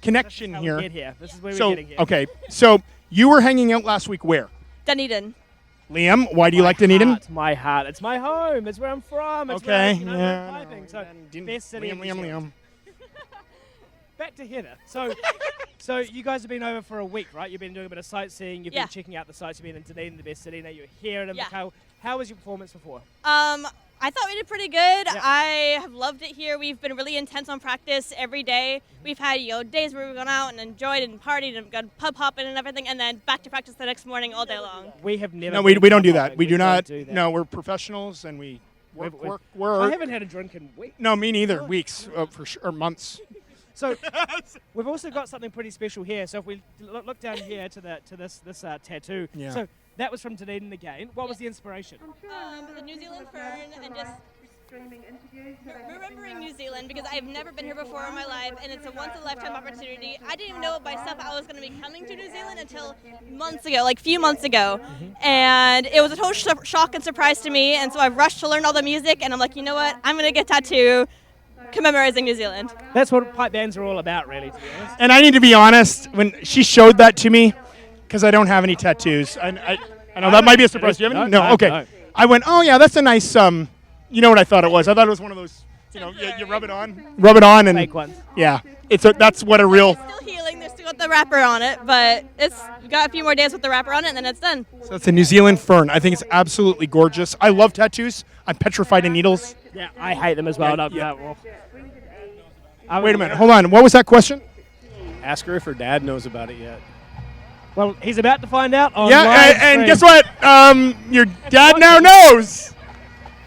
A: connection
L: This is how
A: here.
L: we get here. This is where we're
A: So,
L: getting here.
A: okay, so you were hanging out last week where?
S: Dunedin.
A: Liam, why do you like Dunedin?
L: It's my heart. It's my home. It's where I'm from. It's
A: Okay,
L: where, I
A: yeah,
L: love piping. So, best city in New
A: Liam.
L: Zealand. Back to Heather. So you guys have been over for a week, right? You've been doing a bit of sightseeing. You've been checking out the sites. You've been in Dunedin, the best city. Now you're here in Invercargill. How was your performance before?
S: I thought we did pretty good. I have loved it here. We've been really intense on practice every day. We've had days where we've gone out and enjoyed and partied and gone pub hopping and everything, and then back to practice the next morning all day long.
L: We have never.
A: No, we don't do that. We do
L: don't
A: not.
L: do that.
A: No, we're professionals and we work.
L: I haven't had a drink in weeks.
A: No, me neither. Weeks for sure, or months.
L: So we've also got something pretty special here. So if we look down here to this tattoo.
A: Yeah.
L: So that was from Dunedin again. What was the inspiration?
S: The New Zealand fern and just remembering New Zealand because I've never been here before in my life and it's a once-in-a-lifetime opportunity. I didn't even know myself I was going to be coming to New Zealand until months ago, like a few months ago. And it was a total shock and surprise to me, and so I rushed to learn all the music and I'm like, you know what, I'm going to get a tattoo commemorating New Zealand.
L: That's what pipe bands are all about, really, to be honest.
A: And I need to be honest, when she showed that to me, because I don't have any tattoos. I know that might be a surprise. Do you have any? No, okay.
L: No.
A: I went, oh yeah, that's a nice. You know what I thought it was? I thought it was one of those. You know, you rub it on, and
L: fake ones.
A: Yeah, that's what a real.
S: Still healing. There's still got the wrapper on it, but it's got a few more days with the wrapper on it, and then it's done.
A: So it's a New Zealand fern. I think it's absolutely gorgeous. I love tattoos. I'm petrified of needles.
L: Yeah, I hate them as well.
A: Wait a minute. Hold on. What was that question?
I: Ask her if her dad knows about it yet.
L: Well, he's about to find out on
A: Yeah,
L: live
A: and
L: stream.
A: guess what? Your dad now knows.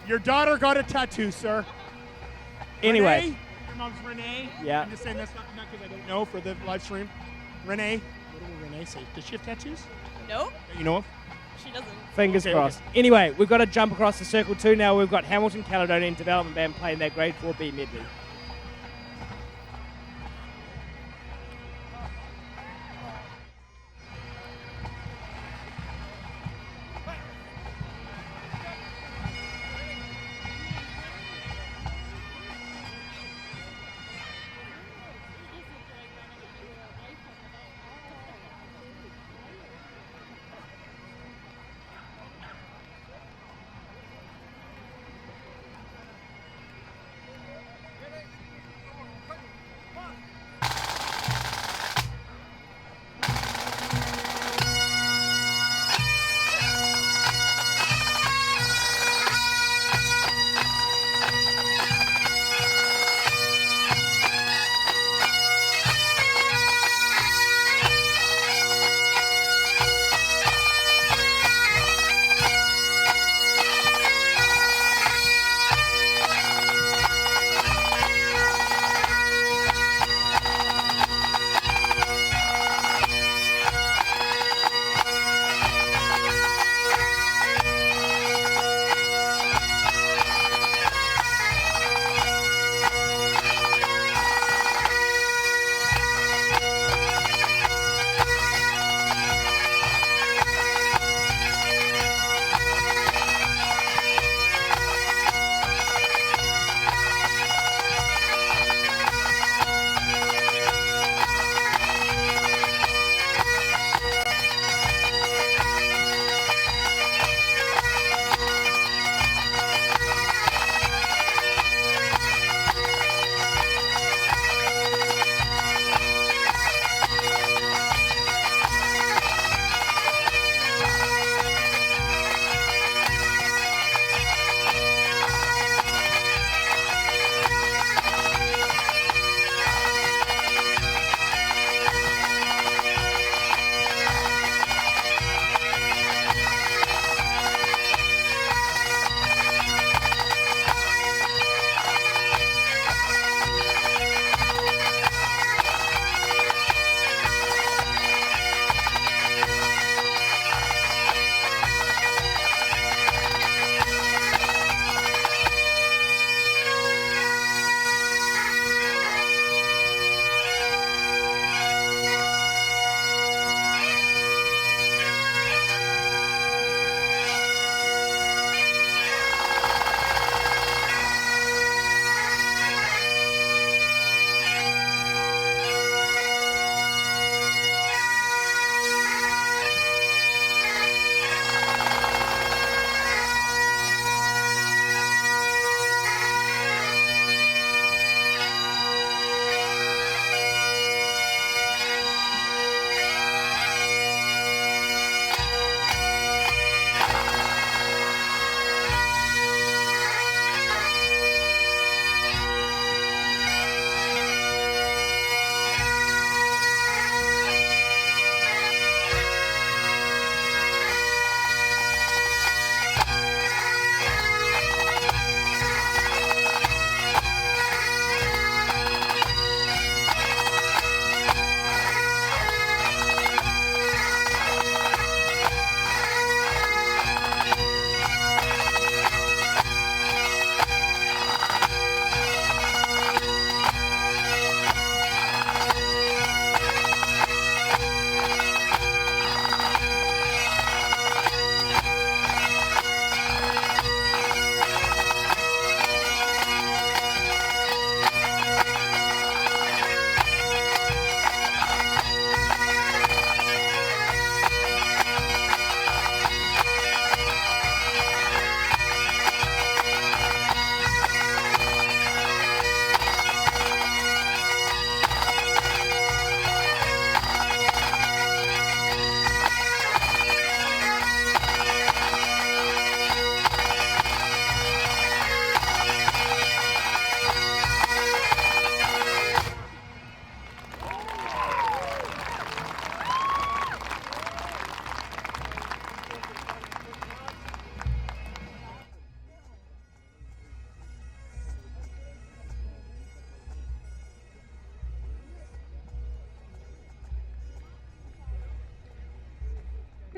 A: Your daughter got a tattoo, sir.
L: Anyway.
A: Renee? Your mom's Renee?
L: Yeah.
A: I'm just saying that's not because I don't know for the live stream. Renee? What will Renee say? Does she have tattoos?
S: No.
A: That you know of?
S: She doesn't.
L: Fingers
A: Okay,
L: crossed. Anyway, we've got to jump across the circle too now. We've got Hamilton Caledonian Development Band playing their Grade 4B medley.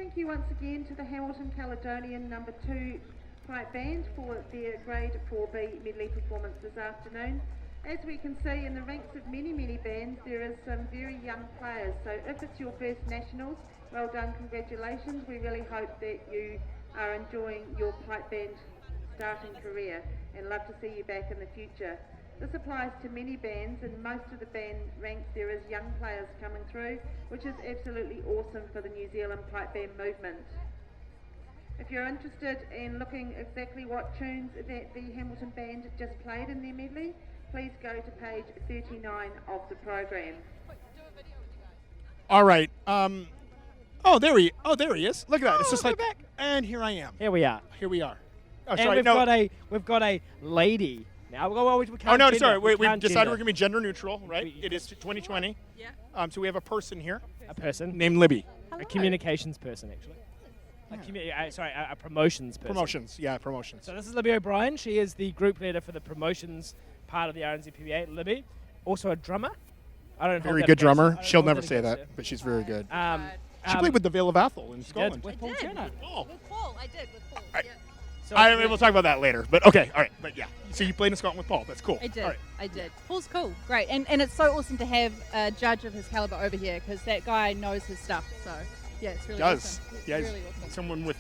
B: thank you once again to the Hamilton Caledonian No. 2 pipe band for their Grade 4B medley performance this afternoon. As we can see in the ranks of many bands, there is some very young players. So if it's your first nationals, well done, congratulations. We really hope that you are enjoying your pipe band starting career and love to see you back in the future. This applies to many bands. In most of the band ranks there is young players coming through, which is absolutely awesome for the New Zealand pipe band movement. If you're interested in looking exactly what tunes that the Hamilton Band just played in their medley, please go to page 39 of the program.
A: All right. There he is. Look at that. It's just like, and here I am.
L: Here we are.
A: Here we are. Oh,
L: And
A: sorry.
L: we've got a lady now. Well, we can't
A: No,
L: gender.
A: sorry.
L: We
A: We
L: can't
A: decided
L: gender.
A: we're going to be gender neutral, right? It is 2020.
S: Yeah.
A: So we have a person here.
L: A person
A: named Libby.
L: A communications person, actually. A promotions person.
A: Promotions. Yeah, promotions.
L: So this is Libby O'Brien. She is the group leader for the promotions part of the RNZPBA. Libby, also a drummer. I don't know.
A: Very good drummer. She'll never say that, but she's very good. She played with the Vale of Athol in Scotland.
L: With Paul Turner.
S: With Paul, I did with Paul. Yeah.
L: So
A: We'll talk about that later. But okay, all right. But yeah, so you played in Scotland with Paul. That's cool.
S: I did.
A: All right.
S: I did. Paul's cool. Great. And it's so awesome to have a judge of his caliber over here because that guy knows his stuff. So yeah, it's really
A: Does.
S: awesome. It's
A: Yeah, he's
S: really awesome.
A: someone with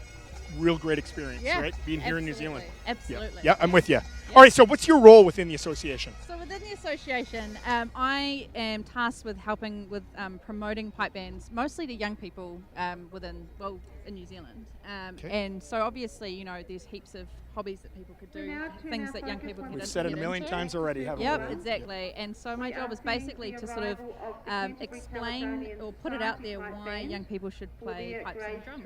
A: real great experience,
S: Yeah,
A: right? Being here in New
S: absolutely.
A: Zealand.
S: Absolutely.
A: Yeah, I'm with you. All right, so what's your role within the association?
S: So within the association, I am tasked with helping with promoting pipe bands, mostly to young people in New Zealand. And so obviously, there's heaps of hobbies that people could do, things that young people can
A: We've said it a million times already, haven't we?
S: Yep, exactly. And so my job is basically to sort of explain or put it out there why young people should play pipes and drums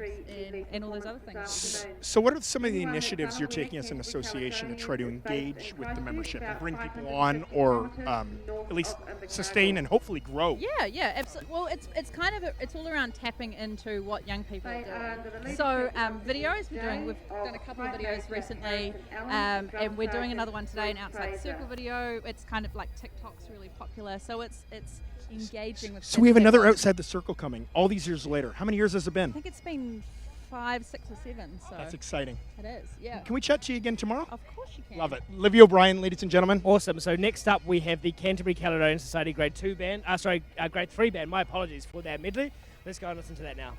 S: and all those other things.
A: So what are some of the initiatives you're taking as an association to try to engage with the membership and bring people on or at least sustain and hopefully grow?
S: Yeah, absolutely. Well, it's kind of it's all around tapping into what young people are doing. So videos, we've done a couple of videos recently, and we're doing another one today, an outside the circle video. It's kind of like TikTok's really popular, so it's engaging with.
A: So we have another Outside the Circle coming all these years later. How many years has it been?
S: I think it's been 5, 6, or 7. So
A: that's exciting.
S: It is, yeah.
A: Can we chat to you again tomorrow?
S: Of course you can.
A: Love it. Livy O'Brien, ladies and gentlemen.
L: Awesome. So next up we have the Canterbury Caledonian Society Grade 2 band. Grade 3 band. My apologies for that medley. Let's go and listen to that now.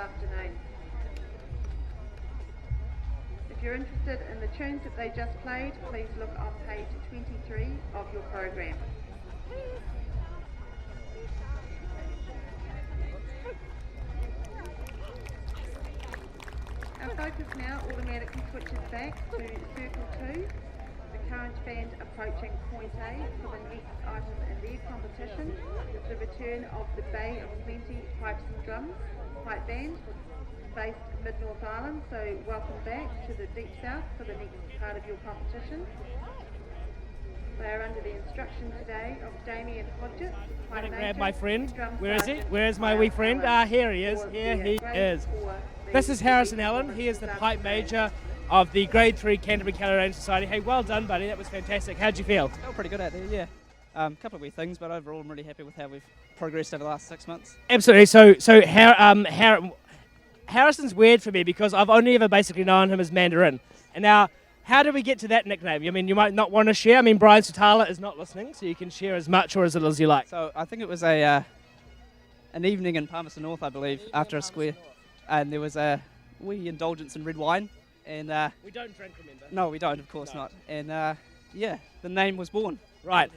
B: afternoon. If you're interested in the tunes that they just played, please look on page 23 of your program. Our focus now automatically switches back to Circle 2, the current band approaching point A for the next item in their competition, the return of the Bay of Plenty Pipes and Drums pipe band, based mid-North Island, so welcome back to the Deep South for the next part of your competition. They are under the instruction today of Damien Hodgett.
L: I'm going to grab my friend. Where is he? Where is my wee friend? Here he is. Here he is. This is Harrison Allen. He is the pipe major of the Grade 3 Canterbury Caloraine Society. Hey, well done, buddy. That was fantastic. How'd you feel?
T: Felt pretty good out there, yeah. A couple of wee things, but overall I'm really happy with how we've progressed over the last 6 months.
L: Absolutely. So Harrison's weird for me because I've only ever basically known him as Mandarin. And now, how did we get to that nickname? I mean, you might not want to share. I mean, Brian Sutala is not listening, so you can share as much or as little as you like.
T: So I think it was an evening in Palmerston North, I believe, after a square, and there was a wee indulgence in red wine. And
L: we don't drink, remember?
T: No, we don't, of course not. And yeah, the name was born.
L: Right.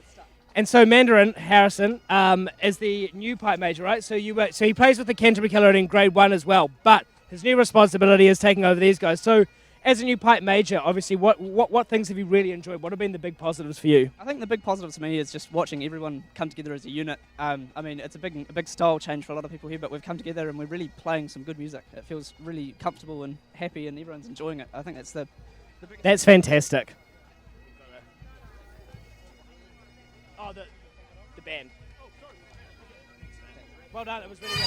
L: And so Mandarin Harrison is the new pipe major, right? So he plays with the Canterbury Caloraine in Grade 1 as well, but his new responsibility is taking over these guys. So as a new pipe major, obviously, what things have you really enjoyed? What have been the big positives for you?
T: I think the big positive to me is just watching everyone come together as a unit. I mean, it's a big style change for a lot of people here, but we've come together and we're really playing some good music. It feels really comfortable and happy, and everyone's enjoying it. I think that's the big.
L: That's fantastic. Oh, the band. Well done. It was really good.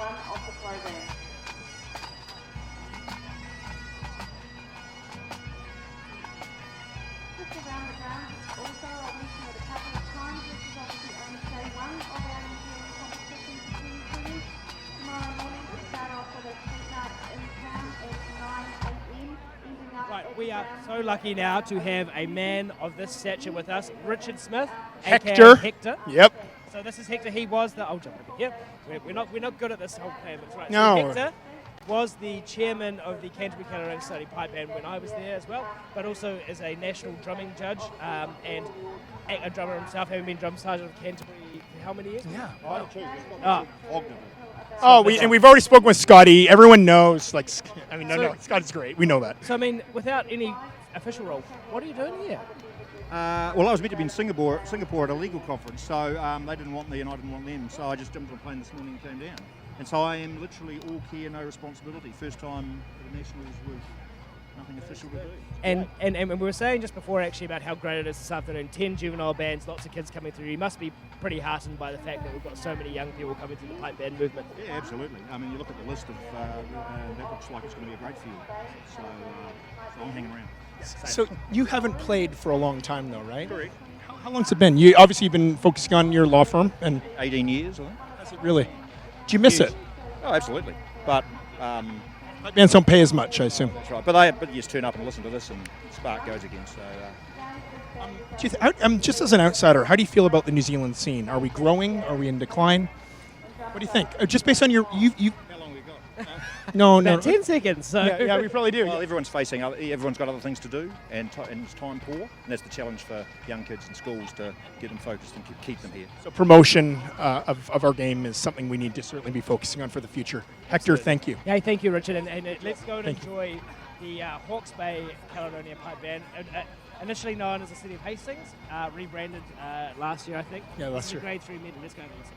B: 1 of the program. Just around the grounds, also I'll mention it a couple of times, this is obviously only day 1 of our insurance competition for 2020. Tomorrow morning we start off with a street night in town at 9 a.m. ending up
L: Right,
B: at
L: we
B: the
L: are
B: grounds.
L: so lucky now to have a man of this stature with us, Richard Smith,
A: Hector.
L: aka Hector.
A: Yep.
L: So this is Hector. He was the. I'll jump over here. We're not good at this whole plan, but right.
A: No.
L: So Hector was the chairman of the Canterbury Caledonian Society Pipe Band when I was there as well, but also is a national drumming judge and a drummer himself, having been drum sergeant of Canterbury for how many years?
A: Yeah.
L: Wow.
A: Oh, we've already spoken with Scotty. Everyone knows. Scotty's great. We know that.
L: So I mean, without any official role, what are you doing here?
H: Well, I was meant to be in Singapore at a legal conference, so they didn't want me and I didn't want them, so I just jumped on a plane this morning and came down. And so I am literally all care, no responsibility. First time at the Nationals with nothing official to do.
L: And we were saying just before actually about how great it is this afternoon. 10 juvenile bands, lots of kids coming through. You must be pretty heartened by the fact that we've got so many young people coming through the pipe band movement.
H: Yeah, absolutely. I mean, you look at the list of that looks like it's going to be a great field. So I'm hanging around.
A: So you haven't played for a long time, though, right?
H: Correct.
A: How long's it been? You've been focusing on your law firm, and
H: 18 years, I think.
A: has it really? Do you miss it?
H: Oh, absolutely. But
A: Pipe bands don't pay as much, I assume.
H: that's right. But you just turn up and listen to this, and spark goes again. So.
A: Just as an outsider, how do you feel about the New Zealand scene? Are we growing? Are we in decline? What do you think? Just based on your you.
H: How long have we got?
A: No.
L: About 10 seconds. So
A: Yeah, we probably do.
H: Well, everyone's got other things to do, and it's time poor, and that's the challenge for young kids in schools to get them focused and keep them here.
A: So promotion of our game is something we need to certainly be focusing on for the future. Hector, thank you.
L: Yeah, thank you, Richard. And let's go and
A: Thank you.
L: enjoy the Hawke's Bay Caledonia Pipe Band. Initially known as the City of Hastings, rebranded last year, I think.
A: Yeah, last
L: This is
A: year.
L: a grade 3 medal. Let's go and listen.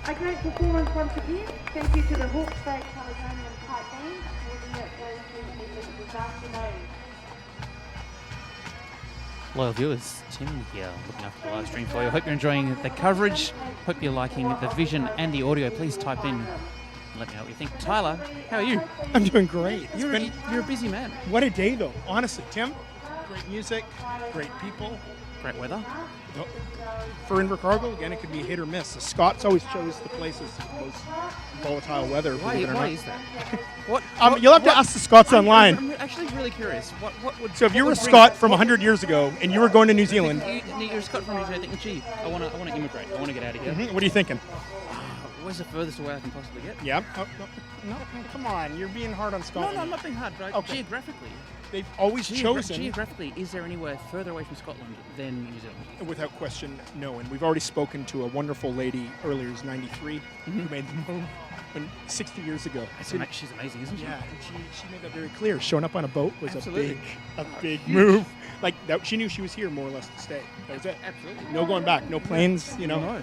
B: A great performance once again. Thank you to the Hawke's Bay Caledonian Pipe Band for the this afternoon.
C: Loyal viewers, Tim here, looking after the live stream for you. Hope you're enjoying the coverage. Hope you're liking the vision and the audio. Please type in and let me know what you think. Tyler, how are you?
A: I'm doing great.
C: You're a busy man.
A: What a day, though. Honestly, Tim, great music, great people.
C: Great weather.
A: For Invercargill, again, it could be hit or miss. The Scots always chose the places with the most volatile weather.
C: Why is that?
A: You'll have to ask the Scots online.
C: I'm actually really curious. What would
A: So if you
C: what
A: were a
C: would bring-
A: Scot from 100 years ago and you were going to New Zealand,
C: You're a Scot from New Zealand thinking, gee, I want to immigrate. I want to get out of here.
A: What are you thinking?
C: Where's the furthest away I can possibly get?
A: Yeah. No, come on. You're being hard on Scotland.
C: No, I'm not being hard, but geographically.
A: They've always chosen.
C: Geographically, is there anywhere further away from Scotland than New Zealand?
A: Without question, no. And we've already spoken to a wonderful lady earlier, who's 93, who made the move 60 years ago.
C: She's amazing, isn't she?
A: Yeah, and she made that very clear. Showing up on a boat was
C: Absolutely.
A: a big move. Like that, she knew she was here more or less to stay. That was it.
C: Absolutely.
A: No going back. No planes. You know.
C: No.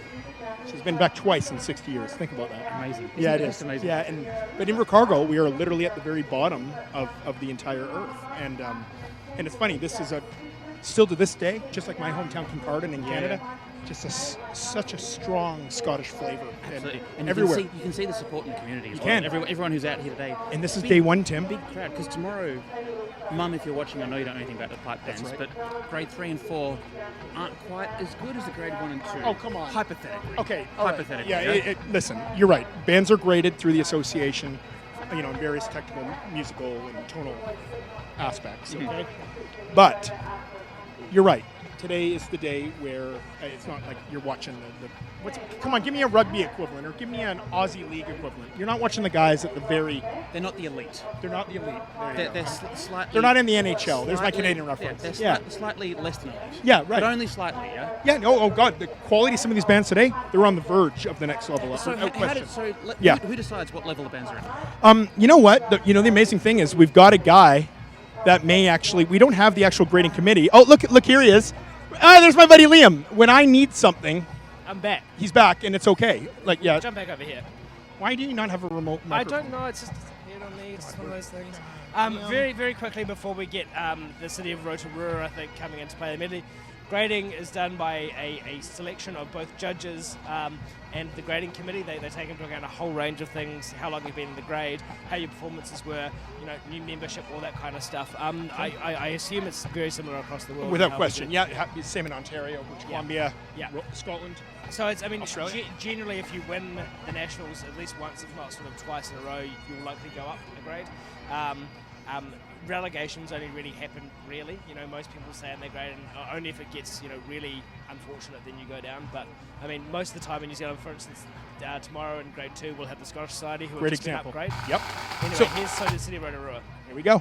A: She's been back twice in 60 years. Think about that.
C: Amazing.
A: Yeah, it
C: It's
A: is.
C: amazing.
A: Yeah, but Invercargill, we are literally at the very bottom of the entire Earth, and it's funny. This is still to this day, just like my hometown Kincardine in Canada, just such a strong Scottish flavor.
C: Absolutely. And
A: everywhere.
C: You can see the support in the community as
A: You
C: well.
A: can.
C: Everyone who's out here today.
A: And this is day one, Tim.
C: Big crowd, because tomorrow, Mum, if you're watching, I know you don't know anything about the pipe bands,
A: right.
C: but grade 3 and 4 aren't quite as good as the grade 1 and 2.
A: Oh, come on.
C: Hypothetically.
A: Okay. all right.
C: Hypothetically.
A: Yeah. Listen, you're right. Bands are graded through the association, in various technical, musical, and tonal aspects. Okay. But you're right. Today is the day where it's not like you're watching come on, give me a rugby equivalent or give me an Aussie League equivalent. You're not watching the guys at the very.
C: They're not the elite.
A: They're not the elite.
C: They're slightly.
A: They're not in the NHL. There's my Canadian reference.
C: Yeah, they're slightly less than elite.
A: Yeah, right.
C: But only slightly, yeah?
A: Yeah, no, oh God, the quality of some of these bands today, they're on the verge of the next level.
C: So,
A: without question.
C: who decides what level the bands are in?
A: You know what? The amazing thing is we've got a guy that may actually, we don't have the actual grading committee. Oh, look, here he is. There's my buddy Liam. When I need something,
L: I'm back.
A: He's back, and it's okay.
L: Jump back over here.
A: Why do you not have a remote microphone?
L: I don't know. It's just hit on me. It's one of those things. Very, very quickly before we get the city of Rotorua, I think, coming into play immediately. Grading is done by a selection of both judges and the grading committee. They take into account a whole range of things: how long you've been in the grade, how your performances were, new membership, all that kind of stuff. I assume it's very similar across the world.
A: Without question, yeah. Same in Ontario, British Columbia, Scotland.
L: So it's,
A: Australia.
L: Generally, if you win the nationals at least once, if not sort of twice in a row, you'll likely go up a grade. Relegations only really happen rarely. Most people stay in their grade, and only if it gets really unfortunate, then you go down. But most of the time in New Zealand, for instance, tomorrow in grade 2 we'll have the Scottish Society who
A: Great
L: are just
A: example.
L: an upgrade.
A: Yep.
L: Anyway, here's the City of Rotorua.
A: Here we go.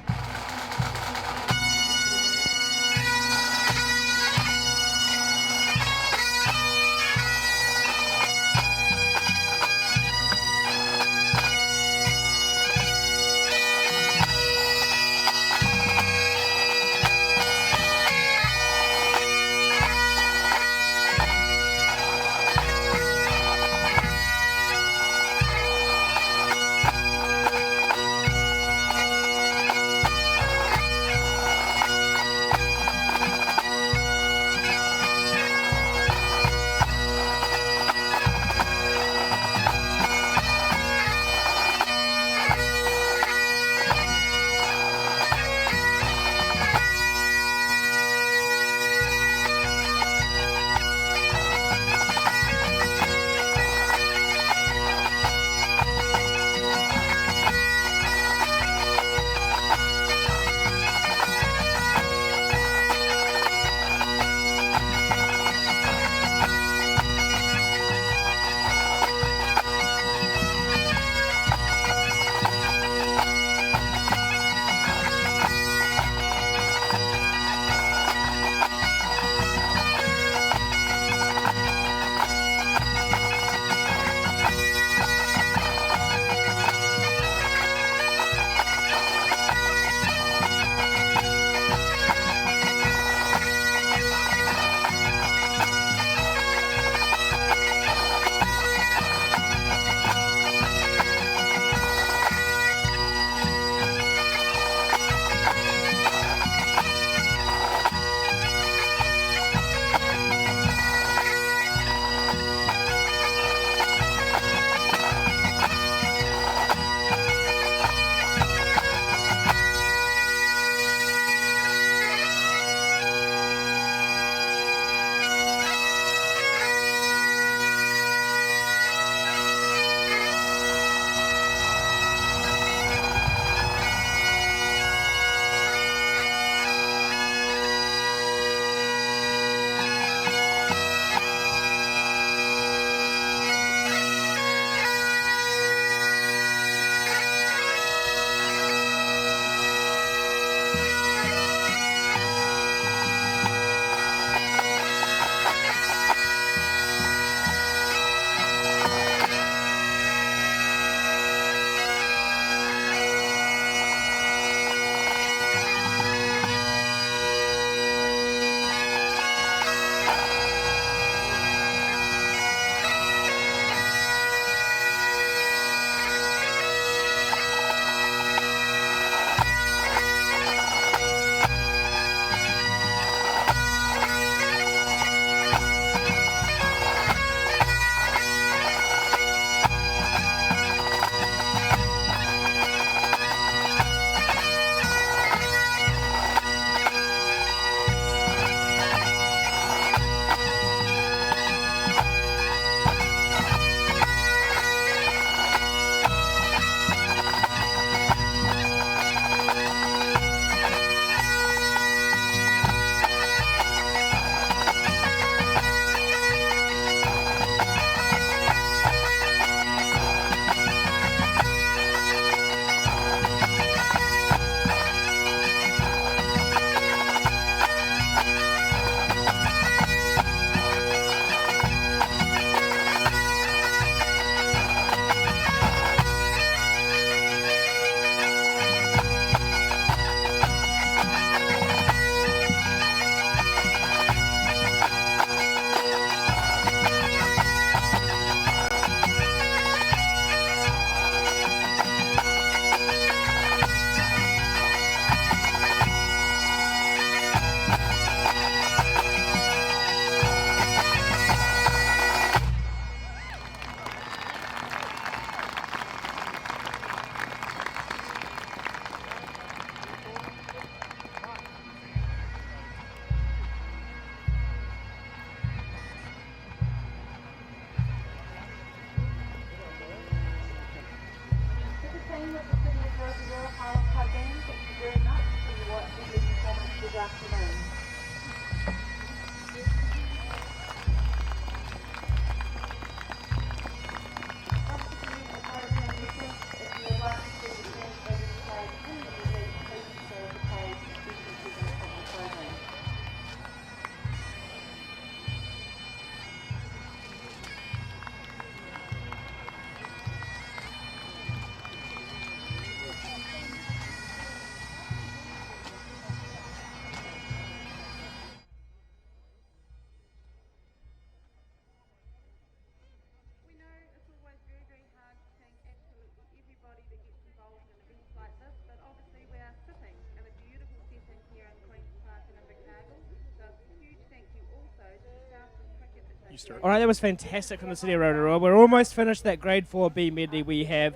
A: You start.
L: All right, that was fantastic from the City of Rotorua. We're almost finished that Grade 4B medley. We have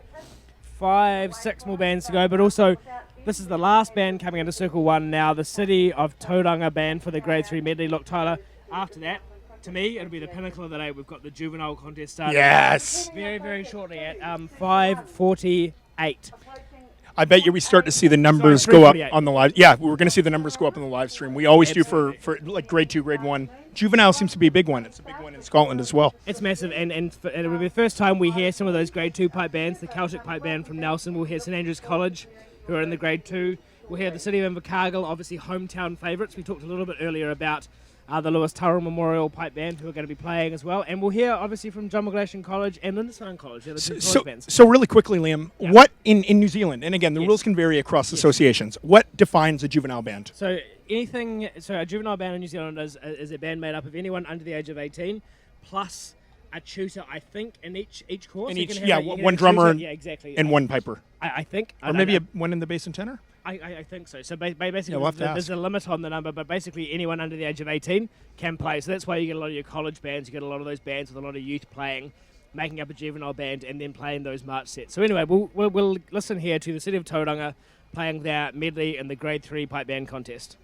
L: 6 more bands to go, but also this is the last band coming into Circle 1 now, the City of Tauranga band for the Grade 3 medley. Look, Tyler, after that, to me, it'll be the pinnacle of the day. We've got the juvenile contest starting very, very shortly at 5:48.
A: I bet you we start to see the numbers go up on the live. Yeah, we're going to see the numbers go up on the live stream. We always do for like Grade 2, Grade 1. Juvenile seems to be a big one. It's a big one in Scotland as well.
L: It's massive, and it will be the first time we hear some of those Grade 2 pipe bands. The Celtic pipe band from Nelson. We'll hear St Andrews College, who are in the Grade 2. We'll hear the City of Invercargill, obviously hometown favourites. We talked a little bit earlier about the Lewis Turrell Memorial Pipe Band, who are going to be playing as well. And we'll hear, obviously, from John McGlashan College and Lindisfarne College. The two college bands.
A: So really quickly, Liam, what in New Zealand, and again, the rules can vary across associations, what defines a juvenile band?
L: So a juvenile band in New Zealand is a band made up of anyone under the age of 18, plus a tutor, I think, in each course.
A: In each, one drummer
L: exactly.
A: and one piper.
L: I think.
A: Or maybe one in the bass and tenor?
L: I think so. So basically,
A: we'll
L: there's a limit on the number, but basically anyone under the age of 18 can play. So that's why you get a lot of your college bands. You get a lot of those bands with a lot of youth playing, making up a juvenile band, and then playing those march sets. So anyway, we'll listen here to the City of Tauranga playing their medley in the Grade 3 pipe band contest.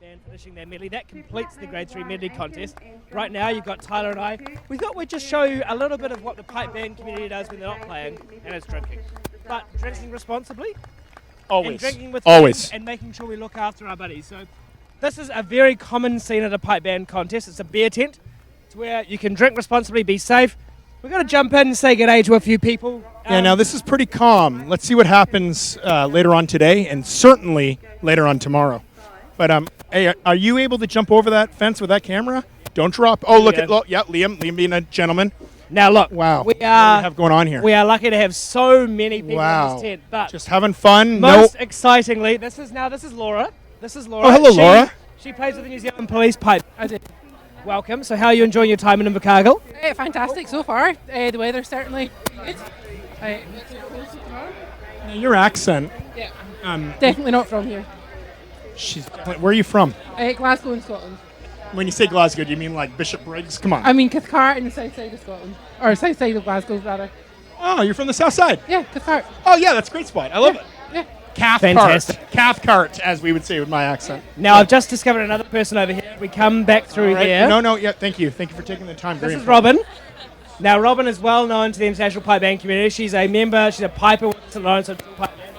L: band finishing their medley. That completes the Grade 3 medley contest. Right now you've got Tyler and I. We thought we'd just show you a little bit of what the pipe band community does when they're not playing, and it's drinking. But drinking responsibly.
A: Always.
L: And drinking with
A: Always.
L: friends and making sure we look after our buddies. So this is a very common scene at a pipe band contest. It's a beer tent. It's where you can drink responsibly, be safe. We're going to jump in and say good day to a few people.
A: Yeah, now this is pretty calm. Let's see what happens later on today, and certainly later on tomorrow. But hey, are you able to jump over that fence with that camera? Don't drop. Oh, look at Liam being a gentleman.
L: Now look,
A: wow,
L: we
A: what do we have going on here?
L: We are lucky to have so many people in this tent. But
A: just having fun.
L: Most excitingly, this is Laura. This is Laura.
A: Oh, hello, Laura.
L: She plays with the New Zealand Police pipe. I did. Welcome. So how are you enjoying your time in Invercargill?
U: Fantastic so far. The weather's certainly good.
A: Now, your accent.
U: Yeah. Definitely not from here.
A: Where are you from?
U: Glasgow in Scotland.
A: When you say Glasgow, do you mean like Bishop Briggs? Come on.
U: I mean Cathcart in the south side of Scotland. Or south side of Glasgow, rather.
A: Oh, you're from the south side?
U: Yeah, Cathcart.
A: Oh, yeah, that's a great spot. I love it.
U: Yeah.
L: Fantastic.
A: Cathcart, as we would say with my accent.
L: Now, I've just discovered another person over here. We come back through here.
A: No, thank you. Thank you for taking the time.
L: This is Robin. Now, Robin is well known to the international pipe band community. She's a member, she's a piper with St. Lawrence.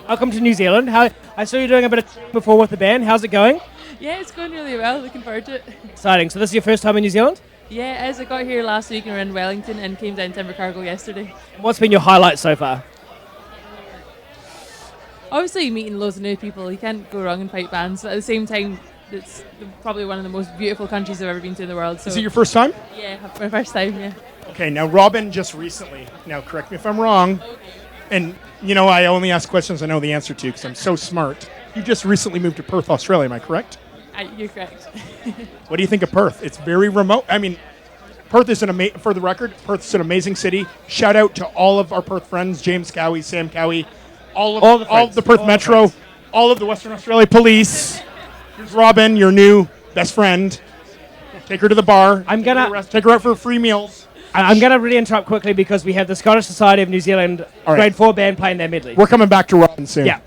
L: Welcome to New Zealand. I saw you doing a bit of training before with the band. How's it going?
V: Yeah, it's going really well. Looking forward to it.
L: Exciting. So this is your first time in New Zealand?
V: Yeah, as I got here last week and we're in Wellington and came down to Invercargill yesterday.
L: What's been your highlight so far?
V: Obviously meeting loads of new people. You can't go wrong in pipe bands, but at the same time, it's probably one of the most beautiful countries I've ever been to in the world. So
A: is it your first time?
V: Yeah, my first time, yeah.
A: Okay, now Robin just recently, now correct me if I'm wrong, and I only ask questions I know the answer to because I'm so smart. You just recently moved to Perth, Australia, am I correct?
V: You're correct.
A: What do you think of Perth? It's very remote. I mean, Perth is for the record, Perth's an amazing city. Shout out to all of our Perth friends, James Cowie, Sam Cowie, all of the Perth Metro, all of the Western Australia Police. Here's Robin, your new best friend. Take her to the bar. Take her out for free meals.
L: I'm going to really interrupt quickly because we have the Scottish Society of New Zealand Grade 4 band playing their medley.
A: We're coming back to Robin soon.
L: Yeah.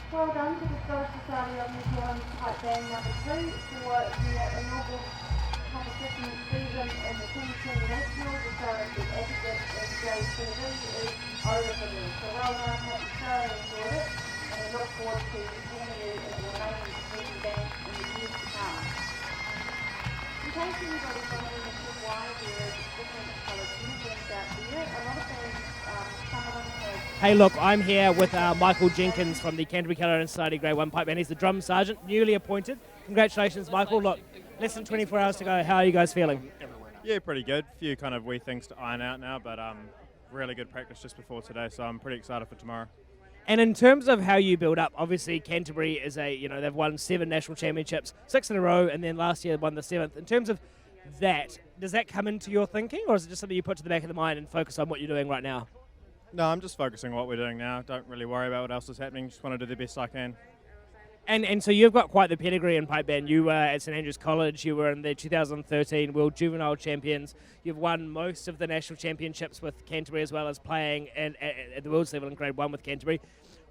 B: Well done to the Scottish Society of New Zealand Pipe Band number 2 for their inaugural competition season in the 2020 Nationals. The Advocate and JCB is over for them. So well done, hope you thoroughly enjoyed it, and we look forward to seeing you as the remaining competing bands in the years to come. In case anybody's wondering as to why there is different coloured uniforms out there, a lot of bands, some of them have...
L: Hey, look, I'm here with Michael Jenkins from the Canterbury Colour and Society Grade 1 Pipe Band. He's the drum sergeant, newly appointed. Congratulations, Michael. Look, less than 24 hours to go. How are you guys feeling?
D: Yeah, pretty good. A few kind of wee things to iron out now, but really good practice just before today, so I'm pretty excited for tomorrow.
L: And in terms of how you build up, obviously Canterbury is they've won 7 national championships, 6 in a row, and then last year won the 7th. In terms of that, does that come into your thinking, or is it just something you put to the back of the mind and focus on what you're doing right now?
D: No, I'm just focusing on what we're doing now. Don't really worry about what else is happening. Just want to do the best I can.
L: And so you've got quite the pedigree in pipe band. You were at St Andrews College. You were in the 2013 World Juvenile Champions. You've won most of the national championships with Canterbury, as well as playing at the World's level in Grade 1 with Canterbury.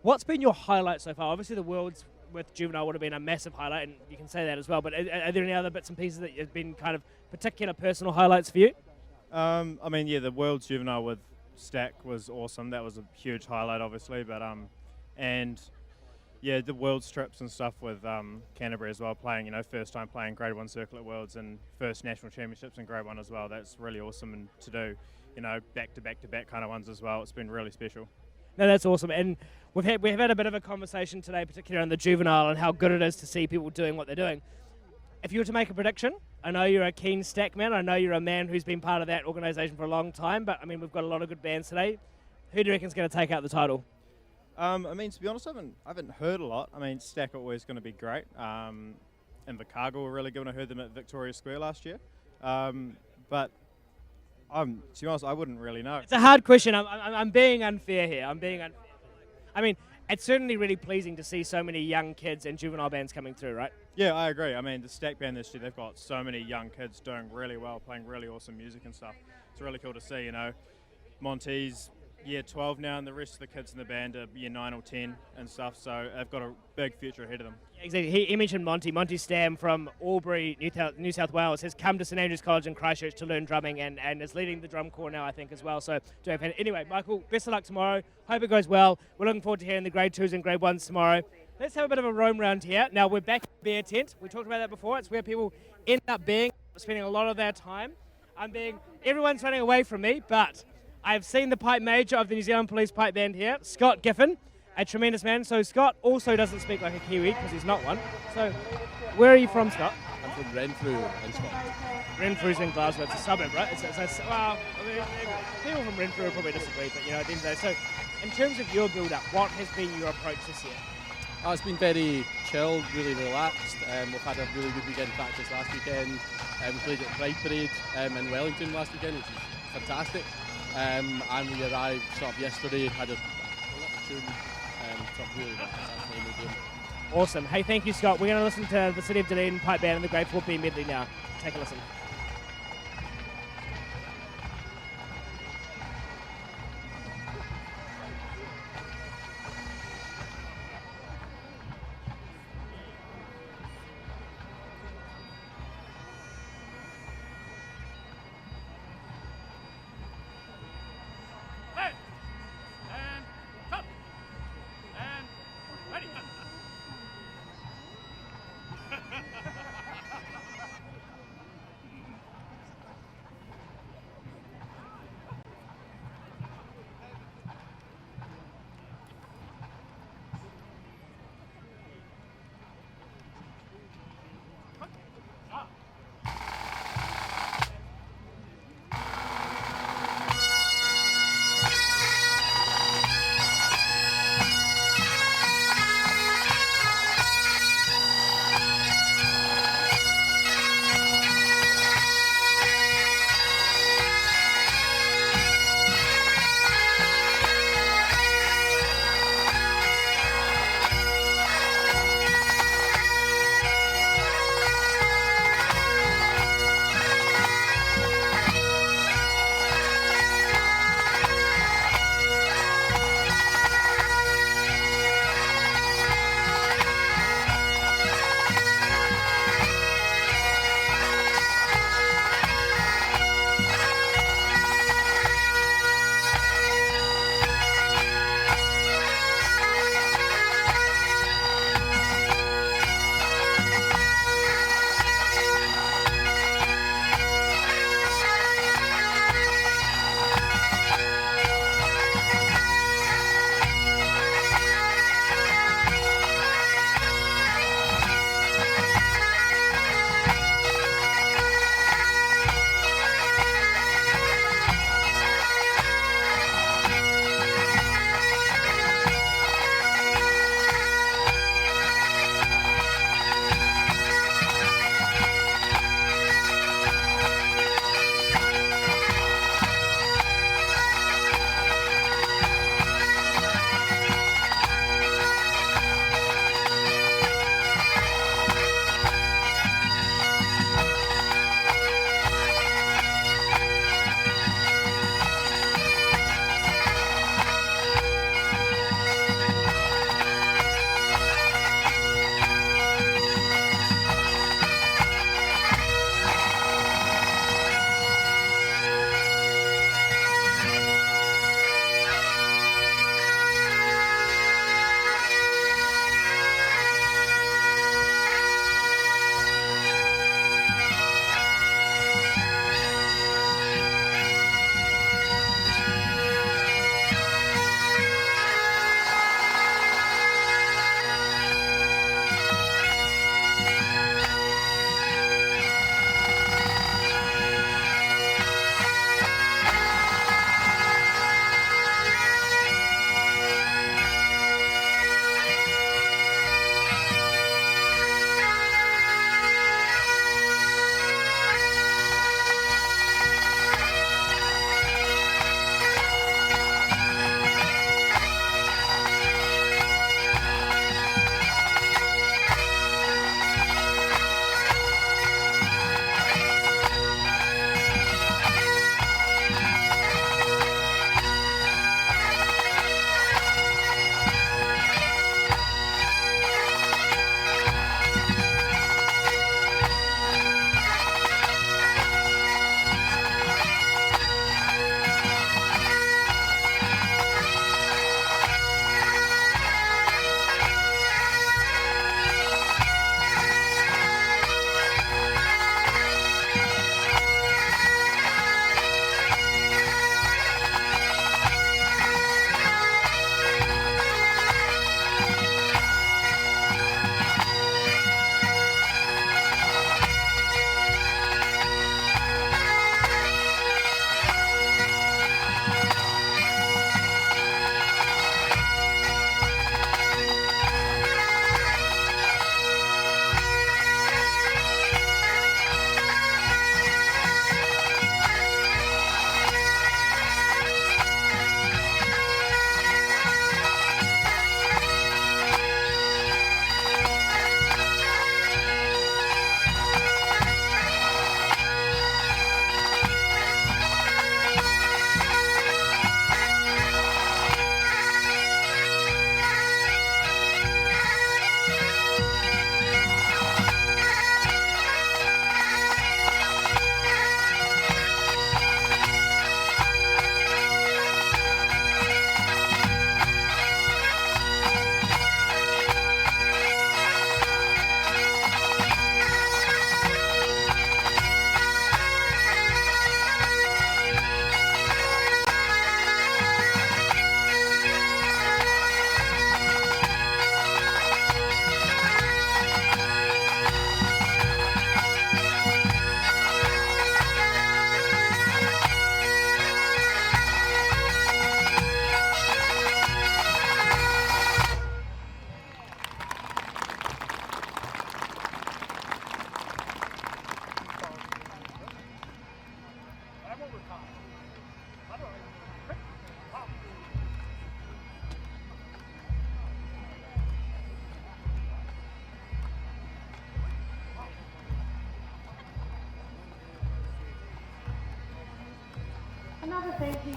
L: What's been your highlight so far? Obviously the Worlds with Juvenile would have been a massive highlight, and you can say that as well, but are there any other bits and pieces that have been kind of particular personal highlights for you?
D: I mean, yeah, the World's Juvenile with Stack was awesome. That was a huge highlight, obviously, but and yeah, the Worlds trips and stuff with Canterbury as well, playing, first time playing Grade 1 Circle at Worlds and first national championships in Grade 1 as well. That's really awesome, and to do, back to back kind of ones as well. It's been really special.
L: No, that's awesome. And we've had a bit of a conversation today, particularly on the Juvenile, and how good it is to see people doing what they're doing. If you were to make a prediction, I know you're a keen Stack man, I know you're a man who's been part of that organisation for a long time, but I mean, we've got a lot of good bands today. Who do you reckon's going to take out the title?
D: I mean, to be honest, I haven't heard a lot. I mean, Stack are always going to be great. Invercargill were really good. I heard them at Victoria Square last year. But to be honest, I wouldn't really know.
L: It's a hard question. I'm being unfair here. I mean, it's certainly really pleasing to see so many young kids and juvenile bands coming through, right?
D: Yeah, I agree. I mean, the Stack band this year, they've got so many young kids doing really well, playing really awesome music and stuff. It's really cool to see, Monty's year 12 now, and the rest of the kids in the band are year 9 or 10 and stuff, so they've got a big future ahead of them.
L: Exactly. He mentioned Monty Stam from Albury, New South Wales, has come to St Andrews College in Christchurch to learn drumming and is leading the drum corps now, I think, as well. So, anyway, Michael, best of luck tomorrow. Hope it goes well. We're looking forward to hearing the Grade 2s and Grade 1s tomorrow. Let's have a bit of a roam round here. Now, we're back in the beer tent. We talked about that before. It's where people end up being, spending a lot of their time. Everyone's running away from me, but I've seen the pipe major of the New Zealand Police Pipe Band here, Scott Giffen, a tremendous man. So Scott also doesn't speak like a Kiwi because he's not one. So where are you from, Scott?
G: I'm from Renfrew in Scotland.
L: Renfrew's in Glasgow. It's a suburb, right? People from Renfrew will probably disagree, but at the end of the day. So in terms of your build-up, what has been your approach this year?
G: It's been very chilled, really relaxed. We've had a really good weekend practice last weekend. We played at Pride Parade in Wellington last weekend, which was fantastic. And we arrived sort of yesterday, had a little tune, sort of really nice.
L: Awesome. Hey, thank you, Scott. We're going to listen to the City of Dunedin Pipe Band and the Grade 4B medley now. Take a listen.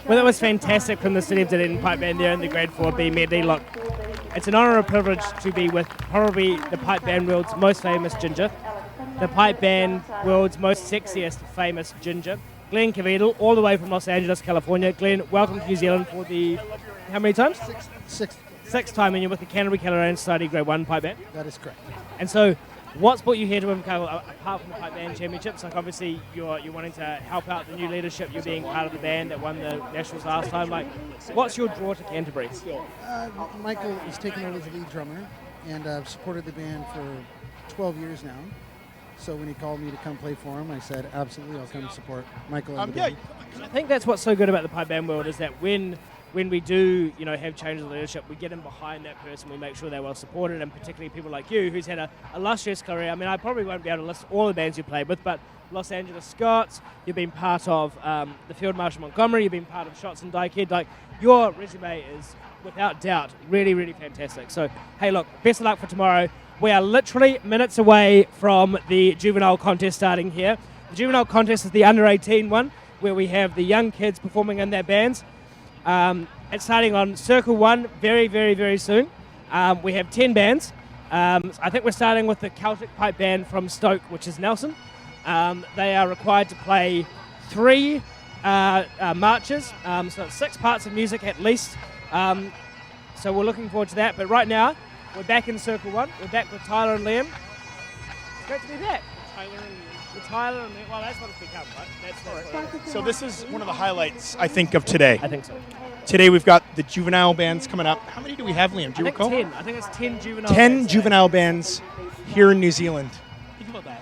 L: Well, that was fantastic from the City of Dunedin Pipe Band there in the Grade 4B medley. Look, it's an honour and a privilege to be with probably the Pipe Band world's most famous ginger, the Pipe Band world's most sexiest famous ginger, Glenn Cavedel, all the way from Los Angeles, California. Glenn, welcome to New Zealand for the, how many times? Sixth time, and you're with the Canterbury Caledonia Society Grade 1 Pipe Band.
E: That is correct.
L: And so, what's brought you here to Invercargill, apart from the Pipe Band Championships? Like, obviously, you're wanting to help out the new leadership. You're being part of the band that won the Nationals last time. Like, what's your draw to Canterbury?
E: Michael is taking over as the lead drummer, and I've supported the band for 12 years now. So when he called me to come play for him, I said, absolutely, I'll come support Michael and the band.
L: I think that's what's so good about the Pipe Band world is that when we do, have changes of leadership, we get in behind that person, we make sure they're well supported, and particularly people like you, who's had a illustrious career. I mean, I probably won't be able to list all the bands you played with, but Los Angeles Scots, you've been part of the Field Marshal Montgomery, you've been part of Shots and Dykehead. Like, your resume is, without doubt, really, really fantastic. So, hey, look, best of luck for tomorrow. We are literally minutes away from the juvenile contest starting here. The juvenile contest is the under-18 one, where we have the young kids performing in their bands. It's starting on Circle 1 very, very, very soon. We have 10 bands. I think we're starting with the Celtic Pipe Band from Stoke, which is Nelson. They are required to play 3 marches, so it's 6 parts of music at least. So we're looking forward to that. But right now, we're back in Circle 1. We're back with Tyler and Liam. It's great to be back. Tyler and Liam. Well, that's what it's become, right? That's what it is.
A: So this is one of the highlights, I think, of today.
L: I think so.
A: Today we've got the juvenile bands coming up. How many do we have, Liam? Do you recall?
L: 10. I think it's 10 juvenile
A: 10
L: bands.
A: juvenile bands here in New Zealand. Think about that.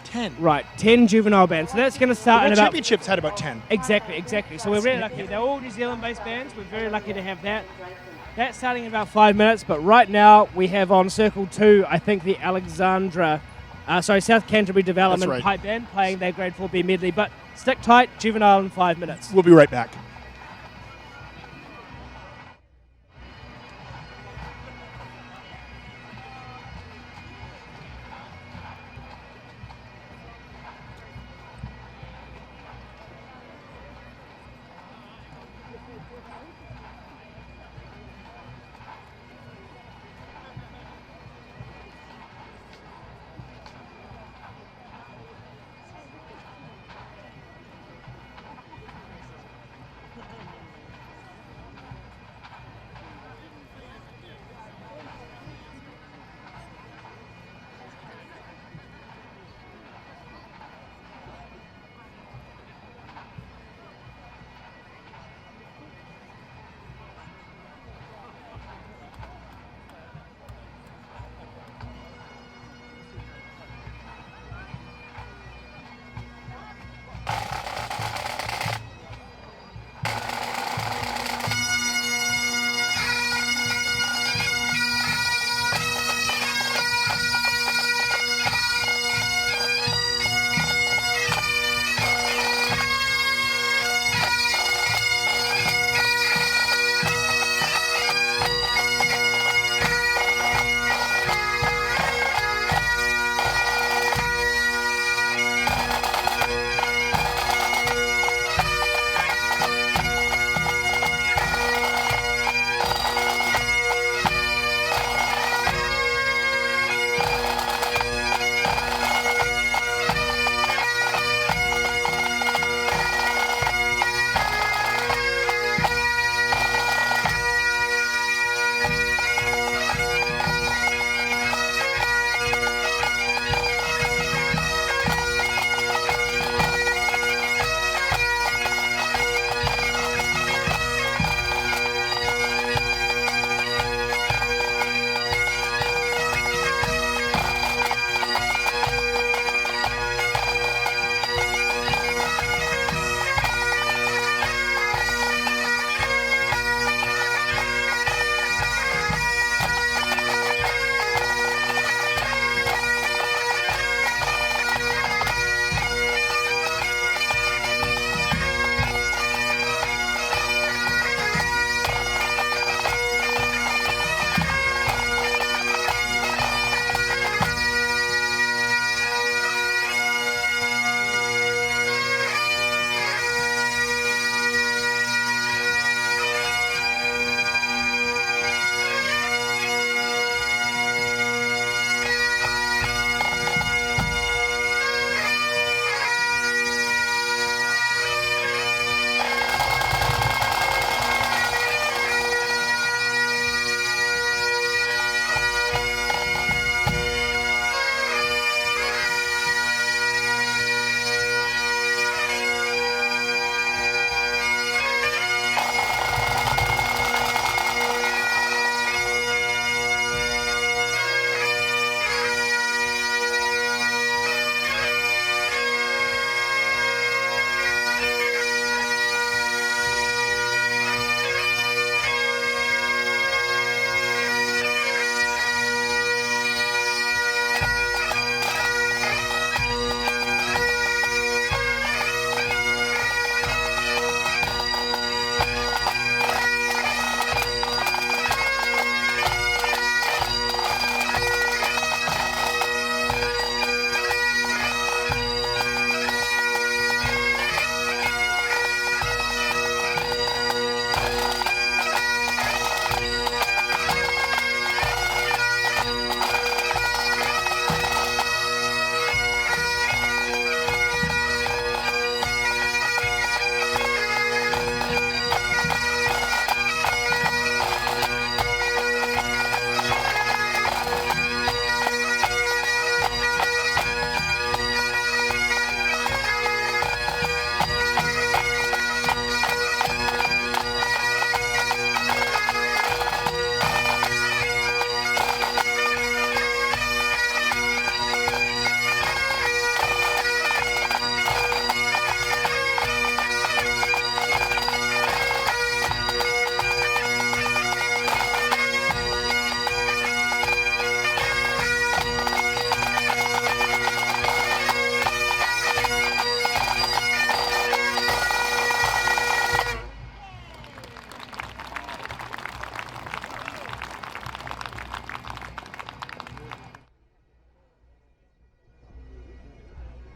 A: 10.
L: Right, 10 juvenile bands. So that's going to start in
A: The
L: about...
A: championships had about 10.
L: Exactly. So we're really lucky. They're all New Zealand-based bands. We're very lucky to have that. That's starting in about 5 minutes, but right now we have on Circle 2, I think, the South Canterbury Development Pipe Band playing their Grade 4B medley. But stick tight, juvenile in 5 minutes.
A: We'll be right back.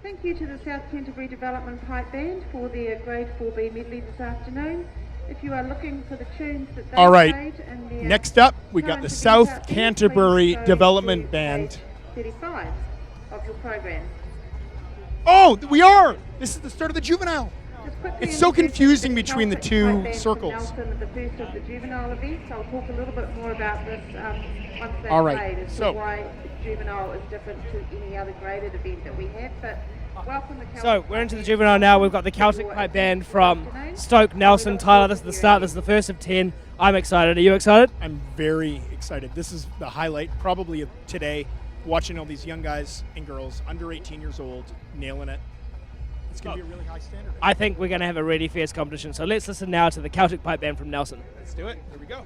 B: Thank you to the South Canterbury Development Pipe Band for their Grade 4B medley this afternoon. If you are looking for the tunes that they
A: All right.
B: played and their
A: Next up, we got the
B: current event
A: South
B: out there,
A: Canterbury
B: please go
A: Development
B: to
A: Band.
B: page 35 of your program.
A: Oh, we are! This is the start of the juvenile.
B: Just quickly
A: It's so
B: introduce
A: confusing
B: the
A: between the
B: Celtic
A: two
B: Pipe Band from
A: circles.
B: Nelson at the first of the juvenile events. I'll talk a little bit more about this once they've
A: All right,
B: played as
A: so-
B: to why juvenile is different to any other graded event that we have. But welcome the Celtic
L: So we're into the juvenile now. We've got the Celtic Pipe Band from Stoke, Nelson. Tyler, this is the start. This is the first of 10. I'm excited. Are you excited?
A: I'm very excited. This is the highlight probably of today, watching all these young guys and girls under 18 years old nailing it. It's going to be a really high standard.
L: I think we're going to have a really fierce competition. So let's listen now to the Celtic Pipe Band from Nelson.
A: Let's do it. Here we go.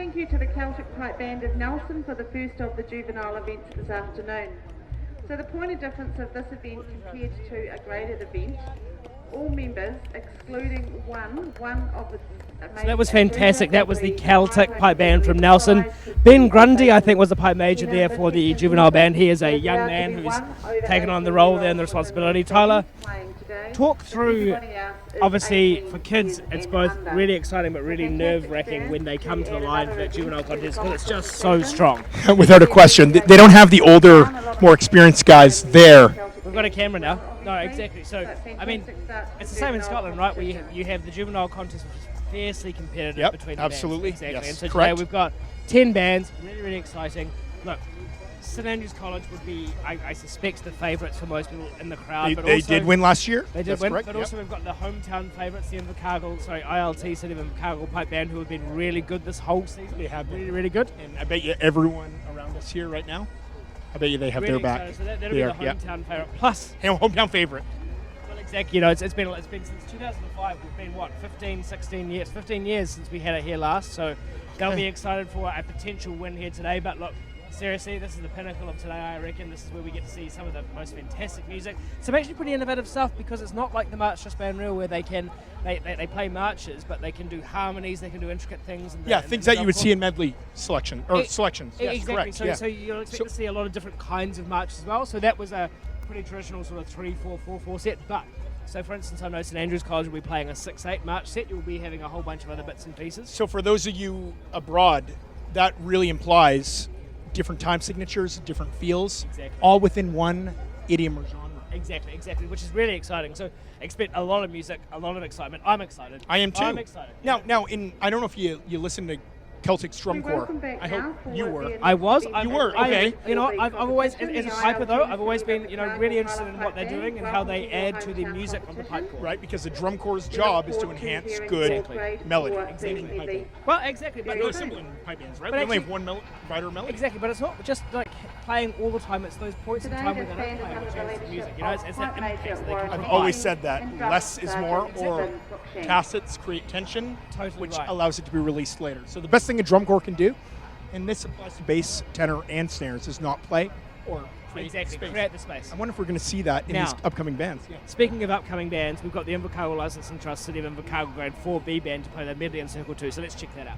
B: Thank you to the Celtic Pipe Band of Nelson for the first of the juvenile events this afternoon. So the point of difference of this event compared to a graded event, all members, excluding one of the...
L: So that was fantastic. That was the Celtic Pipe Band from Nelson. Ben Grundy, I think, was the pipe major there for the juvenile band. He is a young man who's taken on the role there and the responsibility. Tyler, talk through, obviously for kids it's both really exciting but really nerve-wracking when they come to the line for that juvenile contest because it's just so strong.
A: Without a question. They don't have the older, more experienced guys there.
L: We've got a camera now. No, exactly. So, I mean, it's the same in Scotland, right? Where you have the juvenile contest, which is fiercely competitive between the
A: absolutely.
L: bands. Exactly.
A: Yes,
L: and so
A: correct.
L: today we've got 10 bands, really, really exciting. Look, St Andrews College would be, I suspect, the favourites for most people in the crowd.
A: They did win last year.
L: They did
A: That's
L: win,
A: correct,
L: but
A: yep.
L: also we've got the hometown favourites, the ILT City of Invercargill Pipe Band, who have been really good this whole season.
A: They have been
L: really, really good.
A: And I bet you everyone around us here right now, I bet you they have
L: Really
A: their back.
L: excited. So that'll be the hometown favourite. Plus,
A: hometown favourite.
L: well, exactly. You know, it's been since 2005. We've been 15 years. 15 years since we had it here last. So they'll be excited for a potential win here today. But look, seriously, this is the pinnacle of today, I reckon. This is where we get to see some of the most fantastic music. Some actually pretty innovative stuff because it's not like the March Just Band Reel where they play marches, but they can do harmonies, they can do intricate things.
A: Things that you would see in medley selections. Yes,
L: exactly.
A: correct.
L: So, so you'll expect to see a lot of different kinds of marches as well. So that was a pretty traditional sort of 3-4-4-4 set. But so, for instance, I know St Andrews College will be playing a 6-8 march set. You'll be having a whole bunch of other bits and pieces.
A: So for those of you abroad, that really implies different time signatures, different feels, all within one idiom or genre.
L: Exactly, which is really exciting. So expect a lot of music, a lot of excitement. I'm excited.
A: I am too.
L: I'm excited.
A: Now, I don't know if you listen to Celtic Strum Corps. I hope you were.
L: I was.
A: You were, okay.
L: I've always, as a piper though, I've always been, really interested in what they're doing and how they add to the music of the pipe corps.
A: Right, because the drum corps' job is to enhance good melody.
L: Exactly. Well, exactly. But
A: really simple in pipe bands, right?
L: But
A: We only have one vital melody.
L: Exactly, but it's not just like playing all the time. It's those points in time where they don't play, which adds to the music. It's that impact that they can
A: I've
L: provide.
A: always said that less is more, or tacits create tension, which allows it to be released later. So the best thing a drum corps can do, and this applies to bass, tenor, and snares, is not play or create space.
L: Create the space.
A: I wonder if we're going to see that in these upcoming bands. Yeah.
L: Speaking of upcoming bands, we've got the Invercargill Licensing Trust City of Invercargill Grade 4B band to play the medley in Circle 2, so let's check that out.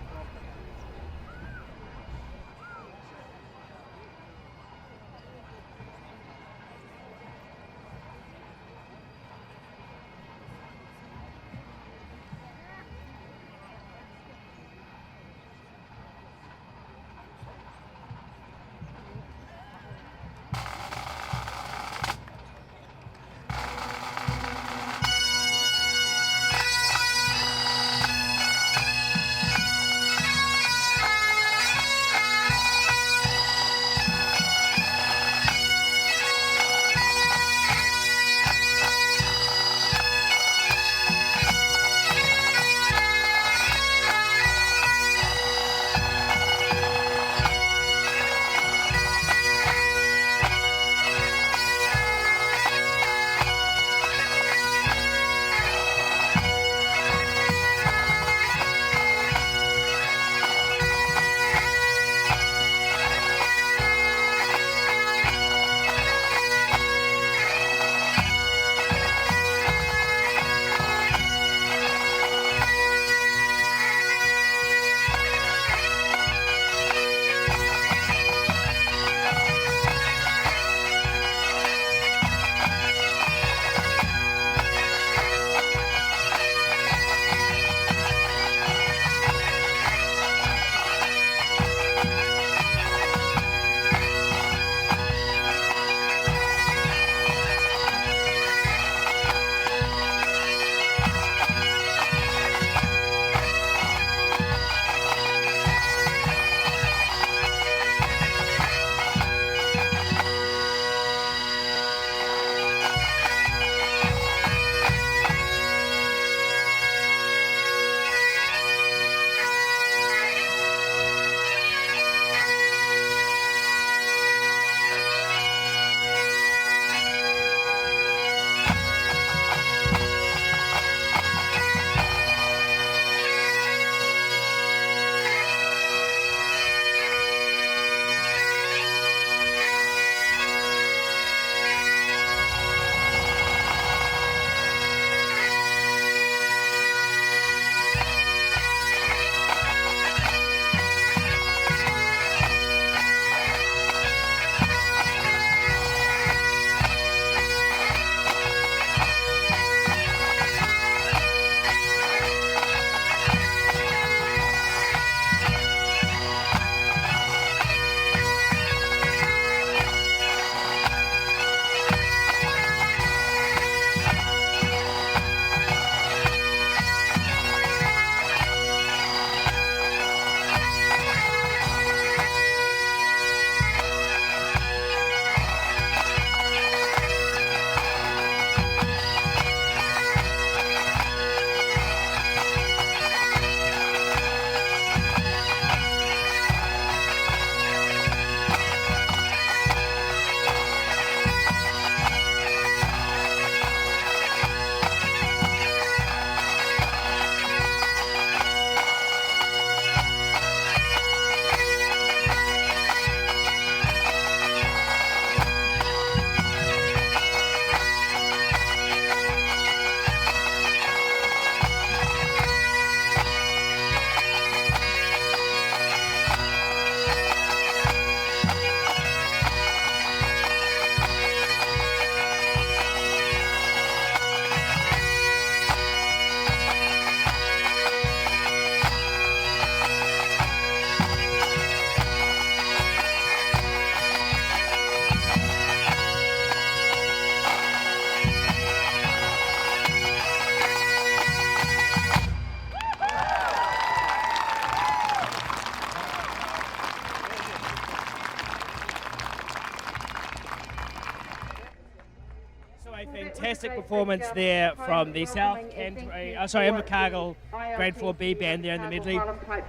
L: fantastic performance there from the Invercargill Grade 4B band there in the medley.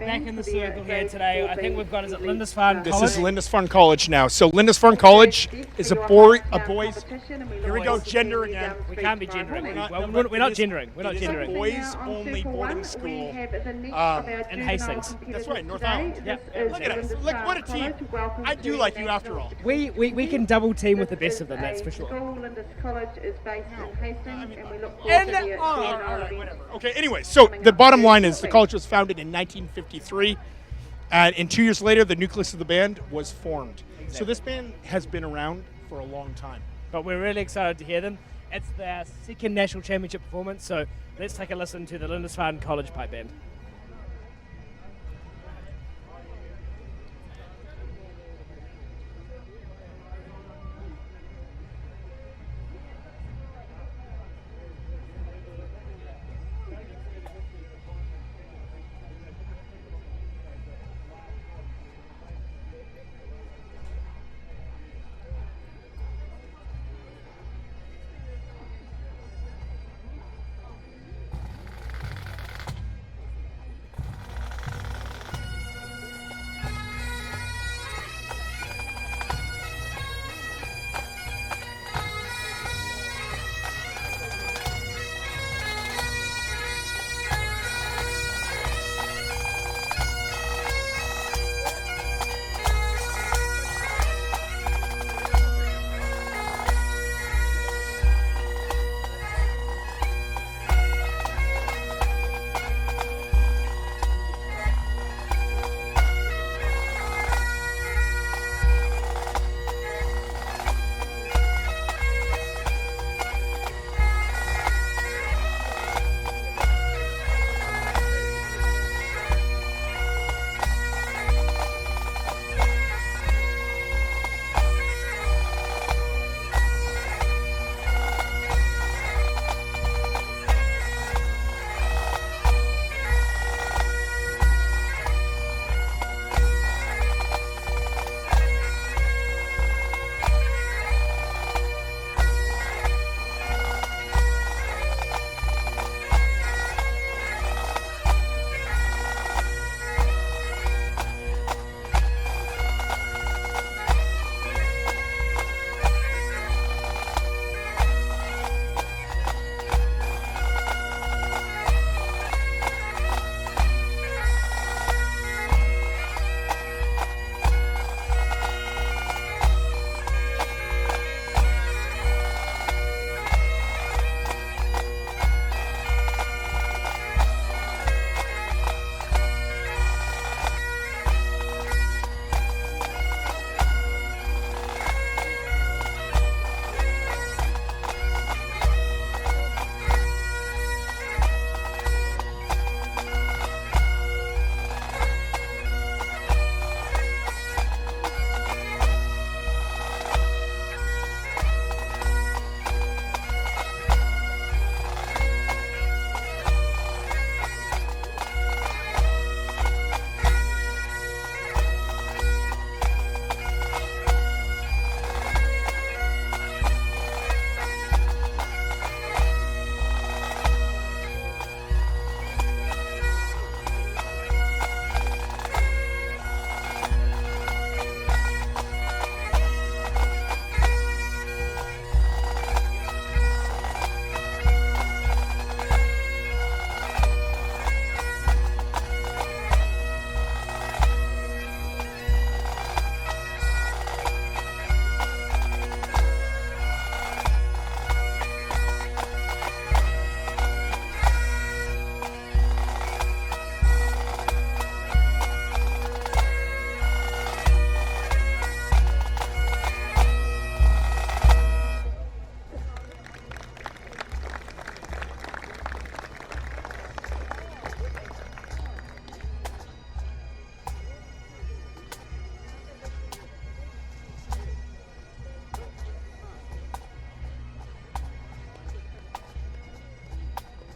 L: Back in the circle here today, I think we've got, is it Lindisfarne College?
A: This is Lindisfarne College now. So Lindisfarne College is a boys. Here we go, gender again.
L: We can't be gendering. We're not gendering. We're not gendering.
A: Boys-only boarding school
L: in Hastings.
A: That's right, North Island.
L: Yep.
A: Look at us. Look, what a team. I do like you after all.
L: We can double team with the best of them, that's for sure.
B: College is based in Hastings, and we look forward to the
A: all right, whatever. Okay, anyway, so the bottom line is the college was founded in 1953, and 2 years later, the nucleus of the band was formed. So this band has been around for a long time.
L: But we're really excited to hear them. It's their second national championship performance, so let's take a listen to the Lindisfarne College Pipe Band.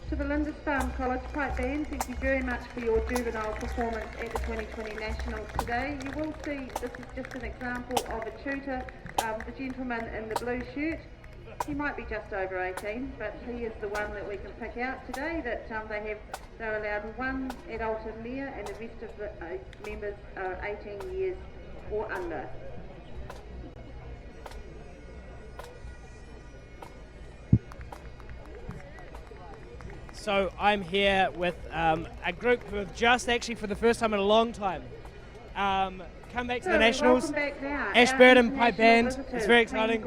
B: To the Lindisfarne College Pipe Band, thank you very much for your juvenile performance at the 2020 Nationals today. You will see this is just an example of a tutor, the gentleman in the blue shirt. He might be just over 18, but he is the one that we can pick out today. That they're allowed one adult and mare, and the rest of the members are 18 years or under.
L: So I'm here with a group who have just actually for the first time in a long time come back to the Nationals. Ashburton Pipe Band. It's very exciting.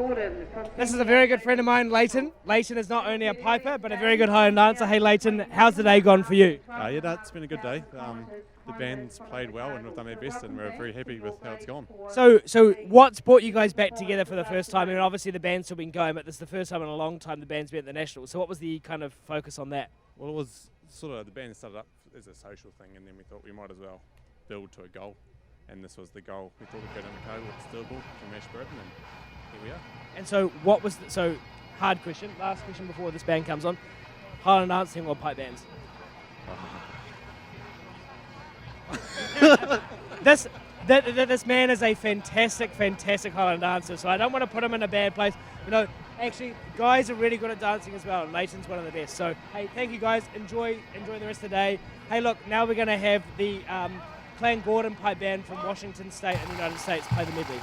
L: This is a very good friend of mine, Leighton. Leighton is not only a piper but a very good Highland dancer. Hey Leighton, how's the day gone for you?
K: Yeah, it's been a good day. The band's played well and we've done our best and we're very happy with how it's gone.
L: So what's brought you guys back together for the first time? I mean, obviously the band's still been going, but this is the first time in a long time the band's been at the Nationals. So what was the kind of focus on that?
K: Well, it was sort of, the band started up as a social thing and then we thought we might as well build to a goal. And this was the goal. We thought we'd go to Invercargill, it's doable from Ashburton, and here we are. And
L: so what was, hard question, last question before this band comes on. Highland dancing or pipe bands? This man is a fantastic Highland dancer, so I don't want to put him in a bad place. You know, actually, guys are really good at dancing as well, and Leighton's one of the best. So, hey, thank you guys. Enjoy the rest of the day. Hey, look, now we're going to have the Clan Gordon Pipe Band from Washington State in the United States play the medley.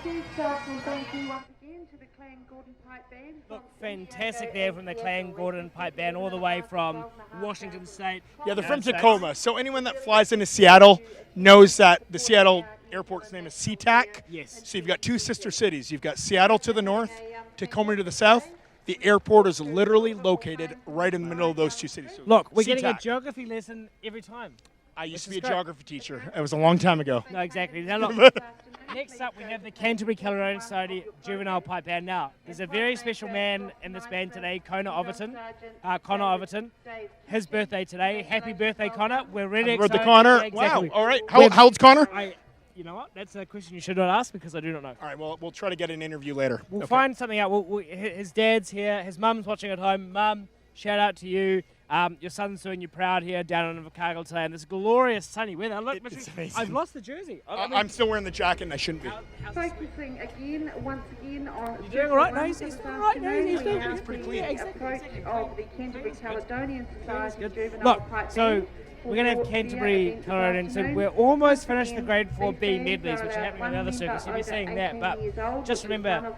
B: huge shout and thank you once again to the Clan Gordon Pipe Band.
L: Look, fantastic there from the Clan Gordon Pipe Band, all the way from Washington State.
A: Yeah, they're from
L: United
A: Tacoma. So anyone that flies into Seattle knows that the Seattle airport's name is SeaTac.
L: Yes.
A: So you've got two sister cities. You've got Seattle to the north, Tacoma to the south. The airport is literally located right in the middle of those two cities. So
L: Look, we're getting a
A: SeaTac.
L: geography lesson every time.
A: I used to
L: which
A: be a
L: is great.
A: geography teacher. It was a long time ago.
L: No, exactly. Now look, next up we have the Canterbury Caledonian Society Juvenile Pipe Band. Now, there's a very special man in this band today, Connor Overton. His birthday today. Happy birthday, Connor. We're really
A: Happy birthday,
L: excited.
A: Connor.
L: Yeah, exactly.
A: Wow. All right. How old's Connor?
L: You know what? That's a question you should not ask because I do not know.
A: All right. Well, we'll try to get an interview later.
L: We'll
A: Okay.
L: find something out. His dad's here. His mum's watching at home. Mum, shout out to you. Your son's doing you proud here down in Invercargill today in this glorious sunny weather. Look,
A: It's amazing.
L: I've lost the jersey.
A: I'm still wearing the jacket and I shouldn't be.
B: Focusing again, once again, on
L: You doing all right? No, he's doing all right. No, he's doing
B: the
L: pretty clean.
B: approach of the Canterbury Caledonian Society Juvenile
L: Look,
B: Pipe
L: so
B: Band.
L: we're going to have Canterbury Caledonian. So we're almost finished the Grade 4B medleys, which are happening on the other circuits. You'll be seeing that. But just remember,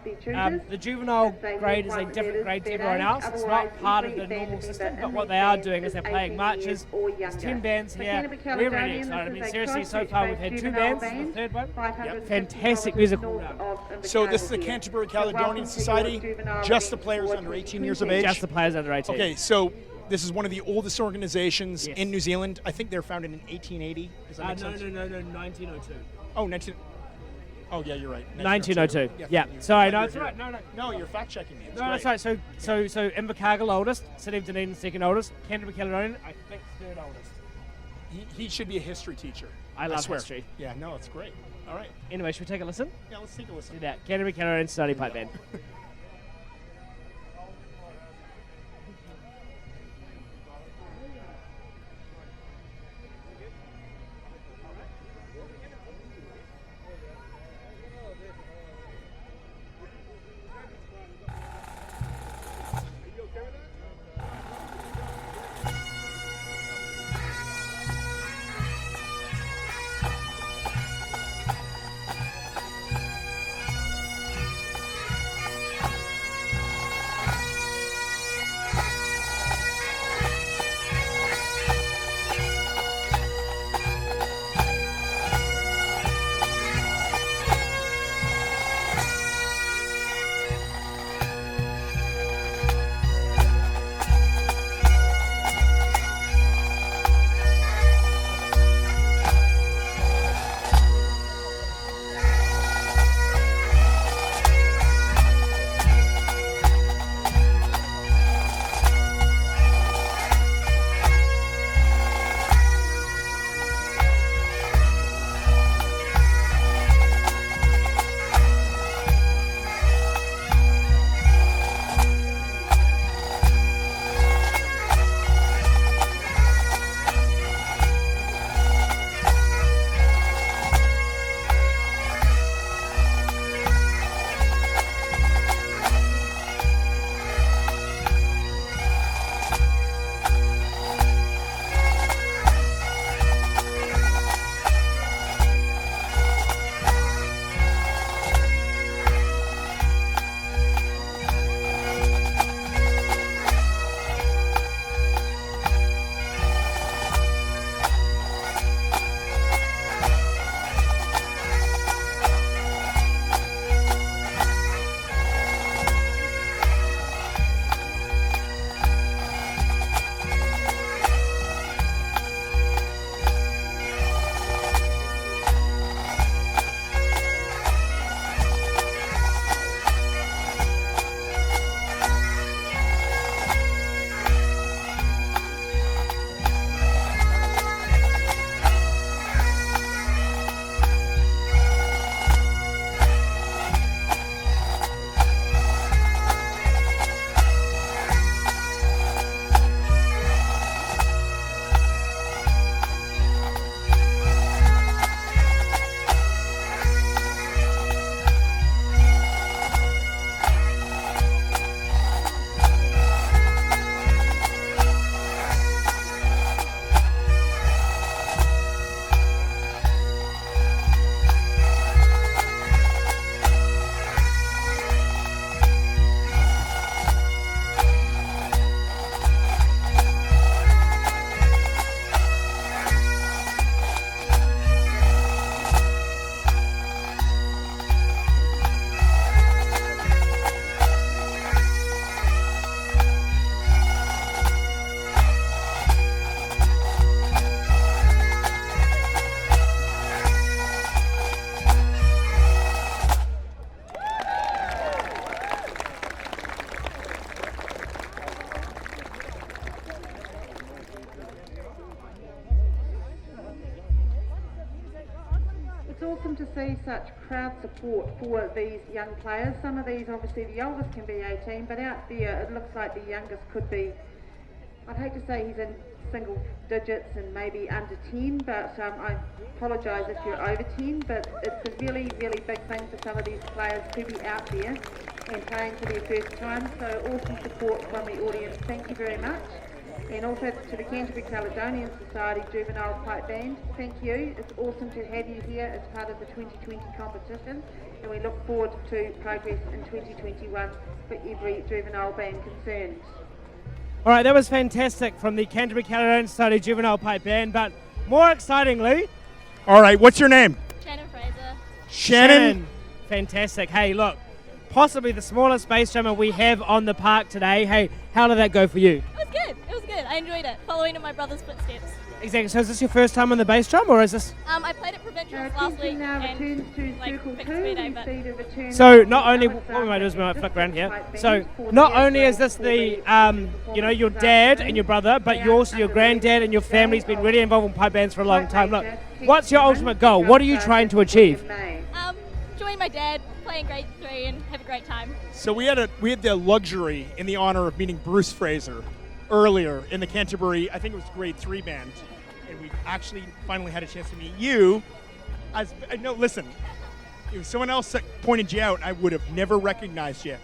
L: the juvenile grade is a different grade to everyone else. It's not part of the normal system, but what they are doing is they're playing marches. There's 10 bands here. We're really excited. I mean, seriously, so far we've had 2 bands. This is the third one. Fantastic musical round.
A: So this is the Canterbury Caledonian Society, just the players under 18 years of age?
L: Just the players under 18.
A: Okay, so this is one of the oldest organizations in New Zealand. I think they're founded in 1880. Does that make sense?
L: No, 1902.
A: Oh, 19... Oh, yeah, you're right.
L: 1902. Yeah.
A: thank you.
L: Sorry, no,
A: Glad
L: it's
A: you're
L: right.
A: here. No, you're fact-checking me. It's
L: No,
A: great.
L: that's right. So Invercargill oldest, City of Dunedin second oldest, Canterbury Caledonian, I think third oldest.
A: He should be a history teacher.
L: I love
A: swear.
L: history.
A: Yeah, no, it's great. All right.
L: Anyway, should we take a listen?
A: Yeah, let's take a listen.
L: Do that. Canterbury Caledonian Society Pipe Band.
B: It's awesome to see such crowd support for these young players. Some of these, obviously the oldest can be 18, but out there it looks like the youngest could be, I'd hate to say he's in single digits and maybe under 10, but I apologise if you're over 10, but it's a really, really big thing for some of these players to be out there and playing for their first time. So awesome support from the audience. Thank you very much. And also to the Canterbury Caledonian Society Juvenile Pipe Band, thank you. It's awesome to have you here as part of the 2020 competition, and we look forward to progress in 2021 for every juvenile band concerned.
L: All right, that was fantastic from the Canterbury Caledonian Society Juvenile Pipe Band, but more excitingly...
A: All right, what's your name?
M: Shannon Fraser.
A: Shannon.
L: Fantastic. Hey, look, possibly the smallest bass drummer we have on the park today. Hey, how did that go for you?
M: It was good. It was good. I enjoyed it. Following in my brother's footsteps.
L: Exactly. So is this your first time on the bass drum, or is this...
M: I played at Provincials last week and picked speed A, but...
L: So not only... What we might do is we might flick around here. So not only is this the, your dad and your brother, but you also your granddad and your family's been really involved in pipe bands for a long time. Look, what's your ultimate goal? What are you trying to achieve?
M: Join my dad, play in grade 3 and have a great time.
A: So we had the luxury in the honor of meeting Bruce Fraser earlier in the Canterbury, I think it was grade 3 band, and we actually finally had a chance to meet you. Listen, if someone else that pointed you out, I would have never recognized you.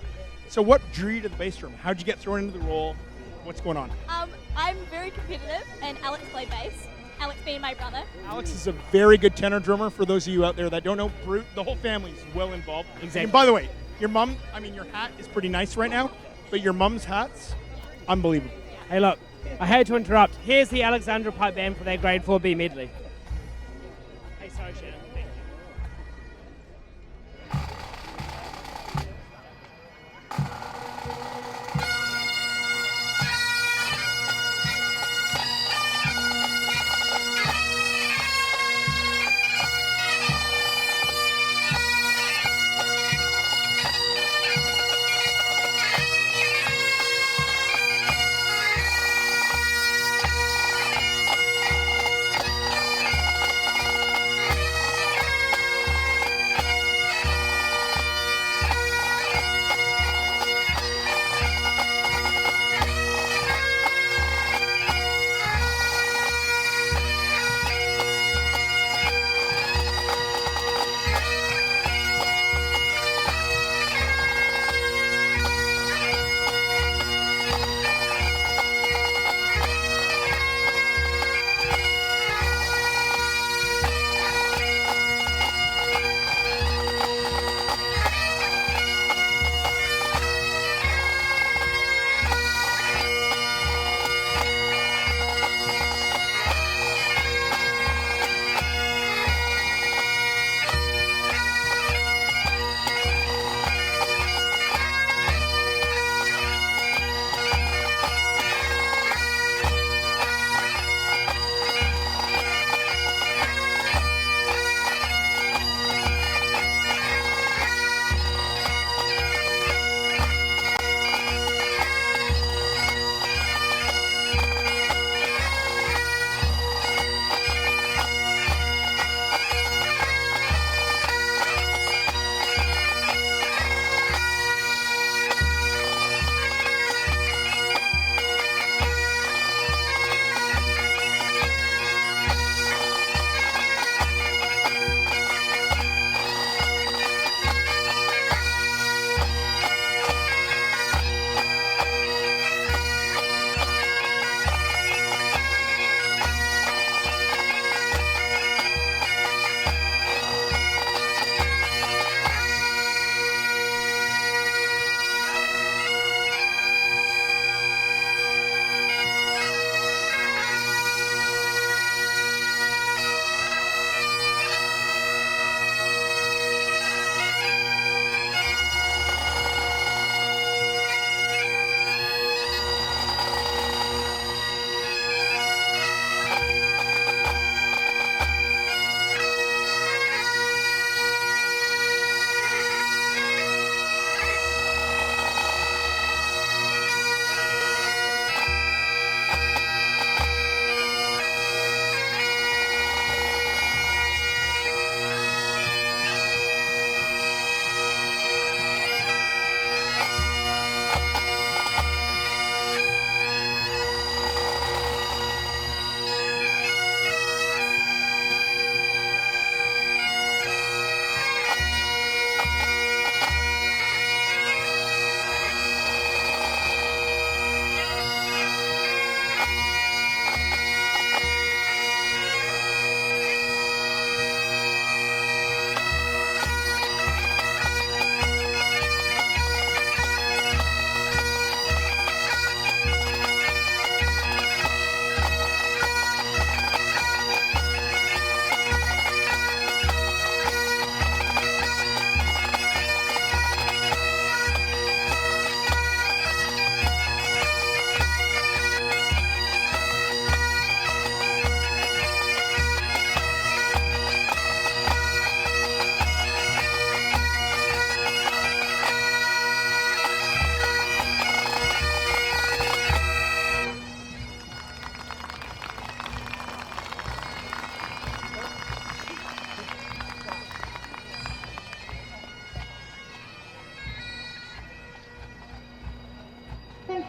A: So what drew you to the bass drum? How'd you get thrown into the role? What's going on?
M: I'm very competitive, and Alex played bass. Alex being my brother.
A: Alex is a very good tenor drummer. For those of you out there that don't know, the whole family is well involved.
L: Exactly.
A: And by the way, your hat is pretty nice right now, but your mum's hat's unbelievable.
L: Hey, look, I hate to interrupt. Here's the Alexandra Pipe Band for their grade 4B medley. Hey, sorry, Shannon. Thank you.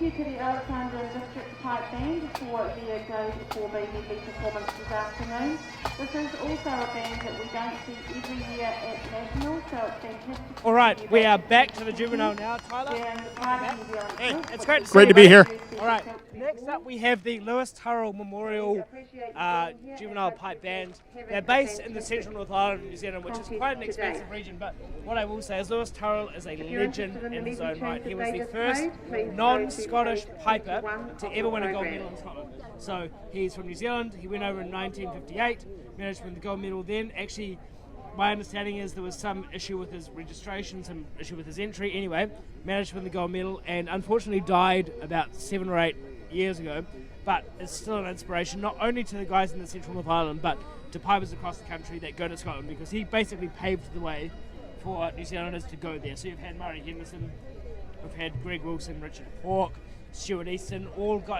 B: thank you to the Alexandra District Pipe Band for their grade 4BBB performance this afternoon. This is also a band that we don't see every year at National, so it's fantastic.
L: All right, we are back to the juvenile now, Tyler.
B: Hey,
L: it's great to see
A: Great
L: you,
A: to be here.
L: All right, next up we have the Lewis Turrell Memorial Juvenile Pipe Band. They're based in the central North Island of New Zealand, which is quite an expensive region, but what I will say is Lewis Turrell is a legend in his own right. He was the first non-Scottish piper to ever win a gold medal in Scotland. So he's from New Zealand. He went over in 1958, managed to win the gold medal then. Actually, my understanding is there was some issue with his registration, some issue with his entry. Anyway, managed to win the gold medal and unfortunately died about 7 or 8 years ago. But it's still an inspiration, not only to the guys in the central North Island, but to pipers across the country that go to Scotland, because he basically paved the way for New Zealanders to go there. So you've had Murray Henderson, we've had Greg Wilson, Richard Hawke, Stuart Easton,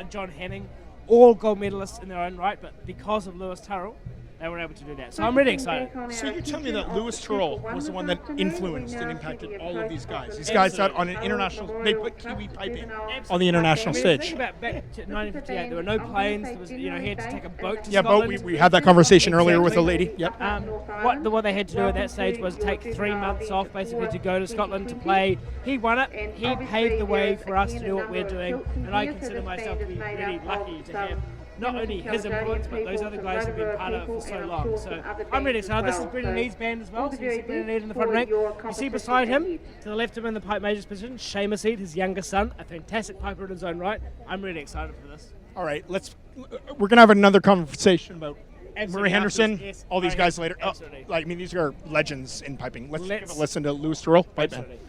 L: John Hanning, all gold medalists in their own right, but because of Lewis Turrell, they were able to do that. So I'm really excited.
A: So you tell me that Lewis Turrell was the one that influenced and impacted all of these guys. These guys that on an international, they put Kiwi piping on the international stage.
L: Think about back to 1958. There were no planes. There was, he had to take a boat to
A: Yeah,
L: Scotland.
A: but we had that conversation earlier with a lady. Yep.
L: What they had to do at that stage was take 3 months off, basically, to go to Scotland to play. He won it. He paved the way for us to do what we're doing, and I consider myself to be really lucky to have not only his influence, but those other guys who've been part of it for so long. So I'm really excited. This is Brendan Need's band as well. So you see Brendan Need in the front rank. You see beside him, to the left of him in the pipe majors position, Seamus Eade, his younger son, a fantastic piper in his own right. I'm really excited for this.
A: All right, we're going to have another conversation about
L: Absolutely.
A: Murray Henderson,
L: Yes,
A: all these
L: Murray
A: guys
L: Henderson,
A: later.
L: absolutely.
A: I mean, these are legends in piping. Let's give a listen to Lewis Turrell, pipe band.
L: Absolutely.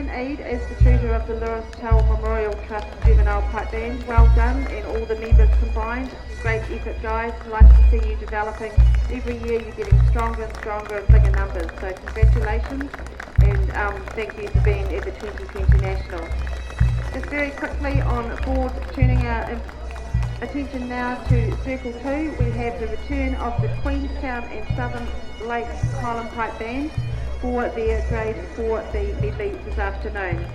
B: Eid, as the treasurer of the Lewis Towell Memorial Trust Juvenile Pipe Band, well done, and all the members combined. Great effort, guys. Like to see you developing. Every year you're getting stronger and stronger and bigger numbers. So congratulations, and thank you for being at the 2020 Nationals. Just very quickly on board, turning our attention now to Circle 2, we have the return of the Queenstown and Southern Lakes Highland Pipe Band for their grade for the medley this afternoon.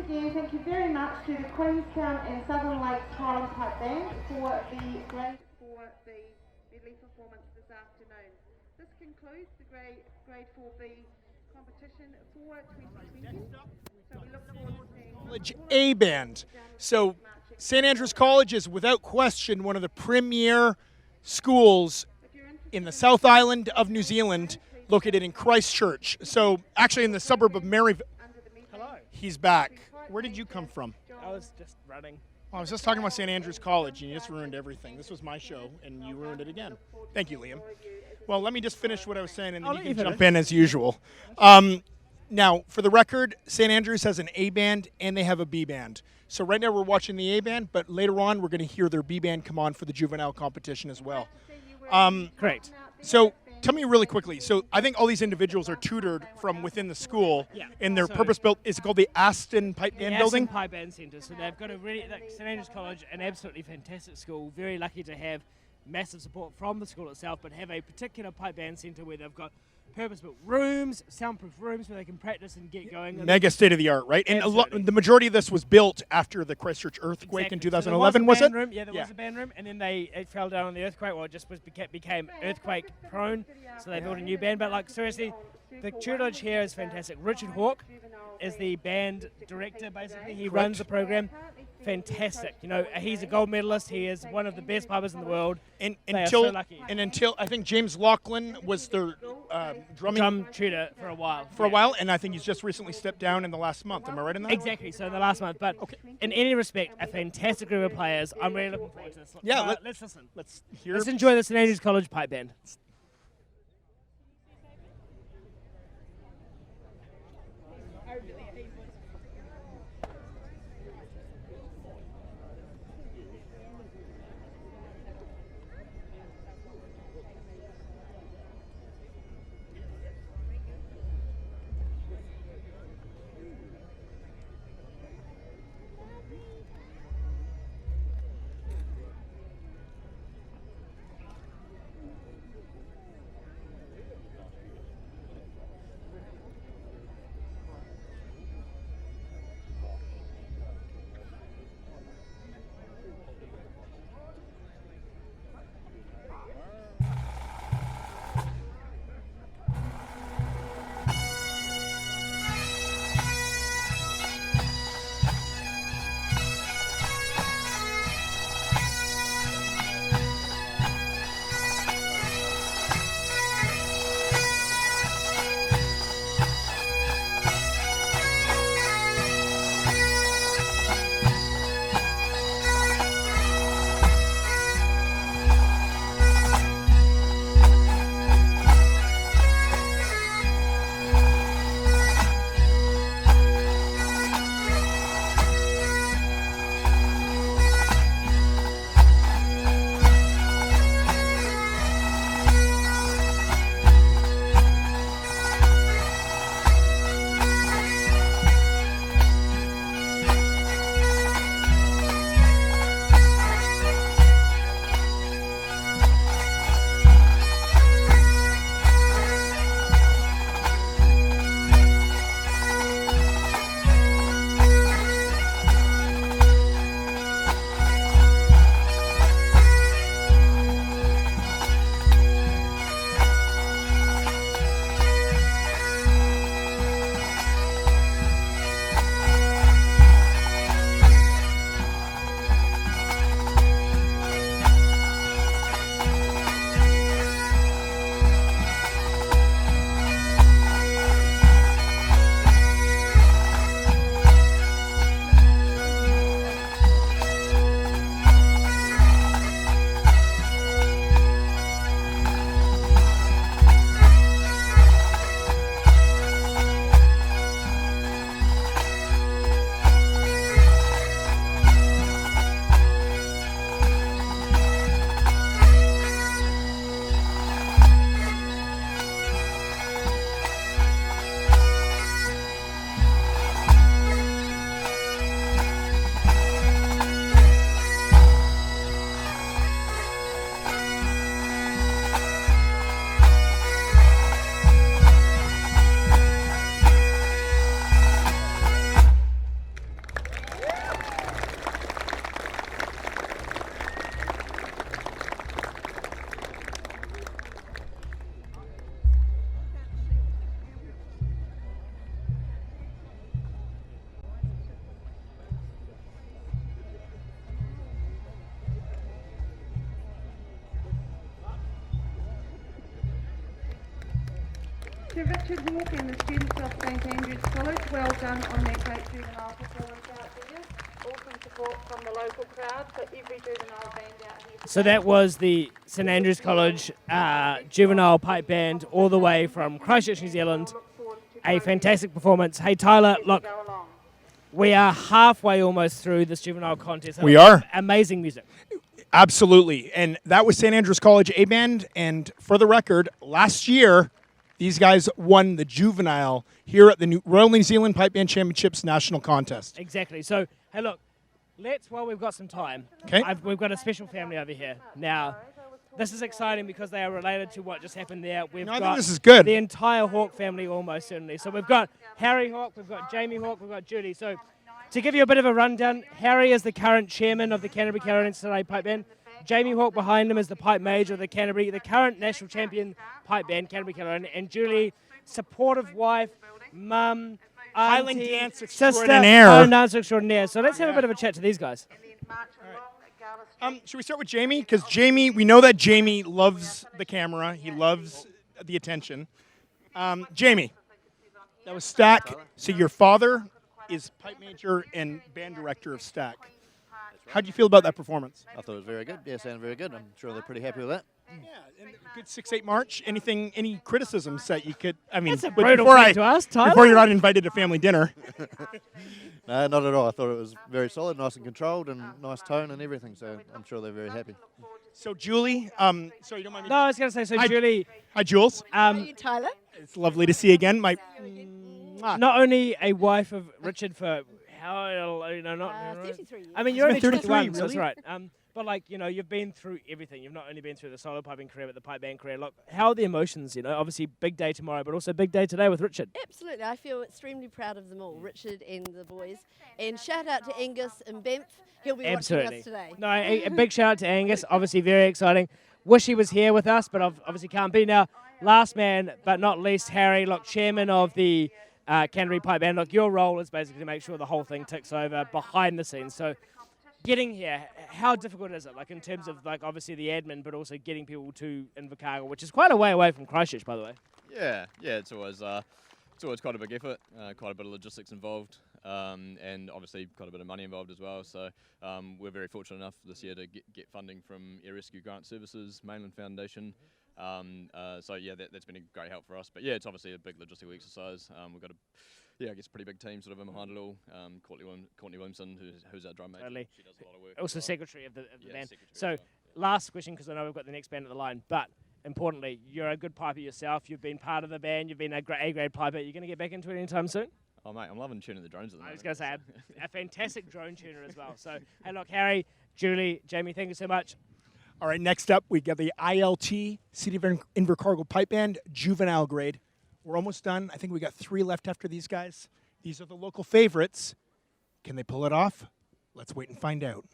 B: again, thank you very much to the Queenstown and Southern Lakes Highland Pipe Band for the medley performance this afternoon. This concludes the Grade 4B competition for 2020. So we look forward to seeing
A: College A band. So St. Andrews College is without question one of the premier schools in the South Island of New Zealand, located in Christchurch. So actually in the suburb of Maryville.
L: Hello.
A: He's back. Where did you come from?
L: I was just running.
A: I was just talking about St. Andrews College, and you just ruined everything. This was my show, and you ruined it again. Thank you, Liam. Well, let me just finish what I was saying, and then you can jump in as usual. Now, for the record, St. Andrews has an A band, and they have a B band. So right now we're watching the A band, but later on we're going to hear their B band come on for the juvenile competition as well.
L: Correct.
A: So tell me really quickly. So I think all these individuals are tutored from within the school in their purpose-built. Is it called the Aston Pipe Band Building?
L: Aston Pipe Band Centre. So they've got a really St Andrews College, an absolutely fantastic school. Very lucky to have massive support from the school itself, but have a particular pipe band centre where they've got purpose-built rooms, soundproof rooms where they can practice and get going.
A: Mega state-of-the-art, right? And the majority of this was built after the Christchurch earthquake in 2011, was it?
L: Yeah, there was a band room, and then it fell down on the earthquake. Well, it just became earthquake-prone, so they built a new band. But like seriously, the tutelage here is fantastic. Richard Hawke is the band director, basically. He runs the program. Fantastic. You know, he's a gold medalist. He is one of the best pipers in the world.
A: Until
L: so
A: I think James Laughlin was their
L: drum tutor for a while.
A: And I think he's just recently stepped down in the last month. Am I right in that?
L: Exactly. So in the last month, but in any respect, a fantastic group of players. I'm really looking forward to this.
A: Yeah,
L: let's listen.
A: Let's hear.
L: Let's enjoy the St Andrews College Pipe Band.
B: to Richard Hawke and the students of St Andrews College. Well done on that great juvenile performance out there. Awesome support from the local crowd for every juvenile band out here.
L: So that was the St Andrews College juvenile pipe band all the way from Christchurch, New Zealand. A fantastic performance. Hey Tyler, look, we are halfway almost through this juvenile contest.
A: We are.
L: Amazing music.
A: Absolutely. And that was St Andrews College A Band. And for the record, last year, these guys won the juvenile here at the Royal New Zealand Pipe Band Championships National Contest.
L: Exactly. So, hey, look, while we've got some time,
A: 'Kay.
L: We've got a special family over here. Now, this is exciting because they are related to what just happened there. We've
A: I
L: got
A: think this is good.
L: the entire Hawke family almost certainly. So we've got Harry Hawke, we've got Jamie Hawke, we've got Judy. So to give you a bit of a rundown, Harry is the current chairman of the Canterbury Carolina Pipe Band. Jamie Hawke behind him is the pipe major of the Canterbury, the current national champion pipe band, Canterbury Carolina, and Julie, supportive wife, mum,
A: Highland
L: auntie,
A: dance
L: sister,
A: extraordinaire.
L: Highland dance extraordinaire. So let's have a bit of a chat to these guys.
A: Should we start with Jamie? Because Jamie, we know that Jamie loves the camera. He loves the attention. Jamie, that was Stack. So your father is pipe major and band director of Stack. How do you feel about that performance?
F: I thought it was very good. Yeah, sounded very good. I'm sure they're pretty happy with that.
A: Yeah, and good 6/8 march. Any criticisms that you could? I mean,
L: That's a
A: but
L: brutal
A: before
L: thing to ask, Tyler.
A: before you're not invited to family dinner.
F: No, not at all. I thought it was very solid, nice and controlled, and nice tone and everything. So I'm sure they're very happy.
A: So Julie, sorry, you don't mind me?
L: No, I was going to say, so
A: Hi,
L: Julie.
A: Hi, Jules.
N: Tyler?
A: It's lovely to see you again.
L: Not only a wife of Richard for how,
N: 33 years.
L: I mean, you're
A: It's
L: only
A: been
L: 21,
A: 33,
L: so that's
A: really?
L: right. But like, you've been through everything. You've not only been through the solo piping career, but the pipe band career. Look, how are the emotions? Obviously big day tomorrow, but also big day today with Richard.
N: Absolutely. I feel extremely proud of them all, Richard and the boys. And shout out to Angus and Bemp. He'll be watching us today.
L: No, a big shout out to Angus. Obviously very exciting. Wish he was here with us, but obviously can't be. Now, last man, but not least, Harry. Look, chairman of the Canterbury Pipe Band. Look, your role is basically to make sure the whole thing ticks over behind the scenes. So getting here, how difficult is it? Like in terms of like obviously the admin, but also getting people to Invercargill, which is quite a way away from Christchurch, by the way.
W: Yeah, it's always quite a big effort, quite a bit of logistics involved, and obviously quite a bit of money involved as well. So we're very fortunate enough this year to get funding from Air Rescue Grant Services, Mainland Foundation. So yeah, that's been a great help for us. But yeah, it's obviously a big logistical exercise. We've got I guess a pretty big team sort of in behind it all. Courtney Williamson, who's our drum major.
L: Totally.
W: She does a lot of work.
L: Also
W: as well.
L: secretary of the band.
W: Secretary
L: So
W: as well.
L: last question, because I know we've got the next band at the line, but importantly, you're a good piper yourself. You've been part of the band. You've been a A-grade piper. You're going to get back into it anytime soon?
W: Oh mate, I'm loving tuning the drones at the
L: I was
W: moment.
L: going to say a fantastic drone tuner as well. So hey, look, Harry, Julie, Jamie, thank you so much.
A: All right, next up, we got the ILT, City of Invercargill Pipe Band, juvenile grade. We're almost done. I think we got 3 left after these guys. These are the local favorites. Can they pull it off? Let's wait and find out.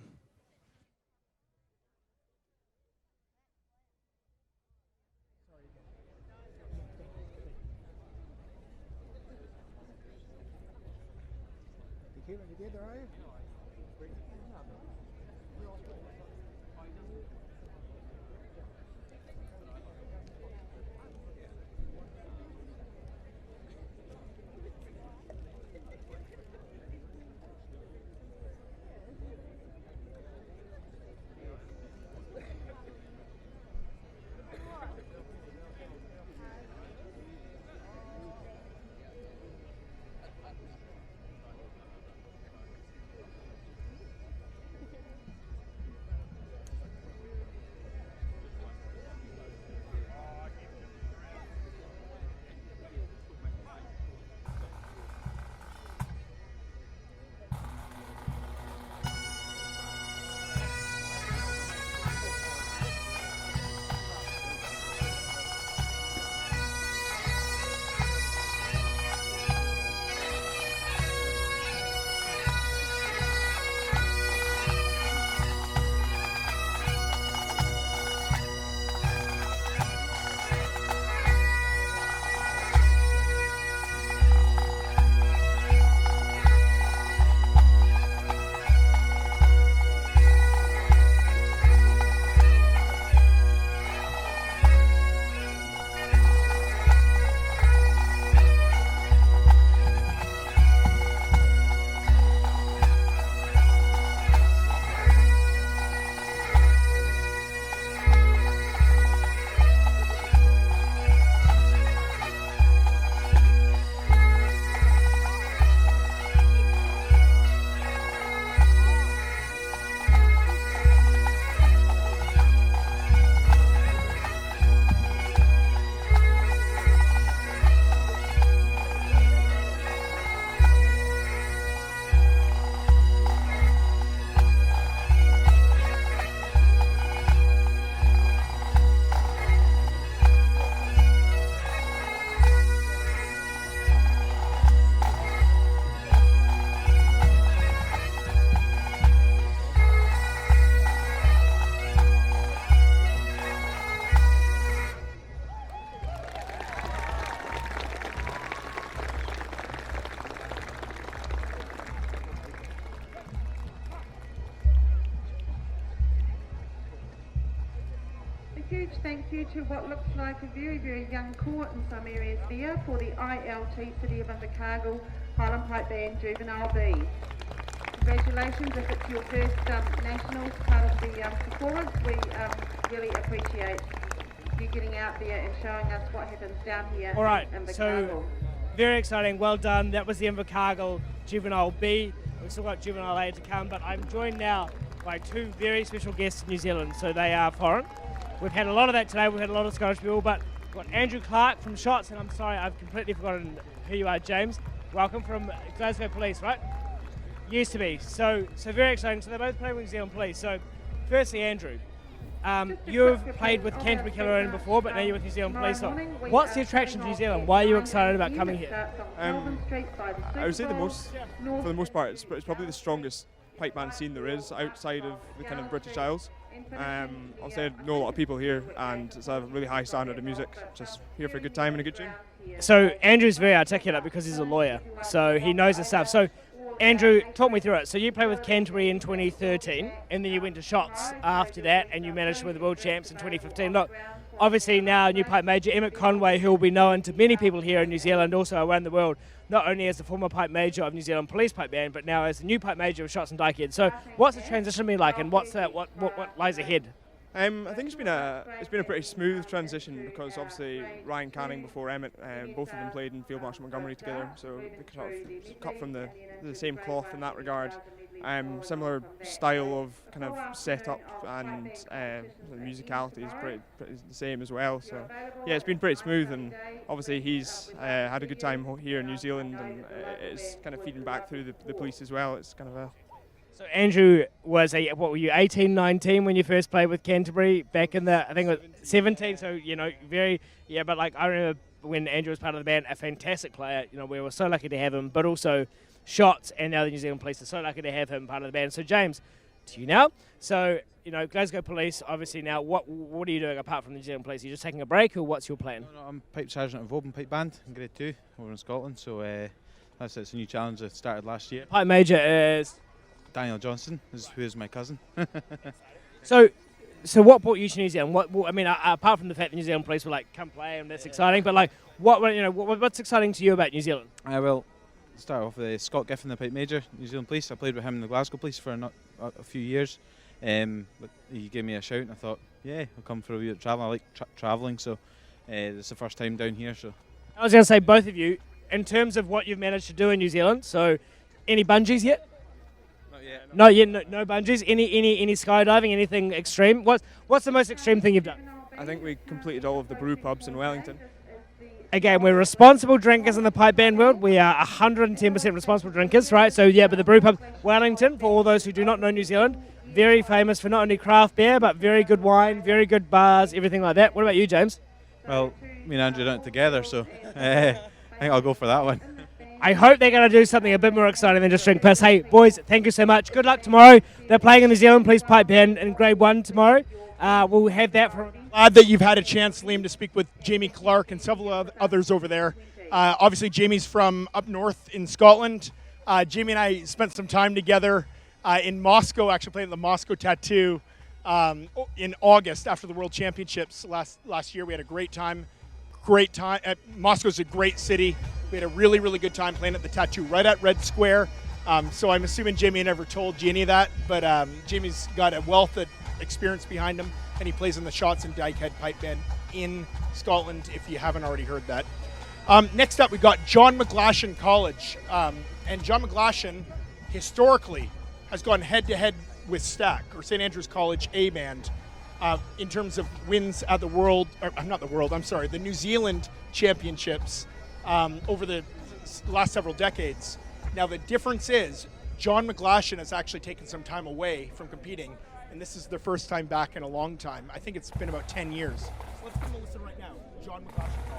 B: thank you to what looks like a very, very young court in some areas there for the ILT City of Invercargill Highland Pipe Band Juvenile B. Congratulations if it's your first nationals part of the performance. We really appreciate you getting out there and showing us what happens down here
L: All right,
B: in Invercargill.
L: so very exciting. Well done. That was the Invercargill Juvenile B. We've still got Juvenile A to come, but I'm joined now by two very special guests in New Zealand, so they are foreign. We've had a lot of that today. We've had a lot of Scottish people, but we've got Andrew Clark from Shots, and I'm sorry, I've completely forgotten who you are, James. Welcome from Glasgow Police, right? Used to be. So very exciting. So they both play with New Zealand Police. So firstly, Andrew, you've played with Canterbury Killer before, but now you're with New Zealand Police. So what's the attraction to New Zealand? Why are you excited about coming here?
J: I would say for the most part, it's probably the strongest pipe band scene there is outside of the kind of British Isles. Obviously, I know a lot of people here, and it's a really high standard of music. Just here for a good time and a good tune.
L: So Andrew's very articulate because he's a lawyer, so he knows his stuff. So Andrew, talk me through it. So you played with Canterbury in 2013, and then you went to Shots after that, and you managed to win the World Champs in 2015. Look, obviously now new pipe major Emmett Conway, who will be known to many people here in New Zealand, also around the world, not only as the former pipe major of New Zealand Police Pipe Band, but now as the new pipe major of Shots and Dykehead. So what's the transition been like, and what lies ahead?
J: I think it's been a pretty smooth transition because obviously Ryan Canning before Emmett, both of them played in Field Marshal Montgomery together, so they sort of cut from the same cloth in that regard. Similar style of kind of setup and the musicality is pretty the same as well. So yeah, it's been pretty smooth, and obviously he's had a good time here in New Zealand, and it's kind of feeding back through the police as well. It's kind of a
L: So Andrew was what were you, 18, 19 when you first played with Canterbury back in I think it was 17, so but like I remember when Andrew was part of the band, a fantastic player, we were so lucky to have him, but also Shots and now the New Zealand Police are so lucky to have him part of the band. So James, to you now. So, Glasgow Police, obviously now, what are you doing apart from the New Zealand Police? Are you just taking a break, or what's your plan?
O: No, I'm Pipe Sergeant of Open Pipe Band in Grade 2 over in Scotland, so it's a new challenge that started last year.
L: Pipe Major is?
O: Daniel Johnston, who is my cousin.
L: So what brought you to New Zealand? Apart from the fact that New Zealand Police were like, come play, and that's exciting, but what's exciting to you about New Zealand?
O: Well, start off with Scott Giffen, the Pipe Major, New Zealand Police. I played with him in the Glasgow Police for a few years. But he gave me a shout, and I thought, yeah, I'll come for a wee bit of travel. I like travelling, so this is the first time down here. So
L: I was going to say, both of you, in terms of what you've managed to do in New Zealand, so any bungees yet? Not yet. No bungees. Any skydiving? Anything extreme? What's the most extreme thing you've done?
J: I think we completed all of the brew pubs in Wellington.
L: Again, we're responsible drinkers in the pipe band world. We are 110% responsible drinkers, right? So yeah, but the brew pub, Wellington, for all those who do not know New Zealand, very famous for not only craft beer, but very good wine, very good bars, everything like that. What about you, James?
O: Well, me and Andrew done it together, so I think I'll go for that one.
L: I hope they're going to do something a bit more exciting than just drink piss. Hey, boys, thank you so much. Good luck tomorrow. They're playing in the New Zealand Police Pipe Band in Grade 1 tomorrow. We'll have that for...
A: Glad that you've had a chance, Liam, to speak with Jamie Clark and several others over there. Obviously, Jamie's from up north in Scotland. Jamie and I spent some time together in Moscow, actually playing at the Moscow Tattoo in August after the World Championships last year. We had a great time. Moscow's a great city. We had a really, really good time playing at the Tattoo right at Red Square. So I'm assuming Jamie never told you any of that, but Jamie's got a wealth of experience behind him, and he plays in the Shots and Dykehead Pipe Band in Scotland, if you haven't already heard that. Next up, we got John McGlashan College. And John McGlashan, historically, has gone head-to-head with Stack, or St. Andrews College A Band, in terms of wins at the New Zealand Championships over the last several decades. Now, the difference is John McGlashan has actually taken some time away from competing, and this is the first time back in a long time. I think it's been about 10 years. So let's give him a listen right now. John McGlashan College.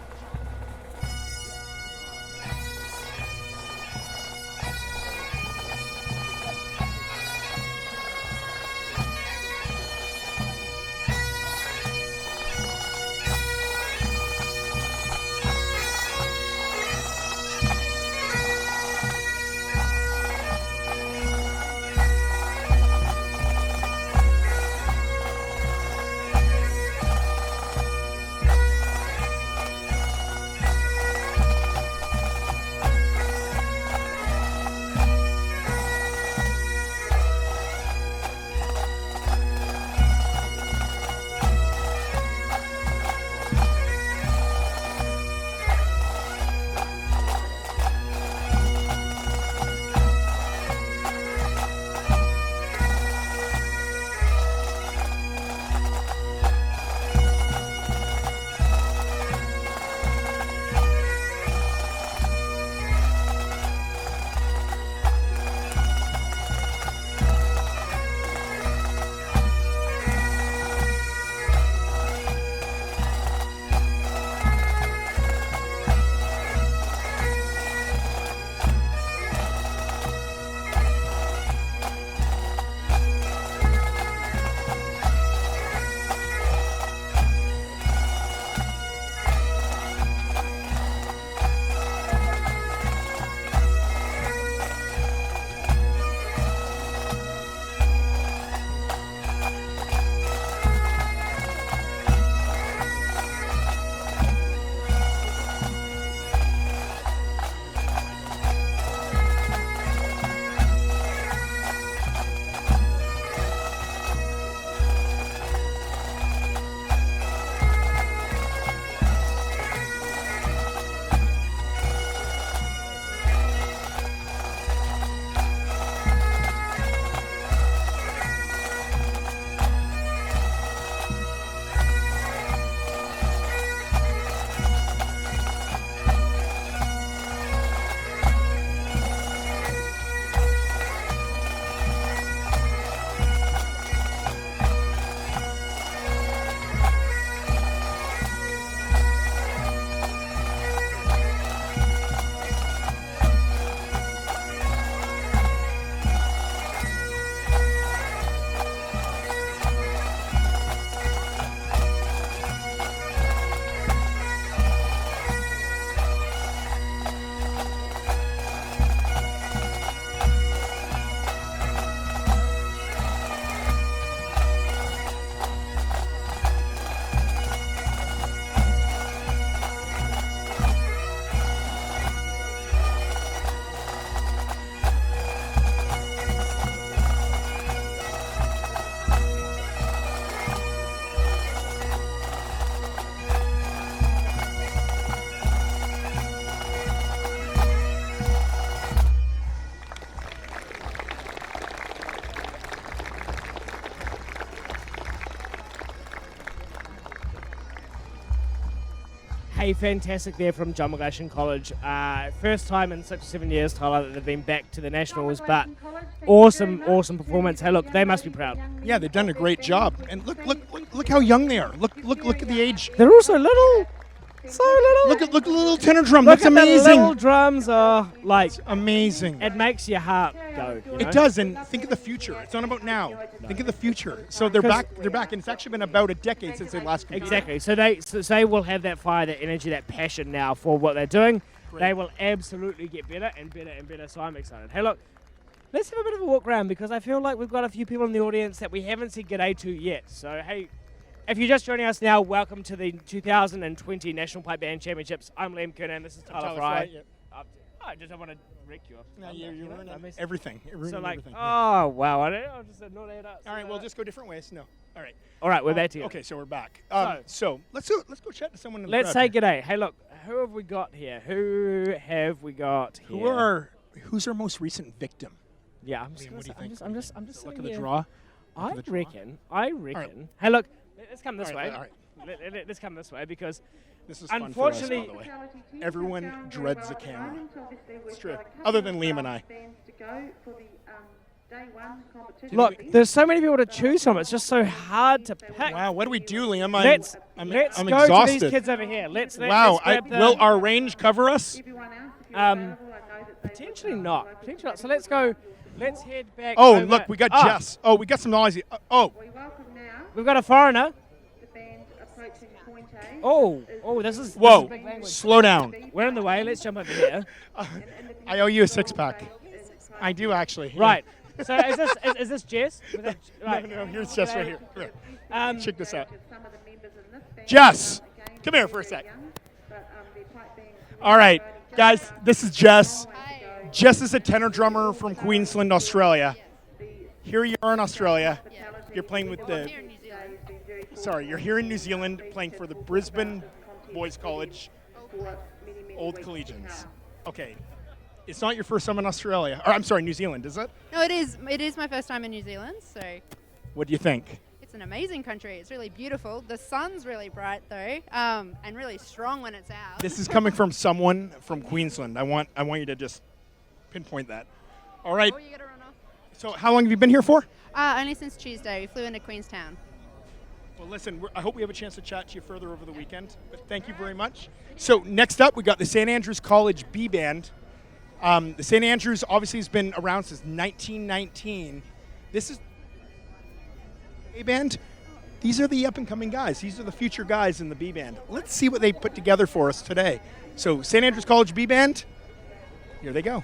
L: Hey, fantastic there from John McGlashan College. First time in 6 or 7 years, Tyler, that they've been back to the Nationals, but awesome performance. Hey, look, they must be proud.
A: Yeah, they've done a great job. And look how young they are. Look at the age.
L: They're also little. So little.
A: Look at the little tenor drum.
L: Look
A: That's
L: at
A: amazing.
L: the little drums are like
A: amazing.
L: It makes your heart go. You know?
A: It does, and think of the future. It's not about now. Think of the future. So they're back. They're back, and it's actually been about a decade since they last competed.
L: Exactly. So they will have that fire, that energy, that passion now for what they're doing.
A: Great.
L: They will absolutely get better and better and better. So I'm excited. Hey, look, let's have a bit of a walk around because I feel like we've got a few people in the audience that we haven't said g'day to yet. So hey, if you're just joining us now, welcome to the 2020 National Pipe Band Championships. I'm Liam Kernan. This is Tyler Fry. I just don't want to wreck you.
A: No, you're everything.
L: So like,
A: everything.
L: oh wow, I'll just not add up.
A: All right, we'll just go different ways. No. All right.
L: All right, we're back to you.
A: Okay, so we're back. So let's go chat to someone in the
L: Let's
A: crowd
L: say
A: here.
L: g'day. Hey, look, who have we got here?
A: Who's our most recent victim?
L: Yeah, I'm just
A: Liam, what do you think?
L: I'm just
A: Luck
L: sitting
A: of the
L: here.
A: draw.
L: I
A: Luck of the draw.
L: reckon.
A: right.
L: Hey, look, let's come this
A: All
L: way.
A: right, all right.
L: Let's come this way because
A: This is fun
L: unfortunately,
A: for us, by the way. Everyone dreads the camera. It's true. Other than Liam and I.
L: look, there's so many people to choose from. It's just so hard to pick.
A: Wow, what do we do, Liam?
L: Let's
A: I'm
L: go
A: exhausted.
L: to these kids over here. Let's
A: Wow,
L: grab the-
A: will our range cover us?
L: Potentially not. Potentially not. So let's go. Let's head back.
A: Oh,
L: over.
A: look, we got Jess. Oh, we got some Aussie.
L: We've got a foreigner. Oh, this is
A: Whoa,
L: this is big language.
A: slow down.
L: We're in the way. Let's jump over here.
A: I owe you a six-pack. I do, actually.
L: Right. So is this Jess? Right.
A: No, here's Jess right here.
L: Um,
A: Check this out. Jess, come here for a sec. All right, guys, this is Jess. Jess is a tenor drummer from Queensland, Australia. Here you are in Australia. You're playing with the... Sorry, you're here in New Zealand playing for the Brisbane Boys College Old Collegians. Okay. It's not your first time in Australia. Or, I'm sorry, New Zealand, is it?
P: No, it is. It is my first time in New Zealand, so
A: What do you think?
P: it's an amazing country. It's really beautiful. The sun's really bright though, and really strong when it's out.
A: This is coming from someone from Queensland. I want you to just pinpoint that. All right.
P: Oh, you gotta run off.
A: So how long have you been here for?
P: Only since Tuesday. We flew into Queenstown.
A: Well, listen, I hope we have a chance to chat to you further over the weekend. But thank you very much. So next up, we got the St. Andrews College B Band. The St. Andrews obviously has been around since 1919. This is A Band. These are the up-and-coming guys. These are the future guys in the B Band. Let's see what they put together for us today. So St. Andrews College B Band, here they go.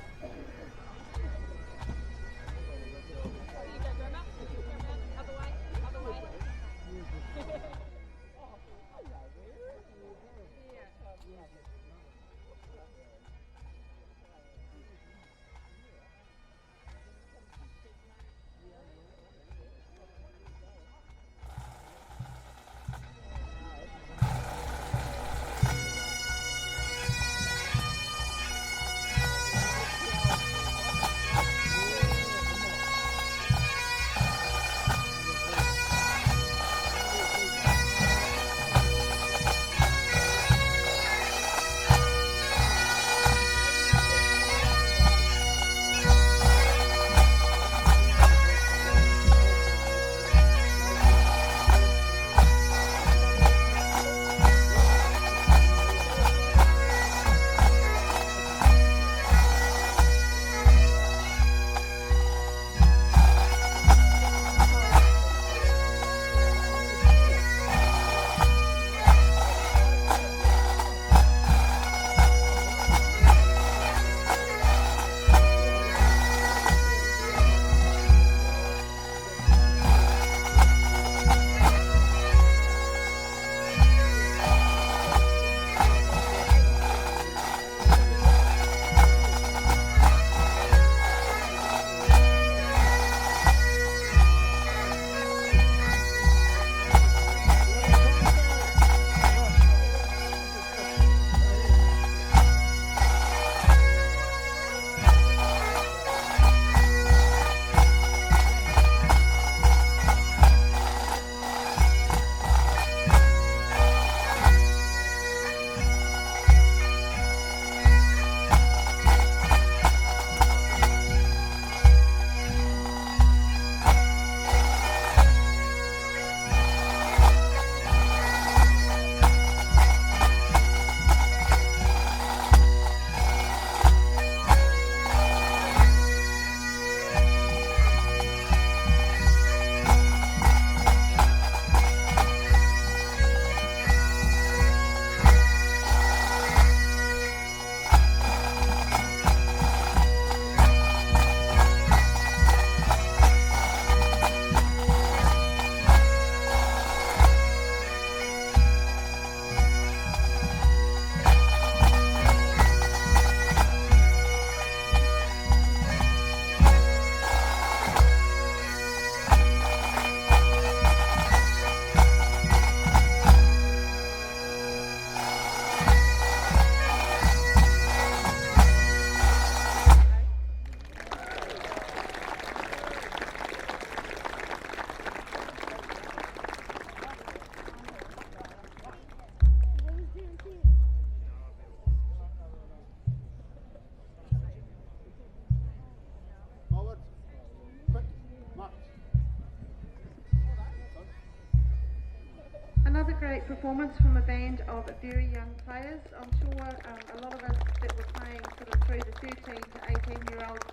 B: performance from a band of very young players. I'm sure a lot of us that were playing sort of through the 13 to 18-year-olds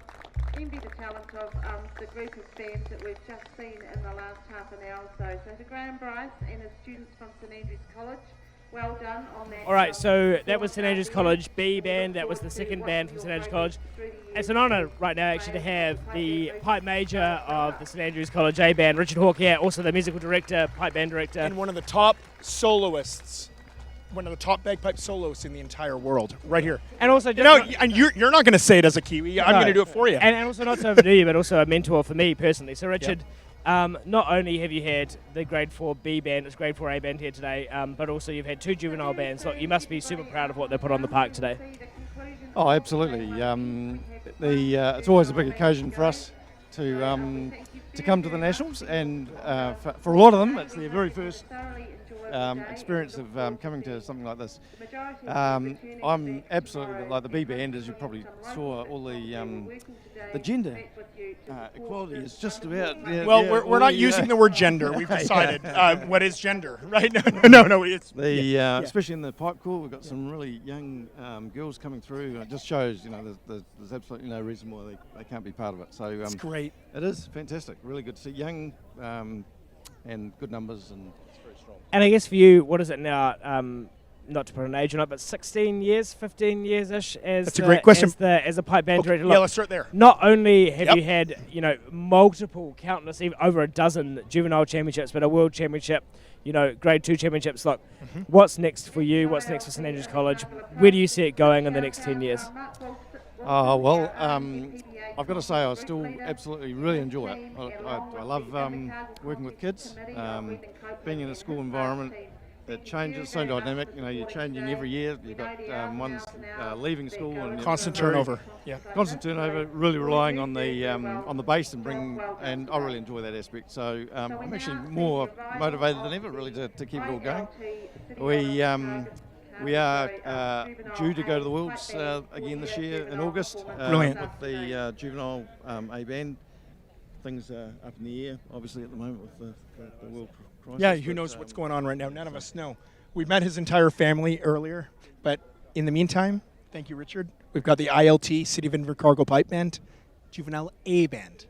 B: envy the talent of the group of bands that we've just seen in the last half an hour or so. So to Graham Bryce and his students from St Andrews College, well done on that.
L: All right, so that was St Andrews College B band. That was the second band from St Andrews College. It's an honour right now actually to have the pipe major of the St Andrews College A band, Richard Hawke, here, also the musical director, pipe band director,
A: and one of the top soloists. One of the top bagpipe soloists in the entire world, right here.
L: And also,
A: and you're not going to say it as a Kiwi. I'm going to do it for you.
L: And also, not to overdo you, but also a mentor for me personally. So, Richard, not only have you had the Grade 4 B band, it's Grade 4 A band here today, but also you've had 2 juvenile bands. Look, you must be super proud of what they put on the park today.
I: Oh, absolutely. It's always a big occasion for us to come to the Nationals, and for a lot of them, it's their very first experience of coming to something like this. I'm absolutely like the B band, as you probably saw. All the gender equality is just about.
A: We're not using the word gender. We've decided what is gender, right? No. It's
I: especially in the pipe corps, we've got some really young girls coming through. It just shows, there's absolutely no reason why they can't be part of it. So
A: it's great.
I: It is fantastic. Really good to see young and good numbers and.
L: And I guess for you, what is it now? Not to put an age on it, but 16 years, 15 years-ish as
A: That's a great question.
L: As a pipe band director.
A: Yeah, let's start there.
L: Not only have you had multiple, countless, even over a dozen juvenile championships, but a world championship, Grade 2 championships. Look, what's next for you? What's next for St Andrews College? Where do you see it going in the next 10 years?
I: I've got to say I still absolutely really enjoy it. I love working with kids, being in a school environment. It changes, so dynamic. You're changing every year. You've got ones leaving school and
A: constant turnover. Yeah,
I: constant turnover. Really relying on the base and I really enjoy that aspect. So I'm actually more motivated than ever, really, to keep it all going. We are due to go to the Worlds again this year in August.
A: Brilliant.
I: With the juvenile A band. Things are up in the air, obviously, at the moment with the world crisis.
A: Yeah, who knows what's going on right now? None of us know. We've met his entire family earlier, but in the meantime, thank you, Richard. We've got the ILT, City of Invercargill Pipe Band, Juvenile A Band.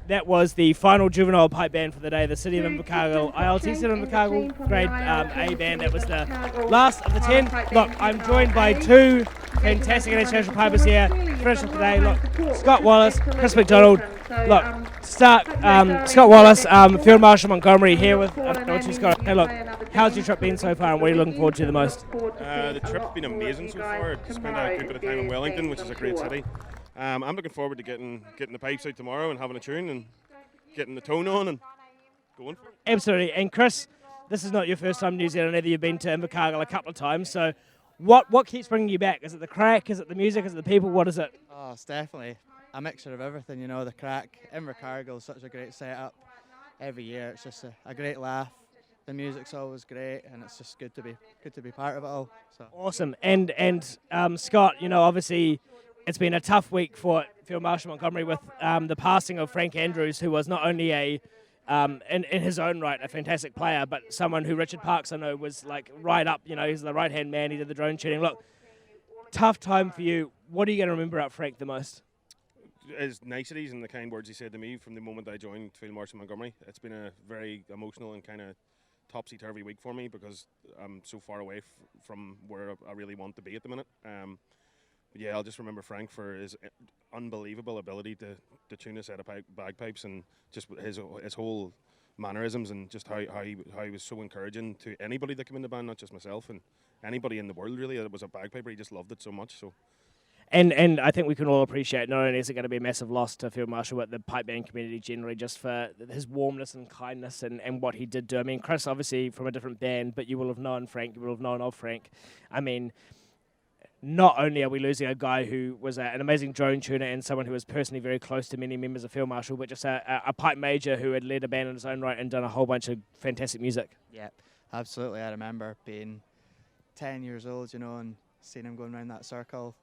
L: That was the final juvenile pipe band for the day, the City of Invercargill ILT City of Invercargill grade A band. That was the last of the 10. Look, I'm joined by two fantastic international pipers here. Finish off today. Look, Scott Wallace, Chris McDonald. Look, start Scott Wallace, Field Marshal Montgomery here with Scott. Hey, look, how's your trip been so far, and what are you looking forward to the most?
Q: The trip's been amazing so far. Spent a good bit of time in Wellington, which is a great city. I'm looking forward to getting the pipes out tomorrow and having a tune and getting the tone on and going for it.
L: Absolutely. And Chris, this is not your first time in New Zealand either. You've been to Invercargill a couple of times. So what keeps bringing you back? Is it the crack? Is it the music? Is it the people? What is it?
R: Oh, it's definitely a mixture of everything, you know, the crack. Invercargill is such a great setup. Every year it's just a great laugh. The music's always great, and it's just good to be part of it all. So.
L: Awesome. And Scott, you know, obviously it's been a tough week for Field Marshal Montgomery with the passing of Frank Andrews, who was not only in his own right a fantastic player, but someone who Richard Parks, I know, was like right up. You know, he's the right-hand man. He did the drone tuning. Look, tough time for you. What are you going to remember about Frank the most?
Q: His niceties and the kind words he said to me from the moment I joined Field Marshal Montgomery. It's been a very emotional and kind of topsy-turvy week for me because I'm so far away from where I really want to be at the minute. Yeah, I'll just remember Frank for his unbelievable ability to tune a set of bagpipes and just his whole mannerisms and just how he was so encouraging to anybody that came in the band, not just myself and anybody in the world really that was a bagpiper. He just loved it so much. So.
L: And I think we can all appreciate, not only is it going to be a massive loss to Field Marshal, but the pipe band community generally, just for his warmness and kindness and what he did do. I mean, Chris, obviously from a different band, but you will have known Frank, you will have known of Frank. I mean, not only are we losing a guy who was an amazing drone tuner and someone who was personally very close to many members of Field Marshal, but just a pipe major who had led a band in his own right and done a whole bunch of fantastic music.
R: Yeah, absolutely. I remember being 10 years old, you know, and seeing him going around that circle,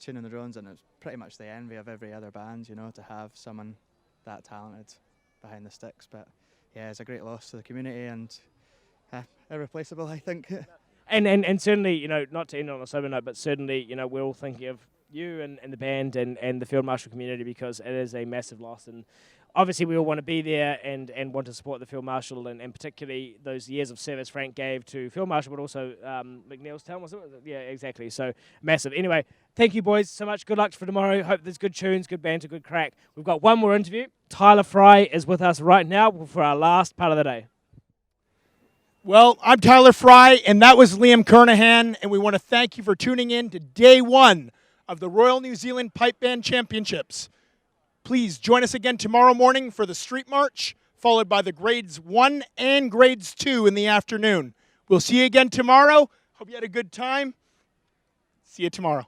R: tuning the drones, and it was pretty much the envy of every other band, you know, to have someone that talented behind the sticks. But yeah, it's a great loss to the community and irreplaceable, I think.
L: And certainly, you know, not to end on a sober note, but certainly, you know, we're all thinking of you and the band and the Field Marshal community because it is a massive loss. And obviously we all want to be there and want to support the Field Marshal and particularly those years of service Frank gave to Field Marshal, but also McNeilstown, was it? Yeah, exactly. So massive. Anyway, thank you, boys, so much. Good luck for tomorrow. Hope there's good tunes, good banter, good crack. We've got one more interview. Tyler Fry is with us right now for our last part of the day.
A: Well, I'm Tyler Fry, and that was Liam Kernahan, and we want to thank you for tuning in to day one of the Royal New Zealand Pipe Band Championships. Please join us again tomorrow morning for the Street March, followed by the Grades 1 and Grades 2 in the afternoon. We'll see you again tomorrow. Hope you had a good time. See you tomorrow.